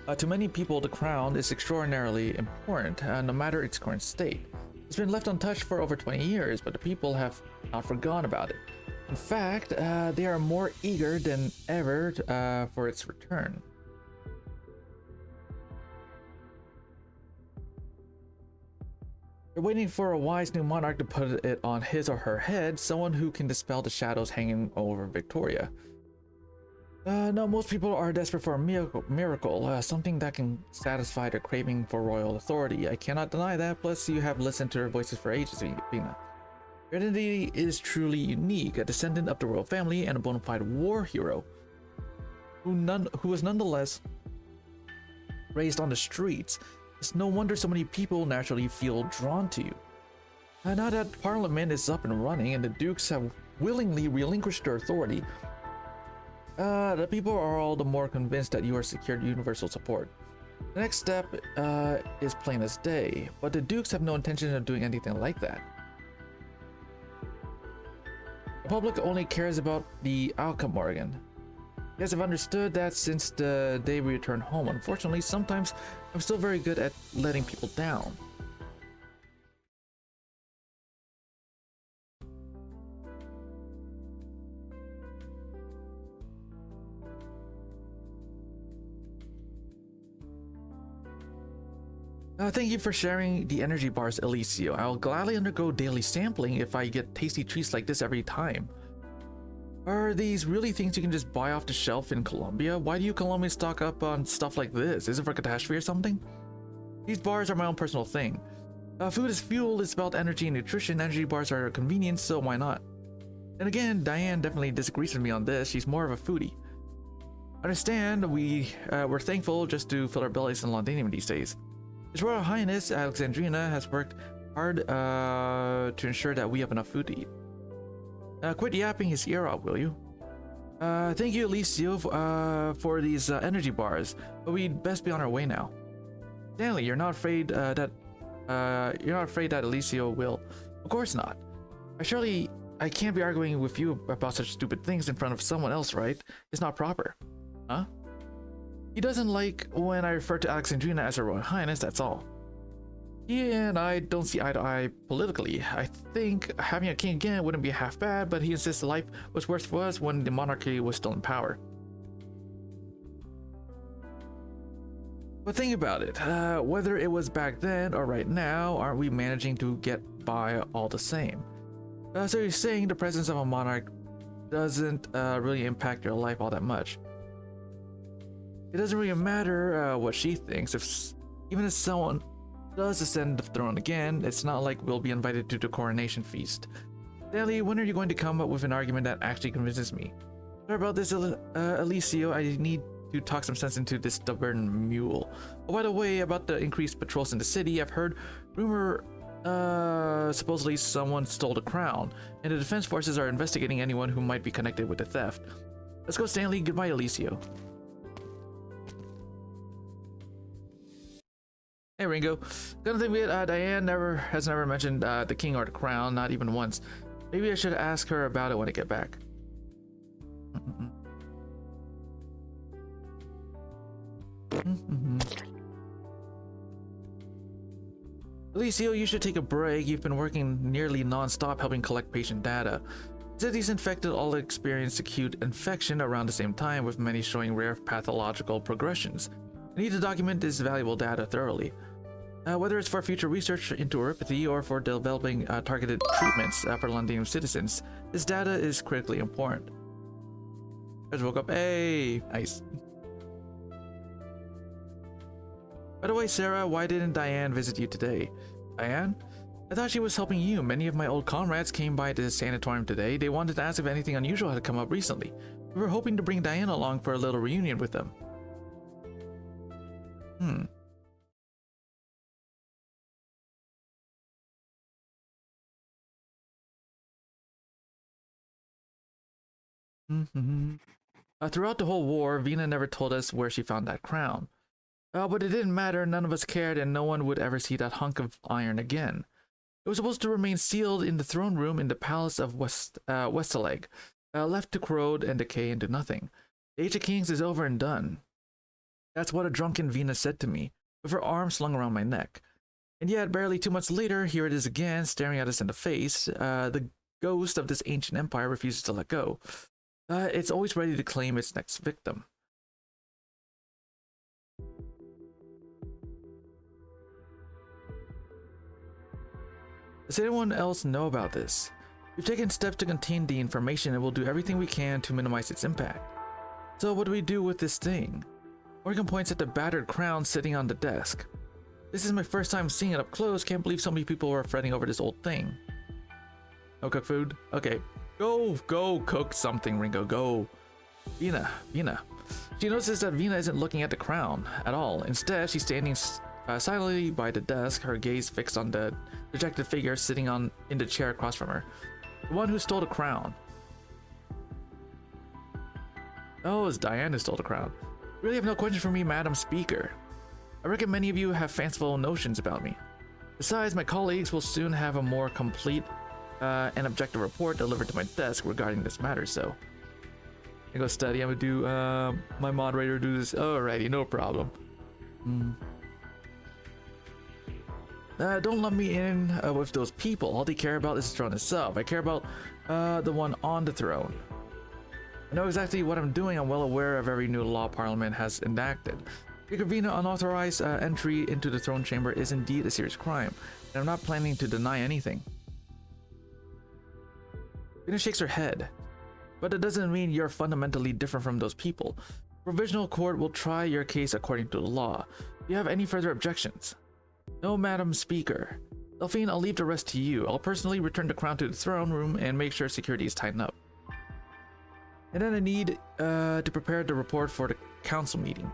is extraordinarily important, no matter its current state. It's been left untouched for over 20 years, but the people have not forgotten about it. In fact, they are more eager than ever for its return. They're waiting for a wise new monarch to put it on his or her head, someone who can dispel the shadows hanging over Victoria. No, most people are desperate for a miracle, something that can satisfy their craving for royal authority. I cannot deny that, plus you have listened to their voices for ages, Vina. Your identity is truly unique, a descendant of the royal family and a bona fide war hero, who was nonetheless raised on the streets. It's no wonder so many people naturally feel drawn to you. Now that Parliament is up and running and the dukes have willingly relinquished their authority, the people are all the more convinced that you are secured universal support. The next step is plain as day, but the dukes have no intention of doing anything like that. The public only cares about the outcome, Morgan. You guys have understood that since the day we returned home. Unfortunately, sometimes I'm still very good at letting people down. Thank you for sharing the energy bars, Alicio. I'll gladly undergo daily sampling if I get tasty treats like this every time. Are these really things you can just buy off the shelf in Colombia? Why do you Colombians stock up on stuff like this? Is it for catastrophe or something? These bars are my own personal thing. Food is fuel, it's about energy and nutrition. Energy bars are convenient, so why not? And again, Diane definitely disagrees with me on this. She's more of a foodie. Understand, we're thankful just to fill our bellies in Londinium these days. His Royal Highness Alexandrina has worked hard to ensure that we have enough food to eat. Quit yapping his ear out, will you? Thank you, Alicio, for these energy bars, but we'd best be on our way now. Stanley, you're not afraid that Alicio will? Of course not. I can't be arguing with you about such stupid things in front of someone else, right? It's not proper. Huh? He doesn't like when I refer to Alexandrina as her Royal Highness, that's all. He and I don't see eye to eye politically. I think having a king again wouldn't be half bad, but he insists life was worse for us when the monarchy was still in power. But think about it, whether it was back then or right now, aren't we managing to get by all the same? So you're saying the presence of a monarch doesn't really impact your life all that much. It doesn't really matter what she thinks. Even if someone does ascend the throne again, it's not like we'll be invited to the coronation feast. Stanley, when are you going to come up with an argument that actually convinces me? Sorry about this, Alicio. I need to talk some sense into this stubborn mule. Oh, by the way, about the increased patrols in the city, I've heard rumor supposedly someone stole the crown, and the defense forces are investigating anyone who might be connected with the theft. Let's go, Stanley. Goodbye, Alicio. Hey Ringo, gonna think Diane has never mentioned the king or the crown, not even once. Maybe I should ask her about it when I get back. Alicio, you should take a break. You've been working nearly non-stop helping collect patient data. Cities infected all experienced acute infection around the same time, with many showing rare pathological progressions. I need to document this valuable data thoroughly. Whether it's for future research into neuropathy or for developing targeted treatments for Londinium citizens, this data is critically important. I just woke up. Hey, nice. By the way, Sarah, why didn't Diane visit you today? Diane? I thought she was helping you. Many of my old comrades came by the sanatorium today. They wanted to ask if anything unusual had come up recently. We were hoping to bring Diane along for a little reunion with them. Throughout the whole war, Vina never told us where she found that crown. But it didn't matter, none of us cared, and no one would ever see that hunk of iron again. It was supposed to remain sealed in the throne room in the palace of Westaleg, left to corrode and decay into nothing. The Age of Kings is over and done. That's what a drunken Vina said to me, with her arm slung around my neck. And yet, barely 2 months later, here it is again, staring at us in the face. The ghost of this ancient empire refuses to let go. It's always ready to claim its next victim. Does anyone else know about this? We've taken steps to contain the information and will do everything we can to minimize its impact. So what do we do with this thing? Morgan points at the battered crown sitting on the desk. This is my first time seeing it up close. Can't believe so many people were fretting over this old thing. No cook food? Okay. Go cook something, Ringo, go. Vina. She notices that Vina isn't looking at the crown at all. Instead, she's standing silently by the desk, her gaze fixed on the dejected figure sitting in the chair across from her. The one who stole the crown. Oh, it's Diane who stole the crown. Really have no question for me, Madam Speaker. I reckon many of you have fanciful notions about me. Besides, my colleagues will soon have a more complete and objective report delivered to my desk regarding this matter, so I go study. I'm gonna do my moderator do this. Alrighty, no problem. Don't lump me in with those people. All they care about is the throne itself. I care about the one on the throne. I know exactly what I'm doing. I'm well aware of every new law Parliament has enacted. Speaker Vina, unauthorized entry into the throne chamber is indeed a serious crime, and I'm not planning to deny anything. Vina shakes her head. But it doesn't mean you're fundamentally different from those people. Provisional court will try your case according to the law. Do you have any further objections? No, Madam Speaker. Delphine, I'll leave the rest to you. I'll personally return the crown to the throne room and make sure security is tightened up. And then I need to prepare the report for the council meeting.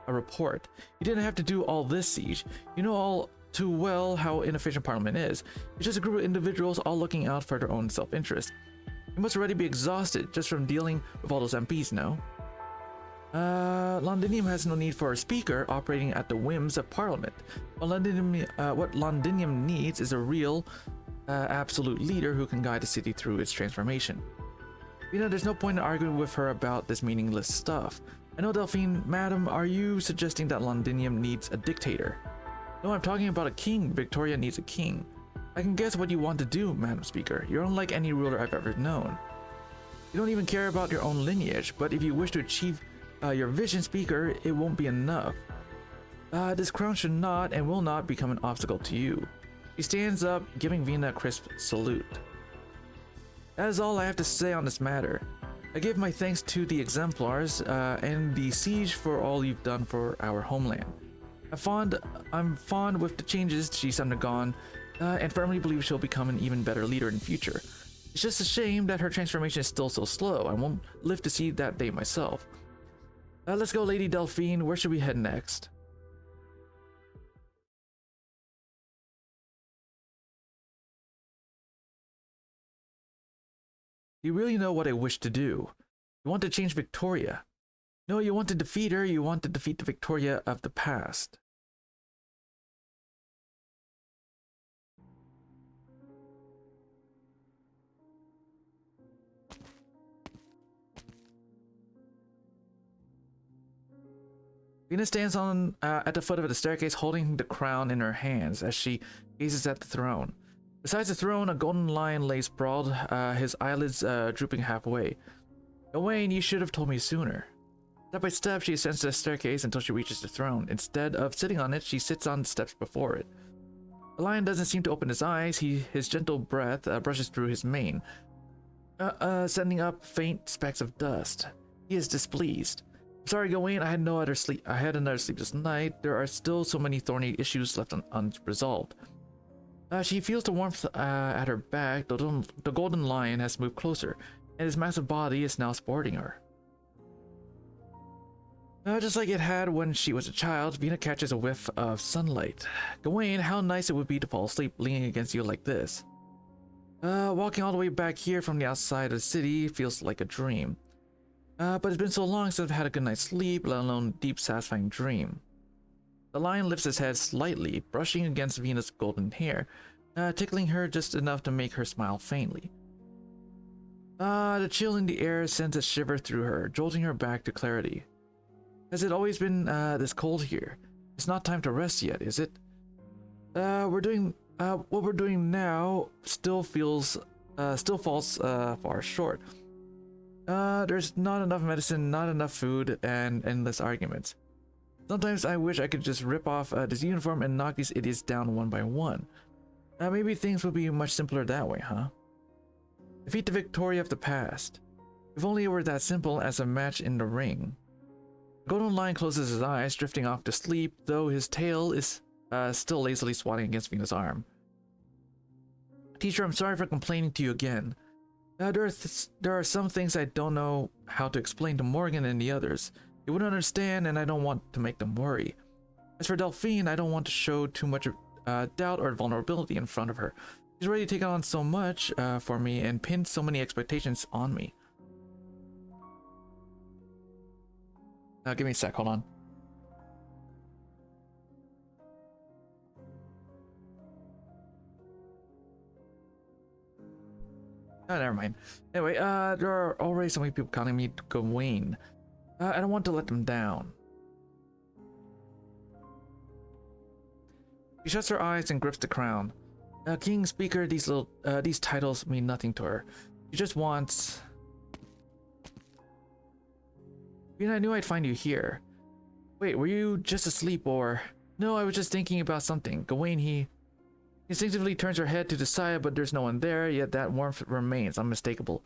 A report? You didn't have to do all this, Siege. You know all too well how inefficient Parliament is. It's just a group of individuals all looking out for their own self-interest. You must already be exhausted just from dealing with all those MPs, no? Londinium has no need for a speaker operating at the whims of Parliament. What Londinium needs is a real, absolute leader who can guide the city through its transformation. You know, there's no point in arguing with her about this meaningless stuff. I know, Delphine, Madam, are you suggesting that Londinium needs a dictator? No, I'm talking about a king. Victoria needs a king. I can guess what you want to do, Madam Speaker. You're unlike any ruler I've ever known. You don't even care about your own lineage, but if you wish to achieve your vision, Speaker, it won't be enough. This crown should not and will not become an obstacle to you. He stands up, giving Vina a crisp salute. That is all I have to say on this matter. I give my thanks to the Exemplars and the Siege for all you've done for our homeland. I'm fond with the changes she's undergone, and firmly believe she'll become an even better leader in the future. It's just a shame that her transformation is still so slow. I won't live to see that day myself. Let's go, Lady Delphine. Where should we head next? You really know what I wish to do. You want to change Victoria. No, you want to defeat her. You want to defeat the Victoria of the past. Vina stands at the foot of the staircase holding the crown in her hands as she gazes at the throne. Besides the throne, a golden lion lay sprawled, his eyelids drooping halfway. Gawain, you should have told me sooner. Step by step, she ascends the staircase until she reaches the throne. Instead of sitting on it, she sits on the steps before it. The lion doesn't seem to open his eyes. His gentle breath brushes through his mane, sending up faint specks of dust. He is displeased. I'm sorry, Gawain. I had another sleepless night. There are still so many thorny issues left unresolved. She feels the warmth at her back. The golden lion has moved closer, and his massive body is now supporting her. Just like it had when she was a child, Vina catches a whiff of sunlight. Gawain, how nice it would be to fall asleep leaning against you like this. Walking all the way back here from the outside of the city feels like a dream. But it's been so long since I've had a good night's sleep, let alone a deep, satisfying dream. The lion lifts his head slightly, brushing against Vina's golden hair, tickling her just enough to make her smile faintly. The chill in the air sends a shiver through her, jolting her back to clarity. Has it always been this cold here? It's not time to rest yet, is it? What we're doing now still falls far short. There's not enough medicine, not enough food, and endless arguments. Sometimes I wish I could just rip off this uniform and knock these idiots down one by one. Maybe things would be much simpler that way, huh? Defeat the Victoria of the past. If only it were that simple as a match in the ring. The Golden Lion closes his eyes, drifting off to sleep, though his tail is still lazily swatting against Vina's arm. Teacher, I'm sorry for complaining to you again. There are some things I don't know how to explain to Morgan and the others. They wouldn't understand, and I don't want to make them worry. As for Delphine, I don't want to show too much doubt or vulnerability in front of her. She's already taken on so much for me and pinned so many expectations on me. Give me a sec, hold on. Oh, never mind. Anyway, there are already so many people calling me Gawain. I don't want to let them down. She shuts her eyes and grips the crown. King, Speaker, these titles mean nothing to her. She just wants... I knew I'd find you here. Wait, were you just asleep or... No, I was just thinking about something. Gawain, he instinctively turns her head to the side, but there's no one there, yet that warmth remains unmistakable.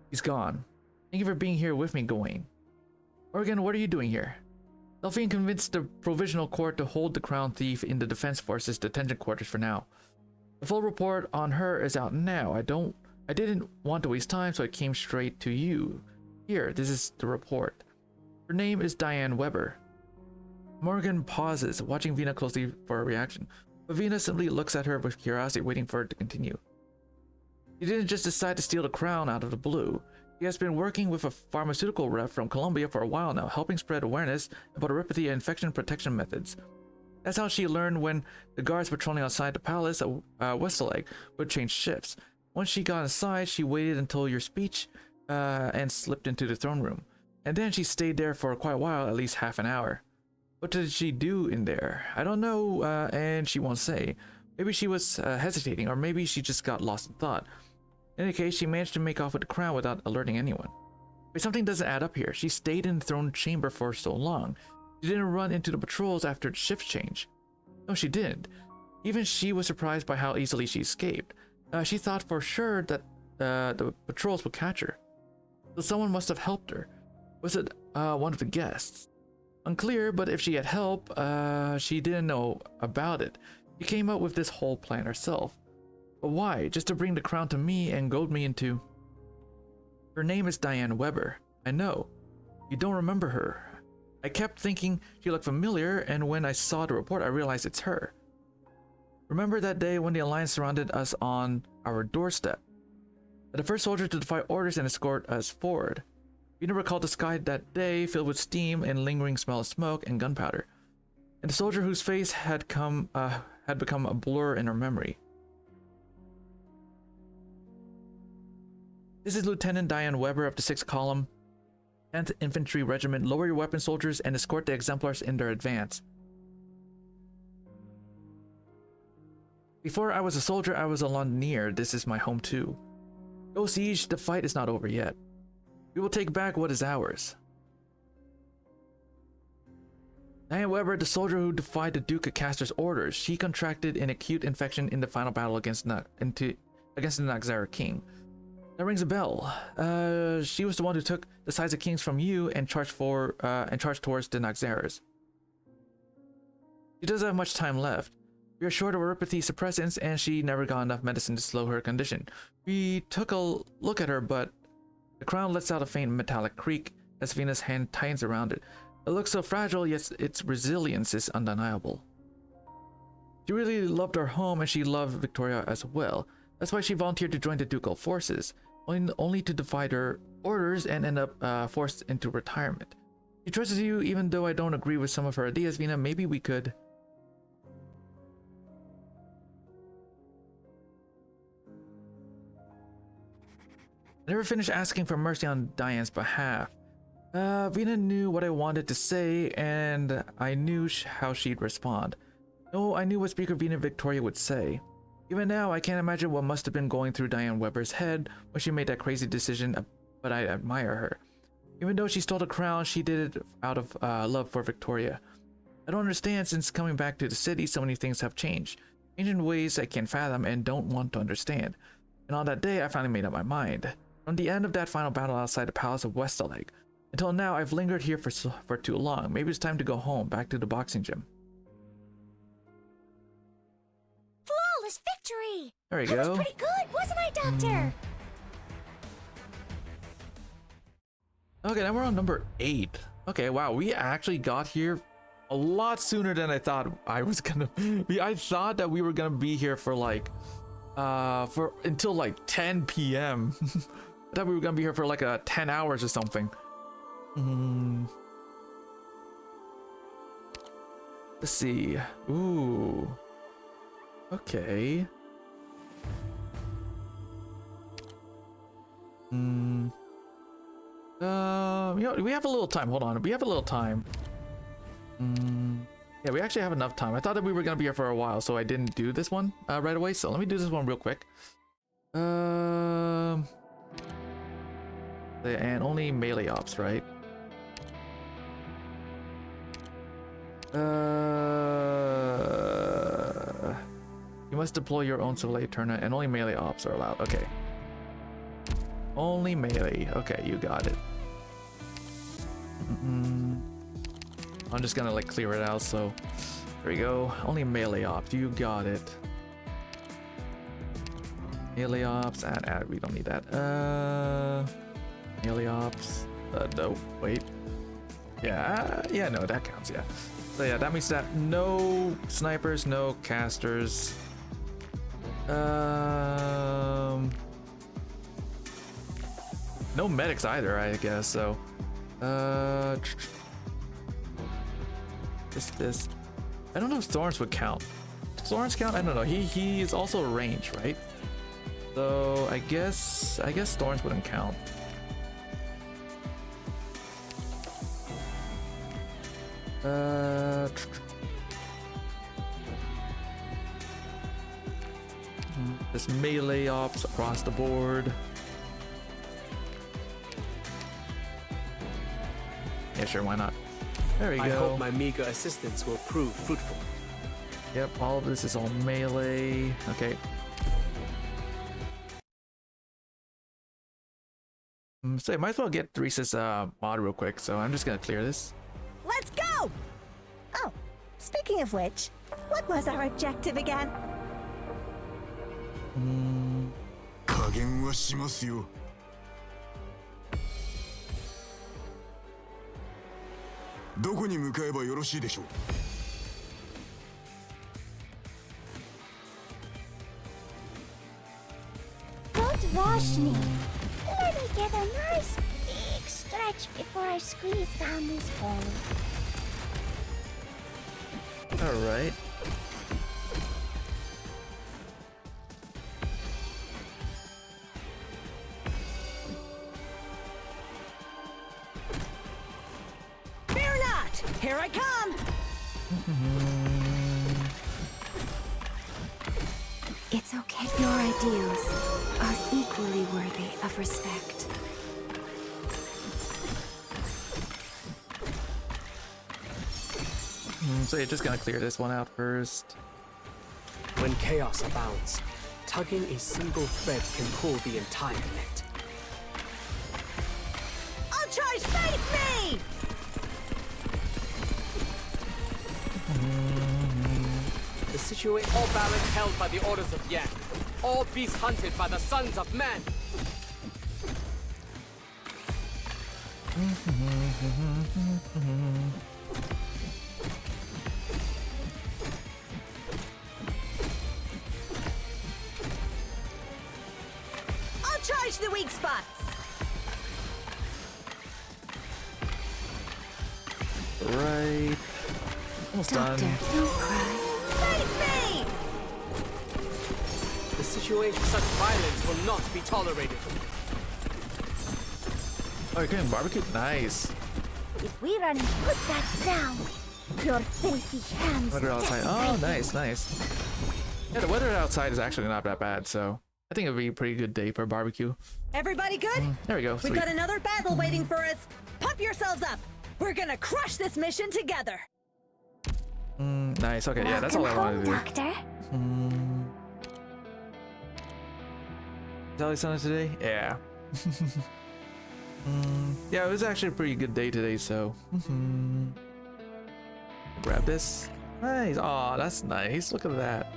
He's gone. Thank you for being here with me, Gawain. Morgan, what are you doing here? Delphine convinced the Provisional Court to hold the Crown Thief in the Defense Force's detention quarters for now. The full report on her is out now. I didn't want to waste time, so I came straight to you. Here, this is the report. Her name is Diane Weber. Morgan pauses, watching Vina closely for a reaction, but Vina simply looks at her with curiosity, waiting for her to continue. He didn't just decide to steal the crown out of the blue. He has been working with a pharmaceutical rep from Colombia for a while now, helping spread awareness about horipathy and infection protection methods. That's how she learned when the guards patrolling outside the palace at Westaleg would change shifts. Once she got inside, she waited until your speech and slipped into the throne room. And then she stayed there for quite a while, at least half an hour. What did she do in there? I don't know, and she won't say. Maybe she was hesitating, or maybe she just got lost in thought. In any case, she managed to make off with the crown without alerting anyone. But something doesn't add up here. She stayed in the throne chamber for so long. She didn't run into the patrols after the shift change. No, she didn't. Even she was surprised by how easily she escaped. She thought for sure that the patrols would catch her. So someone must have helped her. Was it one of the guests? Unclear, but if she had help, she didn't know about it. She came up with this whole plan herself. But why? Just to bring the crown to me and goad me into... Her name is Diane Weber. I know. You don't remember her. I kept thinking she looked familiar, and when I saw the report, I realized it's her. Remember that day when the Alliance surrounded us on our doorstep? The first soldier to defy orders and escort us forward. You recalled the sky that day filled with steam and lingering smell of smoke and gunpowder, and the soldier whose face had become a blur in her memory. This is Lieutenant Diane Weber of the 6th Column, 10th Infantry Regiment. Lower your weapons, soldiers, and escort the exemplars in their advance. Before I was a soldier, I was a Londonier. This is my home too. Go Siege, the fight is not over yet. We will take back what is ours. Diane Weber, the soldier who defied the Duke of Castor's orders. She contracted an acute infection in the final battle against the Naxara king. That rings a bell. She was the one who took the sides of kings from you and charged towards the Naxaras. She doesn't have much time left. We are short of erypathy suppressants, and she never got enough medicine to slow her condition. We took a look at her, but the crown lets out a faint metallic creak as Venus' hand tightens around it. It looks so fragile, yet its resilience is undeniable. She really loved our home, and she loved Victoria as well. That's why she volunteered to join the ducal forces, only to defy her orders and end up forced into retirement. She trusts you, even though I don't agree with some of her ideas. Vina, maybe we could... I never finished asking for mercy on Diane's behalf. Vina knew what I wanted to say, and I knew how she'd respond. No, I knew what Speaker Vina Victoria would say. Even now, I can't imagine what must have been going through Diane Weber's head when she made that crazy decision, but I admire her. Even though she stole the crown, she did it out of love for Victoria. I don't understand, since coming back to the city, so many things have changed. Changed in ways I can't fathom and don't want to understand. And on that day, I finally made up my mind. From the end of that final battle outside the Palace of Westaleg, until now, I've lingered here for too long. Maybe it's time to go home, back to the boxing gym. Flawless victory! There we That go. was pretty good, wasn't I, Doctor? Okay, now we're on number 8. Okay, wow, we actually got here a lot sooner than I thought I was gonna be. I thought that we were gonna be here for like, until like 10 p.m. I thought we were gonna be here for like 10 hours or something. Let's see. Ooh. Okay. You know, we have a little time. Hold on. We have a little time. Yeah, we actually have enough time. I thought that we were gonna be here for a while, so I didn't do this one right away. So let me do this one real quick. And only melee ops, right? You must deploy your own Soleil Eterna, and only melee ops are allowed. Okay. Only melee. Okay, you got it. I'm just gonna like clear it out, so there we go. Only melee ops. You got it. Melee ops. We don't need that. Melee ops. No, wait. Yeah, no, that counts, yeah. So yeah, that means that no snipers, no casters. No medics either, I guess, so. This. I don't know if Thorns would count. Does Thorns count? I don't know. He is also range, right? So I guess Thorns wouldn't count. Just melee ops across the board. Yeah, sure, why not? There we go. I hope my meager assistance will prove fruitful. Yep, all of this is all melee. Okay. So I might as well get Theresa's mod real quick, so I'm just gonna clear this. Let's go! Oh, speaking of which, what was our objective again? 加減はしますよ。どこに向かえばよろしいでしょう。Don't rush me. Let me get a nice big stretch before I squeeze down this hole. All right. Fear not! Here I come! It's okay. Your ideals are equally worthy of respect. So you're just gonna clear this one out first. When chaos abounds, tugging a single thread can pull the entire net. Overture, face me! The situation, all balance held by the orders of Yan. All beasts hunted by the sons of man. I'll charge the weak spots. Right. Almost Doctor, done. don't cry. Face me! The situation, such violence will not be tolerated. Oh, you're getting barbecue? Nice. If we run, put that down. Your filthy hands. Weather outside. Oh, nice, nice. Yeah, the weather outside is actually not that bad, so I think it'll be a pretty good day for barbecue. Everybody good? There we go. We've Sweet. got another battle waiting for us. Pump yourselves up. We're gonna crush this mission together. Nice. Okay, yeah, that's all I wanted to do. Doctor. Is Alexander today? Yeah. Yeah, it was actually a pretty good day today, so. Grab this. Nice. Oh, that's nice. Look at that.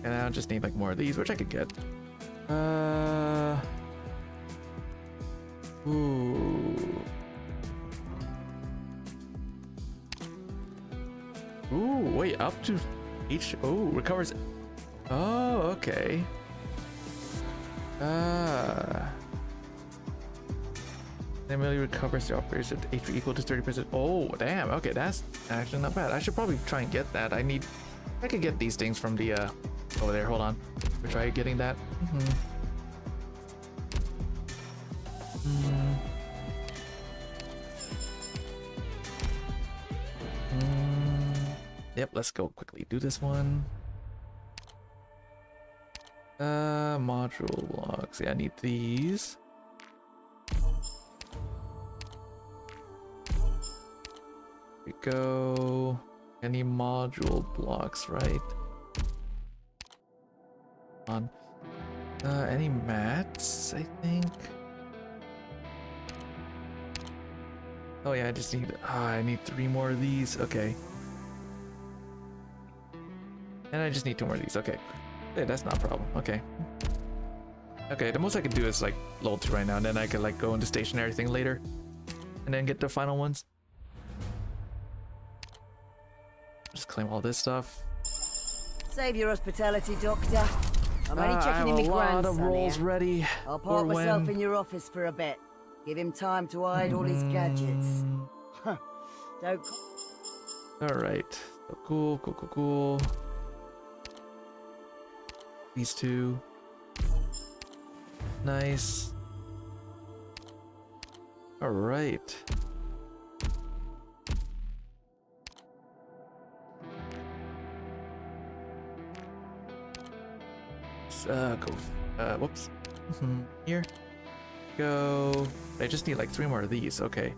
And I just need like more of these, which I could get. Ooh. Ooh, wait, up to each. Oh, recovers. Oh, okay. Emily recovers the operators at HP equal to 30%. Oh, damn. Okay, that's actually not bad. I should probably try and get that. I could get these things from the over there. Hold on. We'll try getting that. Yep, let's go quickly do this one. Module blocks. Yeah, I need these. Here we go. Any module blocks, right? On. Any mats, I think. Oh yeah, I just need, I need 3 more of these. Okay. And I just need 2 more of these. Okay. Yeah, that's not a problem. Okay. Okay, the most I can do is like level 2 right now, and then I can like go into stationary thing later. And then get the final ones. Just claim all this stuff. Save your hospitality, Doctor. I'm only checking in with grandson. I have a lot of rolls here. ready. I'll park for myself when... in your office for a bit. Give him time to hide all his gadgets. Huh. Don't. All right. So cool, cool, cool, cool. These 2. Nice. All right. Go. Whoops. Here. Go. I just need like 3 more of these. Okay.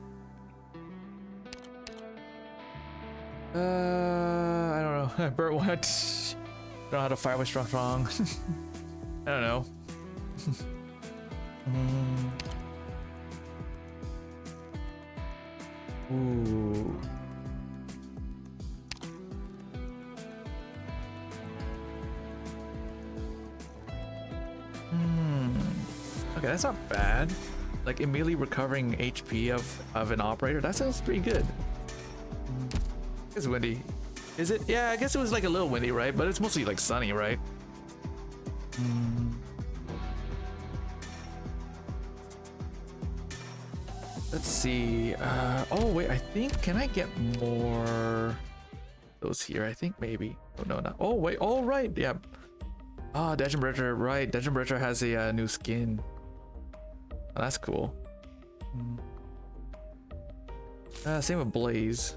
I don't know. Bert, what? Don't know how to fire with strong. I don't know. Ooh. Okay, that's not bad. Like immediately recovering HP of an operator. That sounds pretty good. It's windy. Is it? Yeah, I guess it was like a little windy, right? But it's mostly like sunny, right? Let's see. Oh wait, I think, can I get more those here? I think maybe. Oh no, not. Oh wait. Oh right. Yeah. Ah, Dungeon Breacher. Right. Dungeon Breacher has a new skin. Oh, that's cool. Same with Blaze.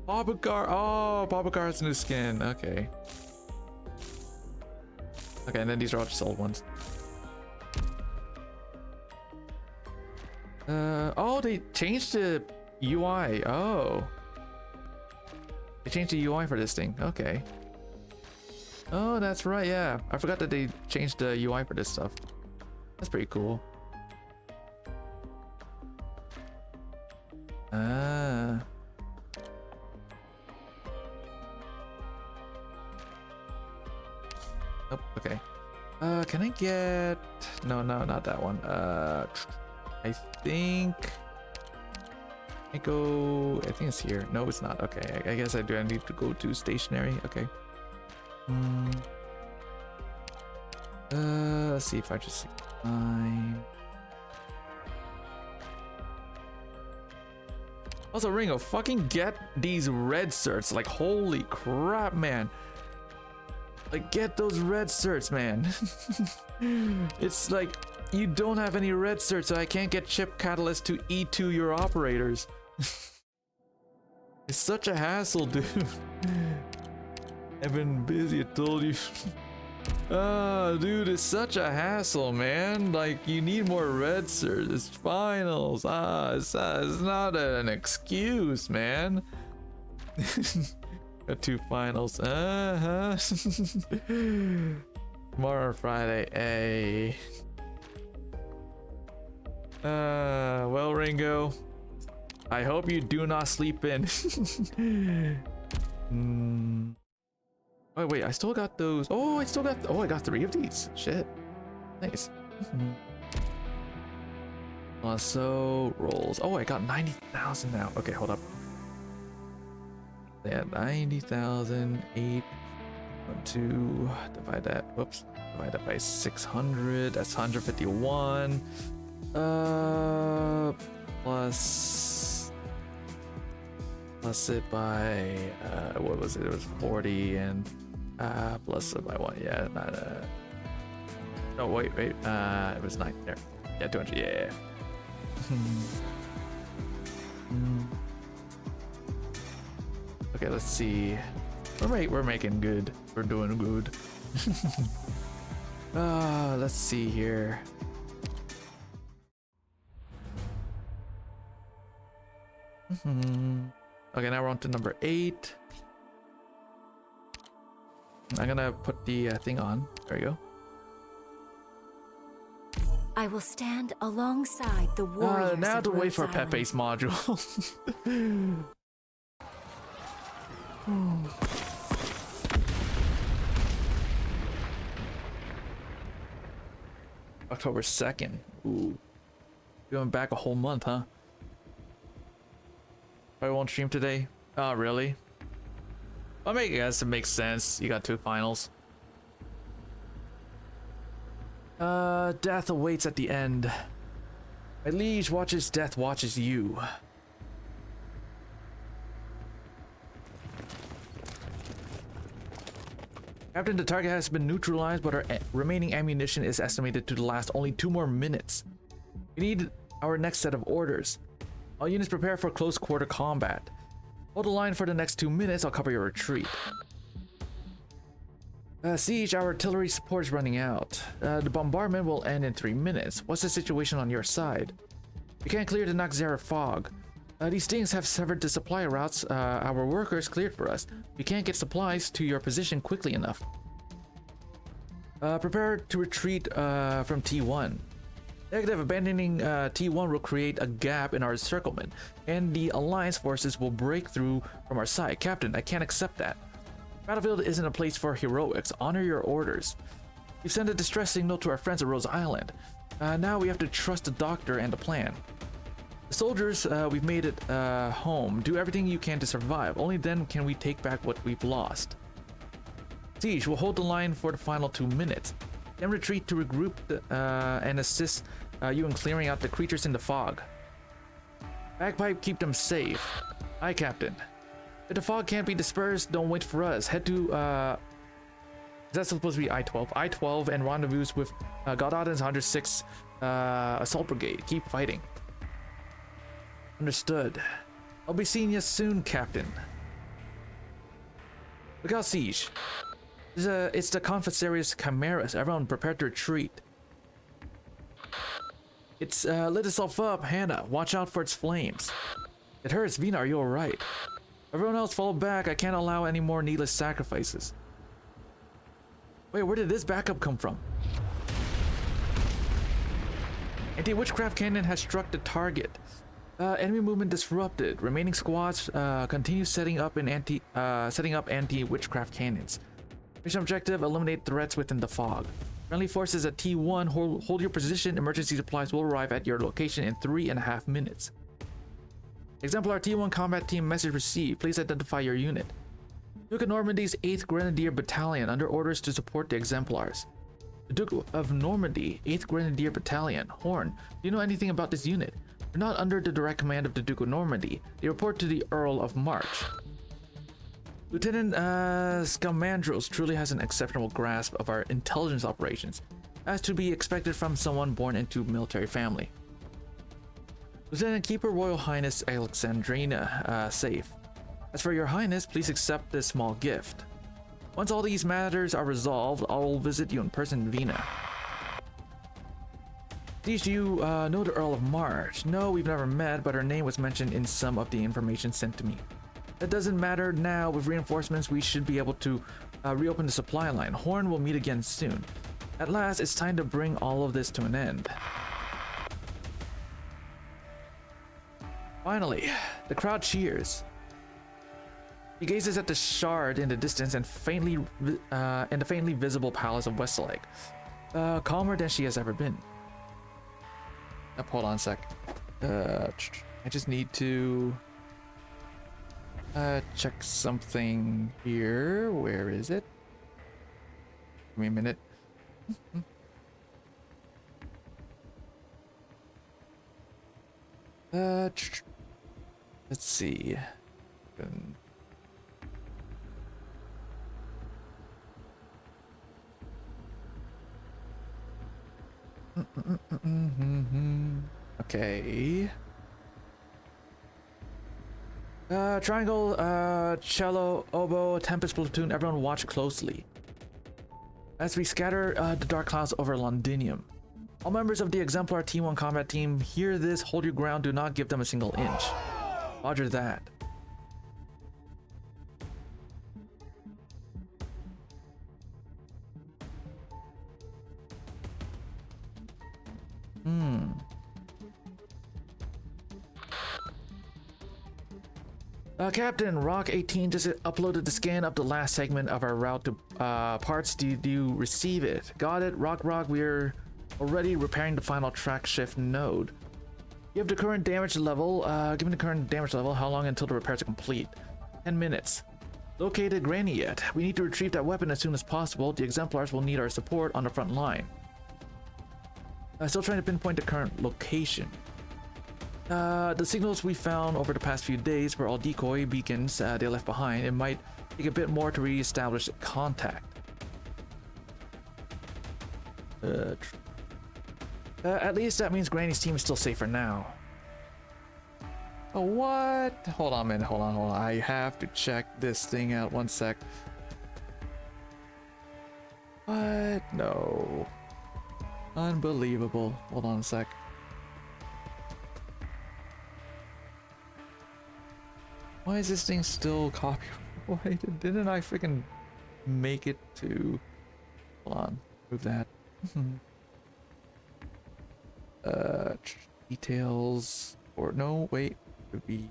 Babagar. Oh, Babagar has a new skin. Okay. Okay, and then these are all just old ones. Oh, they changed the UI. Oh. They changed the UI for this thing. Okay. Oh, that's right. Yeah. I forgot that they changed the UI for this stuff. That's pretty cool. Ah. Oh, okay. Can I get... No, not that one. I think... I think it's here. No, it's not. Okay, I guess I need to go to stationary. Okay. Let's see if I just... Also, Ringo, fucking get these red certs. Like, holy crap, man. Like, get those red certs, man. It's like, you don't have any red certs, so I can't get chip catalyst to E2 your operators. It's such a hassle, dude. I've been busy, I told you. Dude, it's such a hassle, man. Like, you need more red certs. It's finals. It's not an excuse, man. Got 2 finals. Tomorrow or Friday. Hey. Well, Ringo, I hope you do not sleep in. Oh wait, I still got those. Oh, I got 3 of these. Shit. Nice. So rolls. Oh, I got 90,000 now. Okay, hold up. Yeah, 90,000. 8. 2. Divide that. Whoops. Divide that by 600. That's 151. Plus it by what was it? It was 40 and plus it by 1. Yeah, not no, wait. It was 9 there. Yeah, 200. Yeah. Okay, let's see. We're making good. We're doing good. Let's see here. Okay, now we're on to number 8. I'm gonna put the thing on. There you go. I will stand alongside the warriors. Now to wait for Rose Pepe's module. October 2nd. Ooh. Going back a whole month, huh? I won't stream today. Oh, really? I guess it makes sense. You got 2 finals. Death awaits at the end. My liege watches death watches you. Captain, the target has been neutralized, but our remaining ammunition is estimated to last only 2 more minutes. We need our next set of orders. All units prepare for close quarter combat. Hold the line for the next 2 minutes, I'll cover your retreat. Siege, our artillery support is running out. The bombardment will end in 3 minutes. What's the situation on your side? We can't clear the Nakzara fog. These things have severed the supply routes our workers cleared for us. We can't get supplies to your position quickly enough. Prepare to retreat from T1. Negative. Abandoning T1 will create a gap in our encirclement, and the Alliance forces will break through from our side. Captain, I can't accept that. Battlefield isn't a place for heroics. Honor your orders. We've sent a distress signal to our friends at Rose Island. Now we have to trust the doctor and the plan. The soldiers, we've made it home. Do everything you can to survive. Only then can we take back what we've lost. Siege, we'll hold the line for the final 2 minutes. Then retreat to regroup and assist you in clearing out the creatures in the fog. Bagpipe, keep them safe. Aye, Captain. If the fog can't be dispersed, don't wait for us. Head to, that's supposed to be I-12. I-12 and rendezvous with Godauden's 106 Assault Brigade. Keep fighting. Understood. I'll be seeing you soon, Captain. Look out, Siege. It's the Confessorius Chimeras. Everyone prepare to retreat. It's lit itself up. Hannah, watch out for its flames. It hurts. Vina, are you alright? Everyone else fall back. I can't allow any more needless sacrifices. Wait, where did this backup come from? Anti-witchcraft cannon has struck the target. Enemy movement disrupted. Remaining squads continue setting up anti-witchcraft cannons. Mission objective: eliminate threats within the fog. Friendly forces at T1, hold your position. Emergency supplies will arrive at your location in 3.5 minutes. Exemplar T1 combat team message received. Please identify your unit. Duke of Normandy's 8th Grenadier Battalion under orders to support the Exemplars. The Duke of Normandy, 8th Grenadier Battalion, Horn. Do you know anything about this unit? They're not under the direct command of the Duke of Normandy. They report to the Earl of March. Lieutenant Scamandros truly has an exceptional grasp of our intelligence operations, as to be expected from someone born into a military family. Lieutenant, keep Her Royal Highness Alexandrina safe. As for your highness, please accept this small gift. Once all these matters are resolved, I will visit you in person in Vina. Do you know the Earl of March? No, we've never met, but her name was mentioned in some of the information sent to me. That doesn't matter now. With reinforcements, we should be able to reopen the supply line. Horn will meet again soon. At last, it's time to bring all of this to an end. Finally, the crowd cheers. He gazes at the shard in the distance and the faintly visible palace of Westaleg, calmer than she has ever been. Hold on a sec. I just need to check something here. Where is it? Give me a minute. Let's see. Okay. Triangle, cello, oboe, tempest platoon, everyone watch closely. As we scatter the dark clouds over Londinium. All members of the Exemplar T1 combat team, hear this, hold your ground, do not give them a single inch. Roger that. Captain, Rock 18 just uploaded the scan of the last segment of our route to parts. Did you receive it? Got it. Rock, we're already repairing the final track shift node. Give the current damage level. Given the current damage level, how long until the repairs are complete? 10 minutes. Located Granny yet? We need to retrieve that weapon as soon as possible. The Exemplars will need our support on the front line. Still trying to pinpoint the current location. The signals we found over the past few days were all decoy beacons they left behind. It might take a bit more to re-establish contact. At least that means Granny's team is still safe for now. Oh, what? Hold on a minute, hold on. I have to check this thing out, 1 sec. What? No. Unbelievable. Hold on a sec. Why is this thing still copyrighted? Didn't I freaking make it to... Hold on. Move that. Details... Or no, wait. It would be...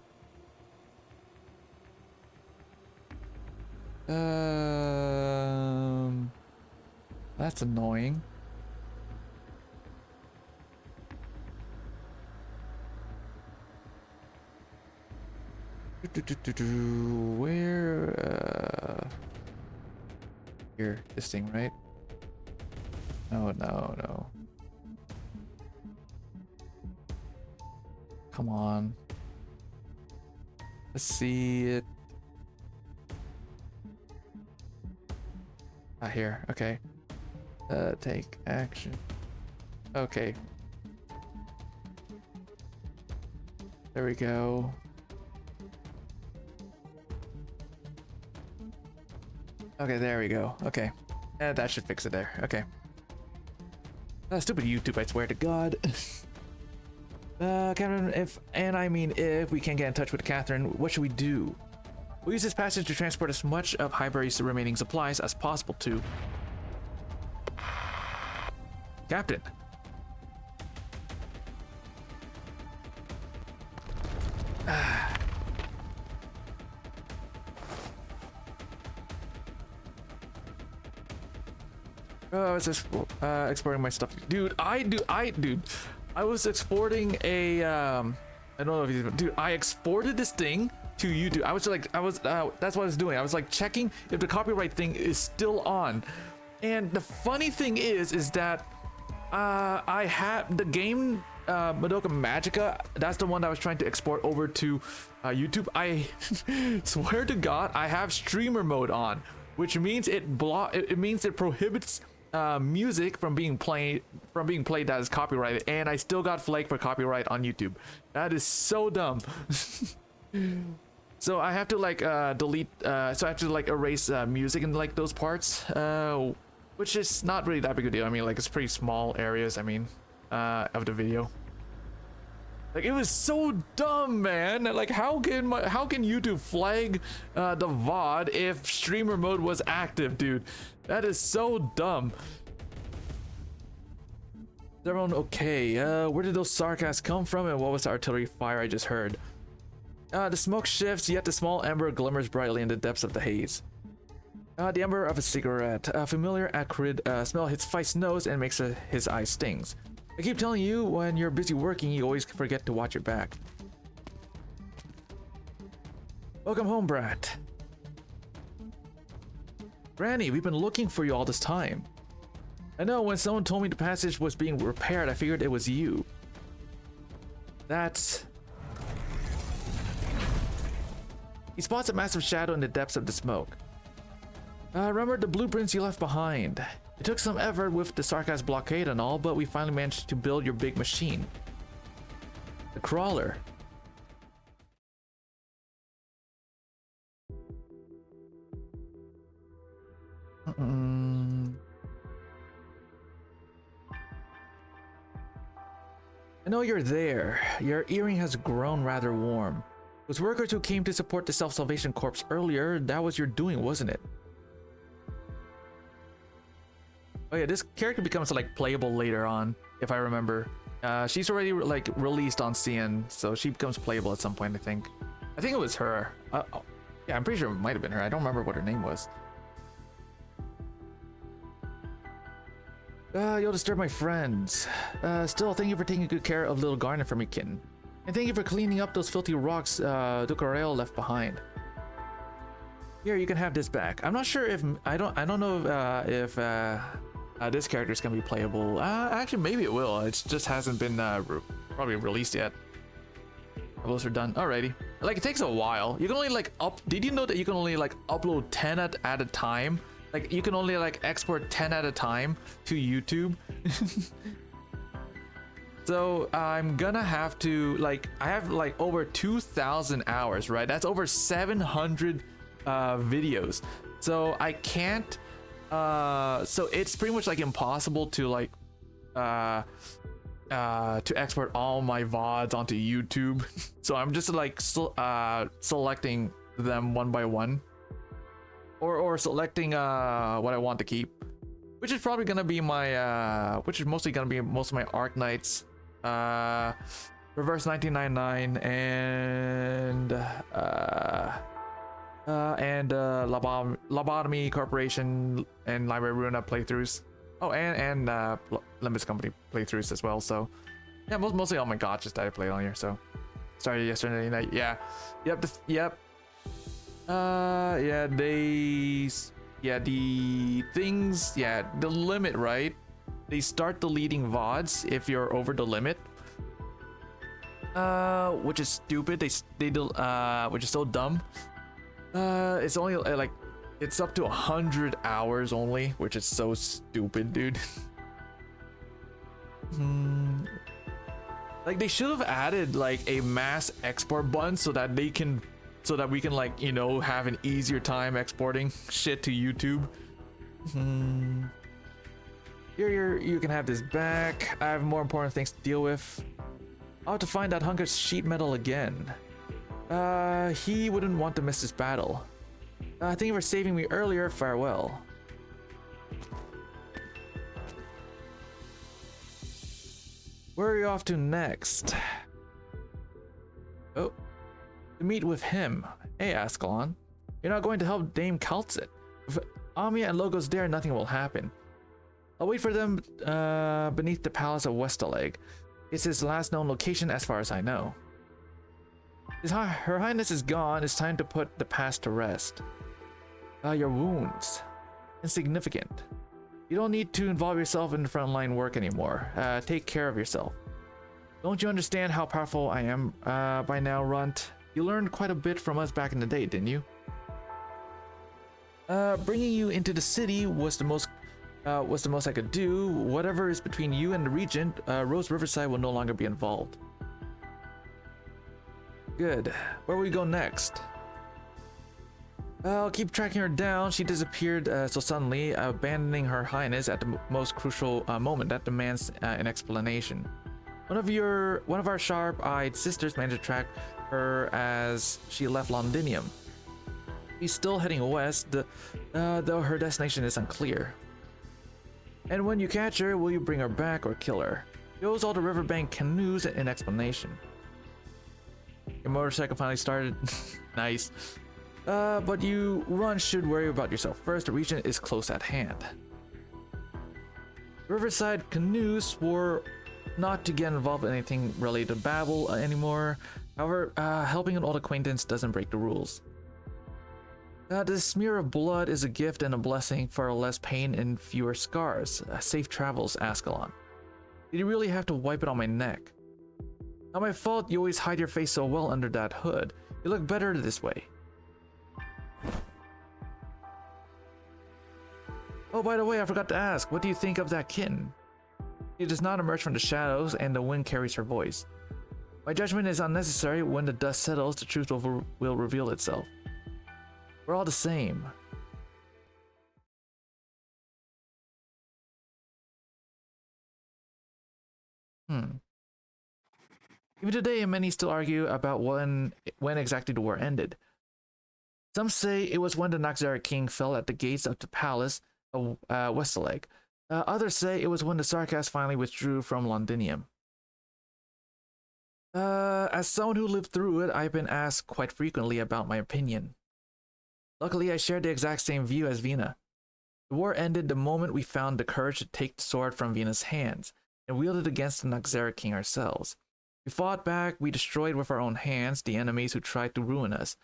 That's annoying. Where here, this thing, right? No. Come on. Let's see it. Ah, here. Okay. Take action. Okay. There we go. Okay, there we go. Okay. That should fix it there. Okay. Stupid YouTube, I swear to God. Catherine, if we can't get in touch with Catherine, what should we do? We'll use this passage to transport as much of Highbury's remaining supplies as possible to... Captain. Oh, I was just exporting my stuff, dude. I was exporting a I don't know if you, dude. I exported this thing to YouTube. That's what I was doing. I was like checking if the copyright thing is still on. And the funny thing is that I had the game Madoka Magica. That's the one that I was trying to export over to YouTube. I swear to God, I have streamer mode on, which means it prohibits music from being played that is copyrighted, and I still got flagged for copyright on YouTube. That is so dumb. So I have to like delete. So I have to like erase music in like those parts, which is not really that big a deal. I mean, like it's pretty small areas. I mean, of the video. Like it was so dumb, man. Like how can YouTube flag the VOD if streamer mode was active, dude? That is so dumb. Is everyone okay? Where did those sarcasms come from, and what was the artillery fire I just heard? The smoke shifts, yet the small ember glimmers brightly in the depths of the haze. The ember of a cigarette. A familiar acrid smell hits Feist's nose and makes his eyes stings. I keep telling you, when you're busy working, you always forget to watch your back. Welcome home, brat. Granny, we've been looking for you all this time. I know, when someone told me the passage was being repaired, I figured it was you. That's... He spots a massive shadow in the depths of the smoke. Remember the blueprints you left behind. It took some effort with the Sarkas blockade and all, but we finally managed to build your big machine. The crawler. I know you're there. Your earring has grown rather warm. Those workers who came to support the Self-Salvation Corps earlier, that was your doing, wasn't it? Oh yeah, this character becomes like playable later on, if I remember. She's already like released on CN, so she becomes playable at some point, I think. I think it was her. Yeah, I'm pretty sure it might have been her. I don't remember what her name was. You'll disturb my friends. Still, thank you for taking good care of little Garnet for me, kitten. And thank you for cleaning up those filthy rocks Ducarel left behind. Here, you can have this back. I'm not sure if I don't know if this character is gonna be playable. Actually, maybe it will. It just hasn't been probably released yet. Those are done. Alrighty. Like it takes a while. You can only like Did you know that you can only like upload 10 at a time? Like you can only like export 10 at a time to YouTube. So I'm gonna have to like I have like over 2,000 hours, right? That's over 700 videos. So I can't. So it's pretty much like impossible to like to export all my VODs onto YouTube. So I'm just like selecting them one by one, or selecting what I want to keep, which is probably gonna be my which is mostly gonna be most of my Arc Knights, Reverse 1999, and Lobotomy Corporation and Library Runa playthroughs. Oh, and Limbus Company playthroughs as well. So yeah, mostly all my gotchas that I played on here. So started yesterday night. Yeah, yep. Yeah, the things. Yeah, the limit, right? They start deleting VODs if you're over the limit. Which is stupid. They do, which is so dumb. It's only like it's up to 100 hours only, which is so stupid, dude. Like they should have added like a mass export button so that we can like, you know, have an easier time exporting shit to YouTube. Here you can have this back. I have more important things to deal with. I'll have to find that hunk of sheet metal again. He wouldn't want to miss this battle. Thank you for saving me earlier. Farewell. Where are you off to next? Oh, to meet with him. Hey, Ascalon. You're not going to help Dame Kaltzit. If Amia and Logos there, nothing will happen. I'll wait for them beneath the palace of Westaleg. It's his last known location as far as I know. Her Highness is gone. It's time to put the past to rest. Your wounds. Insignificant. You don't need to involve yourself in frontline work anymore. Take care of yourself. Don't you understand how powerful I am by now, Runt? You learned quite a bit from us back in the day, didn't you? Bringing you into the city was the most I could do. Whatever is between you and the Regent, Rose Riverside will no longer be involved. Good. Where will we go next? I'll keep tracking her down. She disappeared so suddenly, abandoning Her Highness at the most crucial moment. That demands an explanation. One of our sharp-eyed sisters managed to track her as she left Londinium. She's still heading west, though her destination is unclear. And when you catch her, will you bring her back or kill her? He owes all the riverbank canoes an explanation. Your motorcycle finally started. Nice. But you should worry about yourself first. The region is close at hand. Riverside canoes swore not to get involved in anything related to Babel anymore. However, helping an old acquaintance doesn't break the rules. The smear of blood is a gift and a blessing for less pain and fewer scars. Safe travels, Ascalon. Did you really have to wipe it on my neck? Not my fault. You always hide your face so well under that hood. You look better this way. Oh, by the way, I forgot to ask, what do you think of that kitten? She does not emerge from the shadows, and the wind carries her voice. My judgment is unnecessary. When the dust settles, the truth will reveal itself. We're all the same. Even today, many still argue about when exactly the war ended. Some say it was when the Naxara king fell at the gates of the palace of Westaleg. Others say it was when the Sarkas finally withdrew from Londinium. As someone who lived through it, I've been asked quite frequently about my opinion. Luckily, I shared the exact same view as Vina. The war ended the moment we found the courage to take the sword from Vina's hands and wield it against the Naxara king ourselves. We fought back. We destroyed with our own hands the enemies who tried to ruin us.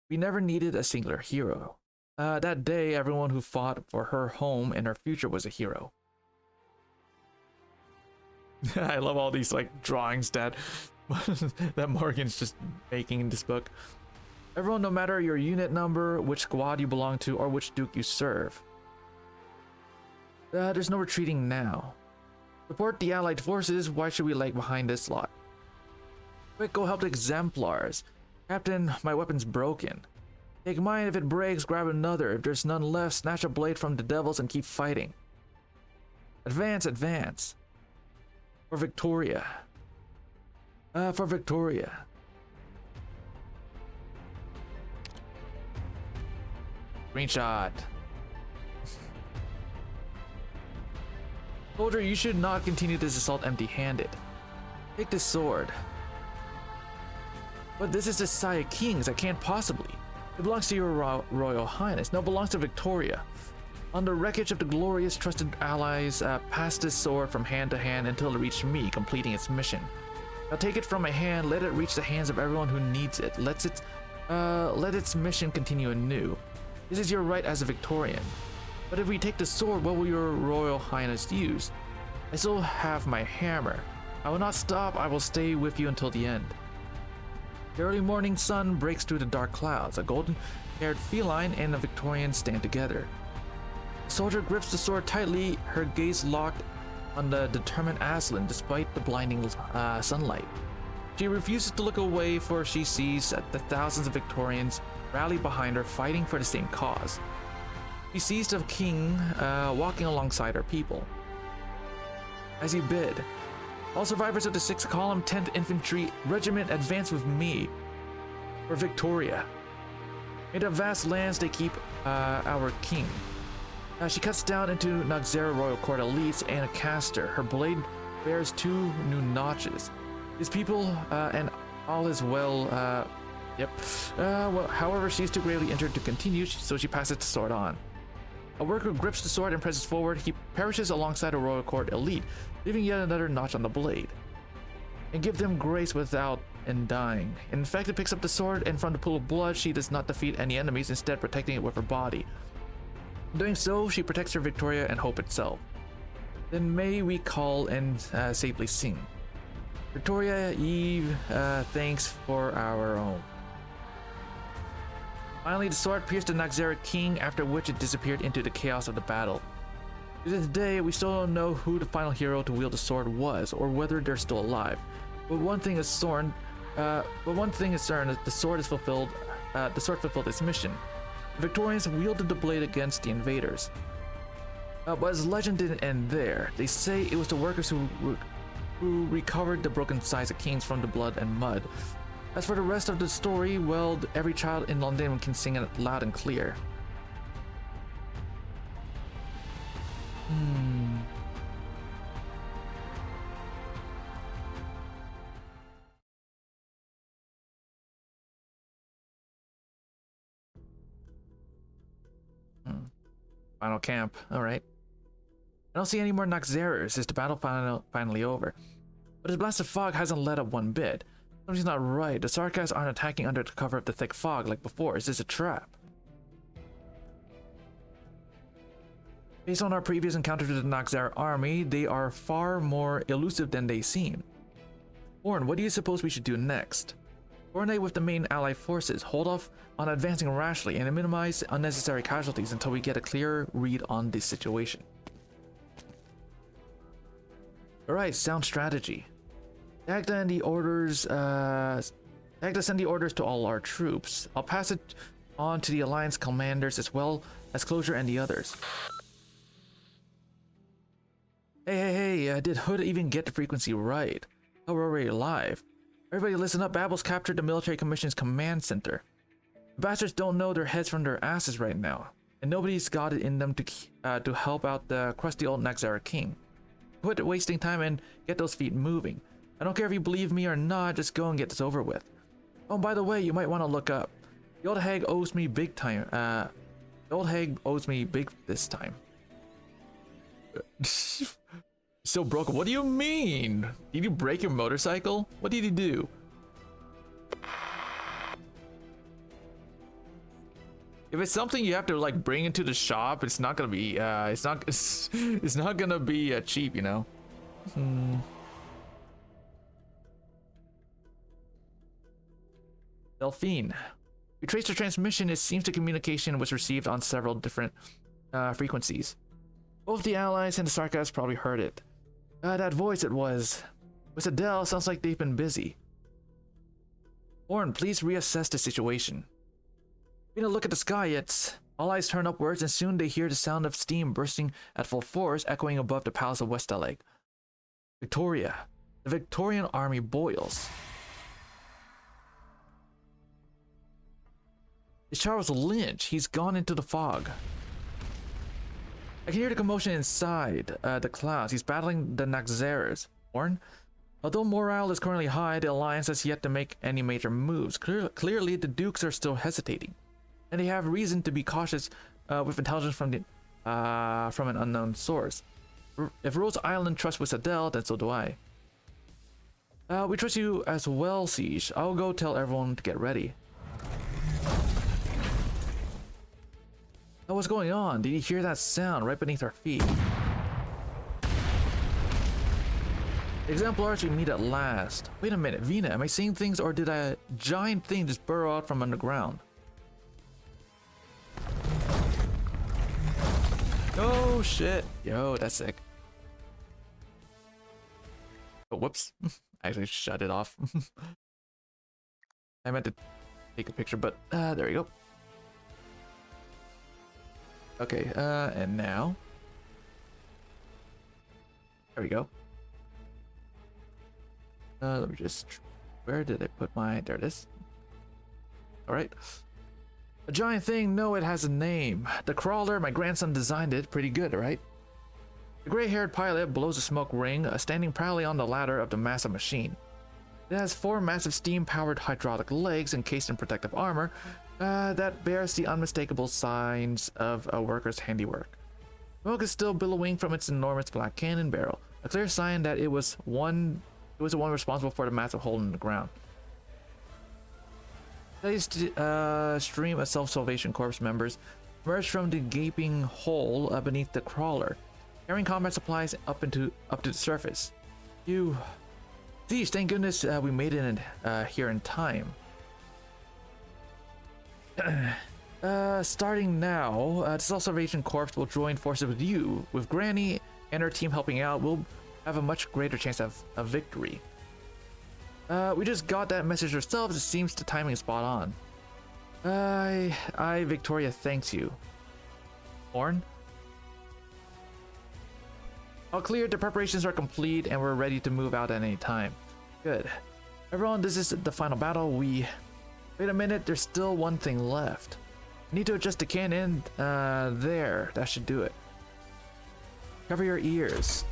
We never needed a singular hero. That day, everyone who fought for her home and her future was a hero. I love all these like drawings that that Morgan's just making in this book. Everyone, no matter your unit number, which squad you belong to, or which duke you serve. There's no retreating now. Support the allied forces. Why should we lag behind this lot? Quick, go help the exemplars. Captain, my weapon's broken. Take mine. If it breaks, grab another. If there's none left, snatch a blade from the devils and keep fighting. Advance, advance. For Victoria. For Victoria. Screenshot. Soldier, you should not continue this assault empty-handed. Take this sword. But this is the Saya King's. I can't possibly. It belongs to your Royal Highness. No, it belongs to Victoria. On the wreckage of the glorious trusted allies, pass this sword from hand to hand until it reached me, completing its mission. Now take it from my hand, let it reach the hands of everyone who needs it. Let its mission continue anew. This is your right as a Victorian. But if we take the sword, what will your Royal Highness use? I still have my hammer. I will not stop. I will stay with you until the end. The early morning sun breaks through the dark clouds. A golden-haired feline and a Victorian stand together. The soldier grips the sword tightly, her gaze locked on the determined Aslan despite the blinding sunlight. She refuses to look away, for she sees that the thousands of Victorians rally behind her, fighting for the same cause. She sees the king walking alongside her people. as he bid. All survivors of the 6th Column 10th Infantry Regiment advance with me for Victoria. In the vast lands they keep our king. She cuts down into Noxera Royal Court elites and a caster. Her blade bears 2 new notches. His people and all is well. Well, however, she is too gravely injured to continue, so she passes the sword on. A worker grips the sword and presses forward. He perishes alongside a Royal Court elite, leaving yet another notch on the blade. And give them grace without and dying. In fact, it picks up the sword, and from the pool of blood, she does not defeat any enemies, instead protecting it with her body. Doing so, she protects her Victoria and hope itself. Then may we call and safely sing. Victoria, Eve, thanks for our own. Finally, the sword pierced the Noxera king, after which it disappeared into the chaos of the battle. To this day, we still don't know who the final hero to wield the sword was, or whether they're still alive. But one thing is certain: the sword is fulfilled. The sword fulfilled its mission. The Victorians wielded the blade against the invaders. But his legend didn't end there. They say it was the workers who recovered the broken sides of kings from the blood and mud. As for the rest of the story, well, every child in London can sing it loud and clear. Final camp. All right. I don't see any more Noxerers. Is the battle finally over? But his blasted fog hasn't let up one bit. Something's not right. The Sarkas aren't attacking under the cover of the thick fog like before. Is this a trap? Based on our previous encounter with the Noxera army, they are far more elusive than they seem. Warren, what do you suppose we should do next? Coordinate with the main allied forces, hold off on advancing rashly, and minimize unnecessary casualties until we get a clearer read on this situation. Alright, sound strategy. Dagda send the orders to all our troops. I'll pass it on to the Alliance commanders as well as Closure and the others. Hey, did Hood even get the frequency right? Oh, we're already live. Everybody listen up, Babel's captured the Military Commission's command center. The bastards don't know their heads from their asses right now, and nobody's got it in them to help out the crusty old Noxera king. Quit wasting time and get those feet moving. I don't care if you believe me or not, just go and get this over with. Oh, by the way, you might want to look up. The old hag owes me big time. The old hag owes me big this time. So broken. What do you mean? Did you break your motorcycle? What did you do? If it's something you have to like bring into the shop, it's not gonna be it's not gonna be cheap, you know. Delphine. We traced the transmission. It seems the communication was received on several different frequencies. Both the allies and the Sarkas probably heard it. That voice it was. With Adele, sounds like they've been busy. Orn, please reassess the situation. We don't look at the sky yet. All eyes turn upwards, and soon they hear the sound of steam bursting at full force, echoing above the palace of Westaleg. Victoria. The Victorian army boils. It's Charles Lynch. He's gone into the fog. I can hear the commotion inside the clouds. He's battling the Noxeras. Orn? Although morale is currently high, the Alliance has yet to make any major moves. Clearly, the Dukes are still hesitating. And they have reason to be cautious with intelligence from an unknown source. If Rose Island trusts with Adele, then so do I. We trust you as well, Siege. I'll go tell everyone to get ready. Oh, what's going on? Did you hear that sound right beneath our feet? Exemplars, we meet at last. Wait a minute, Vina, am I seeing things, or did a giant thing just burrow out from underground? Oh shit. Yo, that's sick. Oh, whoops. I actually shut it off. I meant to take a picture, but there we go. Okay, and now. There we go. Let me just... Where did I put my... There it is. Alright. A giant thing? No, it has a name. The crawler, my grandson designed it. Pretty good, right? The gray-haired pilot blows a smoke ring, standing proudly on the ladder of the massive machine. It has 4 massive steam-powered hydraulic legs encased in protective armor that bears the unmistakable signs of a worker's handiwork. Smoke is still billowing from its enormous black cannon barrel, a clear sign that it was the one responsible for the massive hole in the ground. Today's stream of Self-Salvation Corps members emerged from the gaping hole beneath the crawler, carrying combat supplies up to the surface. Thieves, thank goodness we made it here in time. Starting now, the Self-Salvation Corps will join forces with you. With Granny and her team helping out, we'll have a much greater chance of victory. We just got that message ourselves. It seems the timing is spot on. Victoria, thanks you. Horn? All clear, the preparations are complete, and we're ready to move out at any time. Good. Everyone, this is the final battle. Wait a minute, there's still one thing left. Need to adjust the cannon. There. That should do it. Cover your ears.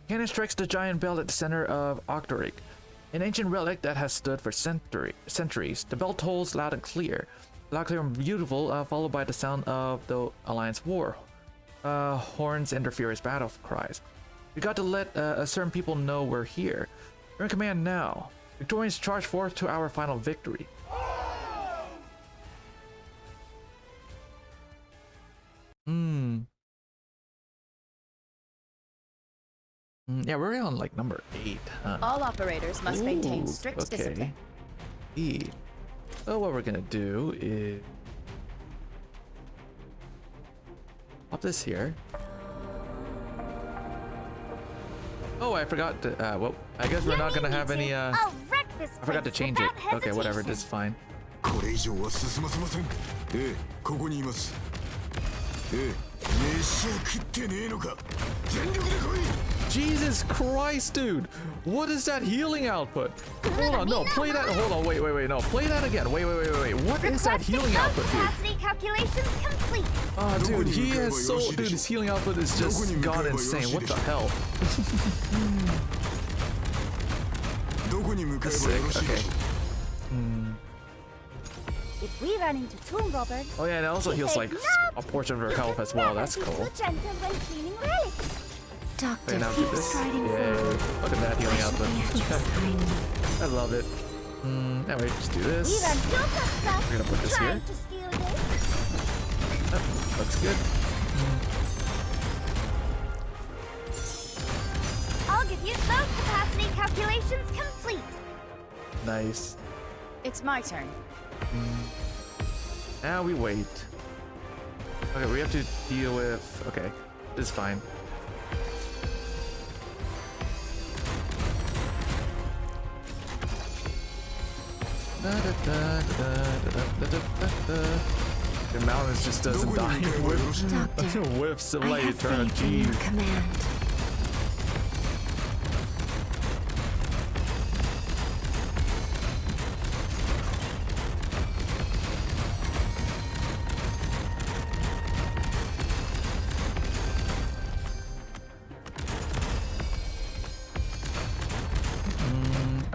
Cannon strikes the giant bell at the center of Octoric, an ancient relic that has stood for centuries. The bell tolls loud and clear. Loud, clear, and beautiful, followed by the sound of the Alliance war. Horns and their furious battle cries. We got to let certain people know we're here. You're in command now. Victorians charge forth to our final victory. Yeah, we're on like number 8. Huh? All operators must maintain strict discipline. So what we're gonna do is pop this here. Oh, I forgot to. Well, I guess we're not gonna have any. I forgot to change it. Okay, whatever. This is fine. Jesus Christ, dude! What is that healing output? Hold on, no, play that. Hold on, wait, no, play that again. Wait. What is that healing output, dude? Capacity calculations complete. Oh, dude, dude, his healing output is just gone insane. What the hell? That's sick. Okay. If we run into tomb robbers, oh yeah, and it also heals like a portion of her health as well. That's cool. Doctor, now do this. Yay! Look at that healing output. I love it. Anyway, just do this. We're gonna put this here. Oh, looks good. I'll give you both capacity calculations complete. Nice. It's my turn. Now we wait. Okay, we have to deal with. Okay, this is fine. The mountains just doesn't die with whiffs of light eternity. Command.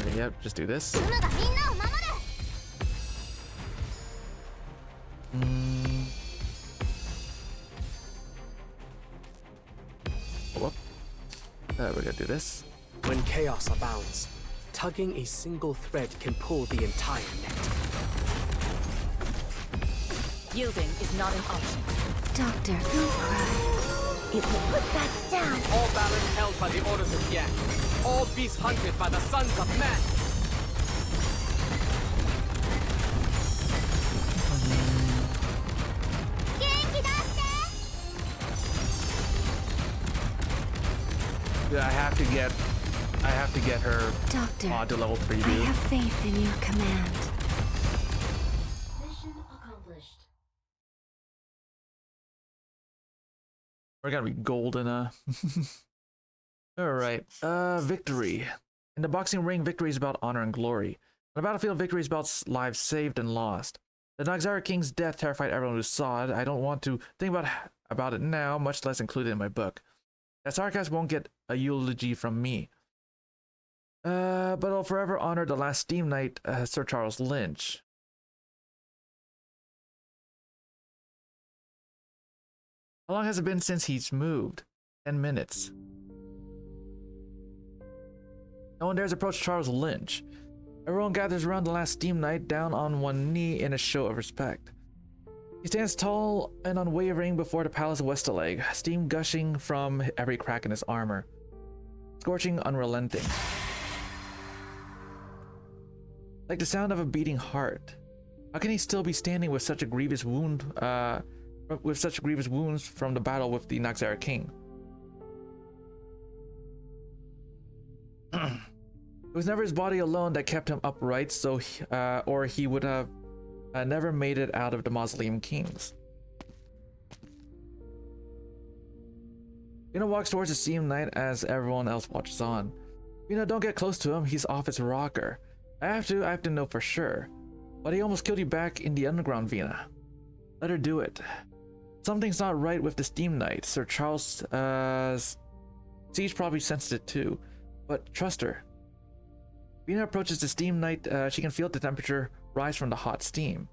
Okay, yep, just do this. We're gonna do this. When chaos abounds, tugging a single thread can pull the entire net. Yielding is not an option. Doctor, don't cry. It will put that down. All balance held by the orders of Yang. All beasts hunted by the sons of men. I have to get her Doctor, to level 3, dude. I have faith in your command. Mission We're gonna be golden, Alright, victory. In the boxing ring, victory is about honor and glory. On the battlefield, victory is about lives saved and lost. The Noxera King's death terrified everyone who saw it. I don't want to think about it now, much less include it in my book. That sarcasm won't get a eulogy from me. But I'll forever honor the last Steam Knight, Sir Charles Lynch. How long has it been since he's moved? 10 minutes. No one dares approach Charles Lynch. Everyone gathers around the last Steam Knight, down on one knee in a show of respect. He stands tall and unwavering before the Palace of Westerleg, steam gushing from every crack in his armor. Scorching, unrelenting. Like the sound of a beating heart. How can he still be standing with such a grievous wound, with such grievous wounds from the battle with the Noxera King? It was never his body alone that kept him upright, so or he would have never made it out of the Mausoleum Kings. Vina walks towards the Steam Knight as everyone else watches on. Vina, don't get close to him, he's off his rocker. I have to know for sure. But he almost killed you back in the underground, Vina. Let her do it. Something's not right with the Steam Knight. Sir Charles Siege probably sensed it too. But trust her. Vina approaches the Steam Knight. She can feel the temperature rise from the hot steam.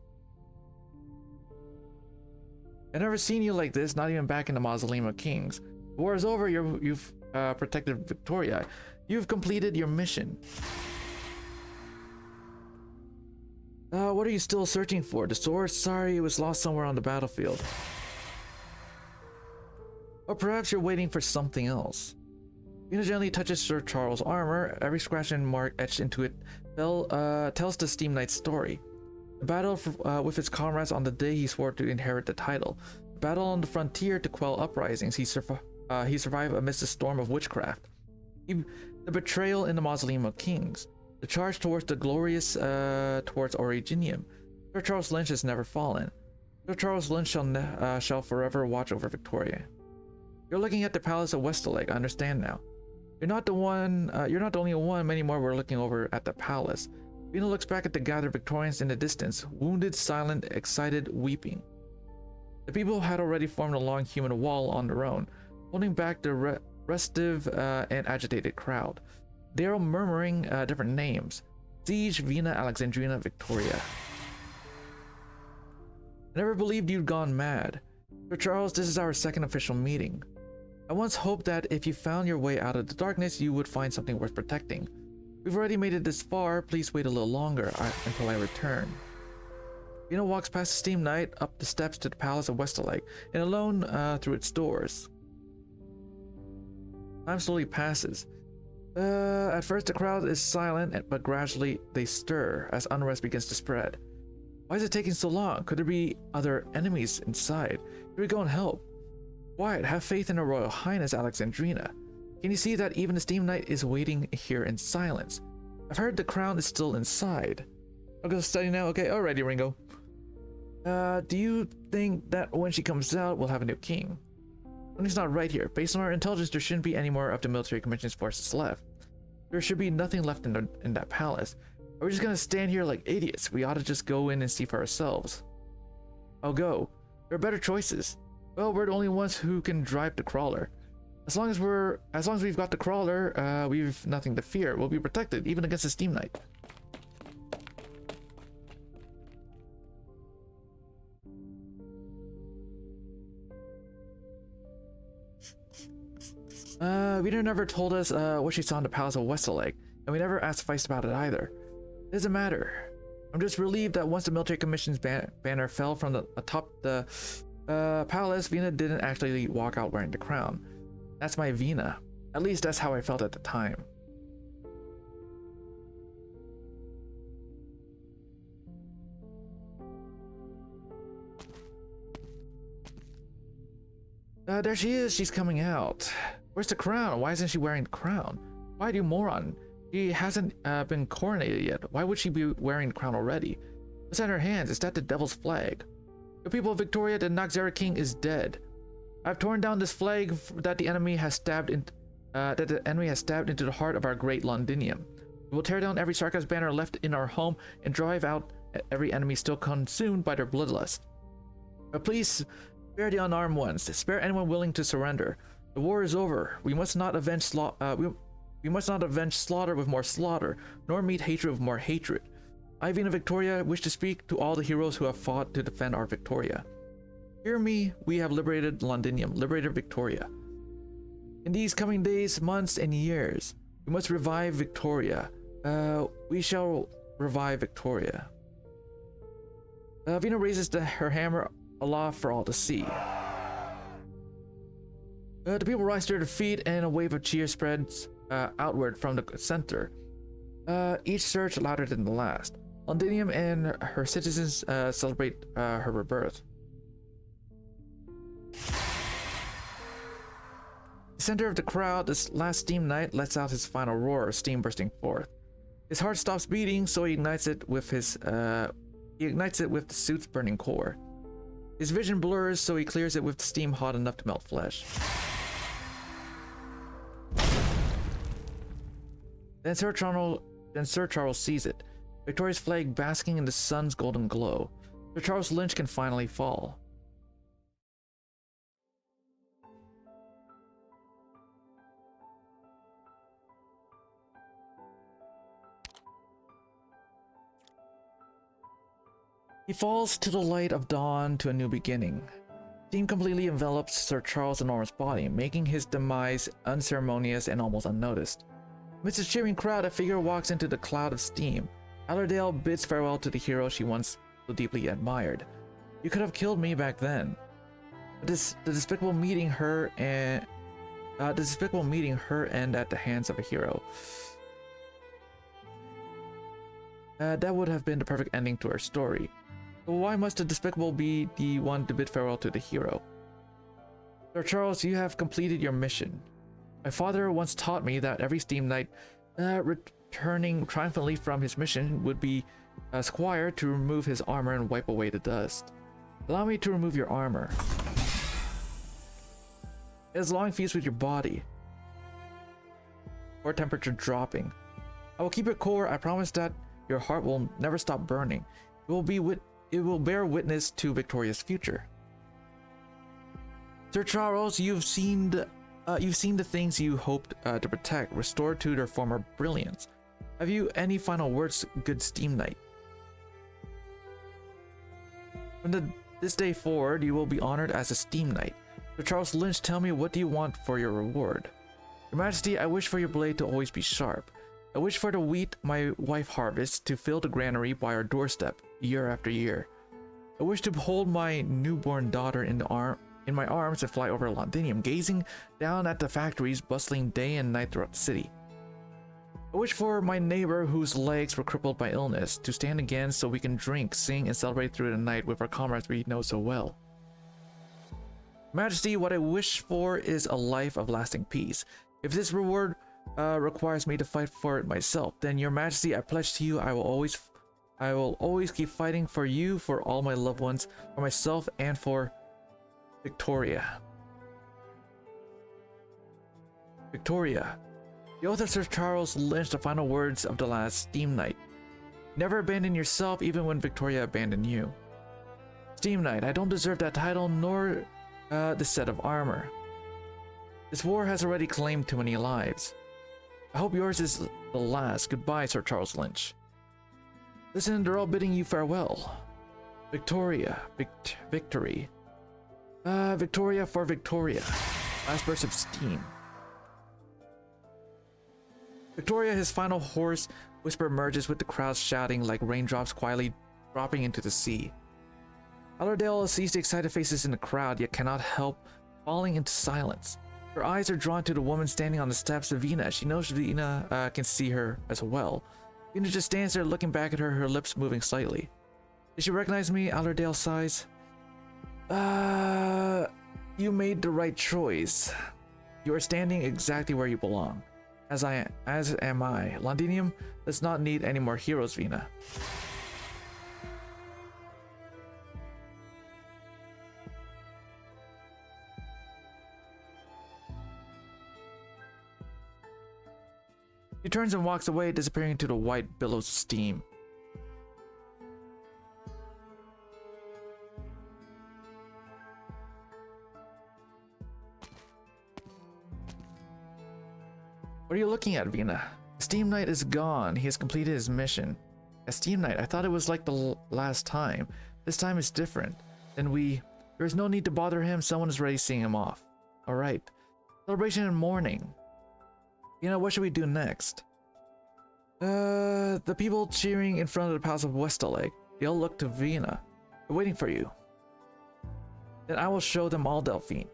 I've never seen you like this, not even back in the Mausoleum of Kings. The war is over, you've protected Victoria. You've completed your mission. What are you still searching for? The sword? Sorry, it was lost somewhere on the battlefield. Or perhaps you're waiting for something else. Vina gently touches Sir Charles' armor. Every scratch and mark etched into it tells the Steam Knight's story. The battle with his comrades on the day he swore to inherit the title. The battle on the frontier to quell uprisings. He survived amidst a storm of witchcraft. The betrayal in the Mausoleum of Kings. The charge towards the glorious towards Originium. Sir Charles Lynch has never fallen. Sir Charles Lynch shall forever watch over Victoria. You're looking at the Palace of Westerleg. I understand now. You're not the one. You're not the only one. Many more were looking over at the palace. Vina looks back at the gathered Victorians in the distance, wounded, silent, excited, weeping. The people had already formed a long human wall on their own, holding back the restive and agitated crowd. They are all murmuring different names: Siege, Vina, Alexandrina, Victoria. I never believed you'd gone mad. Sir Charles, this is our second official meeting. I once hoped that if you found your way out of the darkness, you would find something worth protecting. We've already made it this far. Please wait a little longer until I return. Vina walks past the Steam Knight, up the steps to the Palace of Westerleg, and alone through its doors. Time slowly passes. At first the crowd is silent, but gradually they stir as unrest begins to spread. Why is it taking so long? Could there be other enemies inside? Should we go and help? Quiet, have faith in Her Royal Highness Alexandrina. Can you see that even the Steam Knight is waiting here in silence? I've heard the crown is still inside. I'll go study now. Okay, alrighty, Ringo. Do you think that when she comes out, we'll have a new king? Something's not right here. Based on our intelligence, there shouldn't be any more of the military commission's forces left. There should be nothing left in that palace. Are we just gonna stand here like idiots? We ought to just go in and see for ourselves. I'll go. There are better choices. Well, we're the only ones who can drive the crawler. As long as we've got the crawler, we've nothing to fear. We'll be protected, even against the Steam Knight. Vina never told us what she saw in the Palace of Westerleg, and we never asked Feist about it either. It doesn't matter. I'm just relieved that once the military commission's banner fell from atop the palace, Vina didn't actually walk out wearing the crown. That's my Vina. At least that's how I felt at the time. There she is. She's coming out. Where's the crown? Why isn't she wearing the crown? Why, you moron? She hasn't been coronated yet. Why would she be wearing the crown already? What's in her hands? Is that the devil's flag? The people of Victoria, the Noxera King is dead. I've torn down this flag that the enemy has stabbed into the heart of our great Londinium. We will tear down every Sarkaz banner left in our home and drive out every enemy still consumed by their bloodlust. But please spare the unarmed ones. Spare anyone willing to surrender. The war is over. We must not avenge we must not avenge slaughter with more slaughter, nor meet hatred with more hatred. I, Vina Victoria, wish to speak to all the heroes who have fought to defend our Victoria. Hear me, we have liberated Londinium, liberated Victoria. In these coming days, months, and years, we must revive Victoria. We shall revive Victoria. Vina raises her hammer aloft for all to see. The people rise to their feet and a wave of cheer spreads outward from the center. Each surge louder than the last. Londinium and her citizens celebrate her rebirth. The center of the crowd, this last steam knight lets out his final roar, steam bursting forth. His heart stops beating, so he ignites it with the suit's burning core. His vision blurs, so he clears it with steam hot enough to melt flesh. Then Sir Charles sees it, Victoria's flag basking in the sun's golden glow. Sir Charles Lynch can finally fall. He falls to the light of dawn, to a new beginning. Steam completely envelops Sir Charles' enormous body, making his demise unceremonious and almost unnoticed. Amidst a cheering crowd, a figure walks into the cloud of steam. Allerdale bids farewell to the hero she once so deeply admired. You could have killed me back then. The despicable meeting her end at the hands of a hero. That would have been the perfect ending to her story. But why must the despicable be the one to bid farewell to the hero? Sir Charles, you have completed your mission. My father once taught me that every steam knight returning triumphantly from his mission would be a squire to remove his armor and wipe away the dust. Allow me to remove your armor. It is allowing feast with your body. Core temperature dropping. I will keep it core. I promise that your heart will never stop burning. It will bear witness to Victoria's future. Sir Charles, you've seen the things you hoped to protect restored to their former brilliance. Have you any final words, good steam knight? From this day forward, you will be honored as a steam knight. Sir Charles Lynch, tell me, what do you want for your reward? Your Majesty, I wish for your blade to always be sharp. I wish for the wheat my wife harvests to fill the granary by our doorstep, year after year. I wish to hold my newborn daughter in my arms and fly over Londinium, gazing down at the factories bustling day and night throughout the city. I wish for my neighbor whose legs were crippled by illness to stand again so we can drink, sing, and celebrate through the night with our comrades we know so well. Majesty, what I wish for is a life of lasting peace. If this reward requires me to fight for it myself, then Your Majesty, I pledge to you I will always keep fighting for you, for all my loved ones, for myself, and for Victoria. Victoria. The oath of Sir Charles Lynch, the final words of the last steam knight. Never abandon yourself, even when Victoria abandoned you. Steam Knight, I don't deserve that title, nor the set of armor. This war has already claimed too many lives. I hope yours is the last. Goodbye, Sir Charles Lynch. Listen, they're all bidding you farewell. Victoria. Victory. Victoria for Victoria. Last burst of steam. Victoria, his final hoarse whisper merges with the crowd shouting like raindrops quietly dropping into the sea. Allerdale sees the excited faces in the crowd, yet cannot help falling into silence. Her eyes are drawn to the woman standing on the steps of Vina. She knows Vina can see her as well. Vina just stands there looking back at her, her lips moving slightly. Did she recognize me? Allerdale sighs. You made the right choice. You are standing exactly where you belong. As am I. Londinium does not need any more heroes, Vina. She turns and walks away, disappearing into the white billows of steam. What are you looking at, Vina? Steam Knight is gone. He has completed his mission. A Steam Knight, I thought it was like the last time. This time is different. There is no need to bother him. Someone is ready seeing him off. Alright. Celebration in morning. Vina, what should we do next? The people cheering in front of the Palace of Westaleg. They all look to Vina. They're waiting for you. Then I will show them all, Delphine.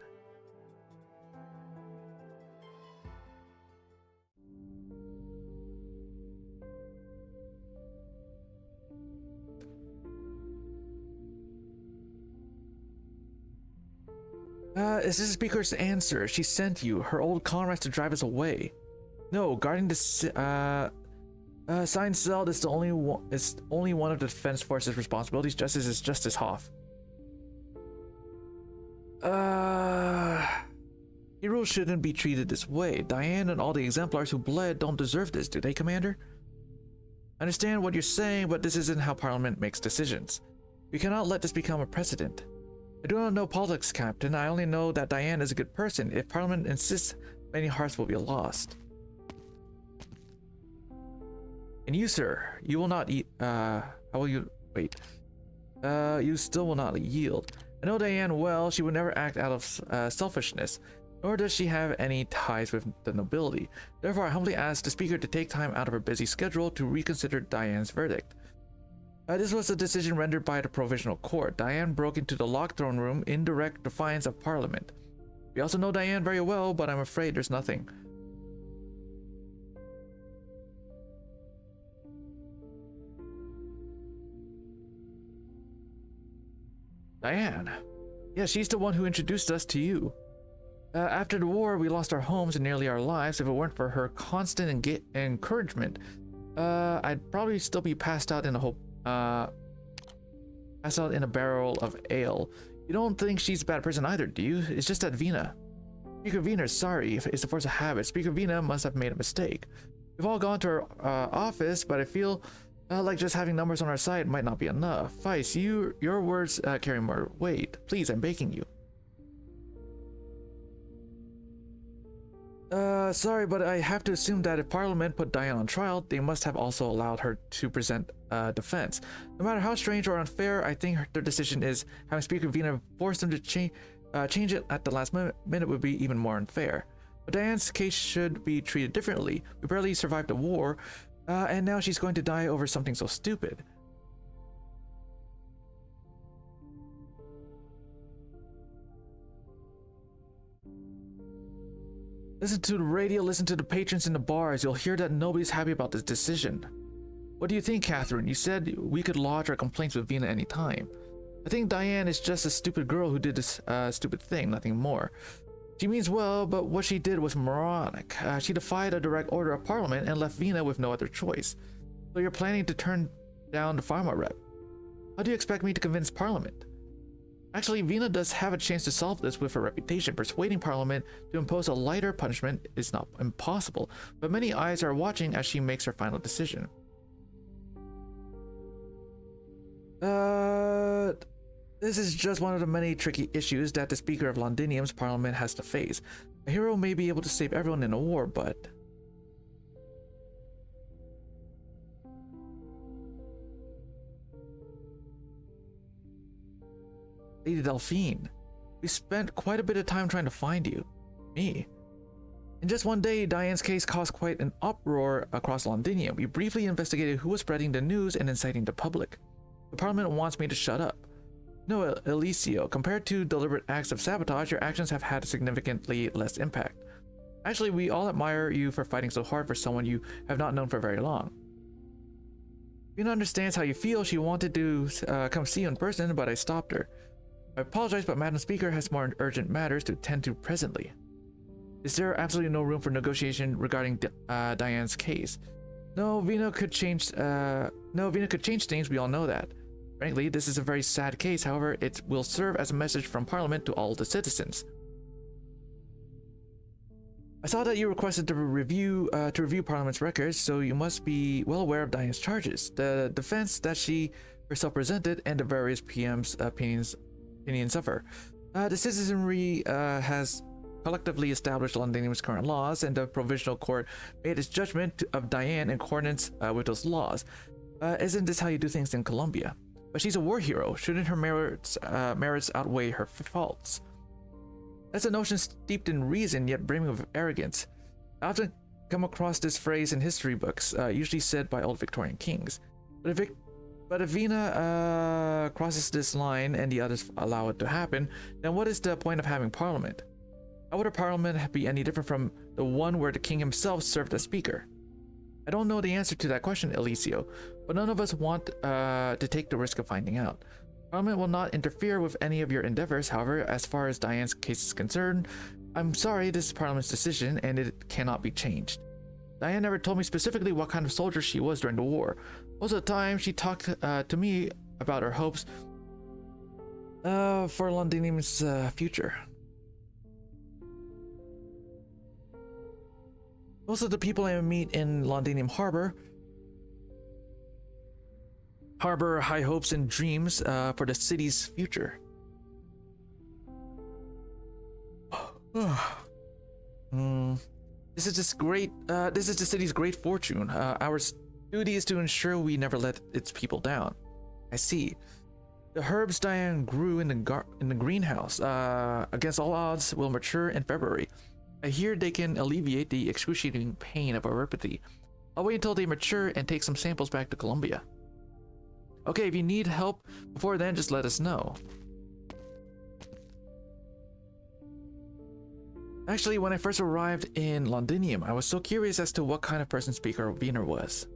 Is this the speaker's answer? She sent you, her old comrades, to drive us away. No, guarding the signed cell is only one of the defense force's responsibilities. Justice is Justice Hoff. Heroes shouldn't be treated this way. Diane and all the exemplars who bled don't deserve this, do they, Commander? I understand what you're saying, but this isn't how Parliament makes decisions. We cannot let this become a precedent. I do not know politics, Captain. I only know that Diane is a good person. If Parliament insists, many hearts will be lost. And you, sir, you will not eat. How will you wait? You still will not yield. I know Diane well. She would never act out of selfishness, nor does she have any ties with the nobility. Therefore, I humbly ask the speaker to take time out of her busy schedule to reconsider Diane's verdict. This was a decision rendered by the Provisional Court. Diane broke into the locked throne room in direct defiance of Parliament. We also know Diane very well, but I'm afraid there's nothing. Diane? Yeah, she's the one who introduced us to you. After the war, we lost our homes and nearly our lives. If it weren't for her constant encouragement, I'd probably still be passed out in a barrel of ale. You don't think she's a bad person either, do you? It's just that Vina. Speaker Vina is sorry. It's a force of habit. Speaker Vina must have made a mistake. We've all gone to her office, but I feel like just having numbers on our side might not be enough. Vice, your words carry more weight. Please, I'm begging you. Sorry, but I have to assume that if Parliament put Diane on trial, they must have also allowed her to present defense. No matter how strange or unfair, I think their decision is having Speaker Vina force them to change it at the last minute would be even more unfair. But Diane's case should be treated differently. We barely survived the war, and now she's going to die over something so stupid. Listen to the radio, listen to the patrons in the bars. You'll hear that nobody's happy about this decision. What do you think, Catherine? You said we could lodge our complaints with Vina any time. I think Diane is just a stupid girl who did this stupid thing, nothing more. She means well, but what she did was moronic. She defied a direct order of Parliament and left Vina with no other choice. So you're planning to turn down the pharma rep. How do you expect me to convince Parliament? Actually, Vina does have a chance to solve this with her reputation. Persuading Parliament to impose a lighter punishment is not impossible, but many eyes are watching as she makes her final decision. This is just one of the many tricky issues that the Speaker of Londinium's Parliament has to face. A hero may be able to save everyone in a war, but... Lady Delphine, we spent quite a bit of time trying to find you. Me. In just one day, Diane's case caused quite an uproar across Londinium. We briefly investigated who was spreading the news and inciting the public. The Parliament wants me to shut up. No, Eliseo, compared to deliberate acts of sabotage, your actions have had significantly less impact. Actually, we all admire you for fighting so hard for someone you have not known for very long. Vina understands how you feel. She wanted to come see you in person, but I stopped her. I apologize, but Madam Speaker has more urgent matters to attend to presently. Is there absolutely no room for negotiation regarding Diane's case? No, Vina could change things, we all know that. Frankly, this is a very sad case. However, it will serve as a message from Parliament to all the citizens. I saw that you requested to review Parliament's records, so you must be well aware of Diane's charges, the defense that she herself presented, and the various PM's opinions of her. The citizenry has collectively established Londinium's current laws, and the Provisional Court made its judgment of Diane in accordance with those laws. Isn't this how you do things in Colombia? But she's a war hero. Shouldn't her merits outweigh her faults? That's a notion steeped in reason, yet brimming of arrogance. I often come across this phrase in history books, usually said by old Victorian kings. But if Vina crosses this line and the others allow it to happen, then what is the point of having Parliament? How would a Parliament be any different from the one where the king himself served as speaker? I don't know the answer to that question, Eliseo, but none of us want to take the risk of finding out. Parliament will not interfere with any of your endeavors. However, as far as Diane's case is concerned, I'm sorry, this is Parliament's decision and it cannot be changed. Diane never told me specifically what kind of soldier she was during the war. Most of the time, she talked to me about her hopes for Londinium's future. Most of the people I meet in Londinium harbor high hopes and dreams for the city's future. This is the city's great fortune. Our duty is to ensure we never let its people down. I see. The herbs Diane grew in the greenhouse, against all odds, will mature in February. I hear they can alleviate the excruciating pain of oropathy. I'll wait until they mature and take some samples back to Colombia. Okay, if you need help before then, just let us know. Actually, when I first arrived in Londinium, I was so curious as to what kind of person speaker Wiener was.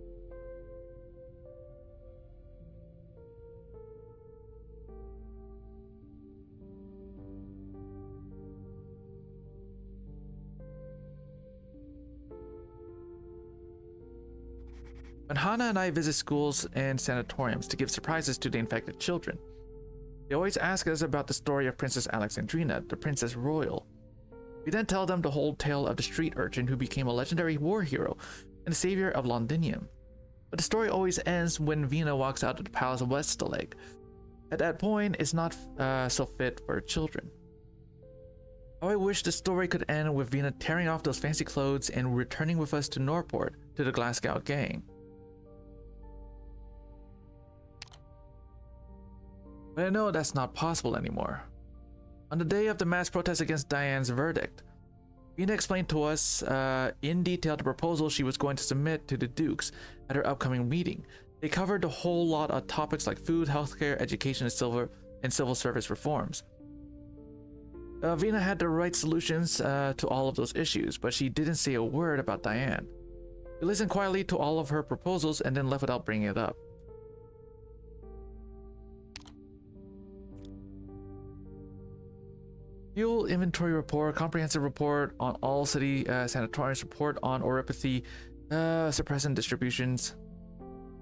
When Hana and I visit schools and sanatoriums to give surprises to the infected children, they always ask us about the story of Princess Alexandrina, the Princess Royal. We then tell them the whole tale of the street urchin who became a legendary war hero and the savior of Londinium. But the story always ends when Vina walks out of the palace of Westaleg. At that point, it's not so fit for children. How I wish the story could end with Vina tearing off those fancy clothes and returning with us to Norport, to the Glasgow gang. But I know that's not possible anymore. On the day of the mass protest against Diane's verdict, Vina explained to us in detail the proposal she was going to submit to the Dukes at her upcoming meeting. They covered a whole lot of topics like food, healthcare, education, and civil service reforms. Vina had the right solutions to all of those issues, but she didn't say a word about Diane. We listened quietly to all of her proposals and then left without bringing it up. Fuel inventory report, comprehensive report on all city sanatoriums, report on oropathy, suppressant distributions.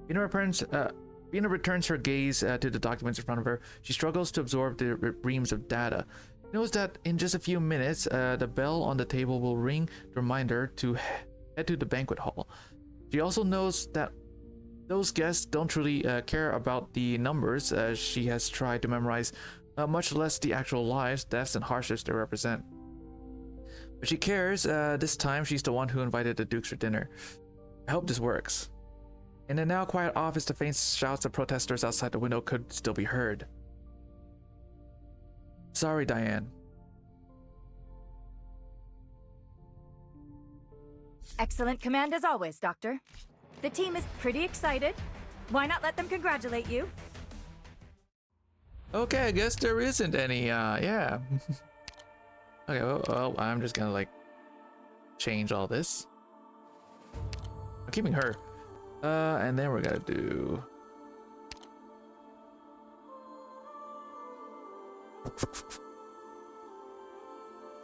Vina returns her gaze to the documents in front of her. She struggles to absorb the reams of data. She knows that in just a few minutes, the bell on the table will ring to remind her to head to the banquet hall. She also knows that those guests don't truly care about the numbers she has tried to memorize, much less the actual lives, deaths, and hardships they represent. But she cares. This time, she's the one who invited the Dukes for dinner. I hope this works. In the now quiet office, the faint shouts of protesters outside the window could still be heard. Sorry, Diane. Excellent command as always, Doctor. The team is pretty excited. Why not let them congratulate you? Okay, I guess there isn't any, yeah. Okay, well, I'm just gonna, like, change all this. I'm keeping her. And then we're gonna do...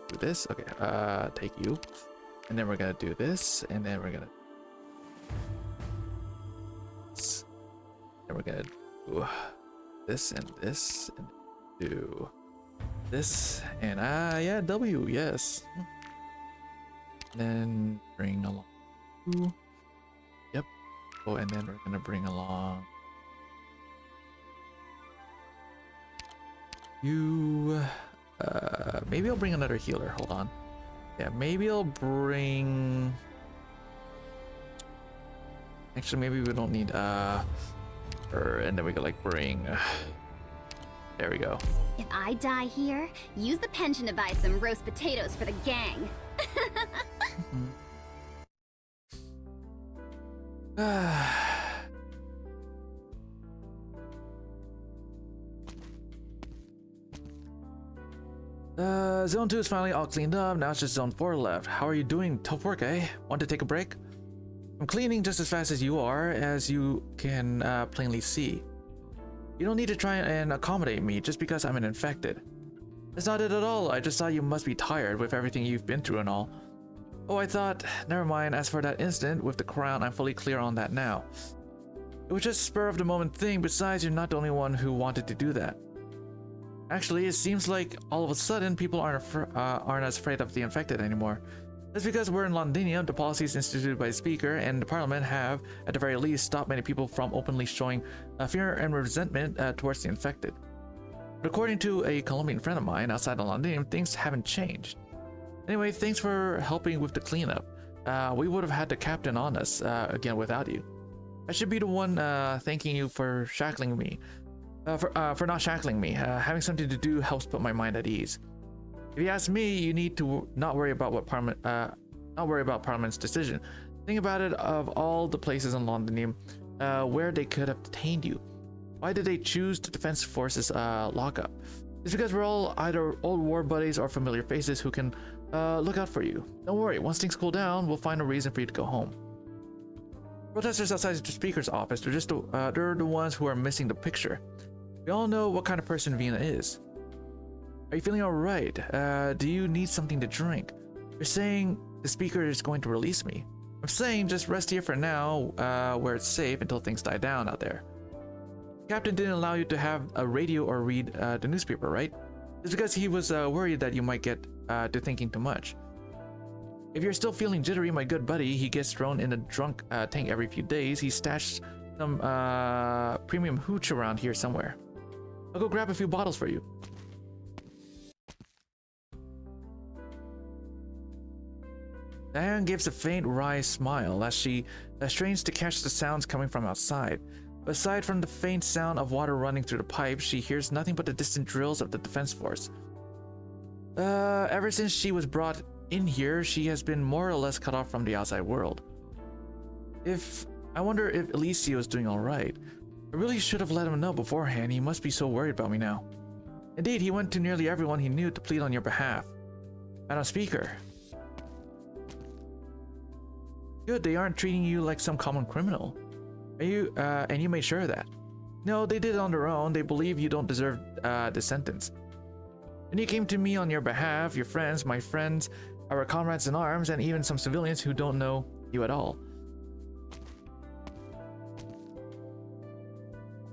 do this, okay, take you. And then we're gonna do this, and then we're gonna... Then we're gonna do... this and this and do this and yeah, W, yes. Then bring along you. Yep. Oh, and then we're gonna bring along you. Maybe I'll bring another healer. Hold on. Yeah, maybe I'll bring. Actually, maybe we don't need her, and then we could like bring. There we go. If I die here, use the pension to buy some roast potatoes for the gang. Zone 2 is finally all cleaned up. Now it's just Zone 4 left. How are you doing? Tough work, eh? Want to take a break? I'm cleaning just as fast as you can plainly see. You don't need to try and accommodate me just because I'm an infected. That's not it at all. I just thought you must be tired with everything you've been through and all. Oh, I thought, never mind. As for that incident with the crown, I'm fully clear on that now. It was just a spur of the moment thing. Besides, you're not the only one who wanted to do that. Actually, it seems like all of a sudden people aren't as afraid of the infected anymore. That's because we're in Londinium. The policies instituted by the Speaker and the Parliament have, at the very least, stopped many people from openly showing fear and resentment towards the infected. But according to a Colombian friend of mine outside of Londinium, things haven't changed. Anyway, thanks for helping with the cleanup. We would have had the captain on us again without you. I should be the one thanking you for shackling me. For not shackling me. Having something to do helps put my mind at ease. If you ask me, you need to not worry about Parliament's decision. Think about it. Of all the places in Londinium where they could have detained you, why did they choose the Defense Forces lockup? It's because we're all either old war buddies or familiar faces who can look out for you. Don't worry. Once things cool down, we'll find a reason for you to go home. Protesters outside the Speaker's office, they're the ones who are missing the picture. We all know what kind of person Vina is. Are you feeling alright? Do you need something to drink? You're saying the Speaker is going to release me. I'm saying just rest here for now, where it's safe until things die down out there. The captain didn't allow you to have a radio or read the newspaper, right? It's because he was worried that you might get to thinking too much. If you're still feeling jittery, my good buddy, he gets thrown in a drunk tank every few days. He stashed some premium hooch around here somewhere. I'll go grab a few bottles for you. Diane gives a faint wry smile as she strains to catch the sounds coming from outside. But aside from the faint sound of water running through the pipes, she hears nothing but the distant drills of the defense force. Ever since she was brought in here, she has been more or less cut off from the outside world. I wonder if Eliseo is doing alright. I really should have let him know beforehand. He must be so worried about me now. Indeed, he went to nearly everyone he knew to plead on your behalf. Madam Speaker. Good, they aren't treating you like some common criminal. And you made sure of that. No, they did it on their own. They believe you don't deserve the sentence. And you came to me on your behalf, your friends, my friends, our comrades in arms, and even some civilians who don't know you at all.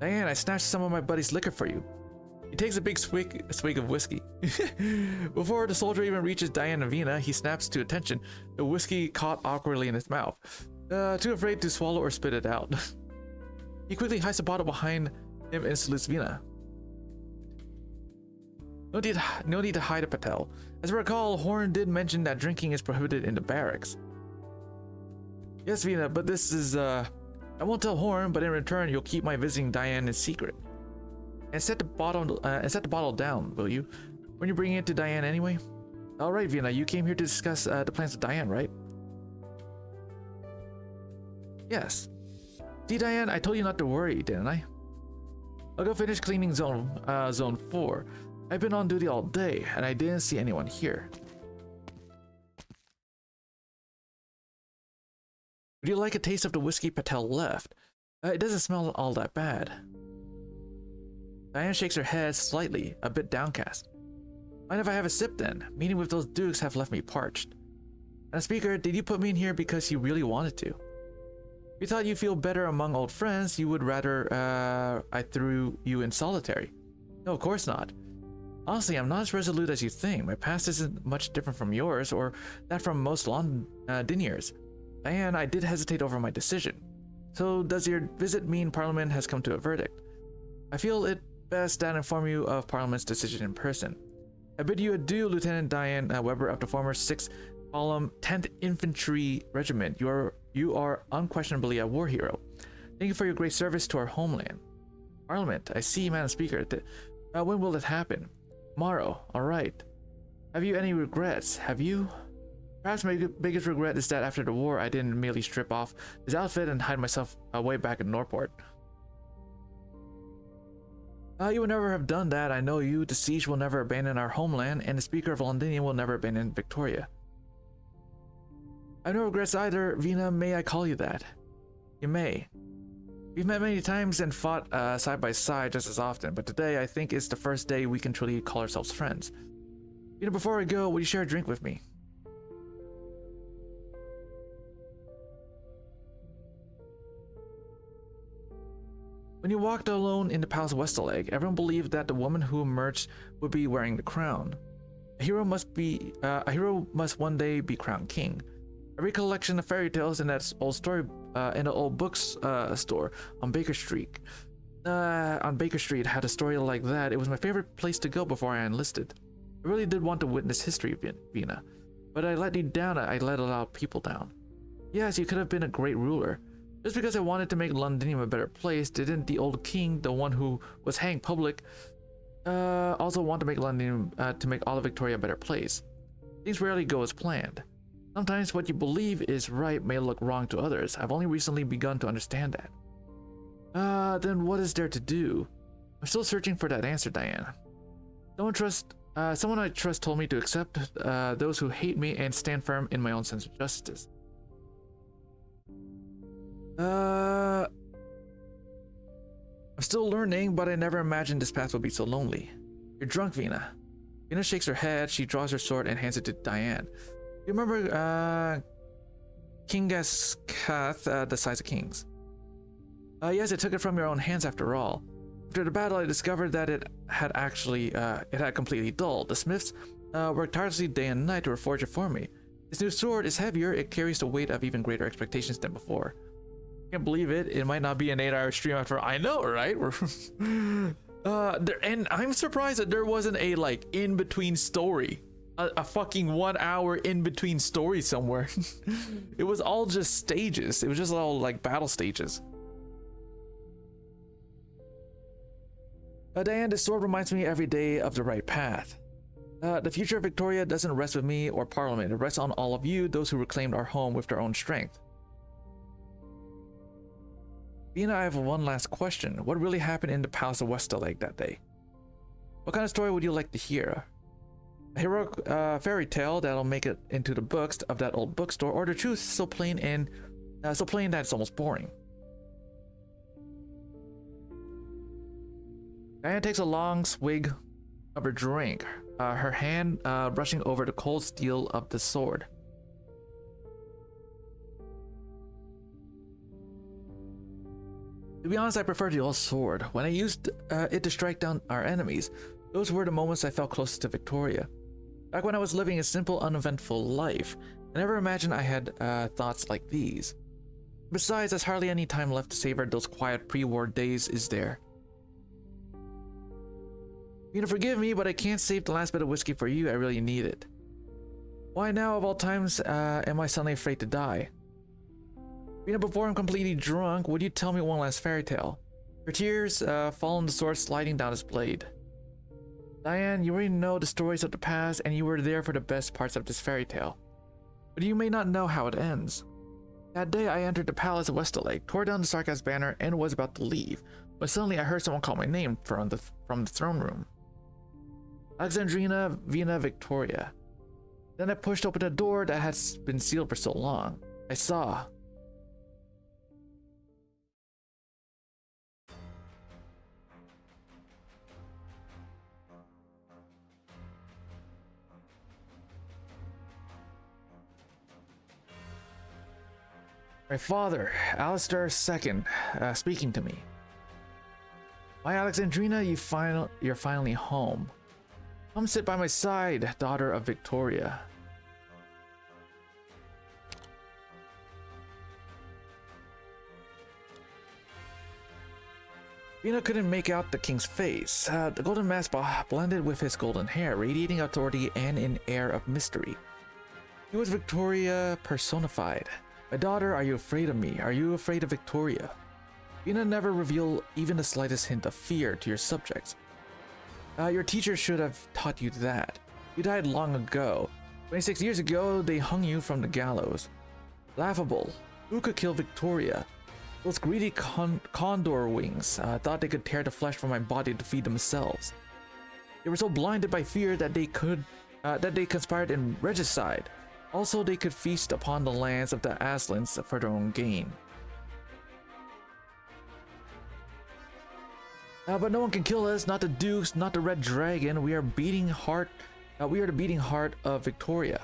Diane, I snatched some of my buddy's liquor for you. He takes a big swig of whiskey. Before the soldier even reaches Diane and Vina, he snaps to attention, the whiskey caught awkwardly in his mouth, too afraid to swallow or spit it out. He quickly hides the bottle behind him and salutes Vina. No need to hide it, Patel. As I recall, Horn did mention that drinking is prohibited in the barracks. Yes, Vina, but this is, I won't tell Horn, but in return, you'll keep my visiting Diane in secret. And set the bottle down, will you? When you bring it to Diane anyway? Alright, Vina, you came here to discuss the plans with Diane, right? Yes. See, Diane, I told you not to worry, didn't I? I'll go finish cleaning zone 4. I've been on duty all day, and I didn't see anyone here. Would you like a taste of the whiskey Patel left? It doesn't smell all that bad. Diane shakes her head slightly, a bit downcast. Mind if I have a sip then? Meeting with those dukes have left me parched. And Speaker, did you put me in here because you really wanted to? If you thought you'd feel better among old friends, you would rather I threw you in solitary. No, of course not. Honestly, I'm not as resolute as you think. My past isn't much different from yours or that from most Londoniers. Diane, I did hesitate over my decision. So does your visit mean Parliament has come to a verdict? I feel it best that I inform you of Parliament's decision in person. I bid you adieu, Lieutenant Diane Weber of the former 6th Column 10th Infantry Regiment. You are unquestionably a war hero. Thank you for your great service to our homeland. Parliament, I see, Madam Speaker. When will it happen? Tomorrow. All right. Have you any regrets? Have you? Perhaps my biggest regret is that after the war, I didn't merely strip off this outfit and hide myself way back in Norport. You would never have done that. I know you. The siege will never abandon our homeland, and the Speaker of Londinium will never abandon Victoria. I have no regrets either. Vina, may I call you that? You may. We've met many times and fought side by side just as often, but today I think is the first day we can truly call ourselves friends. Vina, before I go, will you share a drink with me? When you walked alone in the Palace of Westerleg, everyone believed that the woman who emerged would be wearing the crown. A hero must one day be crowned king. Every collection of fairy tales in that old story in the old books store on Baker Street. Had a story like that. It was my favorite place to go before I enlisted. I really did want to witness history, Vina, but I let you down. I let a lot of people down. Yes, you could have been a great ruler. Just because I wanted to make Londinium a better place, didn't the old king, the one who was hanged public, also want to make Londinium, to make all of Victoria a better place? Things rarely go as planned. Sometimes what you believe is right may look wrong to others. I've only recently begun to understand that. Then what is there to do? I'm still searching for that answer, Diane. Someone I trust told me to accept those who hate me and stand firm in my own sense of justice. I'm still learning, but I never imagined this path would be so lonely. You're drunk, Vina. Vina shakes her head. She draws her sword and hands it to Diane. You remember Kinga's Kath, the size of kings? Yes, I took it from your own hands after all. After the battle, I discovered that it had completely dulled. The smiths worked tirelessly day and night to reforge it for me. This new sword is heavier. It carries the weight of even greater expectations than before. Can't believe it. It might not be an 8-hour stream after. I know, right? And I'm surprised that there wasn't a in-between story, a fucking 1 hour in-between story somewhere. It was all just stages. It was just all battle stages. Diane, this sword reminds me every day of the right path. The future of Victoria doesn't rest with me or Parliament. It rests on all of you, those who reclaimed our home with their own strength. Vina, I have one last question. What really happened in the Palace of Westerleg that day? What kind of story would you like to hear? A heroic fairy tale that'll make it into the books of that old bookstore, or the truth so plain that it's almost boring? Diane takes a long swig of her drink, her hand brushing over the cold steel of the sword. To be honest, I prefer the old sword. When I used it to strike down our enemies, those were the moments I felt closest to Victoria. Back when I was living a simple, uneventful life, I never imagined I had thoughts like these. Besides, there's hardly any time left to savor those quiet pre-war days, is there? Forgive me, but I can't save the last bit of whiskey for you. I really need it. Why now, of all times, am I suddenly afraid to die? Before I'm completely drunk, would you tell me one last fairy tale? Her tears fall on the sword sliding down his blade. Diane, you already know the stories of the past, and you were there for the best parts of this fairy tale. But you may not know how it ends. That day, I entered the Palace of Westerleg, tore down the Sarkaz banner, and was about to leave, but suddenly I heard someone call my name from the throne room. Alexandrina Vina Victoria. Then I pushed open the door that had been sealed for so long. I saw. My father, Alistair II, speaking to me. My Alexandrina, you're finally home. Come sit by my side, daughter of Victoria. Vina couldn't make out the king's face. The golden mask blended with his golden hair, radiating authority and an air of mystery. He was Victoria personified. My daughter, are you afraid of me? Are you afraid of Victoria? Vina never revealed even the slightest hint of fear to your subjects. Your teacher should have taught you that. You died long ago. 26 years ago, they hung you from the gallows. Laughable. Who could kill Victoria? Those greedy condor wings thought they could tear the flesh from my body to feed themselves. They were so blinded by fear that they conspired in regicide. Also, they could feast upon the lands of the Aslans for their own gain. But no one can kill us, not the Dukes, not the Red Dragon. We are the beating heart of Victoria.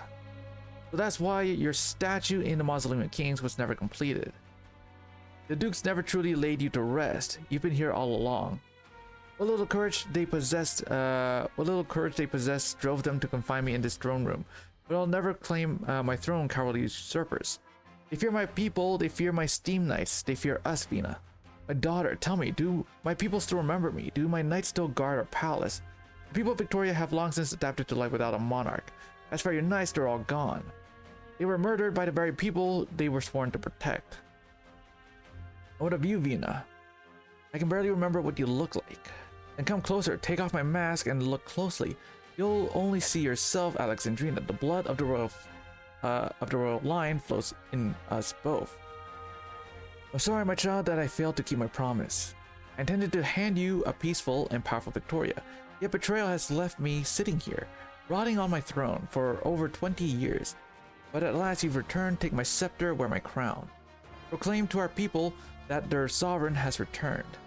So that's why your statue in the Mausoleum of Kings was never completed. The Dukes never truly laid you to rest. You've been here all along. What little courage they possessed drove them to confine me in this throne room. But I'll never claim my throne, cowardly usurpers. They fear my people, they fear my steam knights, they fear us, Vina. My daughter, tell me, do my people still remember me? Do my knights still guard our palace? The people of Victoria have long since adapted to life without a monarch. As for your knights, they're all gone. They were murdered by the very people they were sworn to protect. What of you, Vina? I can barely remember what you look like. And come closer, take off my mask and look closely. You'll only see yourself, Alexandrina. The blood of the royal line flows in us both. I'm sorry, my child, that I failed to keep my promise. I intended to hand you a peaceful and powerful Victoria, yet betrayal has left me sitting here, rotting on my throne for over 20 years. But at last you've returned, take my scepter, wear my crown. Proclaim to our people that their sovereign has returned.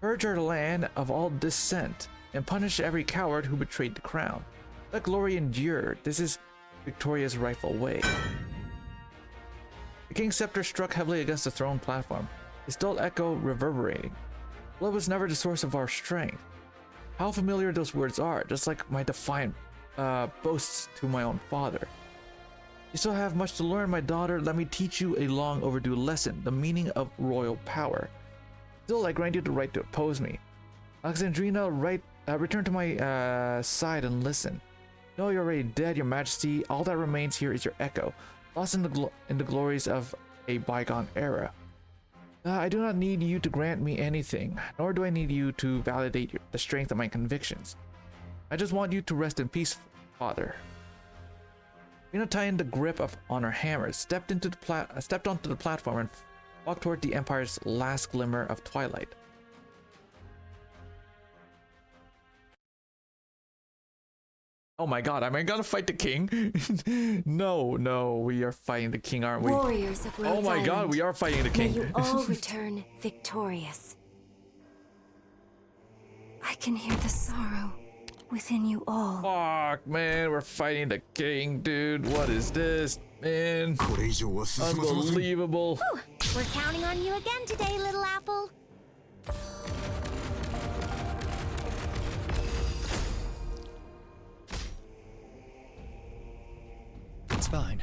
Purge our land of all dissent, and punish every coward who betrayed the crown. Let glory endure. This is Victoria's rightful way. The king's scepter struck heavily against the throne platform, its dull echo reverberating. Blood was never the source of our strength. How familiar those words are, just like my defiant boasts to my own father. You still have much to learn, my daughter. Let me teach you a long overdue lesson, the meaning of royal power. Still, I grant you the right to oppose me. Alexandrina, return to my side and listen. No, you're already dead, your majesty. All that remains here is your echo, lost in the glories of a bygone era. I do not need you to grant me anything, nor do I need you to validate the strength of my convictions. I just want you to rest in peace, father. Vina tightened the grip on her hammer, stepped onto the platform, and walked toward the Empire's last glimmer of twilight. Oh my god, am I gonna fight the king? No, we are fighting the king, aren't we? Warriors of Rhodes Oh my god, Island, we are fighting the king. may you all return victorious. I can hear the sorrow within you all. Fuck, man, we're fighting the king, dude. What is this, man? Unbelievable. Whew. We're counting on you again today, little apple. It's fine,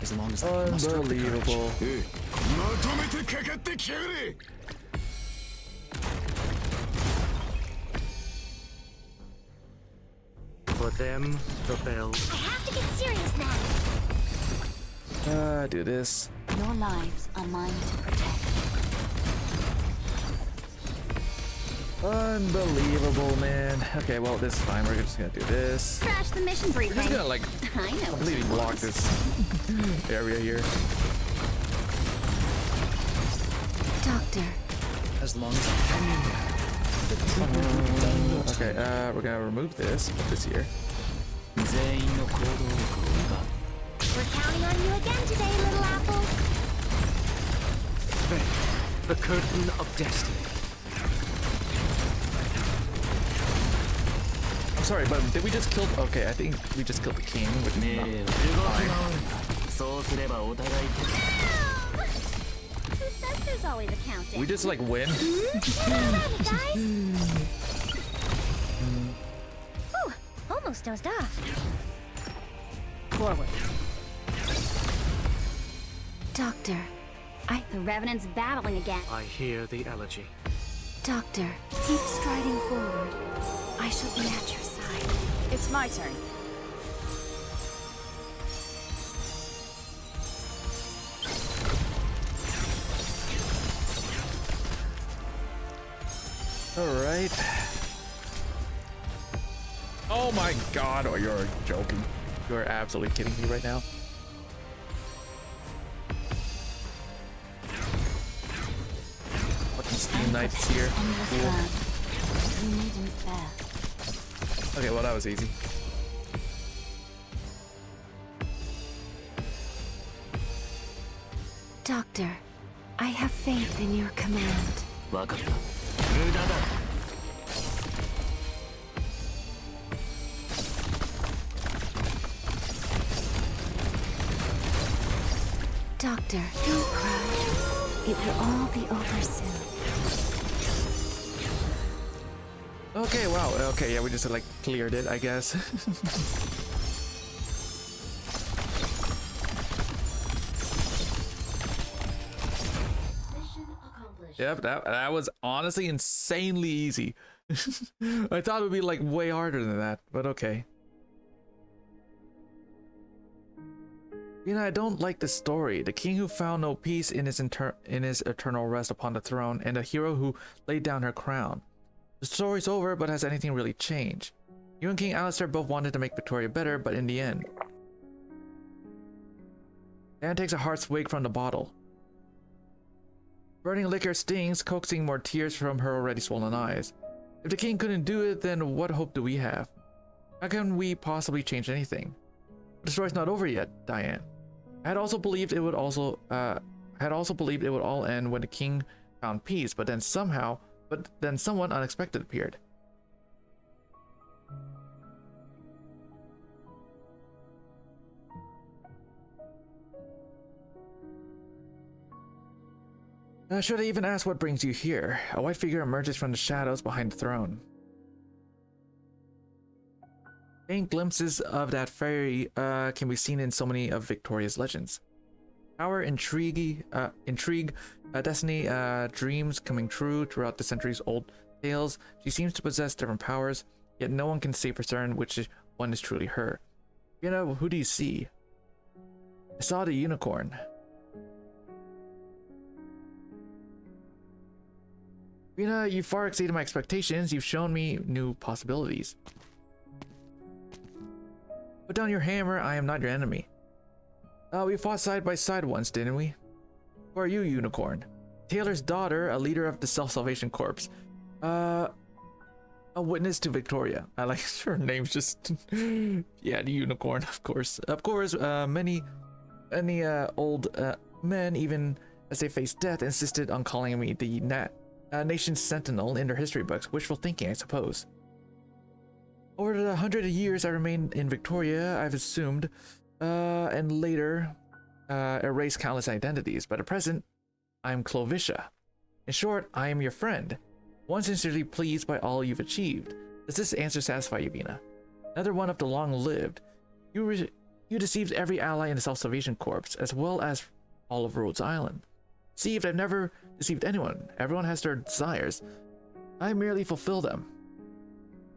as long as I unbelievable. For them, the bells. I have to get serious now. Do this. Your lives are mine to protect. Unbelievable, man. Okay, well, this is fine. We're just gonna do this. Crash the mission briefing. We're just gonna, like, I know completely block this area here. Doctor. As long as I hang in there, the treatment will be done in no time. Okay, we're gonna remove this. Put this here. We're counting on you again today, little apple. Then, the curtain of destiny. I'm sorry, but did we just kill? Okay, I think we just killed the king, which is not fine. Who says there's always a countdown? We just like win. Guys. dozed off. Forward. Doctor, The Revenant's babbling again. I hear the elegy. Doctor, keep striding forward. I shall be at your side. It's my turn. All right. Oh my god, oh, you're joking. You're absolutely kidding me right now. Fucking Steam Knights here. Cool. Okay, well that was easy. Doctor, I have faith in your command. わかった。無駄だ。Doctor, don't cry. It will all be over soon. Okay, wow. Okay, yeah, we just like cleared it, I guess. Mission accomplished. Yep, that was honestly insanely easy. I thought it would be like way harder than that, but okay. You know, I don't like the story. The king who found no peace in his eternal rest upon the throne, and the hero who laid down her crown. The story's over, but has anything really changed? You and King Alistair both wanted to make Victoria better, but in the end... Anne takes a hard swig from the bottle. Burning liquor stings, coaxing more tears from her already swollen eyes. If the king couldn't do it, then what hope do we have? How can we possibly change anything? The story's not over yet, Diane. I had also believed it would all end when the king found peace, but then someone unexpected appeared. Should I even ask what brings you here? A white figure emerges from the shadows behind the throne. Faint glimpses of that fairy can be seen in so many of Victoria's legends. Power, intrigue, destiny, dreams coming true throughout the centuries-old tales. She seems to possess different powers, yet no one can say for certain which one is truly her. You know, who do you see? I saw the unicorn. Rina, you far exceeded my expectations. You've shown me new possibilities. Put down your hammer, I am not your enemy. We fought side by side once, didn't we? Who are you, Unicorn? Taylor's daughter, a leader of the Self-Salvation Corps. A witness to Victoria. I like her name's just... yeah, the Unicorn, of course. Of course, many old men, even as they faced death, insisted on calling me the nation's sentinel in their history books. Wishful thinking, I suppose. Over the 100 years I remained in Victoria, I've assumed, and later erased countless identities, but at present, I'm Clovisha. In short, I am your friend, one sincerely pleased by all you've achieved. Does this answer satisfy you, Bina? Another one of the long-lived. You deceived every ally in the Self-Salvation Corps, as well as all of Rhodes Island. See, if I've never deceived anyone, everyone has their desires. I merely fulfill them.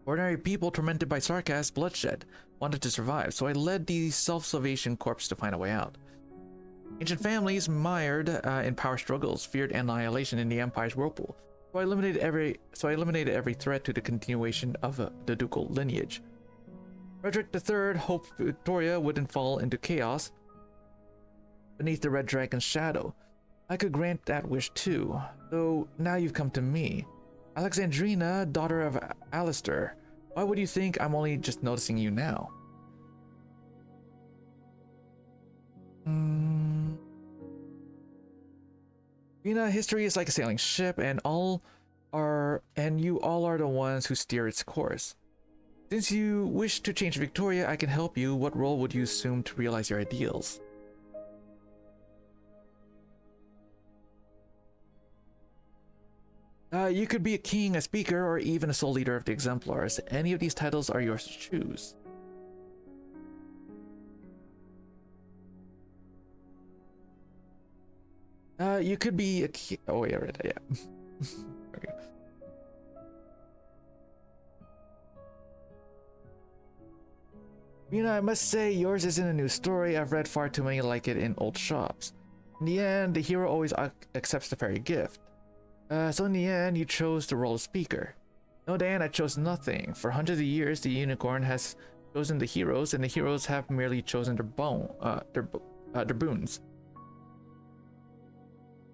Ordinary people tormented by sarcasm, bloodshed, wanted to survive, so I led the Self-Salvation Corps to find a way out. Ancient families, mired in power struggles, feared annihilation in the Empire's whirlpool, so I eliminated every threat to the continuation of the ducal lineage. Frederick III hoped Victoria wouldn't fall into chaos beneath the Red Dragon's shadow. I could grant that wish too, though now you've come to me. Alexandrina, daughter of Alistair, why would you think I'm only just noticing you now? Rina, history is like a sailing ship, and you all are the ones who steer its course. Since you wish to change Victoria, I can help you. What role would you assume to realize your ideals? You could be a king, a speaker, or even a sole leader of the Exemplars. Any of these titles are yours to choose. You could be a oh wait, I read that, yeah. Okay. You know, I must say, yours isn't a new story. I've read far too many like it in old shops. In the end, the hero always accepts the fairy gift. So in the end, you chose the role of speaker. No, Dan, I chose nothing. For hundreds of years, the unicorn has chosen the heroes, and the heroes have merely chosen their boons.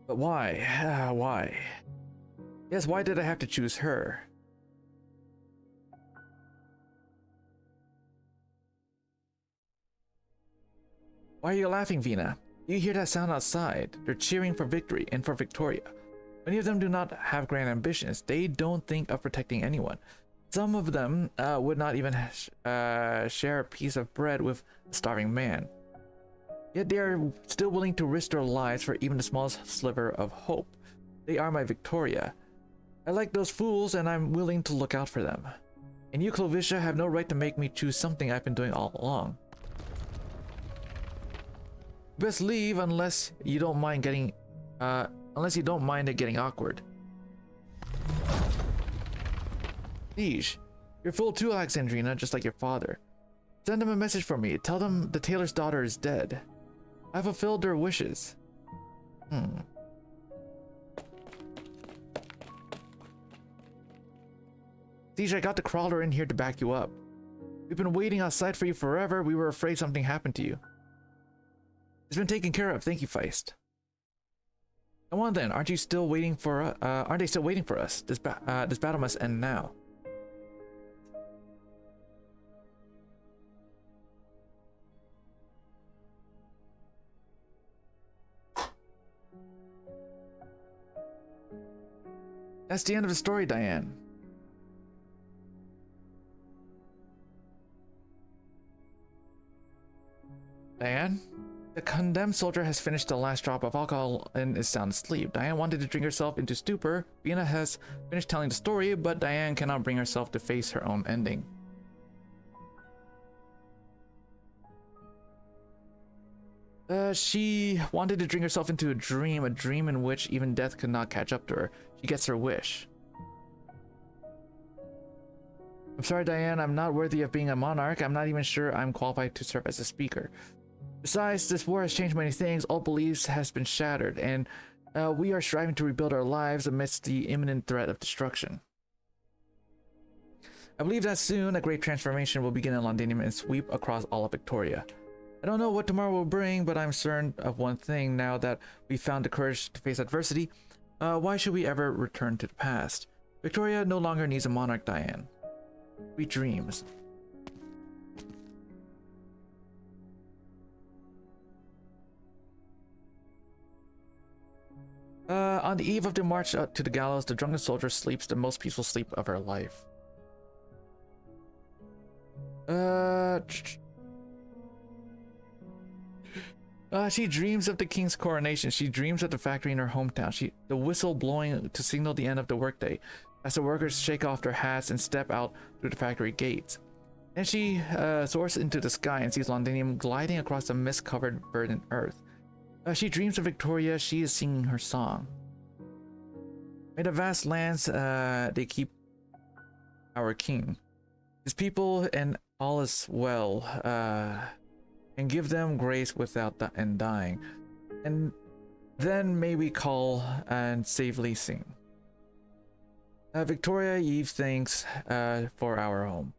But why? Why? Yes, why did I have to choose her? Why are you laughing, Vina? Do you hear that sound outside? They're cheering for victory and for Victoria. Many of them do not have grand ambitions. They don't think of protecting anyone. Some of them would not even share a piece of bread with a starving man. Yet they are still willing to risk their lives for even the smallest sliver of hope. They are my Victoria. I like those fools, and I'm willing to look out for them. And you, Clovisha, have no right to make me choose something I've been doing all along. Best leave unless you don't mind getting it getting awkward. Siege, you're full too, Alexandrina, just like your father. Send them a message for me. Tell them the tailor's daughter is dead. I fulfilled their wishes. Siege, I got the crawler in here to back you up. We've been waiting outside for you forever. We were afraid something happened to you. It's been taken care of. Thank you, Feist. Come on then, aren't they still waiting for us? This battle must end now. That's the end of the story, Diane. Diane? The condemned soldier has finished the last drop of alcohol and is sound asleep. Diane wanted to drink herself into stupor. Vina has finished telling the story, but Diane cannot bring herself to face her own ending. She wanted to drink herself into a dream in which even death could not catch up to her. She gets her wish. I'm sorry, Diane, I'm not worthy of being a monarch. I'm not even sure I'm qualified to serve as a speaker. Besides, this war has changed many things. All beliefs has been shattered, and we are striving to rebuild our lives amidst the imminent threat of destruction. I believe that soon a great transformation will begin in Londinium and sweep across all of Victoria. I don't know what tomorrow will bring, but I'm certain of one thing now that we've found the courage to face adversity. Why should we ever return to the past? Victoria no longer needs a monarch, Diane. Sweet dreams. On the eve of the march to the gallows, the drunken soldier sleeps the most peaceful sleep of her life. She dreams of the king's coronation. She dreams of the factory in her hometown. The whistle blowing to signal the end of the workday, as the workers shake off their hats and step out through the factory gates. And she soars into the sky and sees Londinium gliding across the mist-covered verdant earth. She dreams of Victoria. She is singing her song. May the vast lands they keep our king, his people, and all is well, and give them grace without dying. And then may we call and safely sing. Victoria, Eve, thanks for our home.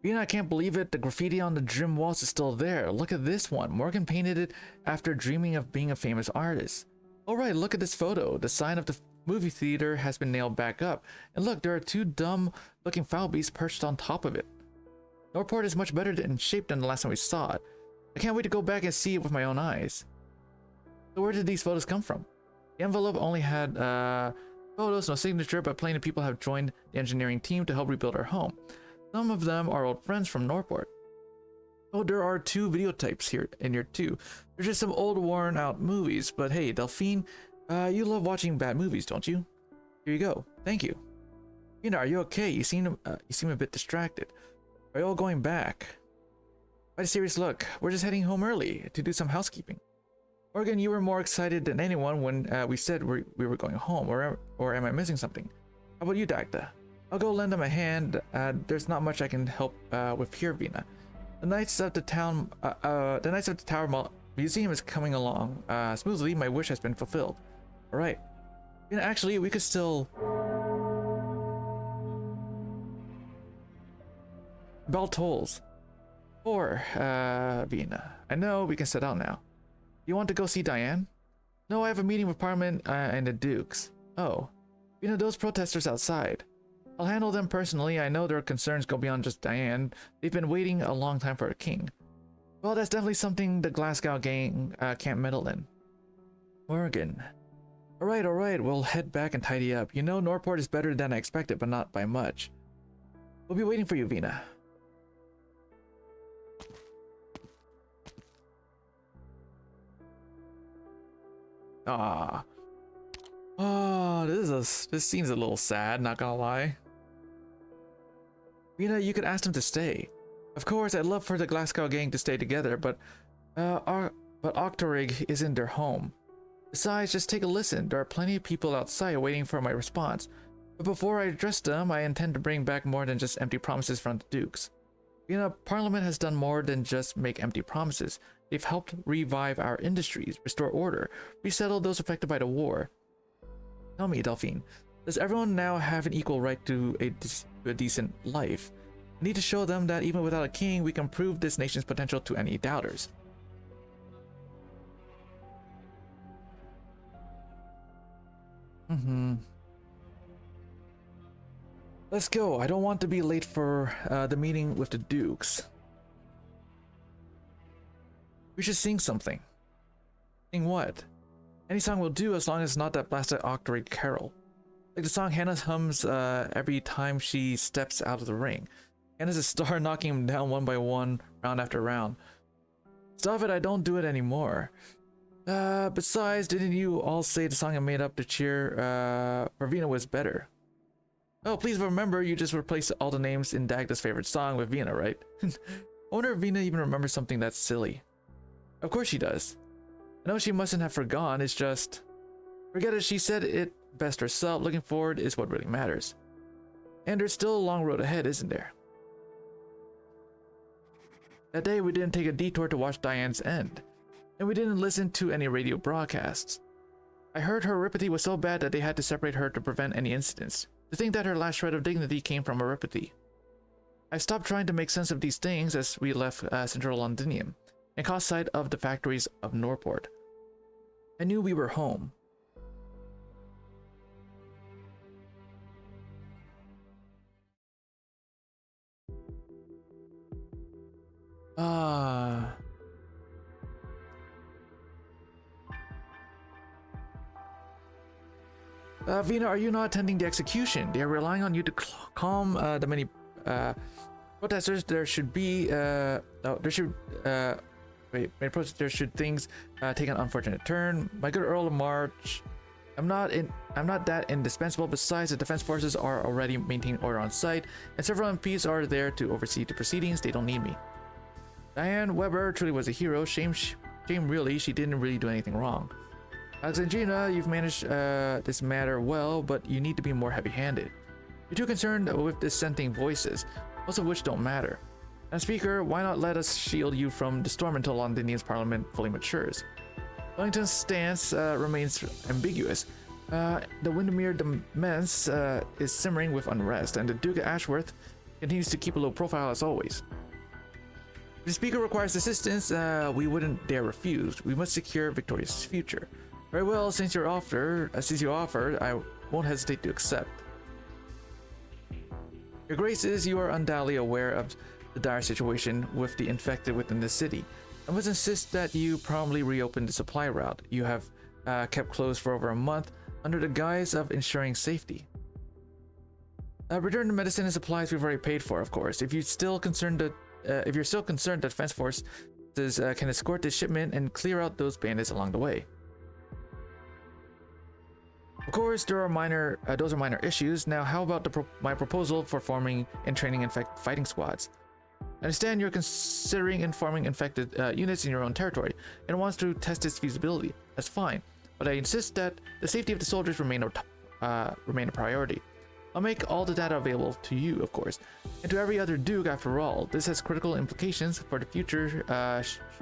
Vina, I can't believe it. The graffiti on the gym walls is still there. Look at this one. Morgan painted it after dreaming of being a famous artist. All right, look at this photo. The sign of the movie theater has been nailed back up. And look, there are two dumb-looking foul beasts perched on top of it. Norport is much better in shape than the last time we saw it. I can't wait to go back and see it with my own eyes. So where did these photos come from? The envelope only had photos, no signature, but plenty of people have joined the engineering team to help rebuild our home. Some of them are old friends from Norport. Oh, there are 2 videotapes here in here too. They're just some old worn out movies, but hey, Delphine You love watching bad movies, don't you? Here you go. Thank you. Vina, are you okay? You seem a bit distracted. Are you all going back? Quite a serious look. We're just heading home early to do some housekeeping. Morgan, you were more excited than anyone when we said we were going home, or am I missing something? How about you, Dagda? I'll go lend them a hand. There's not much I can help with here, Vina. The Knights of the Tower Museum is coming along smoothly. My wish has been fulfilled. All right. Vina, actually, we could still. Bell tolls. Or, Vina. I know we can set out now. You want to go see Diane? No, I have a meeting with Parliament and the Dukes. Oh. Vina, those protesters outside. I'll handle them personally. I know their concerns go beyond just Diane. They've been waiting a long time for a king. Well, that's definitely something the Glasgow gang can't meddle in. Morgan. Alright, we'll head back and tidy up. You know, Norport is better than I expected, but not by much. We'll be waiting for you, Vina. Ah. Oh, this scene's a little sad, not gonna lie. Vina, you could ask them to stay. Of course, I'd love for the Glasgow gang to stay together, but Octorig isn't their home. Besides, just take a listen. There are plenty of people outside waiting for my response. But before I address them, I intend to bring back more than just empty promises from the Dukes. Vina, Parliament has done more than just make empty promises. They've helped revive our industries, restore order, resettle those affected by the war. Tell me, Delphine, does everyone now have an equal right to a decent life? I need to show them that even without a king, we can prove this nation's potential to any doubters. Let's go. I don't want to be late for the meeting with the Dukes. We should sing something. Sing what? Any song will do as long as it's not that blasted Octorig carol. Like the song Hannah hums every time she steps out of the ring. Hannah's a star knocking him down one by one, round after round. Stop it, I don't do it anymore. Besides, didn't you all say the song I made up to cheer for Vina was better? Oh, please remember you just replaced all the names in Dagda's favorite song with Vina, right? I wonder if Vina even remembers something that's silly. Of course she does. I know she mustn't have forgone, it's just... Forget it, she said it best herself. Looking forward is what really matters. And there's still a long road ahead, isn't there? That day we didn't take a detour to watch Diane's end. And we didn't listen to any radio broadcasts. I heard her ripathy was so bad that they had to separate her to prevent any incidents. To think that her last shred of dignity came from a ripathy. I stopped trying to make sense of these things as we left Central Londinium and caught sight of the factories of Norport. I knew we were home. Vina, are you not attending the execution? They are relying on you to calm the many protesters. There should be there should things take an unfortunate turn. My good Earl of March, I'm not that indispensable. Besides, the defense forces are already maintaining order on site, and several MPs are there to oversee the proceedings. They don't need me. Diane Weber truly was a hero. Shame really, she didn't really do anything wrong. Alexandrina, you've managed this matter well, but you need to be more heavy-handed. You're too concerned with dissenting voices, most of which don't matter. And Speaker, why not let us shield you from the storm until Londinium's parliament fully matures? Wellington's stance remains ambiguous. The Windermere Demesne is simmering with unrest, and the Duke of Ashworth continues to keep a low profile as always. If the Speaker requires assistance, we wouldn't dare refuse. We must secure Victoria's future. Very well, since you offer, I won't hesitate to accept. Your Graces, you are undoubtedly aware of the dire situation with the infected within the city. I must insist that you promptly reopen the supply route. You have kept closed for over a month under the guise of ensuring safety. Return the medicine and supplies we've already paid for, of course. If you're still concerned that defense forces can escort this shipment and clear out those bandits along the way. Of course, those are minor issues. Now, how about my proposal for forming and training fighting squads? I understand you're considering informing infected units in your own territory and wants to test its feasibility. That's fine, but I insist that the safety of the soldiers remain a priority. I'll make all the data available to you, of course, and to every other Duke. After all, this has critical implications for the future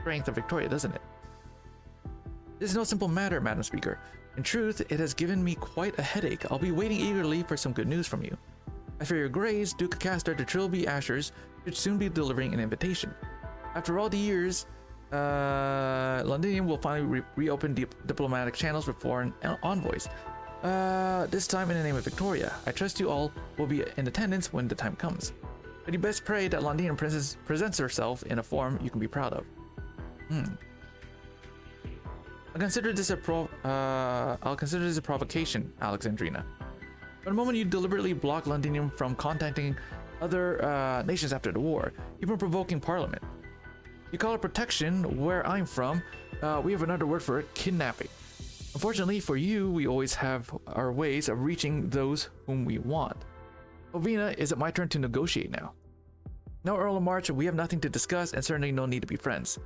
strength of Victoria, doesn't it? This is no simple matter, Madam Speaker. In truth, it has given me quite a headache. I'll be waiting eagerly for some good news from you. As for your grace, Duke Castor, the Trilby Ashers should soon be delivering an invitation. After all the years, Londinium will finally reopen diplomatic channels with foreign envoys. This time in the name of Victoria. I trust you all will be in attendance when the time comes. But you best pray that Londinium presents herself in a form you can be proud of. I'll consider this a provocation, Alexandrina. But the moment you deliberately block Londinium from contacting other nations after the war, you've been provoking Parliament. You call it protection. Where I'm from, we have another word for it: kidnapping. Unfortunately for you, we always have our ways of reaching those whom we want. Ovina, is it my turn to negotiate now? No, Earl of March, we have nothing to discuss and certainly no need to be friends.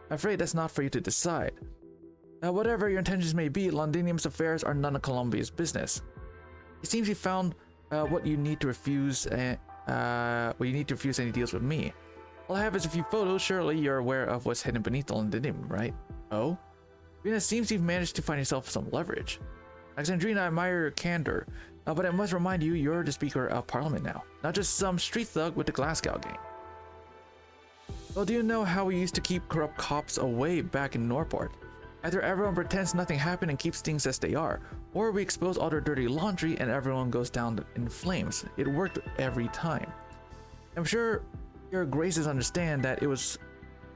I'm afraid that's not for you to decide. Whatever your intentions may be, Londinium's affairs are none of Columbia's business. It seems you found what you need to refuse any deals with me. All I have is a few photos. Surely you're aware of what's hidden beneath the Londinium, right? Oh? It seems you've managed to find yourself some leverage. Alexandrina, I admire your candor, but I must remind you, you're the Speaker of Parliament now, not just some street thug with the Glasgow gang. Well, do you know how we used to keep corrupt cops away back in Norport? Either everyone pretends nothing happened and keeps things as they are, or we expose all their dirty laundry and everyone goes down in flames. It worked every time. I'm sure your graces understand that it has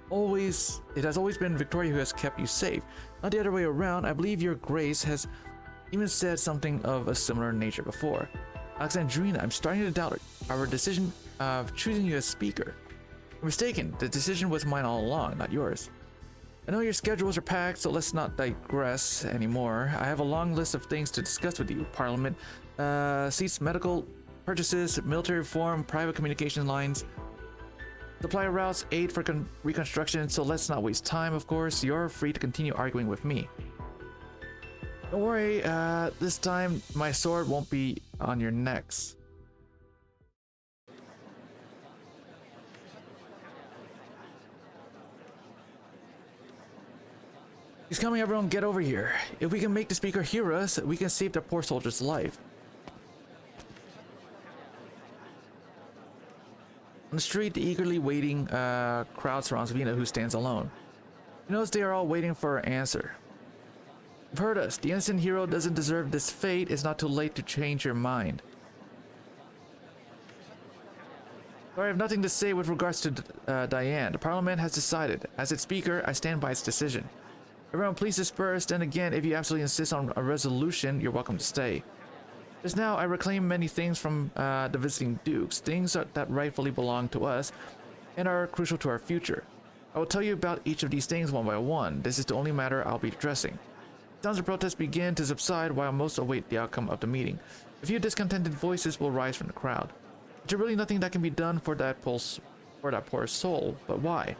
always been Victoria who has kept you safe, not the other way around. I believe your grace has even said something of a similar nature before. Alexandrina, I'm starting to doubt our decision of choosing you as Speaker. You're mistaken. The decision was mine all along, not yours. I know your schedules are packed, so let's not digress anymore. I have a long list of things to discuss with you: Parliament, seats, medical purchases, military reform, private communication lines, supply routes, aid for reconstruction, so let's not waste time, of course. You're free to continue arguing with me. Don't worry, this time my sword won't be on your necks. He's coming, everyone, get over here. If we can make the Speaker hear us, we can save the poor soldier's life. On the street, the eagerly waiting crowd surrounds Vina, who stands alone. He knows they are all waiting for her answer. You've heard us. The innocent hero doesn't deserve this fate. It's not too late to change your mind. Sorry, I have nothing to say with regards to Diane. The Parliament has decided. As its Speaker, I stand by its decision. Everyone, please disperse. And again, if you absolutely insist on a resolution, you're welcome to stay. Just now, I reclaim many things from the visiting dukes, things that rightfully belong to us and are crucial to our future. I will tell you about each of these things one by one. This is the only matter I'll be addressing. Sounds of protest begin to subside while most await the outcome of the meeting. A few discontented voices will rise from the crowd. There's really nothing that can be done for that poor soul, but why?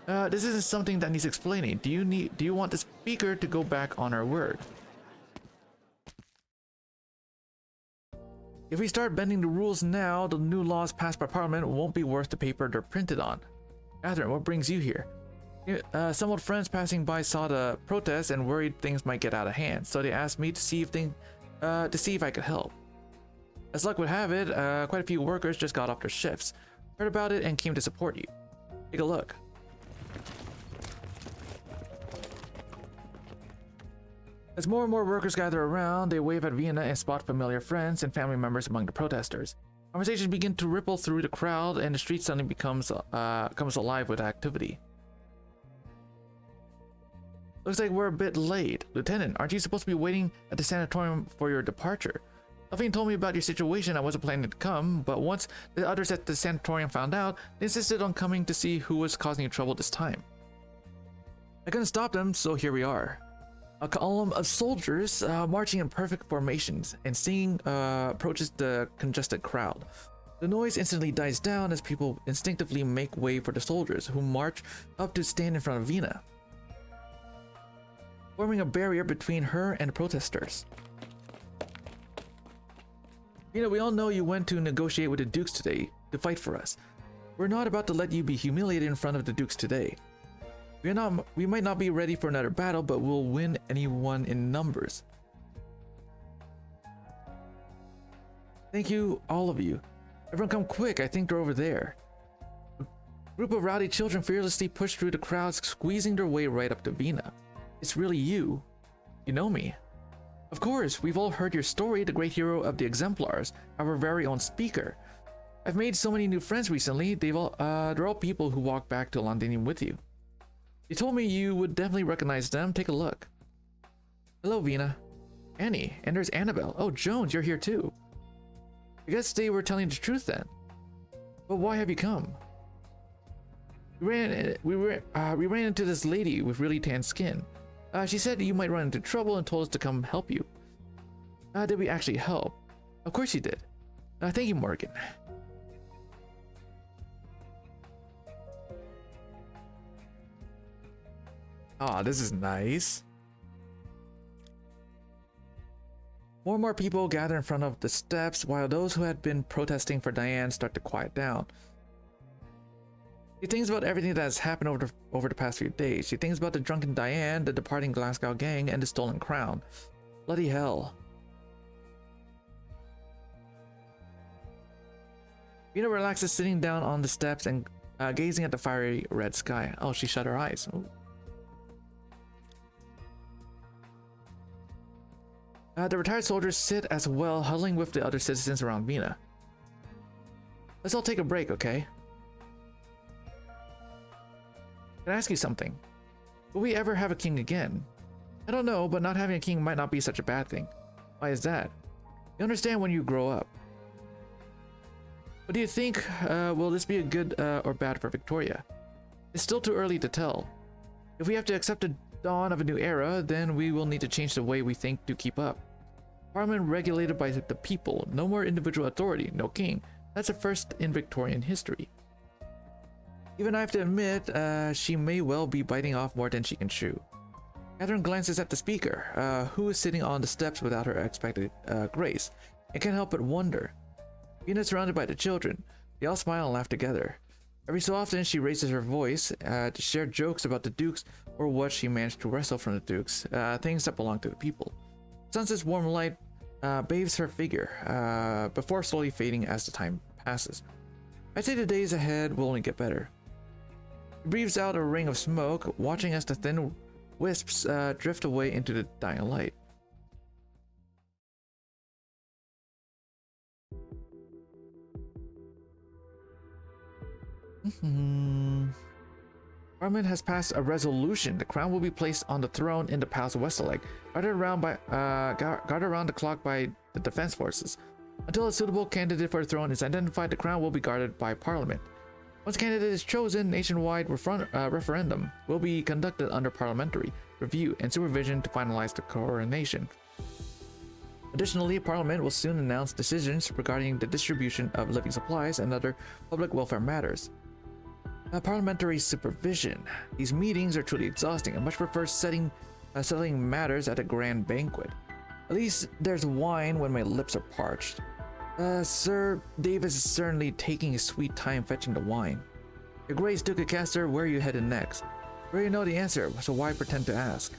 This isn't something that needs explaining. Do you want the Speaker to go back on her word? If we start bending the rules now, the new laws passed by Parliament won't be worth the paper they're printed on. Catherine, what brings you here? Some old friends passing by saw the protest and worried things might get out of hand, so they asked me to see if I could help. As luck would have it, quite a few workers just got off their shifts, heard about it, and came to support you. Take a look. As more and more workers gather around, they wave at Vienna and spot familiar friends and family members among the protesters. Conversations begin to ripple through the crowd, and the street suddenly comes alive with activity. Looks like we're a bit late. Lieutenant, aren't you supposed to be waiting at the sanatorium for your departure? Nothing told me about your situation. I wasn't planning to come, but once the others at the sanatorium found out, they insisted on coming to see who was causing you trouble this time. I couldn't stop them, so here we are. A column of soldiers marching in perfect formations and singing approaches the congested crowd. The noise instantly dies down as people instinctively make way for the soldiers, who march up to stand in front of Vina, forming a barrier between her and the protesters. Vina, we all know you went to negotiate with the Dukes today to fight for us. We're not about to let you be humiliated in front of the Dukes today. We might not be ready for another battle, but we'll win anyone in numbers. Thank you, all of you. Everyone come quick, I think they're over there. A group of rowdy children fearlessly push through the crowds, squeezing their way right up to Vina. It's really you. You know me. Of course, we've all heard your story, the great hero of the Exemplars, our very own speaker. I've made so many new friends recently, they're all people who walk back to Londinium with you. You told me you would definitely recognize them. Take a look. Hello, Vina. Annie. And there's Annabelle. Oh, Jones, you're here too. I guess they were telling the truth then. But why have you come? We ran into this lady with really tan skin. She said you might run into trouble and told us to come help you. Did we actually help? Of course you did. Thank you, Morgan. Ah, this is nice. More and more people gather in front of the steps, while those who had been protesting for Diane start to quiet down. She thinks about everything that has happened over the past few days. She thinks about the drunken Diane, the departing Glasgow gang, and the stolen crown. Bloody hell. Vina relaxes, sitting down on the steps and gazing at the fiery red sky. Oh, she shut her eyes. Ooh. The retired soldiers sit as well, huddling with the other citizens around Vina. Let's all take a break, okay? Can I ask you something? Will we ever have a king again? I don't know, but not having a king might not be such a bad thing. Why is that? You understand when you grow up. What do you think? Will this be a good or bad for Victoria? It's still too early to tell. If we have to accept the dawn of a new era, then we will need to change the way we think to keep up. Parliament regulated by the people, no more individual authority, no king. That's a first in Victorian history. Even I have to admit, she may well be biting off more than she can chew. Catherine glances at the speaker, who is sitting on the steps without her expected grace, and can't help but wonder. Vina is surrounded by the children. They all smile and laugh together. Every so often, she raises her voice to share jokes about the Dukes or what she managed to wrestle from the Dukes, things that belong to the people. Sunset's warm light bathes her figure, before slowly fading as the time passes. I'd say the days ahead will only get better. He breathes out a ring of smoke, watching as the thin wisps drift away into the dying light. Parliament has passed a resolution. The crown will be placed on the throne in the Palace of Westerleg, guarded around the clock by the defense forces. Until a suitable candidate for the throne is identified, the crown will be guarded by Parliament. Once a candidate is chosen, nationwide referendum will be conducted under parliamentary review and supervision to finalize the coronation. Additionally, Parliament will soon announce decisions regarding the distribution of living supplies and other public welfare matters. Parliamentary supervision. These meetings are truly exhausting. I much prefer settling matters at a grand banquet. At least there's wine when my lips are parched. Sir Davis is certainly taking his sweet time fetching the wine. Your Grace Duke of Castor, where are you headed next? We already know the answer, so why pretend to ask?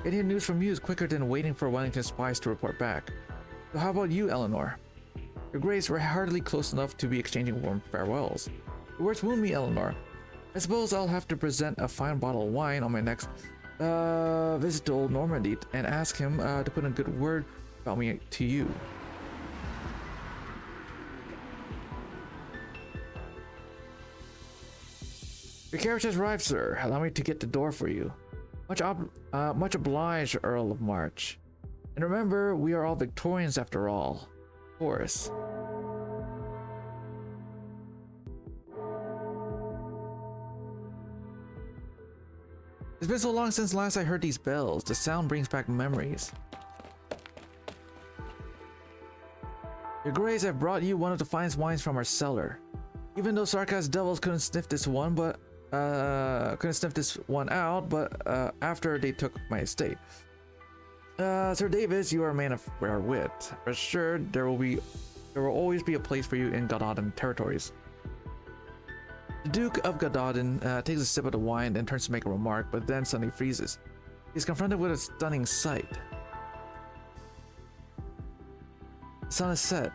Getting news from you is quicker than waiting for Wellington spies to report back. So how about you, Eleanor? Your Grace, we're hardly close enough to be exchanging warm farewells. Your words wound me, Eleanor. I suppose I'll have to present a fine bottle of wine on my next visit to Old Normandy and ask him to put a good word about me to you. Your carriage has arrived, sir. Allow me to get the door for you. Much obliged, Earl of March. And remember, we are all Victorians after all. Of course. It's been so long since last I heard these bells. The sound brings back memories. Your Grace, I've brought you one of the finest wines from our cellar. Even though Sarkaz devils couldn't sniff this one, out, but after they took my estate. Sir Davis, you are a man of rare wit. Rest assured, there will always be a place for you in Gododin territories. The Duke of Gododin takes a sip of the wine and turns to make a remark, but then suddenly freezes. He's confronted with a stunning sight. The sun is set.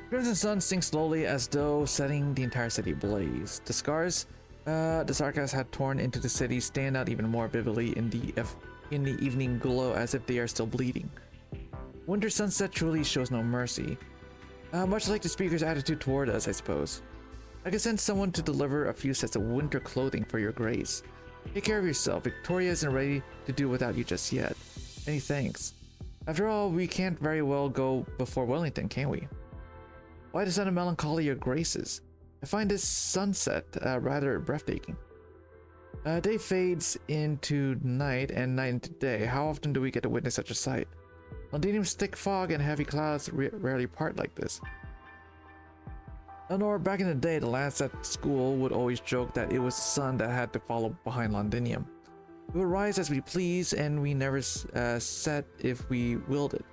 Crimson sun sinks slowly as though setting the entire city ablaze. The scars the Sarkaz had torn into the city stand out even more vividly in the evening glow, as if they are still bleeding. Winter sunset truly shows no mercy. Much like the speaker's attitude toward us, I suppose. I could send someone to deliver a few sets of winter clothing for your grace. Take care of yourself. Victoria isn't ready to do without you just yet. Many thanks. After all, we can't very well go before Wellington, can we? Why the sudden melancholy, your graces? I find this sunset rather breathtaking. Day fades into night and night into day. How often do we get to witness such a sight? Londinium's thick fog and heavy clouds rarely part like this. Eleanor, back in the day, the lads at school would always joke that it was the sun that had to follow behind Londinium. We would rise as we please, and we never set if we willed it.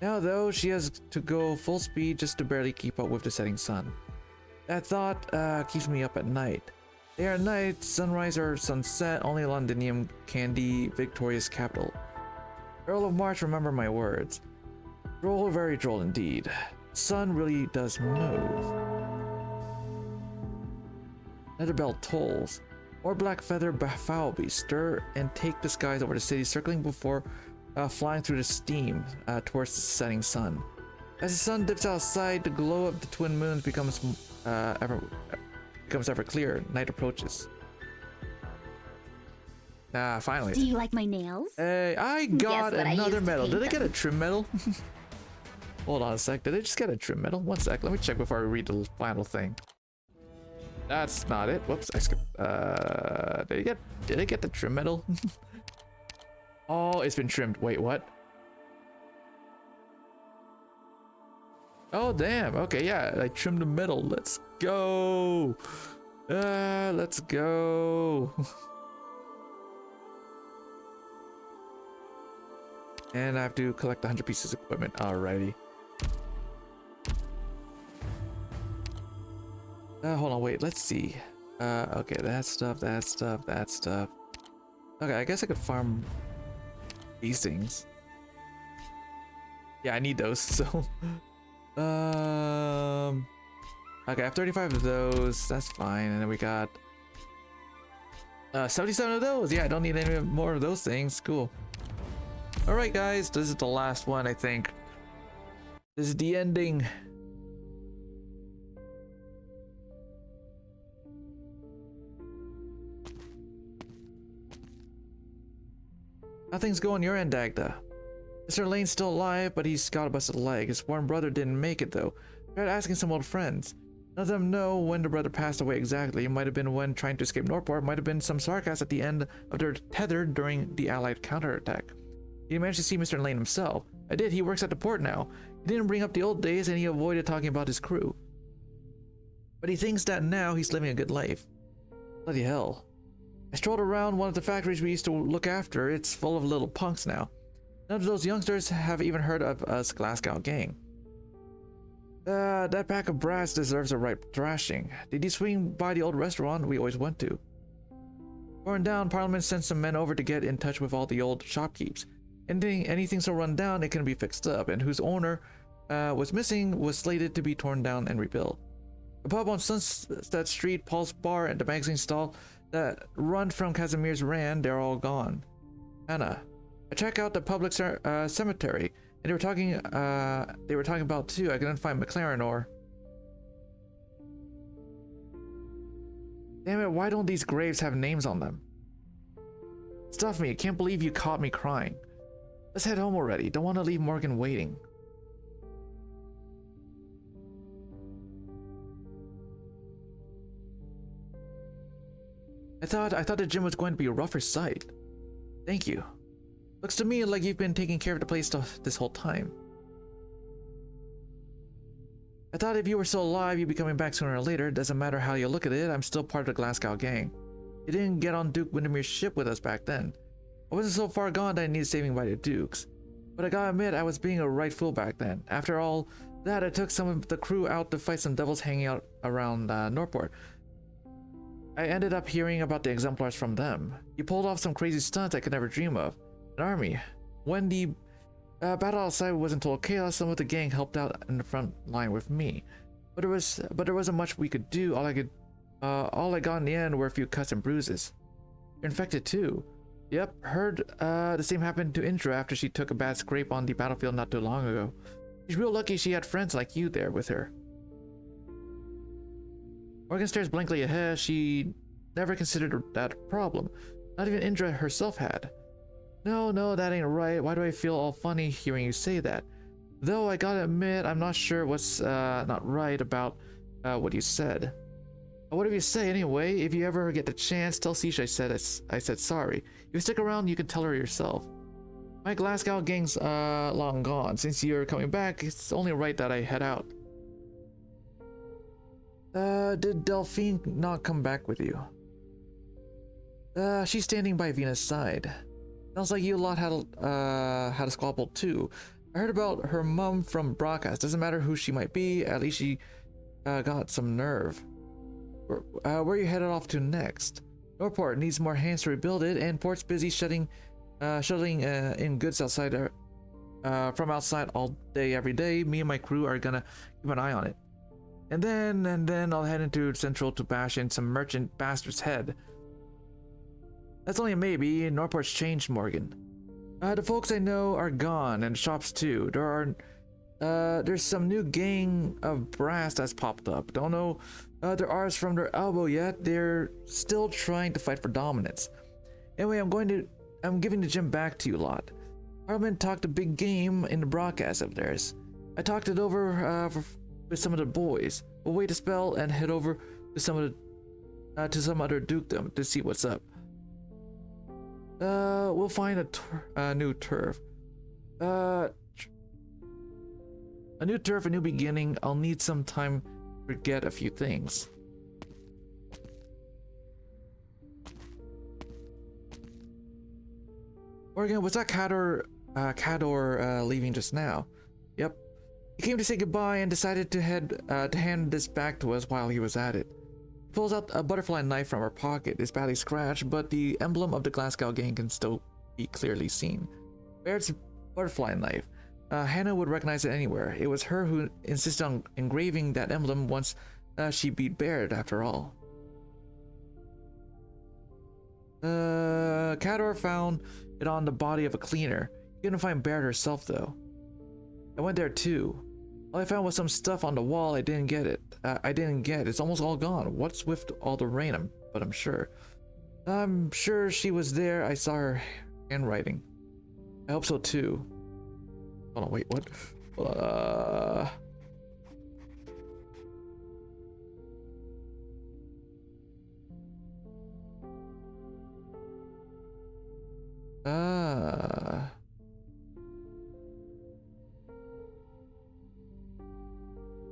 Now, though, she has to go full speed just to barely keep up with the setting sun. That thought keeps me up at night. Day or night, sunrise or sunset, only Londinium can be Victoria's capital. Earl of March, remember my words. Droll, very droll indeed. The sun really does move. Another bell tolls. More black feather fowlbees stir and take the skies over the city, circling before flying through the steam towards the setting sun. As the sun dips outside, the glow of the twin moons becomes ever clearer. Night approaches. Finally. Do you like my nails? Hey, I got another medal. Did I get a trim medal? Hold on a sec. Did I just get a trim medal? One sec. Let me check before I read the final thing. That's not it. Whoops. I skipped. Did I get the trim medal? Oh, it's been trimmed. Wait, what? Oh, damn. Okay, yeah. I trimmed the medal. Let's go. Let's go. And I have to collect 100 pieces of equipment. Alrighty. Hold on, wait, let's see. Okay, that stuff. Okay, I guess I could farm these things. Yeah, I need those, so. Okay, I have 35 of those. That's fine. And then we got 77 of those. Yeah, I don't need any more of those things. Cool. Alright guys, this is the last one, I think. This is the ending. How things go on your end, Dagda? Mr. Lane's still alive, but he's got a busted leg. His sworn brother didn't make it though. Tried asking some old friends. None of them know when the brother passed away exactly. It might have been when trying to escape Norport. Might have been some Sarkaz at the end of their tether during the Allied counterattack. He managed to see Mr. Lane himself. I did. He works at the port now. He didn't bring up the old days, and he avoided talking about his crew. But he thinks that now he's living a good life. Bloody hell. I strolled around one of the factories we used to look after. It's full of little punks now. None of those youngsters have even heard of us Glasgow gang. That pack of brass deserves a right thrashing. Did you swing by the old restaurant we always went to? Torn down, Parliament sent some men over to get in touch with all the old shopkeepers. Anything so run down, it can be fixed up, and whose owner was missing was slated to be torn down and rebuilt. The pub on Sunset Street, Paul's Bar, and the magazine stall that run from Casimir's Rand, they're all gone. Anna, I checked out the public cemetery, and they were talking about too. I couldn't find McLaren or. Damn it! Why don't these graves have names on them? Stuff me! I can't believe you caught me crying. Let's head home already. Don't want to leave Morgan waiting. I thought the gym was going to be a rougher sight. Thank you. Looks to me like you've been taking care of the place this whole time. I thought if you were still alive, you'd be coming back sooner or later. Doesn't matter how you look at it, I'm still part of the Glasgow gang. You didn't get on Duke Windermere's ship with us back then. I wasn't so far gone that I needed saving by the Dukes. But I gotta admit, I was being a right fool back then. After all that, I took some of the crew out to fight some devils hanging out around Northport. I ended up hearing about the exemplars from them. You pulled off some crazy stunts I could never dream of. An army. When the battle outside wasn't total chaos, some of the gang helped out in the front line with me. But there wasn't much we could do. All I got in the end were a few cuts and bruises. You're infected too. Yep, heard the same happened to Indra after she took a bad scrape on the battlefield not too long ago. She's real lucky she had friends like you there with her. Morgan stares blankly ahead. She never considered that a problem. Not even Indra herself had. No, that ain't right. Why do I feel all funny hearing you say that? Though I gotta admit, I'm not sure what's not right about what you said. Whatever you say anyway, if you ever get the chance, tell Sisha I said sorry. If you stick around, you can tell her yourself. My Glasgow gang's long gone. Since you're coming back, it's only right that I head out. Did Delphine not come back with you? She's standing by Venus' side. Sounds like you lot had a squabble too. I heard about her mom from broadcast. Doesn't matter who she might be, at least she got some nerve. Where are you headed off to next? Northport needs more hands to rebuild it, and Port's busy shuttling in goods outside from outside all day every day. Me and my crew are gonna keep an eye on it. And then I'll head into Central to bash in some merchant bastard's head. That's only a maybe. Northport's changed, Morgan. The folks I know are gone, and shops too. There's some new gang of brass that's popped up. Don't know their R's from their elbow yet. They're still trying to fight for dominance. Anyway, I'm giving the gym back to you lot. Harman talked a big game in the broadcast of theirs. I talked it over with some of the boys. We'll wait a spell and head over to some other dukedom to see what's up. We'll find a new turf. A new turf, a new beginning. I'll need some time to forget a few things. Morgan, was that Cador leaving just now? Yep. He came to say goodbye and decided to hand this back to us while he was at it. He pulls out a butterfly knife from her pocket. It's badly scratched, but the emblem of the Glasgow gang can still be clearly seen. Baird's butterfly knife. Hannah would recognize it anywhere. It was her who insisted on engraving that emblem once she beat Baird, after all. Cador found it on the body of a cleaner. He couldn't find Baird herself, though. I went there too. All I found was some stuff on the wall. I didn't get it. It's almost all gone. What's with all the rain? But I'm sure she was there. I saw her handwriting. I hope so too. Hold on, wait, what?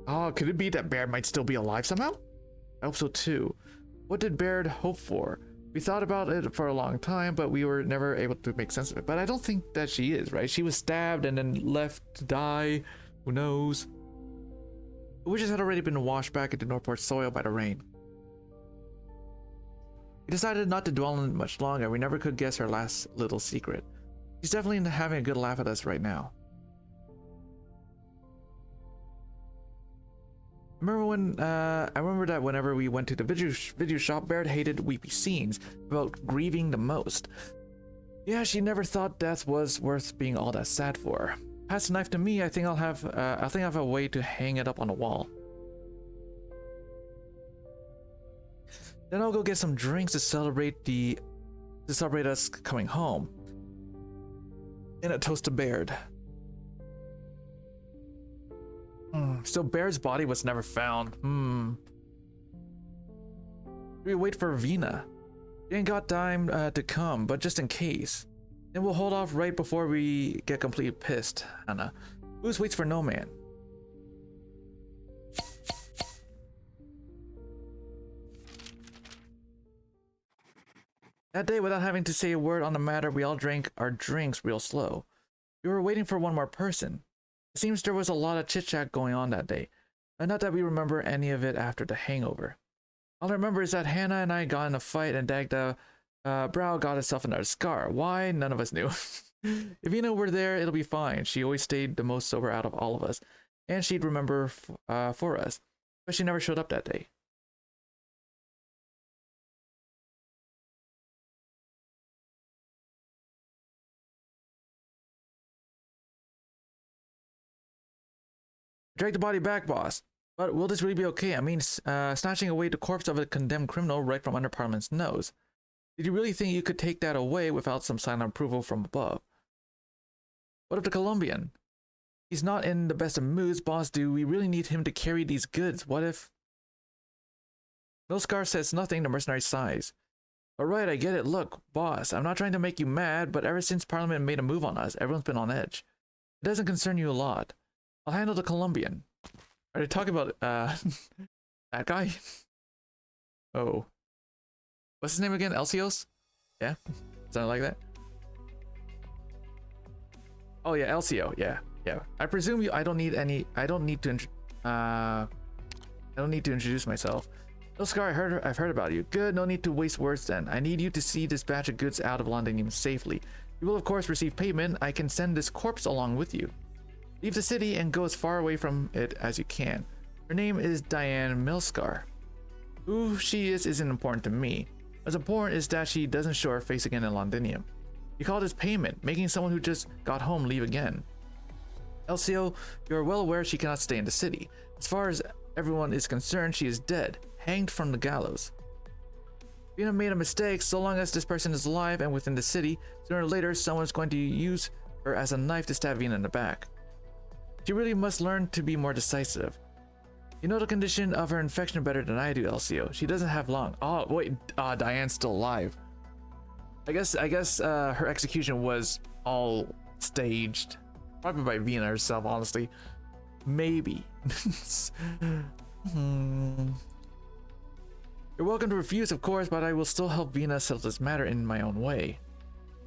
Oh, could it be that Baird might still be alive somehow? I hope so too. What did Baird hope for? We thought about it for a long time, but we were never able to make sense of it. But I don't think that she is, right? She was stabbed and then left to die. Who knows? The witches had already been washed back into Northport soil by the rain. We decided not to dwell on it much longer. We never could guess her last little secret. She's definitely having a good laugh at us right now. I remember that whenever we went to the video shop, Baird hated weepy scenes about grieving the most. Yeah, she never thought death was worth being all that sad for. Pass the knife to me. I think I have a way to hang it up on the wall. Then I'll go get some drinks to celebrate us coming home. And a toast to Baird. Still, Baird's body was never found. We wait for Vina. We ain't got time to come, but just in case. Then we'll hold off right before we get completely pissed, Hannah. Who's waits for no man? That day, without having to say a word on the matter, we all drank our drinks real slow. We were waiting for one more person. It seems there was a lot of chit-chat going on that day, and not that we remember any of it after the hangover. All I remember is that Hannah and I got in a fight and Dagda Brow got herself another scar. Why? None of us knew. If Ina were there, it'll be fine. She always stayed the most sober out of all of us, and she'd remember for us, but she never showed up that day. Drag the body back, boss. But will this really be okay? I mean, snatching away the corpse of a condemned criminal right from under Parliament's nose. Did you really think you could take that away without some silent approval from above? What of the Colombian? He's not in the best of moods, boss. Do we really need him to carry these goods? What if... Milscar says nothing, the mercenary sighs. Alright, I get it. Look, boss, I'm not trying to make you mad, but ever since Parliament made a move on us, everyone's been on edge. It doesn't concern you a lot. I'll handle the Colombian. Are they talking about, that guy? Oh. What's his name again? Elsios? Yeah? Something like that? Oh yeah, Elcio. Yeah. I presume I don't need to introduce myself. No, Scar, I've heard about you. Good, no need to waste words then. I need you to see this batch of goods out of London safely. You will of course receive payment. I can send this corpse along with you. Leave the city and go as far away from it as you can. Her name is Diane Milscar. Who she is isn't important to me. What's important is that she doesn't show her face again in Londinium. You call this payment, making someone who just got home leave again. Elcio, you are well aware she cannot stay in the city. As far as everyone is concerned, she is dead, hanged from the gallows. Vina made a mistake. So long as this person is alive and within the city, sooner or later someone is going to use her as a knife to stab Vina in the back. She really must learn to be more decisive. You know the condition of her infection better than I do, Elcio. She doesn't have long. Oh wait, Diane's still alive. I guess her execution was all staged, probably by Vina herself. Honestly, maybe. You're welcome to refuse, of course, but I will still help Vina settle this matter in my own way.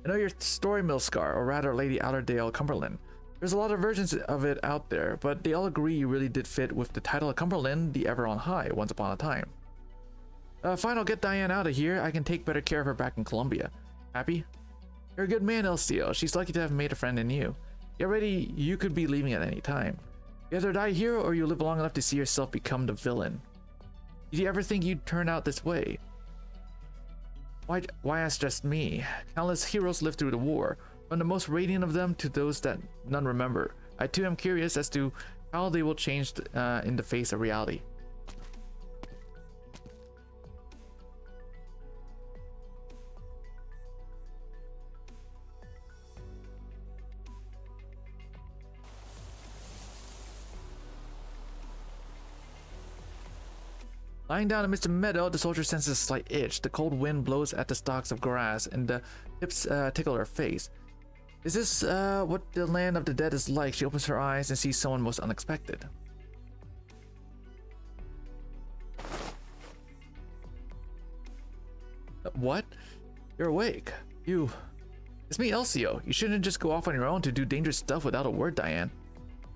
I know your story, Milscar, or rather, Lady Allerdale Cumberland. There's a lot of versions of it out there, but they all agree you really did fit with the title of Cumberland, the ever on high, once upon a time. Fine, I'll get Diane out of here. I can take better care of her back in Colombia. Happy? You're a good man, Elcio. She's lucky to have made a friend in you. Get ready, you could be leaving at any time. You either die here or you live long enough to see yourself become the villain. Did you ever think you'd turn out this way? Why ask just me? Countless heroes lived through the war. From the most radiant of them to those that none remember. I too am curious as to how they will change in the face of reality. Lying down amidst a meadow, the soldier senses a slight itch. The cold wind blows at the stalks of grass, and the tips tickle her face. Is this what the land of the dead is like? She opens her eyes and sees someone most unexpected. What? You're awake. It's me, Elcio. You shouldn't just go off on your own to do dangerous stuff without a word, Diane.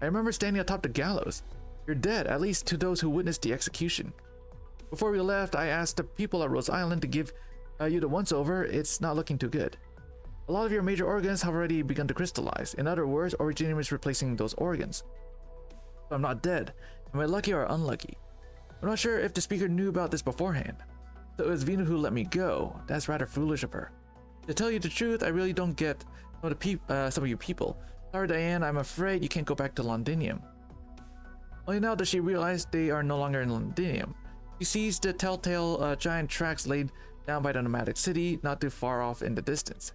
I remember standing atop the gallows. You're dead, at least to those who witnessed the execution. Before we left, I asked the people at Rose Island to give you the once-over. It's not looking too good. A lot of your major organs have already begun to crystallize. In other words, Originium is replacing those organs. So I'm not dead. Am I lucky or unlucky? I'm not sure if the speaker knew about this beforehand. So it was Vina who let me go. That's rather foolish of her. To tell you the truth, I really don't get some of you people. Sorry, Diane, I'm afraid you can't go back to Londinium. Only now does she realize they are no longer in Londinium. She sees the telltale giant tracks laid down by the nomadic city, not too far off in the distance.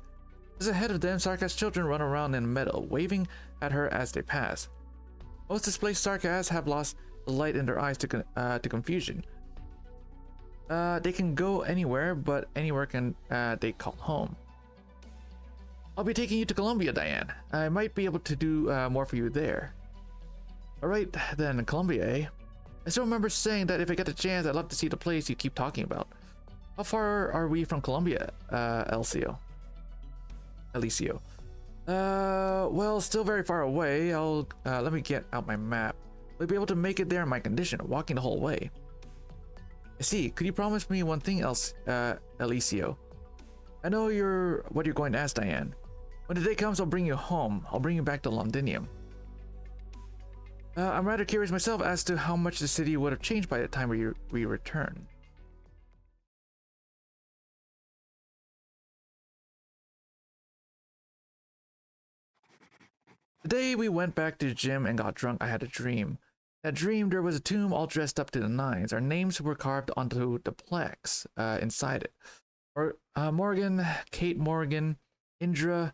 Just ahead of them, Sarkaz's children run around in the meadow, waving at her as they pass. Most displaced Sarkaz have lost the light in their eyes to confusion. They can go anywhere, but anywhere can they call home. I'll be taking you to Columbia, Diane. I might be able to do more for you there. Alright then, Columbia, eh? I still remember saying that if I get the chance, I'd love to see the place you keep talking about. How far are we from Columbia, Alicio? Well, still very far away. Let me get out my map. We'll be able to make it there in my condition, walking the whole way. I see. Could you promise me one thing else, Alicio? I know what you're going to ask, Diane. When the day comes, I'll bring you home. I'll bring you back to Londinium. I'm rather curious myself as to how much the city would have changed by the time we return. The day we went back to the gym and got drunk, I had a dream. In that dream, there was a tomb all dressed up to the nines. Our names were carved onto the plaques inside it. Morgan, Kate Morgan, Indra,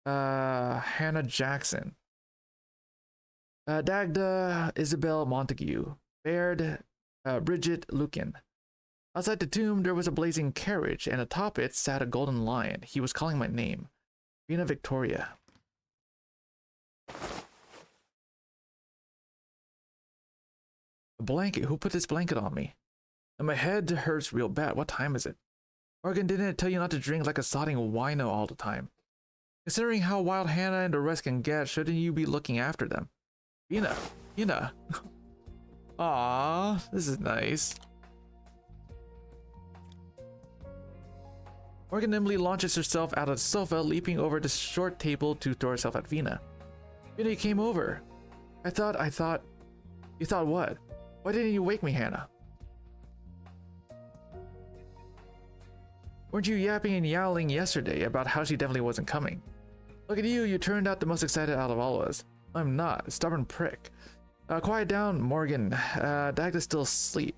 Hannah Jackson, Dagda, Isabel Montague, Baird, Bridget Lucan. Outside the tomb, there was a blazing carriage, and atop it sat a golden lion. He was calling my name, Vina Victoria. A blanket? Who put this blanket on me? And my head hurts real bad. What time is it? Morgan, didn't it tell you not to drink like a sodding wino all the time? Considering how wild Hannah and the rest can get, shouldn't you be looking after them? Vina. Aww, this is nice. Morgan nimbly launches herself out of the sofa, leaping over the short table to throw herself at Vina. Vina, you came over. I thought. You thought what? Why didn't you wake me, Hannah? Weren't you yapping and yowling yesterday about how she definitely wasn't coming? Look at you turned out the most excited out of all of us. I'm not, a stubborn prick. Quiet down, Morgan. Dagda's still asleep.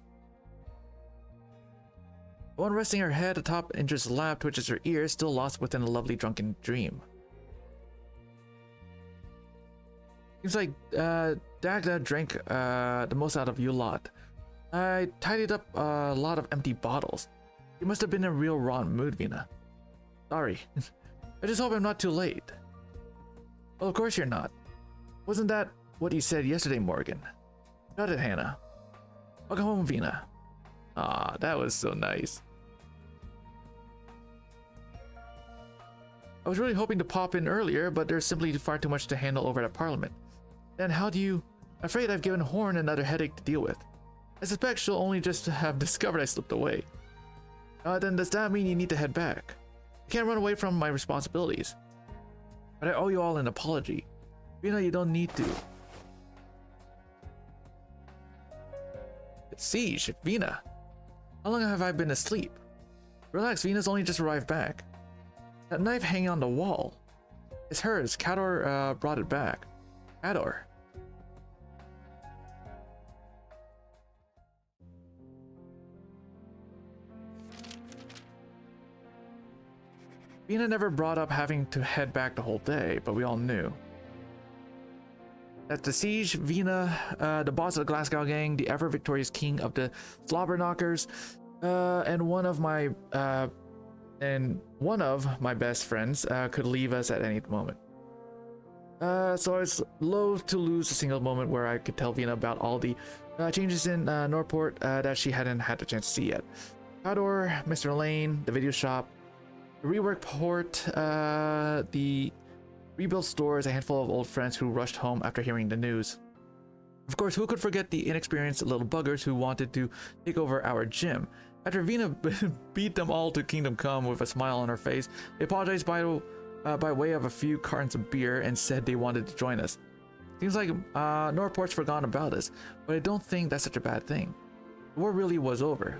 The one resting her head atop Indra's lap twitches her ears, still lost within a lovely drunken dream. Seems like Dagda drank the most out of you lot. I tidied up a lot of empty bottles. You must have been in a real rotten mood, Vina. Sorry. I just hope I'm not too late. Well, of course you're not. Wasn't that what you said yesterday, Morgan? Got it, Hannah. Welcome home, Vina. Aw, that was so nice. I was really hoping to pop in earlier, but there's simply far too much to handle over at Parliament. Then how do you... I'm afraid I've given Horn another headache to deal with. I suspect she'll only just have discovered I slipped away. Then does that mean you need to head back? I can't run away from my responsibilities. But I owe you all an apology. Vina, you don't need to. Siege, Vina. How long have I been asleep? Relax, Vina's only just arrived back. That knife hanging on the wall. It's hers. Cador brought it back. Cador. Vina never brought up having to head back the whole day, but we all knew. At the siege, Vina, the boss of the Glasgow gang, the ever-victorious king of the Slobberknockers, and one of my best friends could leave us at any moment. So I was loath to lose a single moment where I could tell Vina about all the changes in Norport that she hadn't had the chance to see yet. Cador, Mr. Lane, the video shop, the rework port, the rebuilt stores, a handful of old friends who rushed home after hearing the news. Of course, who could forget the inexperienced little buggers who wanted to take over our gym? After Vina beat them all to Kingdom Come with a smile on her face, they apologized by way of a few cartons of beer and said they wanted to join us. Seems like Norport's forgotten about us, but I don't think that's such a bad thing. The war really was over.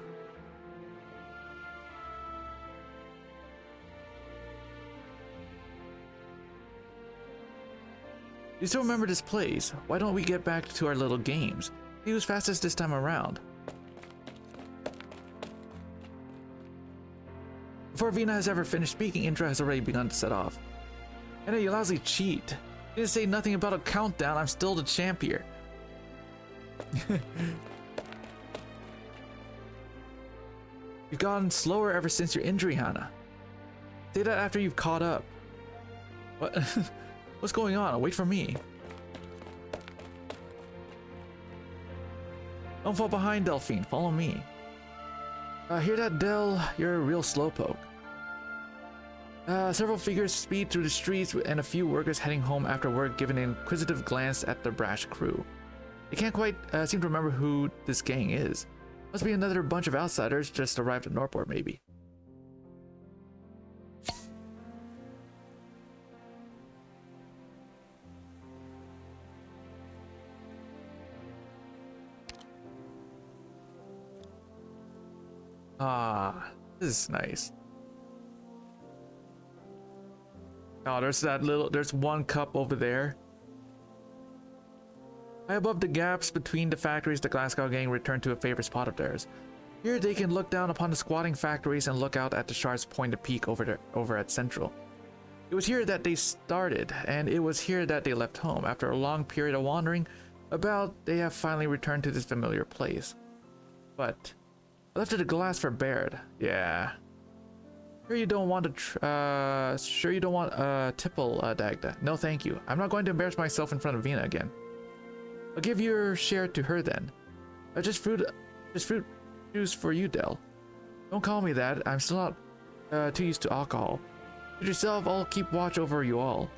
You still remember this place? Why don't we get back to our little games? See who's fastest this time around. Before Vina has ever finished speaking, Indra has already begun to set off. I know you lousy cheat. You didn't say nothing about a countdown. I'm still the champ here. You've gotten slower ever since your injury, Hana. Say that after you've caught up. What? What's going on? Wait for me. Don't fall behind, Delphine. Follow me. Hear that, Del? You're a real slowpoke. Several figures speed through the streets and a few workers heading home after work give an inquisitive glance at the brash crew. They can't quite seem to remember who this gang is. Must be another bunch of outsiders just arrived at Northport, maybe. Ah, this is nice. Oh, there's one cup over there. High above the gaps between the factories, the Glasgow gang returned to a favorite spot of theirs. Here they can look down upon the squatting factories and look out at the Sharp's pointed peak over at Central. It was here that they started, and it was here that they left home. After a long period of wandering about, they have finally returned to this familiar place. But I left it a glass for Baird. Yeah. Sure you don't want a tipple, Dagda. No, thank you. I'm not going to embarrass myself in front of Vina again. I'll give your share to her then. Just fruit juice for you, Del. Don't call me that. I'm still not too used to alcohol. To yourself, I'll keep watch over you all.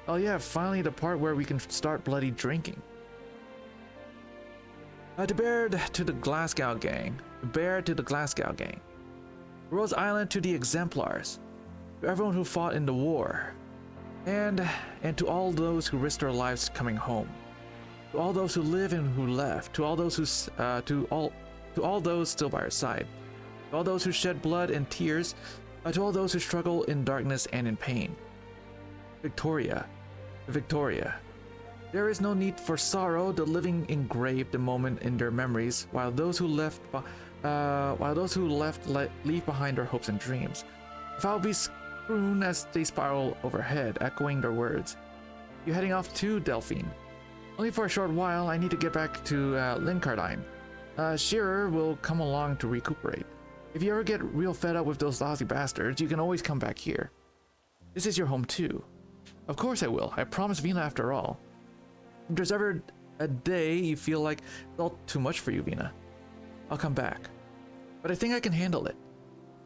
Oh yeah, finally the part where we can start bloody drinking. To Baird to the Glasgow gang. Baird to the Glasgow gang. Rose Island to the Exemplars, to everyone who fought in the war, and to all those who risked their lives coming home, to all those who live and who left, to all those who to all those still by our side, to all those who shed blood and tears, to all those who struggle in darkness and in pain. Victoria, Victoria. There is no need for sorrow. The living engrave the moment in their memories, while those who left leave behind their hopes and dreams. If I'll be strewn as they spiral overhead, echoing their words. You heading off too, Delphine? Only for a short while. I need to get back to Lincardine. Shearer will come along to recuperate. If you ever get real fed up with those lousy bastards, you can always come back here. This is your home too. Of course I will. I promised Vina after all. If there's ever a day you feel like it's all too much for you, Vina, I'll come back. But I think I can handle it.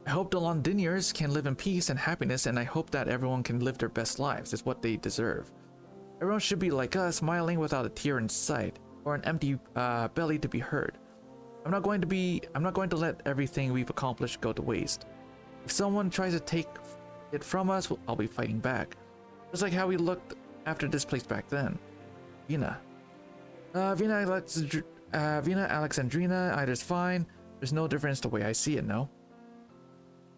I hope the Londiniers can live in peace and happiness, and I hope that everyone can live their best lives. It's what they deserve. Everyone should be like us, smiling without a tear in sight, or an empty belly to be heard. I'm not going to let everything we've accomplished go to waste. If someone tries to take it from us, I'll be fighting back. Just like how we looked after this place back then. Vina. Vina Alexandrina, either's fine. There's no difference the way I see it, no?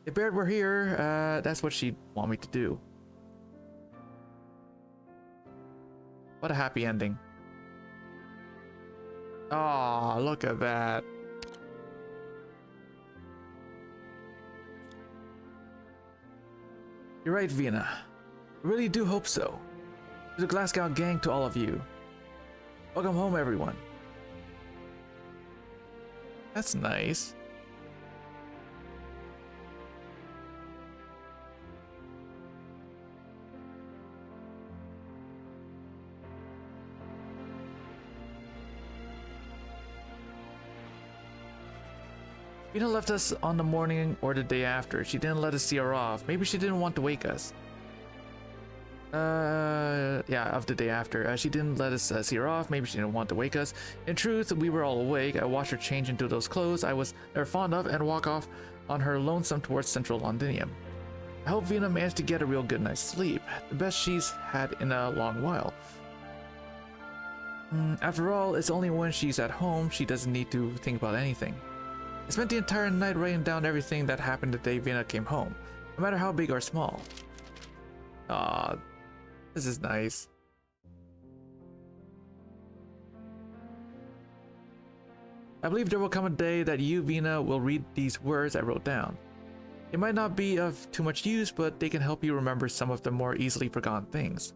If Baird were here, that's what she'd want me to do. What a happy ending. Aw, look at that. You're right, Vina. I really do hope so. To the Glasgow gang, to all of you. Welcome home, everyone. That's nice. Vina left us on the morning or the day after. She didn't let us see her off. Maybe she didn't want to wake us. Yeah, of the day after. She didn't let us see her off. Maybe she didn't want to wake us. In truth, we were all awake. I watched her change into those clothes I was never fond of and walk off on her lonesome towards Central Londinium. I hope Vina managed to get a real good night's sleep. The best she's had in a long while. After all, it's only when she's at home she doesn't need to think about anything. I spent the entire night writing down everything that happened the day Vina came home, no matter how big or small. Aw, this is nice. I believe there will come a day that you, Vina, will read these words I wrote down. They might not be of too much use, but they can help you remember some of the more easily forgotten things.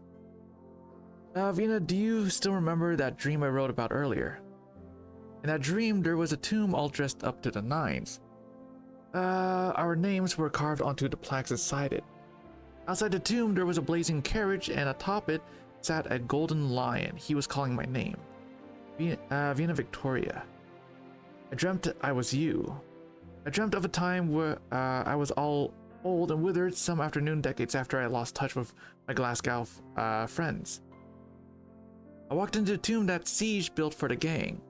Vina, do you still remember that dream I wrote about earlier? In that dream, there was a tomb all dressed up to the nines. Our names were carved onto the plaques inside it. Outside the tomb, there was a blazing carriage, and atop it sat a golden lion. He was calling my name. Vina Victoria. I dreamt I was you. I dreamt of a time where I was all old and withered some afternoon decades after I lost touch with my Glasgow friends. I walked into the tomb that Siege built for the gang.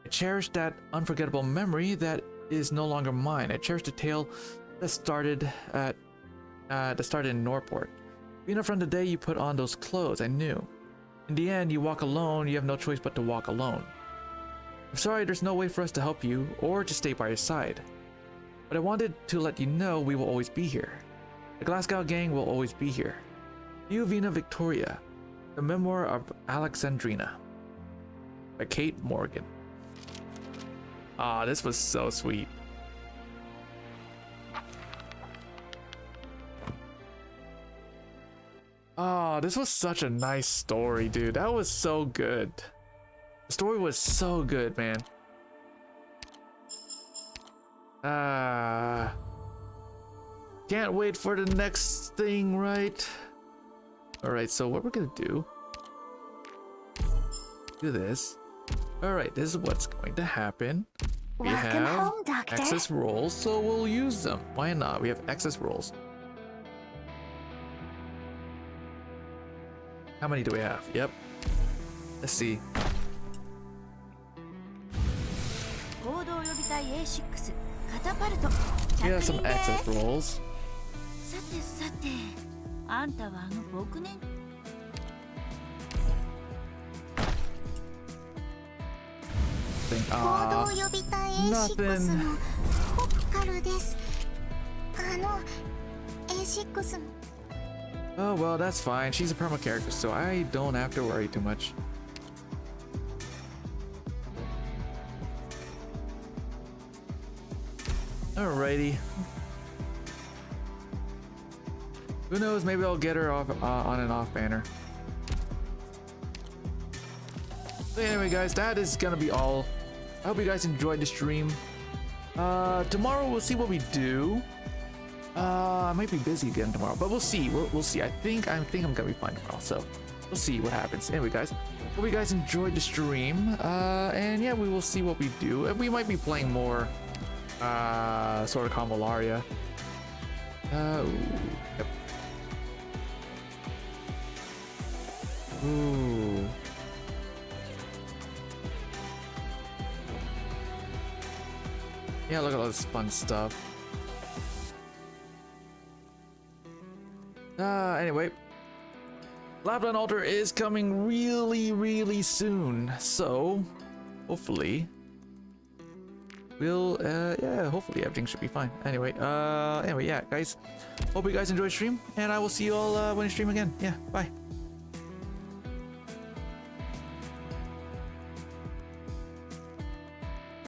I cherished that unforgettable memory that is no longer mine. I cherished the tale that started in Norport. Vina, from the day you put on those clothes, I knew. In the end, you walk alone. You have no choice but to walk alone. I'm sorry there's no way for us to help you or to stay by your side. But I wanted to let you know we will always be here. The Glasgow gang will always be here. You, Vina Victoria. The Memoir of Alexandrina. By Kate Morgan. Ah, this was so sweet. Oh, this was such a nice story, dude. That was so good. The story was so good, man. Can't wait for the next thing, right? Alright, so what we're gonna do this. Alright, this is what's going to happen. We Welcome have home, Doctor. excess rolls, so we'll use them. Why not? We have excess rolls. How many do we have? Yep. Let's see. We have some excess rolls. Nothing. Oh well, that's fine. She's a perma character, so I don't have to worry too much. Alrighty. Who knows? Maybe I'll get her off on and off banner. So anyway, guys, that is gonna be all. I hope you guys enjoyed the stream. Tomorrow we'll see what we do. I might be busy again tomorrow, but we'll see. We'll see. I think I'm gonna be fine tomorrow, so we'll see what happens. Anyway, guys, hope you guys enjoyed the stream. And yeah, we will see what we do. We might be playing more, sort of Convolaria. Yep. Ooh. Yeah, look at all this fun stuff. Anyway, Lapland Altar is coming really soon, so hopefully we'll yeah, hopefully everything should be fine. Anyway, yeah, guys, hope you guys enjoyed the stream, and I will see you all when you stream again. Yeah, bye.